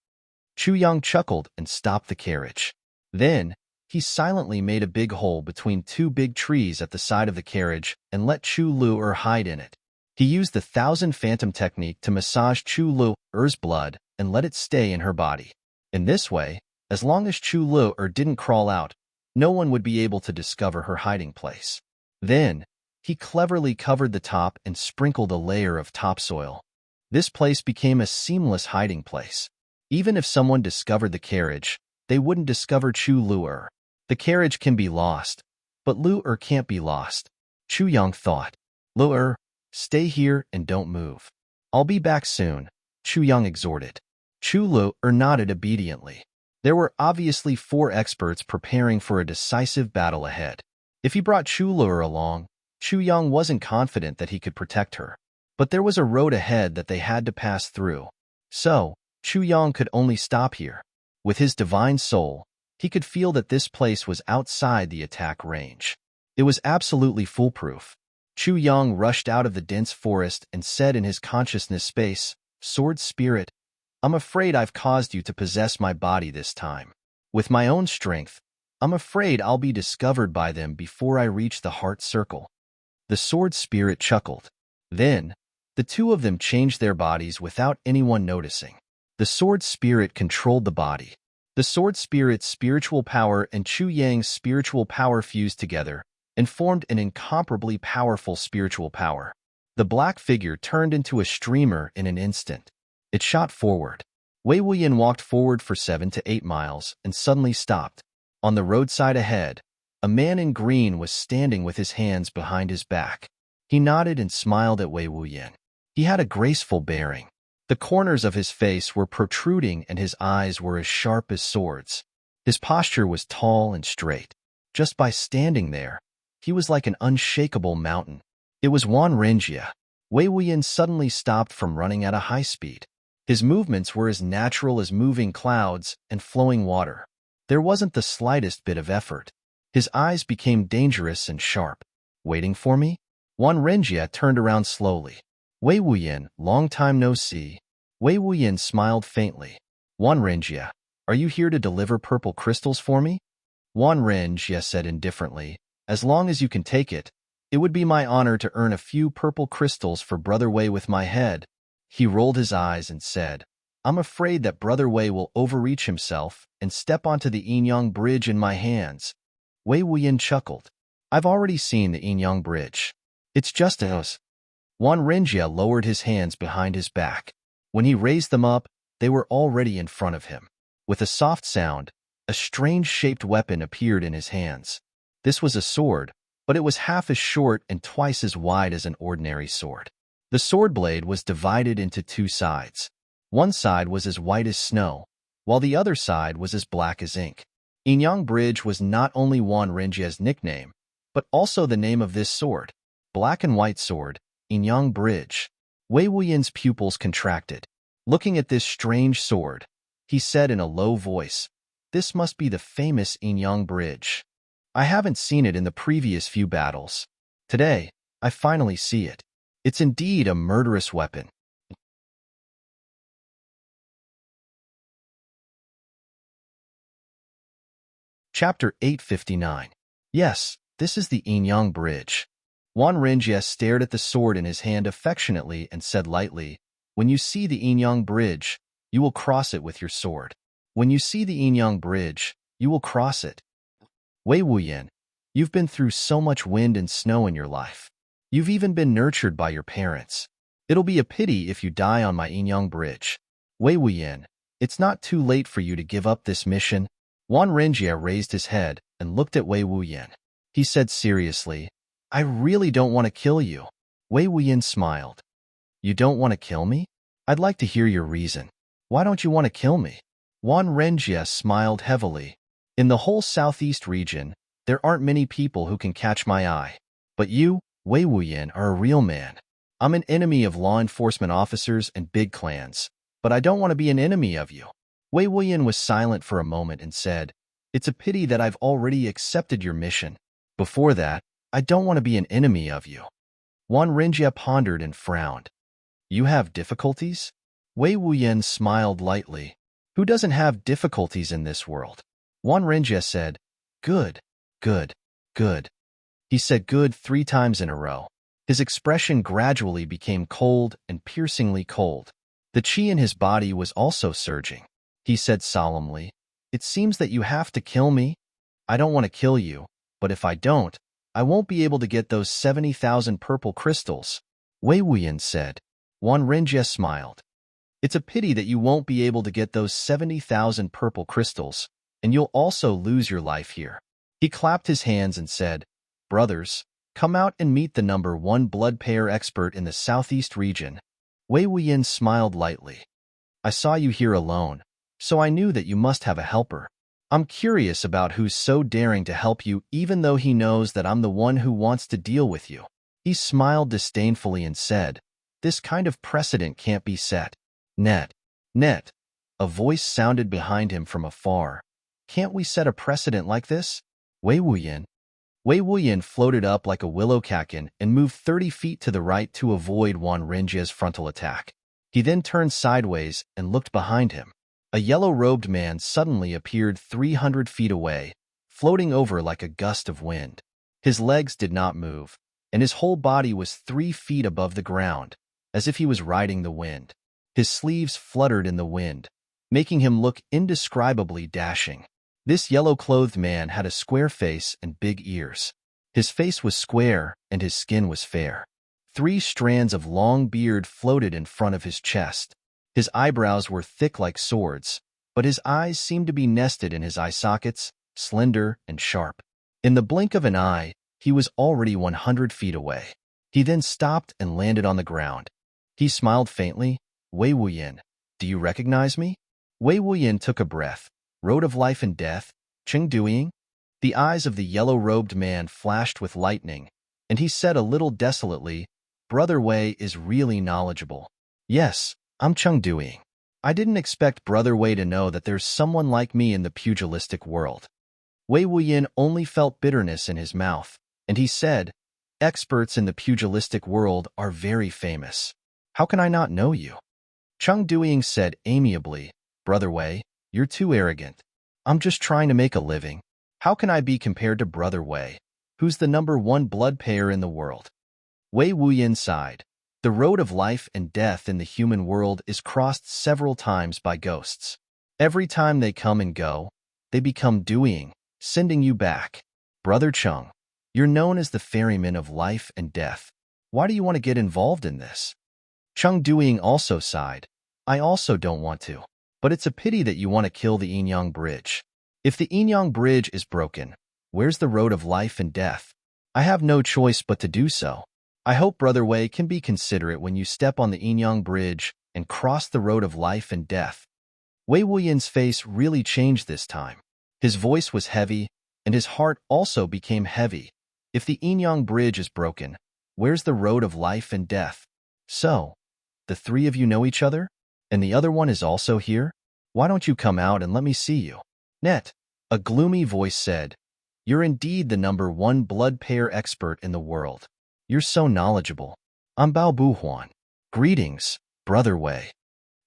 Chu Yang chuckled and stopped the carriage. Then, he silently made a big hole between two big trees at the side of the carriage and let Chu Luer hide in it. He used the Thousand Phantom technique to massage Chu Luer's blood and let it stay in her body. In this way, as long as Chu Luer didn't crawl out, no one would be able to discover her hiding place. Then, he cleverly covered the top and sprinkled a layer of topsoil. This place became a seamless hiding place. Even if someone discovered the carriage, they wouldn't discover Chu Luer. The carriage can be lost, but Luer can't be lost. Chu Yang thought. "Luer, stay here and don't move. I'll be back soon," Chu Yang exhorted. Chu Luer nodded obediently. There were obviously 4 experts preparing for a decisive battle ahead. If he brought Chu Luer along, Chu Yang wasn't confident that he could protect her. But there was a road ahead that they had to pass through. So, Chu Yang could only stop here. With his divine soul, he could feel that this place was outside the attack range. It was absolutely foolproof. Chu Yang rushed out of the dense forest and said in his consciousness space, "Sword Spirit, I'm afraid I've caused you to possess my body this time. With my own strength, I'm afraid I'll be discovered by them before I reach the heart circle." The Sword Spirit chuckled. Then, the two of them changed their bodies without anyone noticing. The Sword Spirit controlled the body. The Sword Spirit's spiritual power and Chu Yang's spiritual power fused together and formed an incomparably powerful spiritual power. The black figure turned into a streamer in an instant. It shot forward. Wei Wuyan walked forward for 7 to 8 miles and suddenly stopped. On the roadside ahead, a man in green was standing with his hands behind his back. He nodded and smiled at Wei Wuyan. He had a graceful bearing. The corners of his face were protruding and his eyes were as sharp as swords. His posture was tall and straight. Just by standing there, he was like an unshakable mountain. It was Wan Renjia. Wei Wuyan suddenly stopped from running at a high speed. His movements were as natural as moving clouds and flowing water. There wasn't the slightest bit of effort. His eyes became dangerous and sharp. "Waiting for me?" Wan Renjia turned around slowly. "Wei Wuyan, long time no see." Wei Wuyan smiled faintly. "Wan Renjia, are you here to deliver purple crystals for me?" Wan Renjia said indifferently, "As long as you can take it, it would be my honor to earn a few purple crystals for Brother Wei with my head." He rolled his eyes and said, "I'm afraid that Brother Wei will overreach himself and step onto the Yinyang Bridge in my hands." Wei Wuyan chuckled. "I've already seen the Yinyang Bridge. It's just a house." Wan Renjia lowered his hands behind his back. When he raised them up, they were already in front of him. With a soft sound, a strange-shaped weapon appeared in his hands. This was a sword, but it was half as short and twice as wide as an ordinary sword. The sword blade was divided into 2 sides. One side was as white as snow, while the other side was as black as ink. Yinyang Bridge was not only Wan Renjia's nickname, but also the name of this sword. Black and white sword, Yinyang Bridge. Wei Wuyan's pupils contracted. Looking at this strange sword, he said in a low voice, "This must be the famous Yinyang Bridge. I haven't seen it in the previous few battles. Today, I finally see it. It's indeed a murderous weapon." Chapter 859. Yes, this is the Yinyang Bridge. Wan Renjia stared at the sword in his hand affectionately and said lightly, "When you see the Yinyang Bridge, you will cross it with your sword. When you see the Yinyang Bridge, you will cross it." Wei Wuyan, you've been through so much wind and snow in your life. You've even been nurtured by your parents. It'll be a pity if you die on my Yinyang Bridge. Wei Wuyan, it's not too late for you to give up this mission. Wan Renjia raised his head and looked at Wei Wuyan. He said seriously, I really don't want to kill you. Wei Wuyin smiled. You don't want to kill me? I'd like to hear your reason. Why don't you want to kill me? Wan Renjie smiled heavily. In the whole southeast region, there aren't many people who can catch my eye. But you, Wei Wuyin, are a real man. I'm an enemy of law enforcement officers and big clans, but I don't want to be an enemy of you. Wei Wuyin was silent for a moment and said, It's a pity that I've already accepted your mission. Before that, I don't want to be an enemy of you. Wan Renjie pondered and frowned. You have difficulties? Wei Wuyin smiled lightly. Who doesn't have difficulties in this world? Wan Renjie said, Good, good, good. He said good 3 times in a row. His expression gradually became cold and piercingly cold. The qi in his body was also surging. He said solemnly, It seems that you have to kill me. I don't want to kill you, but if I don't, I won't be able to get those 70,000 purple crystals. Wei Wuyin said. Wan Renjie smiled. It's a pity that you won't be able to get those 70,000 purple crystals, and you'll also lose your life here. He clapped his hands and said, Brothers, come out and meet the number 1 blood payer expert in the southeast region. Wei Wuyin smiled lightly. I saw you here alone, so I knew that you must have a helper. I'm curious about who's so daring to help you even though he knows that I'm the one who wants to deal with you. He smiled disdainfully and said, This kind of precedent can't be set. Net. A voice sounded behind him from afar. Can't we set a precedent like this? Wei Wuyin. Wei Wuyin floated up like a willow cacan and moved 30 feet to the right to avoid Wan Renjie's frontal attack. He then turned sideways and looked behind him. A yellow-robed man suddenly appeared 300 feet away, floating over like a gust of wind. His legs did not move, and his whole body was 3 feet above the ground, as if he was riding the wind. His sleeves fluttered in the wind, making him look indescribably dashing. This yellow-clothed man had a square face and big ears. His face was square and his skin was fair. 3 strands of long beard floated in front of his chest. His eyebrows were thick like swords, but his eyes seemed to be nested in his eye sockets, slender and sharp. In the blink of an eye, he was already 100 feet away. He then stopped and landed on the ground. He smiled faintly. Wei Wuyin, do you recognize me? Wei Wuyin took a breath. Road of life and death, Cheng Duiying? The eyes of the yellow-robed man flashed with lightning, and he said a little desolately, Brother Wei is really knowledgeable. Yes, I'm Cheng Duiying. I didn't expect Brother Wei to know that there's someone like me in the pugilistic world. Wei Wuyin only felt bitterness in his mouth, and he said, Experts in the pugilistic world are very famous. How can I not know you? Cheng Duiying said amiably, Brother Wei, you're too arrogant. I'm just trying to make a living. How can I be compared to Brother Wei, who's the number 1 blood payer in the world? Wei Wuyin sighed. The road of life and death in the human world is crossed several times by ghosts. Every time they come and go, they become Duiying, sending you back. Brother Cheng, you're known as the ferryman of life and death. Why do you want to get involved in this? Cheng Duiying also sighed. I also don't want to. But it's a pity that you want to kill the Yinyang Bridge. If the Yinyang Bridge is broken, where's the road of life and death? I have no choice but to do so. I hope Brother Wei can be considerate when you step on the Yinyang Bridge and cross the road of life and death. Wei Wuyin's face really changed this time. His voice was heavy, and his heart also became heavy. If the Yinyang Bridge is broken, where's the road of life and death? So, the 3 of you know each other? And the other one is also here? Why don't you come out and let me see you? Net, a gloomy voice said, You're indeed the number 1 blood payer expert in the world. You're so knowledgeable. I'm Bao Buhuan. Greetings, Brother Wei.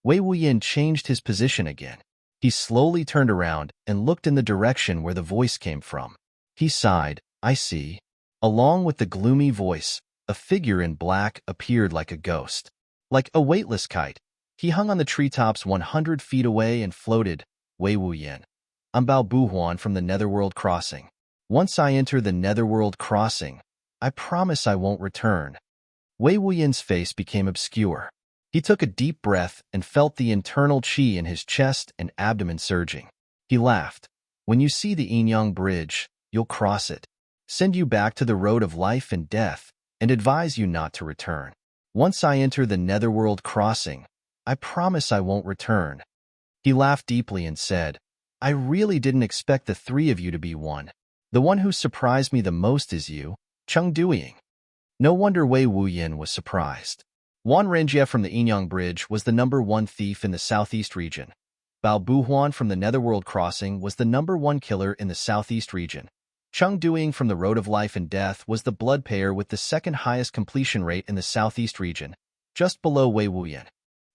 Wei Wuyin changed his position again. He slowly turned around and looked in the direction where the voice came from. He sighed, I see. Along with the gloomy voice, a figure in black appeared like a ghost. Like a weightless kite, he hung on the treetops 100 feet away and floated. Wei Wuyin. I'm Bao Buhuan from the Netherworld Crossing. Once I enter the Netherworld Crossing, I promise I won't return. Wei Wuyin's face became obscure. He took a deep breath and felt the internal qi in his chest and abdomen surging. He laughed. When you see the Yinyang Bridge, you'll cross it. send you back to the road of life and death, and advise you not to return. Once I enter the netherworld crossing, I promise I won't return." He laughed deeply and said, "I really didn't expect the three of you to be one. The one who surprised me the most is you, Chung Duiying." No wonder Wei Wuyin was surprised. Wan Renjie from the Inyang Bridge was the #1 thief in the southeast region. Bao Buhuan from the Netherworld Crossing was the #1 killer in the southeast region. Chung Duiying from the Road of Life and Death was the blood payer with the second highest completion rate in the southeast region, just below Wei Wuyin.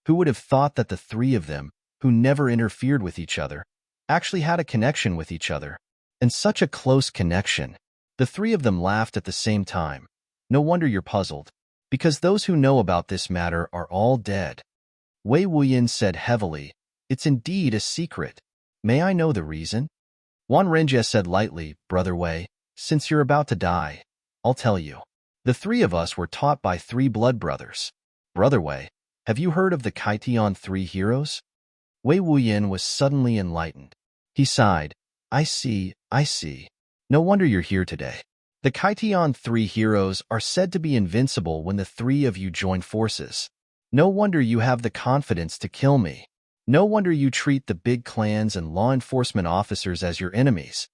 Who would have thought that the three of them, who never interfered with each other, actually had a connection with each other? And such a close connection. The three of them laughed at the same time. No wonder you're puzzled, because those who know about this matter are all dead. Wei Wuyin said heavily, "It's indeed a secret. May I know the reason?" Wan Renjie said lightly, "Brother Wei, since you're about to die, I'll tell you. The three of us were taught by three blood brothers. Brother Wei, have you heard of the Kaitian three heroes?" Wei Wuyin was suddenly enlightened. He sighed, I see. No wonder you're here today. The Kaitian three heroes are said to be invincible when the three of you join forces. No wonder you have the confidence to kill me. No wonder you treat the big clans and law enforcement officers as your enemies."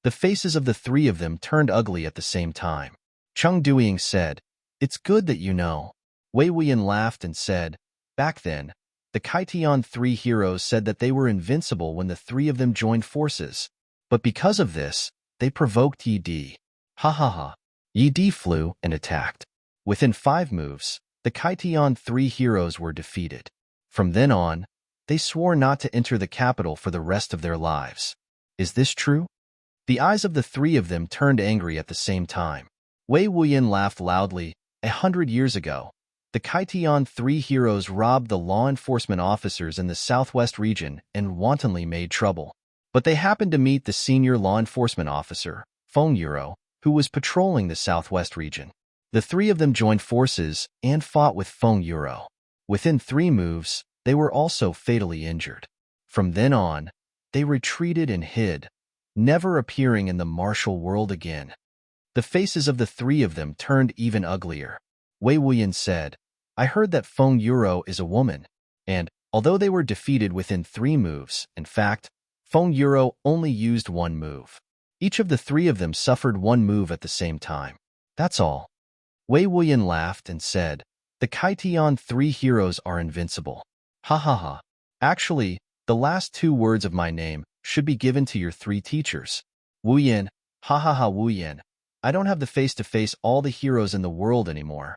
The faces of the three of them turned ugly at the same time. Chung Duiying said, "It's good that you know." Wei Wuyin laughed and said, "Back then, the Kaitian three heroes said that they were invincible when the three of them joined forces. But because of this, they provoked Yi Di. Ha ha ha. Yi Di flew and attacked. Within 5 moves, the Kaitian three heroes were defeated. From then on, they swore not to enter the capital for the rest of their lives. Is this true?" The eyes of the three of them turned angry at the same time. Wei Wuyin laughed loudly. 100 years ago, the Kaitian three heroes robbed the law enforcement officers in the southwest region and wantonly made trouble. But they happened to meet the senior law enforcement officer, Feng Euro, who was patrolling the southwest region. The three of them joined forces and fought with Feng Euro. Within 3 moves, they were also fatally injured. From then on, they retreated and hid, never appearing in the martial world again. The faces of the three of them turned even uglier. Wei Wuyin said, "I heard that Feng Euro is a woman, and, although they were defeated within 3 moves, in fact, Feng Euro only used 1 move. Each of the three of them suffered 1 move at the same time. That's all." Wei Wuyin laughed and said, "The Kaitian three heroes are invincible. Ha ha ha. Actually, the last 2 words of my name should be given to your 3 teachers. Wuyin, ha ha ha Wuyin. I don't have the face to face all the heroes in the world anymore."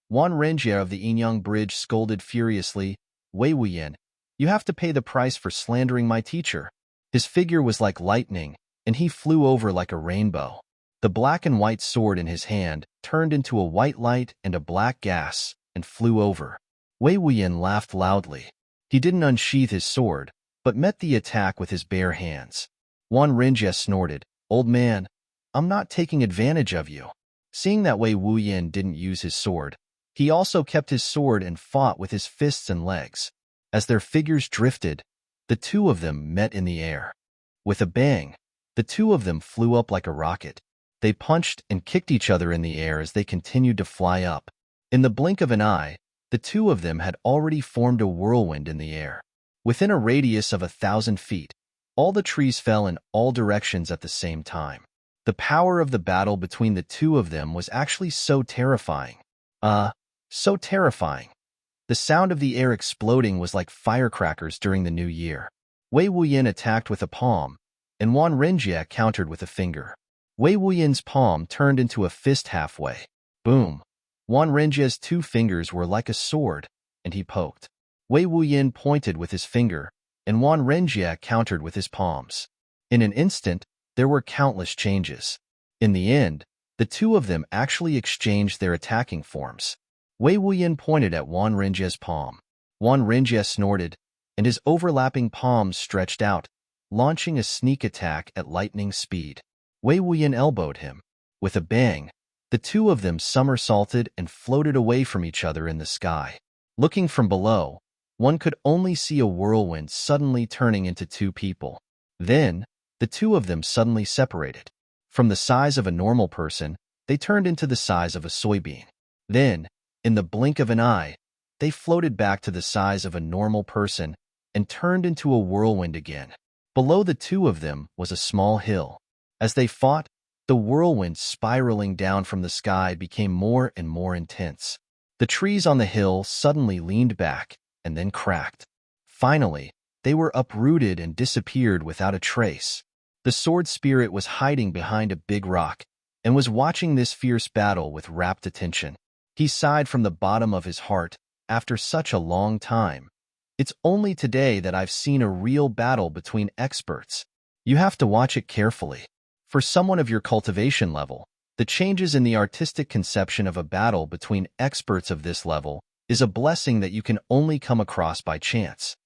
Wan Renjie of the Inyang Bridge scolded furiously, "Wei Wuyin, you have to pay the price for slandering my teacher." His figure was like lightning, and he flew over like a rainbow. The black and white sword in his hand turned into a white light and a black gas, and flew over. Wei Wuyin laughed loudly. He didn't unsheath his sword, but met the attack with his bare hands. Wan Renjie snorted, "Old man, I'm not taking advantage of you." Seeing that Wei Wuyin didn't use his sword, he also kept his sword and fought with his fists and legs. As their figures drifted, the 2 of them met in the air. With a bang, the 2 of them flew up like a rocket. They punched and kicked each other in the air as they continued to fly up. In the blink of an eye, the 2 of them had already formed a whirlwind in the air. Within a radius of 1,000 feet, all the trees fell in all directions at the same time. The power of the battle between the 2 of them was actually so terrifying. So terrifying. The sound of the air exploding was like firecrackers during the New Year. Wei Wuyin attacked with a palm, and Wan Renjie countered with a finger. Wei Wuyin's palm turned into a fist halfway. Boom. Wan Renjie's 2 fingers were like a sword, and he poked. Wei Wuyin pointed with his finger, and Wan Renjie countered with his palms. In an instant, there were countless changes. In the end, the 2 of them actually exchanged their attacking forms. Wei Wuyin pointed at Wan Renjie's palm. Wan Renjie snorted, and his overlapping palms stretched out, launching a sneak attack at lightning speed. Wei Wuyin elbowed him. With a bang, the 2 of them somersaulted and floated away from each other in the sky. Looking from below, one could only see a whirlwind suddenly turning into 2 people. Then, the 2 of them suddenly separated. From the size of a normal person, they turned into the size of a soybean. Then, in the blink of an eye, they floated back to the size of a normal person and turned into a whirlwind again. Below the two of them was a small hill. As they fought, the whirlwind spiraling down from the sky became more and more intense. The trees on the hill suddenly leaned back and then cracked. Finally, they were uprooted and disappeared without a trace. The sword spirit was hiding behind a big rock and was watching this fierce battle with rapt attention. He sighed from the bottom of his heart. After such a long time, it's only today that I've seen a real battle between experts. You have to watch it carefully. For someone of your cultivation level, the changes in the artistic conception of a battle between experts of this level is a blessing that you can only come across by chance.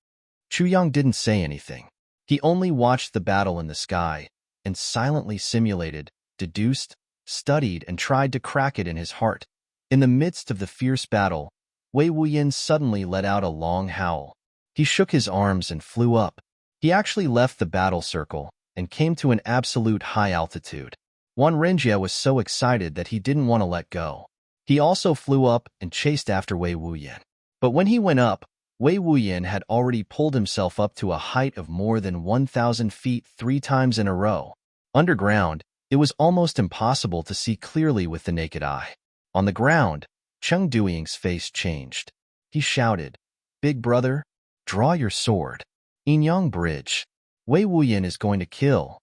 Chuyang didn't say anything. He only watched the battle in the sky and silently simulated, deduced, studied, and tried to crack it in his heart. In the midst of the fierce battle, Wei Wuyin suddenly let out a long howl. He shook his arms and flew up. He actually left the battle circle and came to an absolute high altitude. Renjie was so excited that he didn't want to let go. He also flew up and chased after Wei Wuyin. But when he went up, Wei Wuyin had already pulled himself up to a height of more than 1,000 feet 3 times in a row. Underground, it was almost impossible to see clearly with the naked eye. On the ground, Cheng Duiying's face changed. He shouted, "Big brother, draw your sword. Yinyang Bridge. Wei Wuyin is going to kill."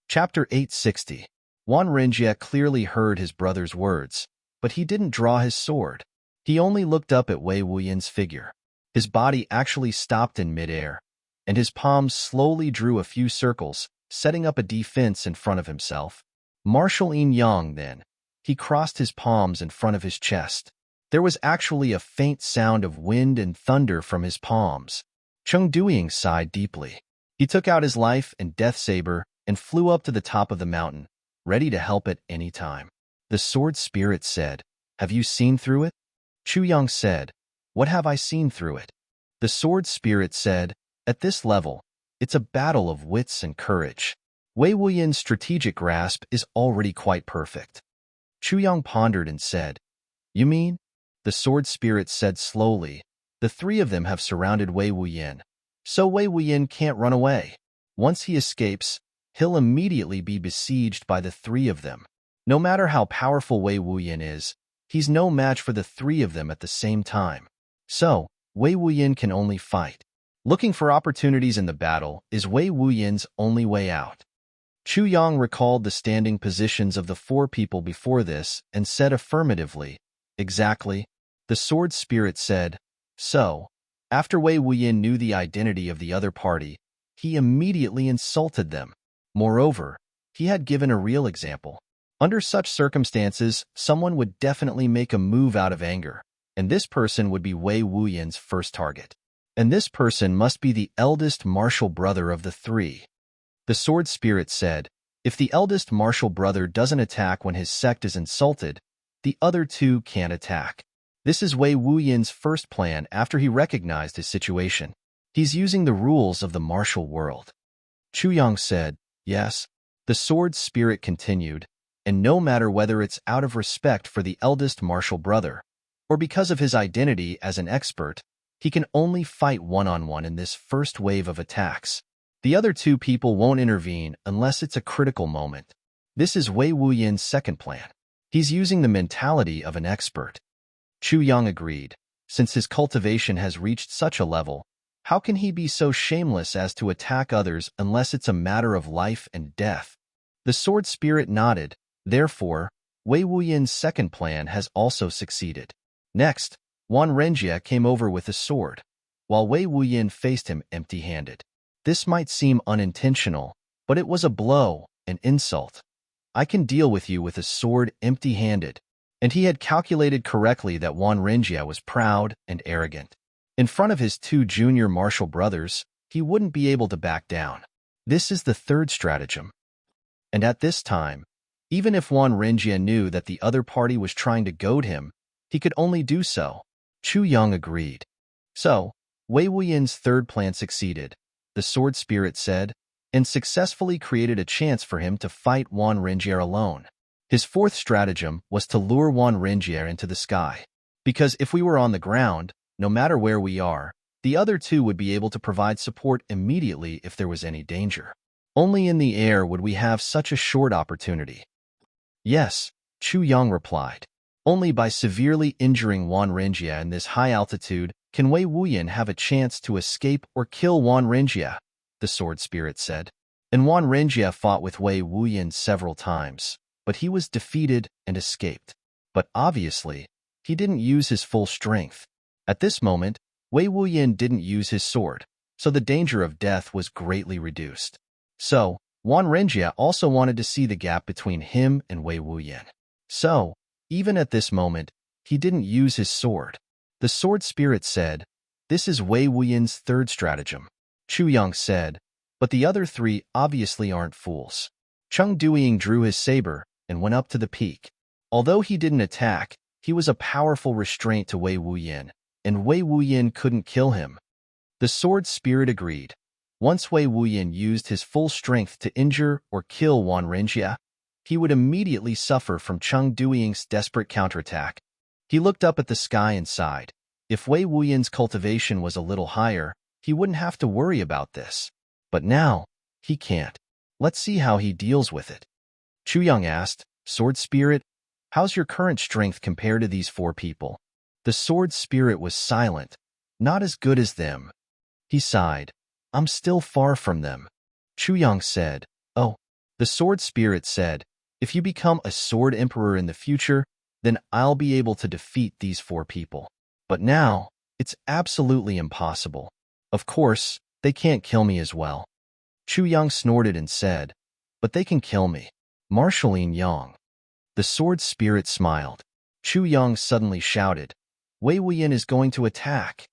Chapter 860. Renjie clearly heard his brother's words, but he didn't draw his sword. He only looked up at Wei Wuyin's figure. His body actually stopped in midair, and his palms slowly drew a few circles, setting up a defense in front of himself. Martial Yinyang, then. He crossed his palms in front of his chest. There was actually a faint sound of wind and thunder from his palms. Cheng Duiying sighed deeply. He took out his life and death saber and flew up to the top of the mountain, ready to help at any time. The sword spirit said, "Have you seen through it?" Chuyang said, "What have I seen through it?" The sword spirit said, "At this level, it's a battle of wits and courage. Wei Wuyin's strategic grasp is already quite perfect." Chuyang pondered and said, "You mean?" The sword spirit said slowly, "The 3 of them have surrounded Wei Wuyin, so Wei Wuyin can't run away. Once he escapes, he'll immediately be besieged by the 3 of them. No matter how powerful Wei Wuyin is, he's no match for the 3 of them at the same time. So, Wei Wuyin can only fight. Looking for opportunities in the battle is Wei Wuyin's only way out." Chuyang recalled the standing positions of the 4 people before this and said affirmatively, "Exactly." The sword spirit said, "So, after Wei Wuyin knew the identity of the other party, he immediately insulted them. Moreover, he had given a real example. Under such circumstances, someone would definitely make a move out of anger, and this person would be Wei Wuyin's first target. And this person must be the eldest martial brother of the 3. The sword spirit said, "If the eldest martial brother doesn't attack when his sect is insulted, the other 2 can't attack. This is Wei Wuyin's first plan after he recognized his situation. He's using the rules of the martial world." Chuyang said, "Yes." The sword spirit continued, "And no matter whether it's out of respect for the eldest martial brother, or because of his identity as an expert, he can only fight one-on-one in this first wave of attacks. The other 2 people won't intervene unless it's a critical moment. This is Wei Wuyin's second plan. He's using the mentality of an expert." Chuyang agreed. Since his cultivation has reached such a level, how can he be so shameless as to attack others unless it's a matter of life and death? The sword spirit nodded. Therefore, Wei Wuyin's second plan has also succeeded. Next, Renjie came over with a sword, while Wei Wuyin faced him empty-handed. This might seem unintentional, but it was a blow, an insult. "I can deal with you with a sword empty-handed." And he had calculated correctly that Renjie was proud and arrogant. In front of his 2 junior martial brothers, he wouldn't be able to back down. This is the 3rd stratagem. And at this time, even if Renjie knew that the other party was trying to goad him, he could only do so. Chuyang agreed. So, Wei Wuyan's third plan succeeded, the sword spirit said, and successfully created a chance for him to fight Wan Renjier alone. His fourth stratagem was to lure Wan Renjier into the sky. Because if we were on the ground, no matter where we are, the other two would be able to provide support immediately if there was any danger. Only in the air would we have such a short opportunity. Yes, Chu Yang replied. Only by severely injuring Wan Renjie in this high altitude can Wei Wuyan have a chance to escape or kill Wan Renjie, the sword spirit said. And Wan Renjie fought with Wei Wuyan several times, but he was defeated and escaped. But obviously, he didn't use his full strength. At this moment, Wei Wuyan didn't use his sword, so the danger of death was greatly reduced. So, Wan Renjie also wanted to see the gap between him and Wei Wuyan. So, even at this moment, he didn't use his sword. The sword spirit said, "This is Wei Wuyan's third stratagem." Chu Yang said, "But the other three obviously aren't fools." Cheng Duiying drew his saber and went up to the peak. Although he didn't attack, he was a powerful restraint to Wei Wuyan, and Wei Wuyan couldn't kill him. The sword spirit agreed. Once Wei Wuyan used his full strength to injure or kill Wan Renjie, he would immediately suffer from Cheng Duiying's desperate counterattack. He looked up at the sky and sighed. If Wei Wuyan's cultivation was a little higher, he wouldn't have to worry about this. But now, he can't. Let's see how he deals with it. Chu Yang asked, "Sword Spirit, how's your current strength compared to these four people?" The sword spirit was silent. "Not as good as them." He sighed. "I'm still far from them." Chu Yang said, "Oh." The sword spirit said, "If you become a sword emperor in the future, then I'll be able to defeat these four people. But now, it's absolutely impossible. Of course, they can't kill me as well." Chu Yang snorted and said, "But they can kill me." Marshalline Yang. The sword spirit smiled. Chu Yang suddenly shouted, "Wei Wuyan is going to attack."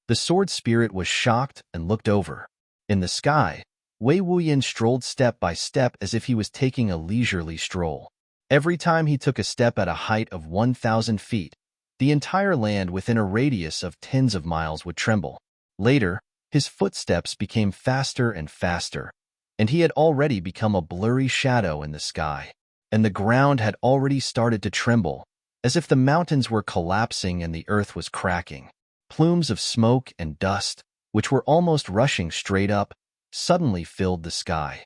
The sword spirit was shocked and looked over. In the sky, Wei Wuyan strolled step by step as if he was taking a leisurely stroll. Every time he took a step at a height of 1,000 feet, the entire land within a radius of tens of miles would tremble. Later, his footsteps became faster and faster, and he had already become a blurry shadow in the sky. And the ground had already started to tremble, as if the mountains were collapsing and the earth was cracking. Plumes of smoke and dust, which were almost rushing straight up, suddenly filled the sky.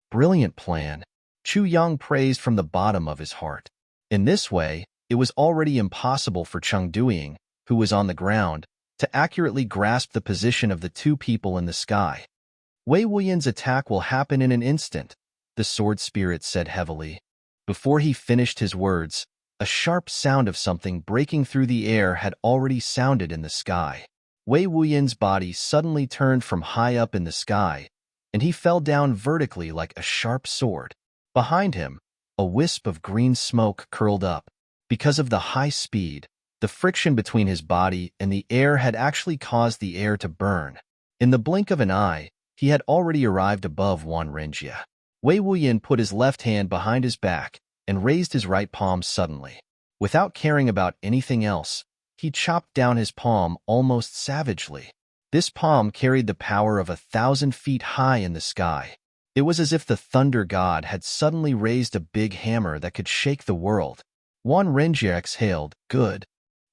Brilliant plan, Chu Yang praised from the bottom of his heart. In this way, it was already impossible for Cheng Duiying, who was on the ground, to accurately grasp the position of the two people in the sky. Wei Wuyan's attack will happen in an instant, the sword spirit said heavily. Before he finished his words, a sharp sound of something breaking through the air had already sounded in the sky. Wei Wuyan's body suddenly turned from high up in the sky, and he fell down vertically like a sharp sword. Behind him, a wisp of green smoke curled up. Because of the high speed, the friction between his body and the air had actually caused the air to burn. In the blink of an eye, he had already arrived above Wan Renjie. Wei Wuyan put his left hand behind his back and raised his right palm suddenly. Without caring about anything else, he chopped down his palm almost savagely. This palm carried the power of 1,000 feet high in the sky. It was as if the thunder god had suddenly raised a big hammer that could shake the world. Wan Renjie exhaled, "Good."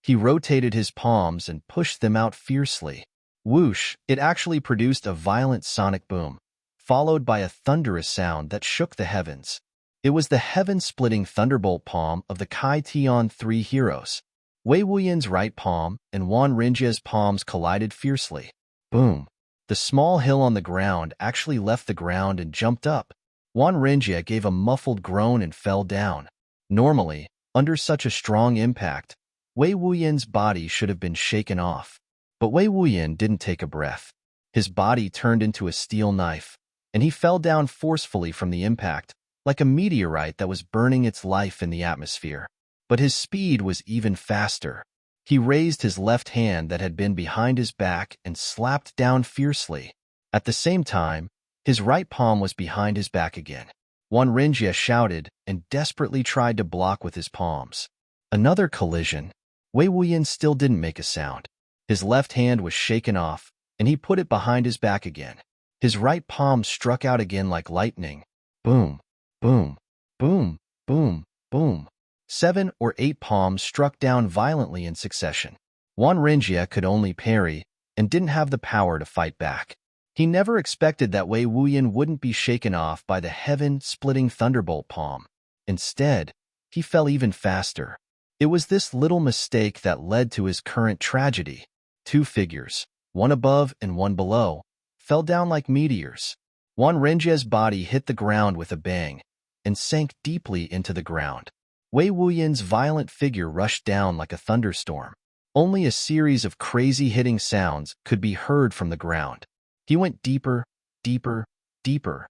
He rotated his palms and pushed them out fiercely. Whoosh! It actually produced a violent sonic boom, followed by a thunderous sound that shook the heavens. It was the heaven-splitting thunderbolt palm of the Kai Tian 3 heroes. Wei Wuyan's right palm and Wan Renjie's palms collided fiercely. Boom! The small hill on the ground actually left the ground and jumped up. Wan Renjie gave a muffled groan and fell down. Normally, under such a strong impact, Wei Wuyan's body should have been shaken off. But Wei Wuyan didn't take a breath. His body turned into a steel knife, and he fell down forcefully from the impact, like a meteorite that was burning its life in the atmosphere. But his speed was even faster. He raised his left hand that had been behind his back and slapped down fiercely. At the same time, his right palm was behind his back again. Wan Renjie shouted and desperately tried to block with his palms. Another collision. Wei Wuyan still didn't make a sound. His left hand was shaken off, and he put it behind his back again. His right palm struck out again like lightning. Boom, boom, boom, boom, boom. 7 or 8 palms struck down violently in succession. Juan Renjia could only parry and didn't have the power to fight back. He never expected that Wei Wuyan wouldn't be shaken off by the heaven-splitting thunderbolt palm. Instead, he fell even faster. It was this little mistake that led to his current tragedy. 2 figures, one above and one below, fell down like meteors. Juan Renjia's body hit the ground with a bang and sank deeply into the ground. Wei Wuyan's violent figure rushed down like a thunderstorm. Only a series of crazy hitting sounds could be heard from the ground. He went deeper, deeper, deeper.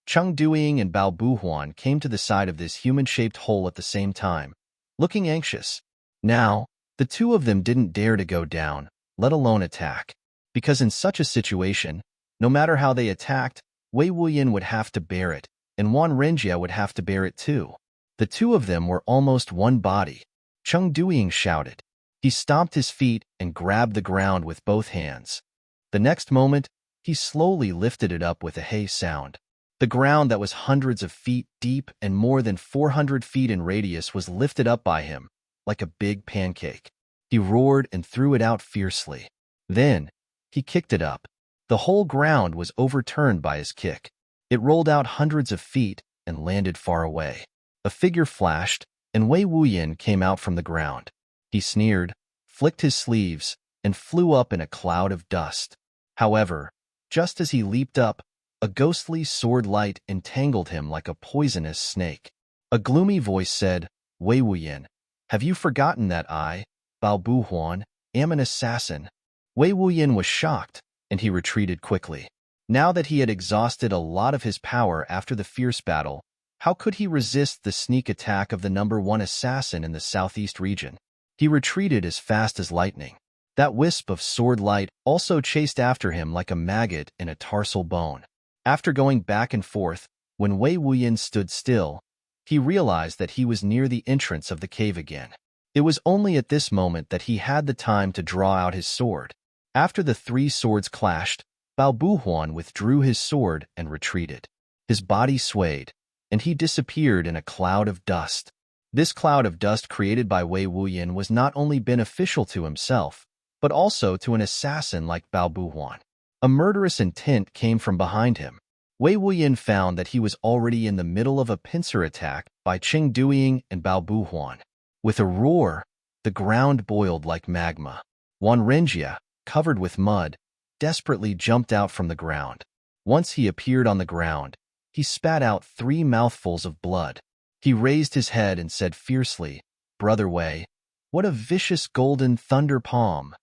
Cheng Duiying and Bao Buhuan came to the side of this human-shaped hole at the same time, looking anxious. Now, the two of them didn't dare to go down, let alone attack, because in such a situation, no matter how they attacked, Wei Wuyan would have to bear it, and Juan Renjia would have to bear it too. The two of them were almost one body. Cheng Duiying shouted. He stomped his feet and grabbed the ground with both hands. The next moment, he slowly lifted it up with a hey sound. The ground that was hundreds of feet deep and more than 400 feet in radius was lifted up by him, like a big pancake. He roared and threw it out fiercely. Then, he kicked it up. The whole ground was overturned by his kick. It rolled out hundreds of feet and landed far away. A figure flashed, and Wei Wuyan came out from the ground. He sneered, flicked his sleeves, and flew up in a cloud of dust. However, just as he leaped up, a ghostly sword light entangled him like a poisonous snake. A gloomy voice said, Wei Wuyan, have you forgotten that I, Bao Buhuan, am an assassin? Wei Wuyan was shocked, and he retreated quickly. Now that he had exhausted a lot of his power after the fierce battle, how could he resist the sneak attack of the #1 assassin in the southeast region? He retreated as fast as lightning. That wisp of sword light also chased after him like a maggot in a tarsal bone. After going back and forth, when Wei Wuyan stood still, he realized that he was near the entrance of the cave again. It was only at this moment that he had the time to draw out his sword. After the 3 swords clashed, Bao Buhuan withdrew his sword and retreated. His body swayed, and he disappeared in a cloud of dust. This cloud of dust created by Wei Wuyan was not only beneficial to himself, but also to an assassin like Bao Buhuan. A murderous intent came from behind him. Wei Wuyan found that he was already in the middle of a pincer attack by Cheng Duiying and Bao Buhuan. With a roar, the ground boiled like magma. Juan Renjia, covered with mud, desperately jumped out from the ground. Once he appeared on the ground, he spat out 3 mouthfuls of blood. He raised his head and said fiercely, Brother Wei, what a vicious golden thunder palm.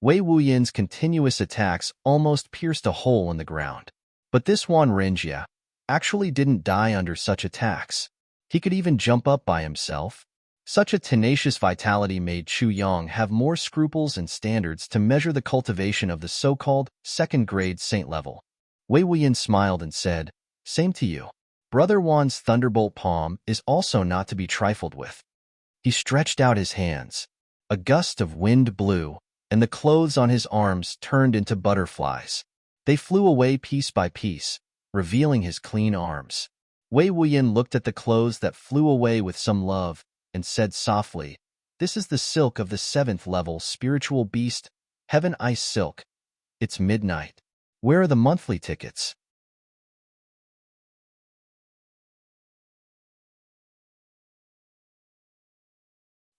Wei Wuyan's continuous attacks almost pierced a hole in the ground. But this Juan Renjia actually didn't die under such attacks. He could even jump up by himself. Such a tenacious vitality made Chu Yang have more scruples and standards to measure the cultivation of the so-called second-grade saint level. Wei Wuyan smiled and said, Same to you. Brother Juan's thunderbolt palm is also not to be trifled with. He stretched out his hands. A gust of wind blew, and the clothes on his arms turned into butterflies. They flew away piece by piece, revealing his clean arms. Wei Wuyan looked at the clothes that flew away with some love and said softly, This is the silk of the 7th level spiritual beast, Heaven Ice Silk. It's midnight. Where are the monthly tickets?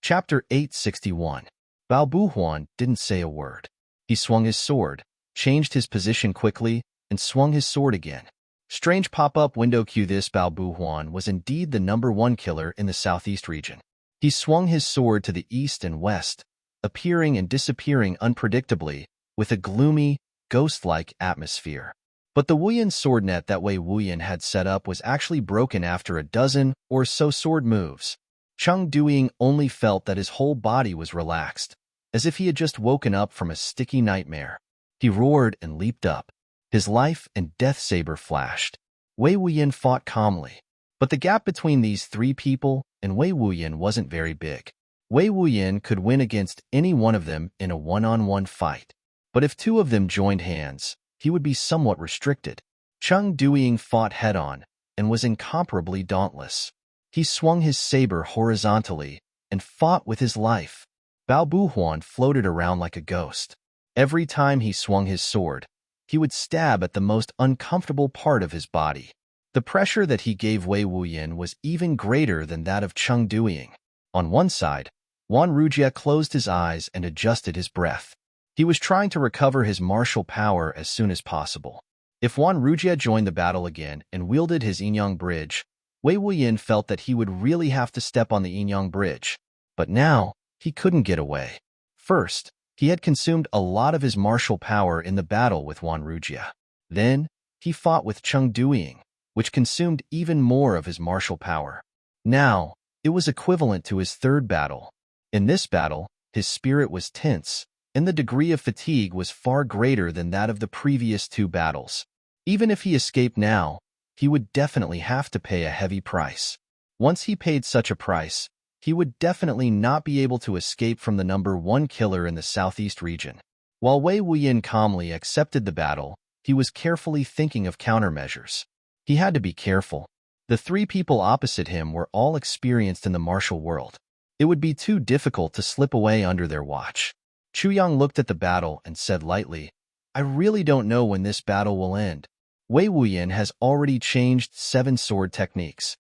Chapter 861. Bao Buhuan didn't say a word. He swung his sword, changed his position quickly, and swung his sword again. Strange pop-up window cue. This Bao Buhuan was indeed the #1 killer in the southeast region. He swung his sword to the east and west, appearing and disappearing unpredictably with a gloomy, ghost-like atmosphere. But the Wuyan sword net that Wei Wuyan had set up was actually broken after a dozen or so sword moves. Cheng Duiying only felt that his whole body was relaxed, as if he had just woken up from a sticky nightmare. He roared and leaped up. His life and death saber flashed. Wei Wuyan fought calmly. But the gap between these 3 people and Wei Wuyan wasn't very big. Wei Wuyan could win against any one of them in a one-on-one fight. But if two of them joined hands, he would be somewhat restricted. Chung Duiying fought head-on and was incomparably dauntless. He swung his saber horizontally and fought with his life. Bao Buhuan floated around like a ghost. Every time he swung his sword, he would stab at the most uncomfortable part of his body. The pressure that he gave Wei Wuyan was even greater than that of Chung Duiying. On one side, Wan Rujia closed his eyes and adjusted his breath. He was trying to recover his martial power as soon as possible. If Wan Rujia joined the battle again and wielded his Yinyang Bridge, Wei Wuyan felt that he would really have to step on the Yinyang Bridge. But now, he couldn't get away. First, he had consumed a lot of his martial power in the battle with Wan Rujia. Then, he fought with Chung Duiying, which consumed even more of his martial power. Now, it was equivalent to his third battle. In this battle, his spirit was tense, and the degree of fatigue was far greater than that of the previous two battles. Even if he escaped now, he would definitely have to pay a heavy price. Once he paid such a price, he would definitely not be able to escape from the number one killer in the southeast region. While Wei Wuyan calmly accepted the battle, he was carefully thinking of countermeasures. He had to be careful. The three people opposite him were all experienced in the martial world. It would be too difficult to slip away under their watch. Chu Yang looked at the battle and said lightly, "I really don't know when this battle will end. Wei Wuyan has already changed 7 sword techniques."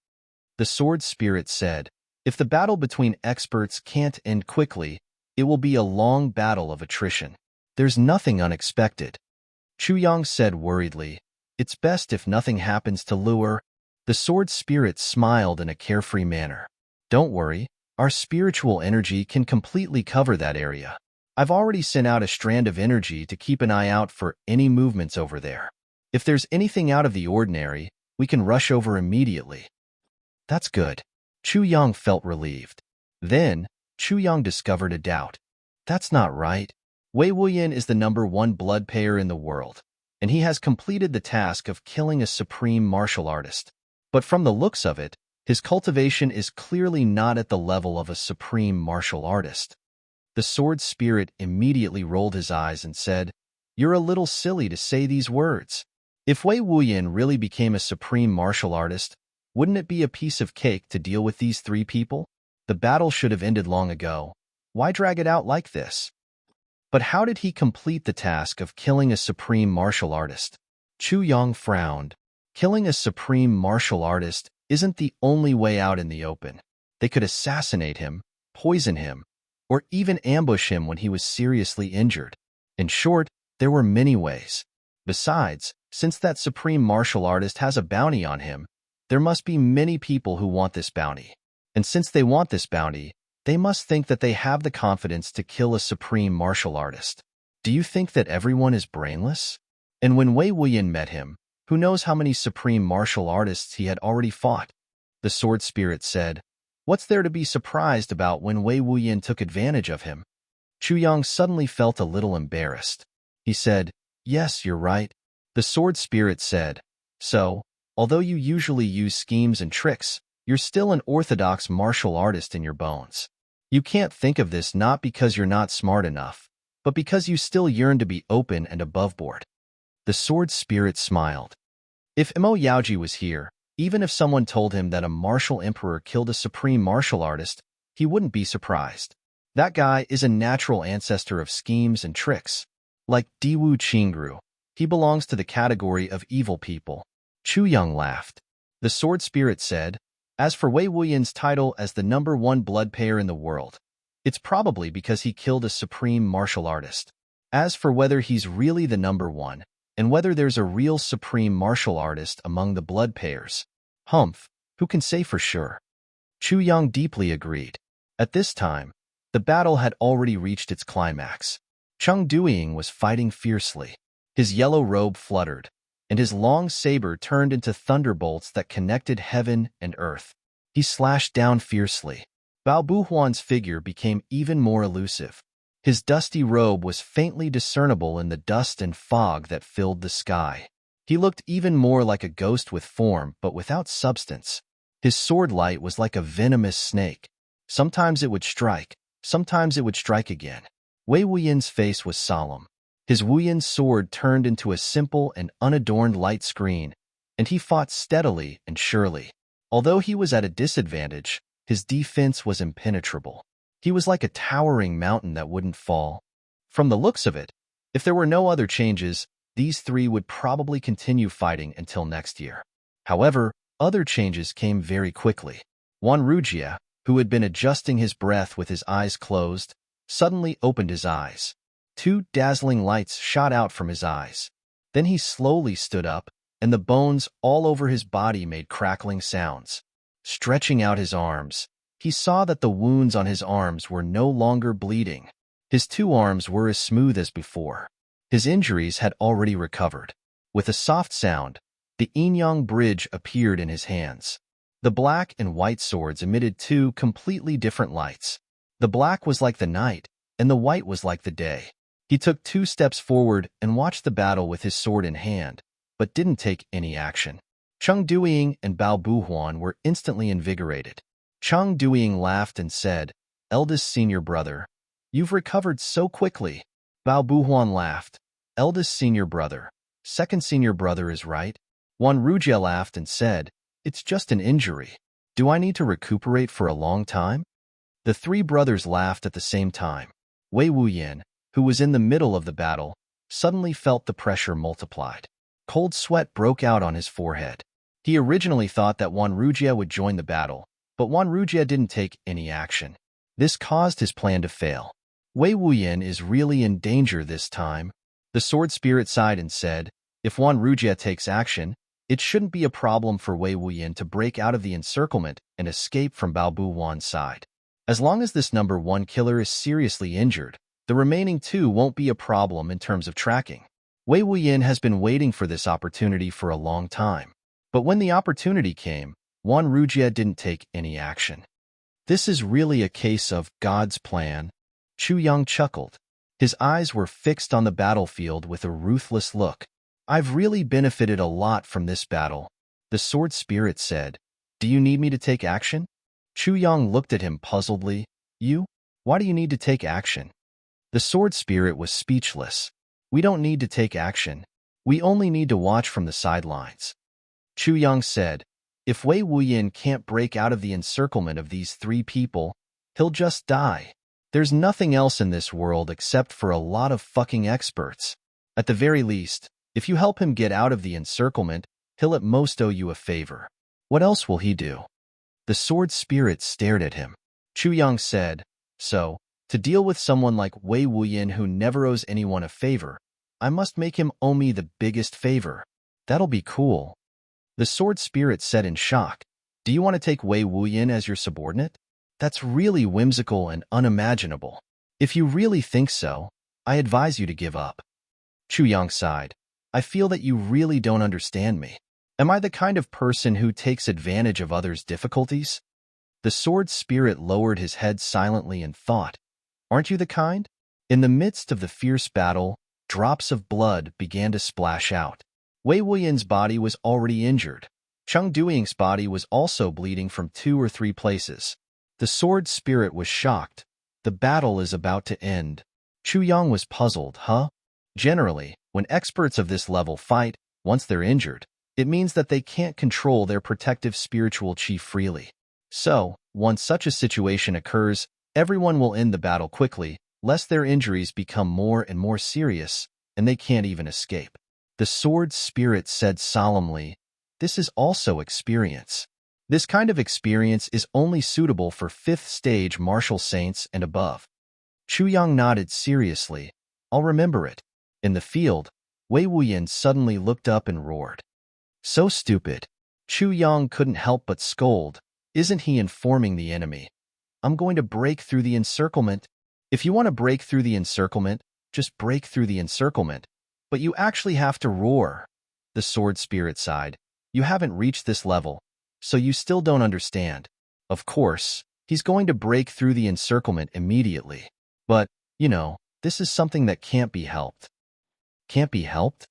The sword spirit said, "If the battle between experts can't end quickly, it will be a long battle of attrition. There's nothing unexpected." Chu Yang said worriedly, "It's best if nothing happens to Lure." The sword spirit smiled in a carefree manner. "Don't worry, our spiritual energy can completely cover that area. I've already sent out a strand of energy to keep an eye out for any movements over there. If there's anything out of the ordinary, we can rush over immediately." "That's good." Chu Yang felt relieved. Then, Chu Yang discovered a doubt. "That's not right. Wei Wuyan is the number one blood payer in the world, and he has completed the task of killing a supreme martial artist. But from the looks of it, his cultivation is clearly not at the level of a supreme martial artist." The sword spirit immediately rolled his eyes and said, "You're a little silly to say these words. If Wei Wuyan really became a supreme martial artist, wouldn't it be a piece of cake to deal with these 3 people? The battle should have ended long ago. Why drag it out like this?" "But how did he complete the task of killing a supreme martial artist?" Chu Yang frowned. "Killing a supreme martial artist isn't the only way out in the open. They could assassinate him, poison him, or even ambush him when he was seriously injured. In short, there were many ways. Besides, since that supreme martial artist has a bounty on him, there must be many people who want this bounty. And since they want this bounty, they must think that they have the confidence to kill a supreme martial artist. Do you think that everyone is brainless?" And when Wei Wuyan met him, who knows how many supreme martial artists he had already fought? The sword spirit said, "What's there to be surprised about when Wei Wuyan took advantage of him?" Chu Yang suddenly felt a little embarrassed. He said, "Yes, you're right." The sword spirit said, "So, although you usually use schemes and tricks, you're still an orthodox martial artist in your bones. You can't think of this not because you're not smart enough, but because you still yearn to be open and above board." The sword spirit smiled. If Mo Yaoji was here, even if someone told him that a martial emperor killed a supreme martial artist, he wouldn't be surprised. That guy is a natural ancestor of schemes and tricks. Like Diwu Qingru, he belongs to the category of evil people. Chu Yang laughed. The sword spirit said, "As for Wei Wuyan's title as the number one blood payer in the world, it's probably because he killed a supreme martial artist. As for whether he's really the number one, and whether there's a real supreme martial artist among the blood payers, humph, who can say for sure?" Chu Yang deeply agreed. At this time, the battle had already reached its climax. Chung Duiying was fighting fiercely. His yellow robe fluttered, and his long saber turned into thunderbolts that connected heaven and earth. He slashed down fiercely. Bao Buhuan's figure became even more elusive. His dusty robe was faintly discernible in the dust and fog that filled the sky. He looked even more like a ghost with form but without substance. His sword light was like a venomous snake. Sometimes it would strike, sometimes it would strike again. Wei Wuyan's face was solemn. His Wuyan's sword turned into a simple and unadorned light screen, and he fought steadily and surely. Although he was at a disadvantage, his defense was impenetrable. He was like a towering mountain that wouldn't fall. From the looks of it, if there were no other changes, these three would probably continue fighting until next year. However, other changes came very quickly. Juan Rugia, who had been adjusting his breath with his eyes closed, suddenly opened his eyes. Two dazzling lights shot out from his eyes. Then he slowly stood up, and the bones all over his body made crackling sounds. Stretching out his arms, he saw that the wounds on his arms were no longer bleeding. His two arms were as smooth as before. His injuries had already recovered. With a soft sound, the yin-yang bridge appeared in his hands. The black and white swords emitted two completely different lights. The black was like the night, and the white was like the day. He took 2 steps forward and watched the battle with his sword in hand, but didn't take any action. Cheng Duiying and Bao Buhuan were instantly invigorated. Cheng Duiying laughed and said, "Eldest senior brother, you've recovered so quickly." Bao Buhuan laughed. "Eldest senior brother, second senior brother is right." Juan Rugia laughed and said, "It's just an injury. Do I need to recuperate for a long time?" The 3 brothers laughed at the same time. Wei Wuyan, who was in the middle of the battle, suddenly felt the pressure multiplied. Cold sweat broke out on his forehead. He originally thought that Juan Rugia would join the battle, but Juan Rugia didn't take any action. This caused his plan to fail. Wei Wuyan is really in danger this time. The sword spirit sighed and said, "If Juan Rugia takes action, it shouldn't be a problem for Wei Wuyan to break out of the encirclement and escape from Bao Buhuan's side. As long as this number 1 killer is seriously injured, the remaining 2 won't be a problem in terms of tracking." Wei Wuyan has been waiting for this opportunity for a long time. But when the opportunity came, Juan Rugia didn't take any action. "This is really a case of God's plan," Chu Yang chuckled. His eyes were fixed on the battlefield with a ruthless look. "I've really benefited a lot from this battle," the sword spirit said. "Do you need me to take action?" Chu Yang looked at him puzzledly. "You? Why do you need to take action?" The sword spirit was speechless. "We don't need to take action. We only need to watch from the sidelines." Chu Yang said, "If Wei Wuyan can't break out of the encirclement of these 3 people, he'll just die. There's nothing else in this world except for a lot of fucking experts. At the very least, if you help him get out of the encirclement, he'll at most owe you a favor. What else will he do?" The sword spirit stared at him. Chu Yang said, "So, to deal with someone like Wei Wuyan who never owes anyone a favor, I must make him owe me the biggest favor. That'll be cool." The sword spirit said in shock, "Do you want to take Wei Wuyan as your subordinate? That's really whimsical and unimaginable. If you really think so, I advise you to give up." Chu Yang sighed. "I feel that you really don't understand me. Am I the kind of person who takes advantage of others' difficulties?" The sword spirit lowered his head silently and thought, "Aren't you the kind?" In the midst of the fierce battle, drops of blood began to splash out. Wei Wuyan's body was already injured. Cheng Duiying's body was also bleeding from 2 or 3 places. The sword spirit was shocked. The battle is about to end. Chu Yang was puzzled, huh? Generally, when experts of this level fight, once they're injured, it means that they can't control their protective spiritual chi freely. So, once such a situation occurs, everyone will end the battle quickly, lest their injuries become more and more serious, and they can't even escape. The sword spirit said solemnly, "This is also experience. This kind of experience is only suitable for 5th stage martial saints and above." Chu Yang nodded seriously. "I'll remember it." In the field, Wei Wuyan suddenly looked up and roared. "So stupid." Chu Yang couldn't help but scold. "Isn't he informing the enemy? I'm going to break through the encirclement." If you want to break through the encirclement, just break through the encirclement. But you actually have to roar. The sword spirit sighed. "You haven't reached this level, so you still don't understand. Of course, he's going to break through the encirclement immediately. But, this is something that can't be helped." "Can't be helped?"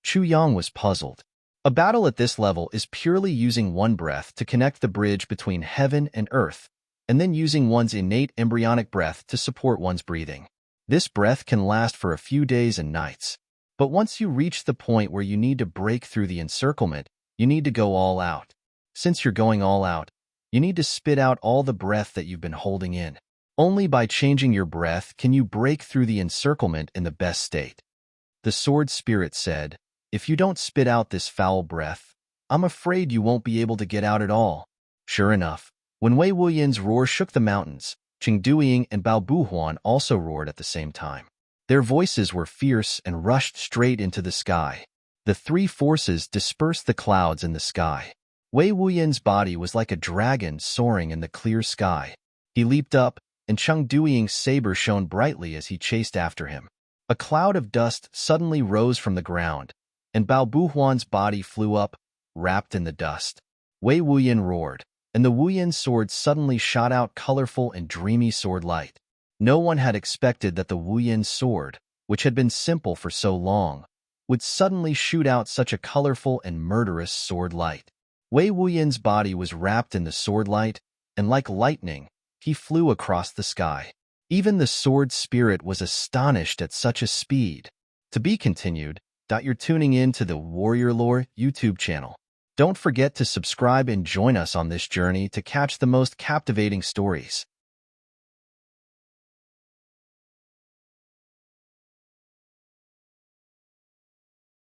Chu Yang was puzzled. A battle at this level is purely using one breath to connect the bridge between heaven and earth, and then using one's innate embryonic breath to support one's breathing. This breath can last for a few days and nights. But once you reach the point where you need to break through the encirclement, you need to go all out. Since you're going all out, you need to spit out all the breath that you've been holding in. Only by changing your breath can you break through the encirclement in the best state. The sword spirit said, "If you don't spit out this foul breath, I'm afraid you won't be able to get out at all." Sure enough, when Wei Wuyan's roar shook the mountains, Qingduiying and Bao Buhuan also roared at the same time. Their voices were fierce and rushed straight into the sky. The three forces dispersed the clouds in the sky. Wei Wuyan's body was like a dragon soaring in the clear sky. He leaped up, and Qingduiying's saber shone brightly as he chased after him. A cloud of dust suddenly rose from the ground, and Bao Buhuan's body flew up, wrapped in the dust. Wei Wuyan roared, and the Wuyan sword suddenly shot out colorful and dreamy sword light. No one had expected that the Wuyan sword, which had been simple for so long, would suddenly shoot out such a colorful and murderous sword light. Wei Wuyan's body was wrapped in the sword light, and like lightning, he flew across the sky. Even the sword spirit was astonished at such a speed. To be continued. You're tuning in to the Warrior Lore YouTube channel. Don't forget to subscribe and join us on this journey to catch the most captivating stories.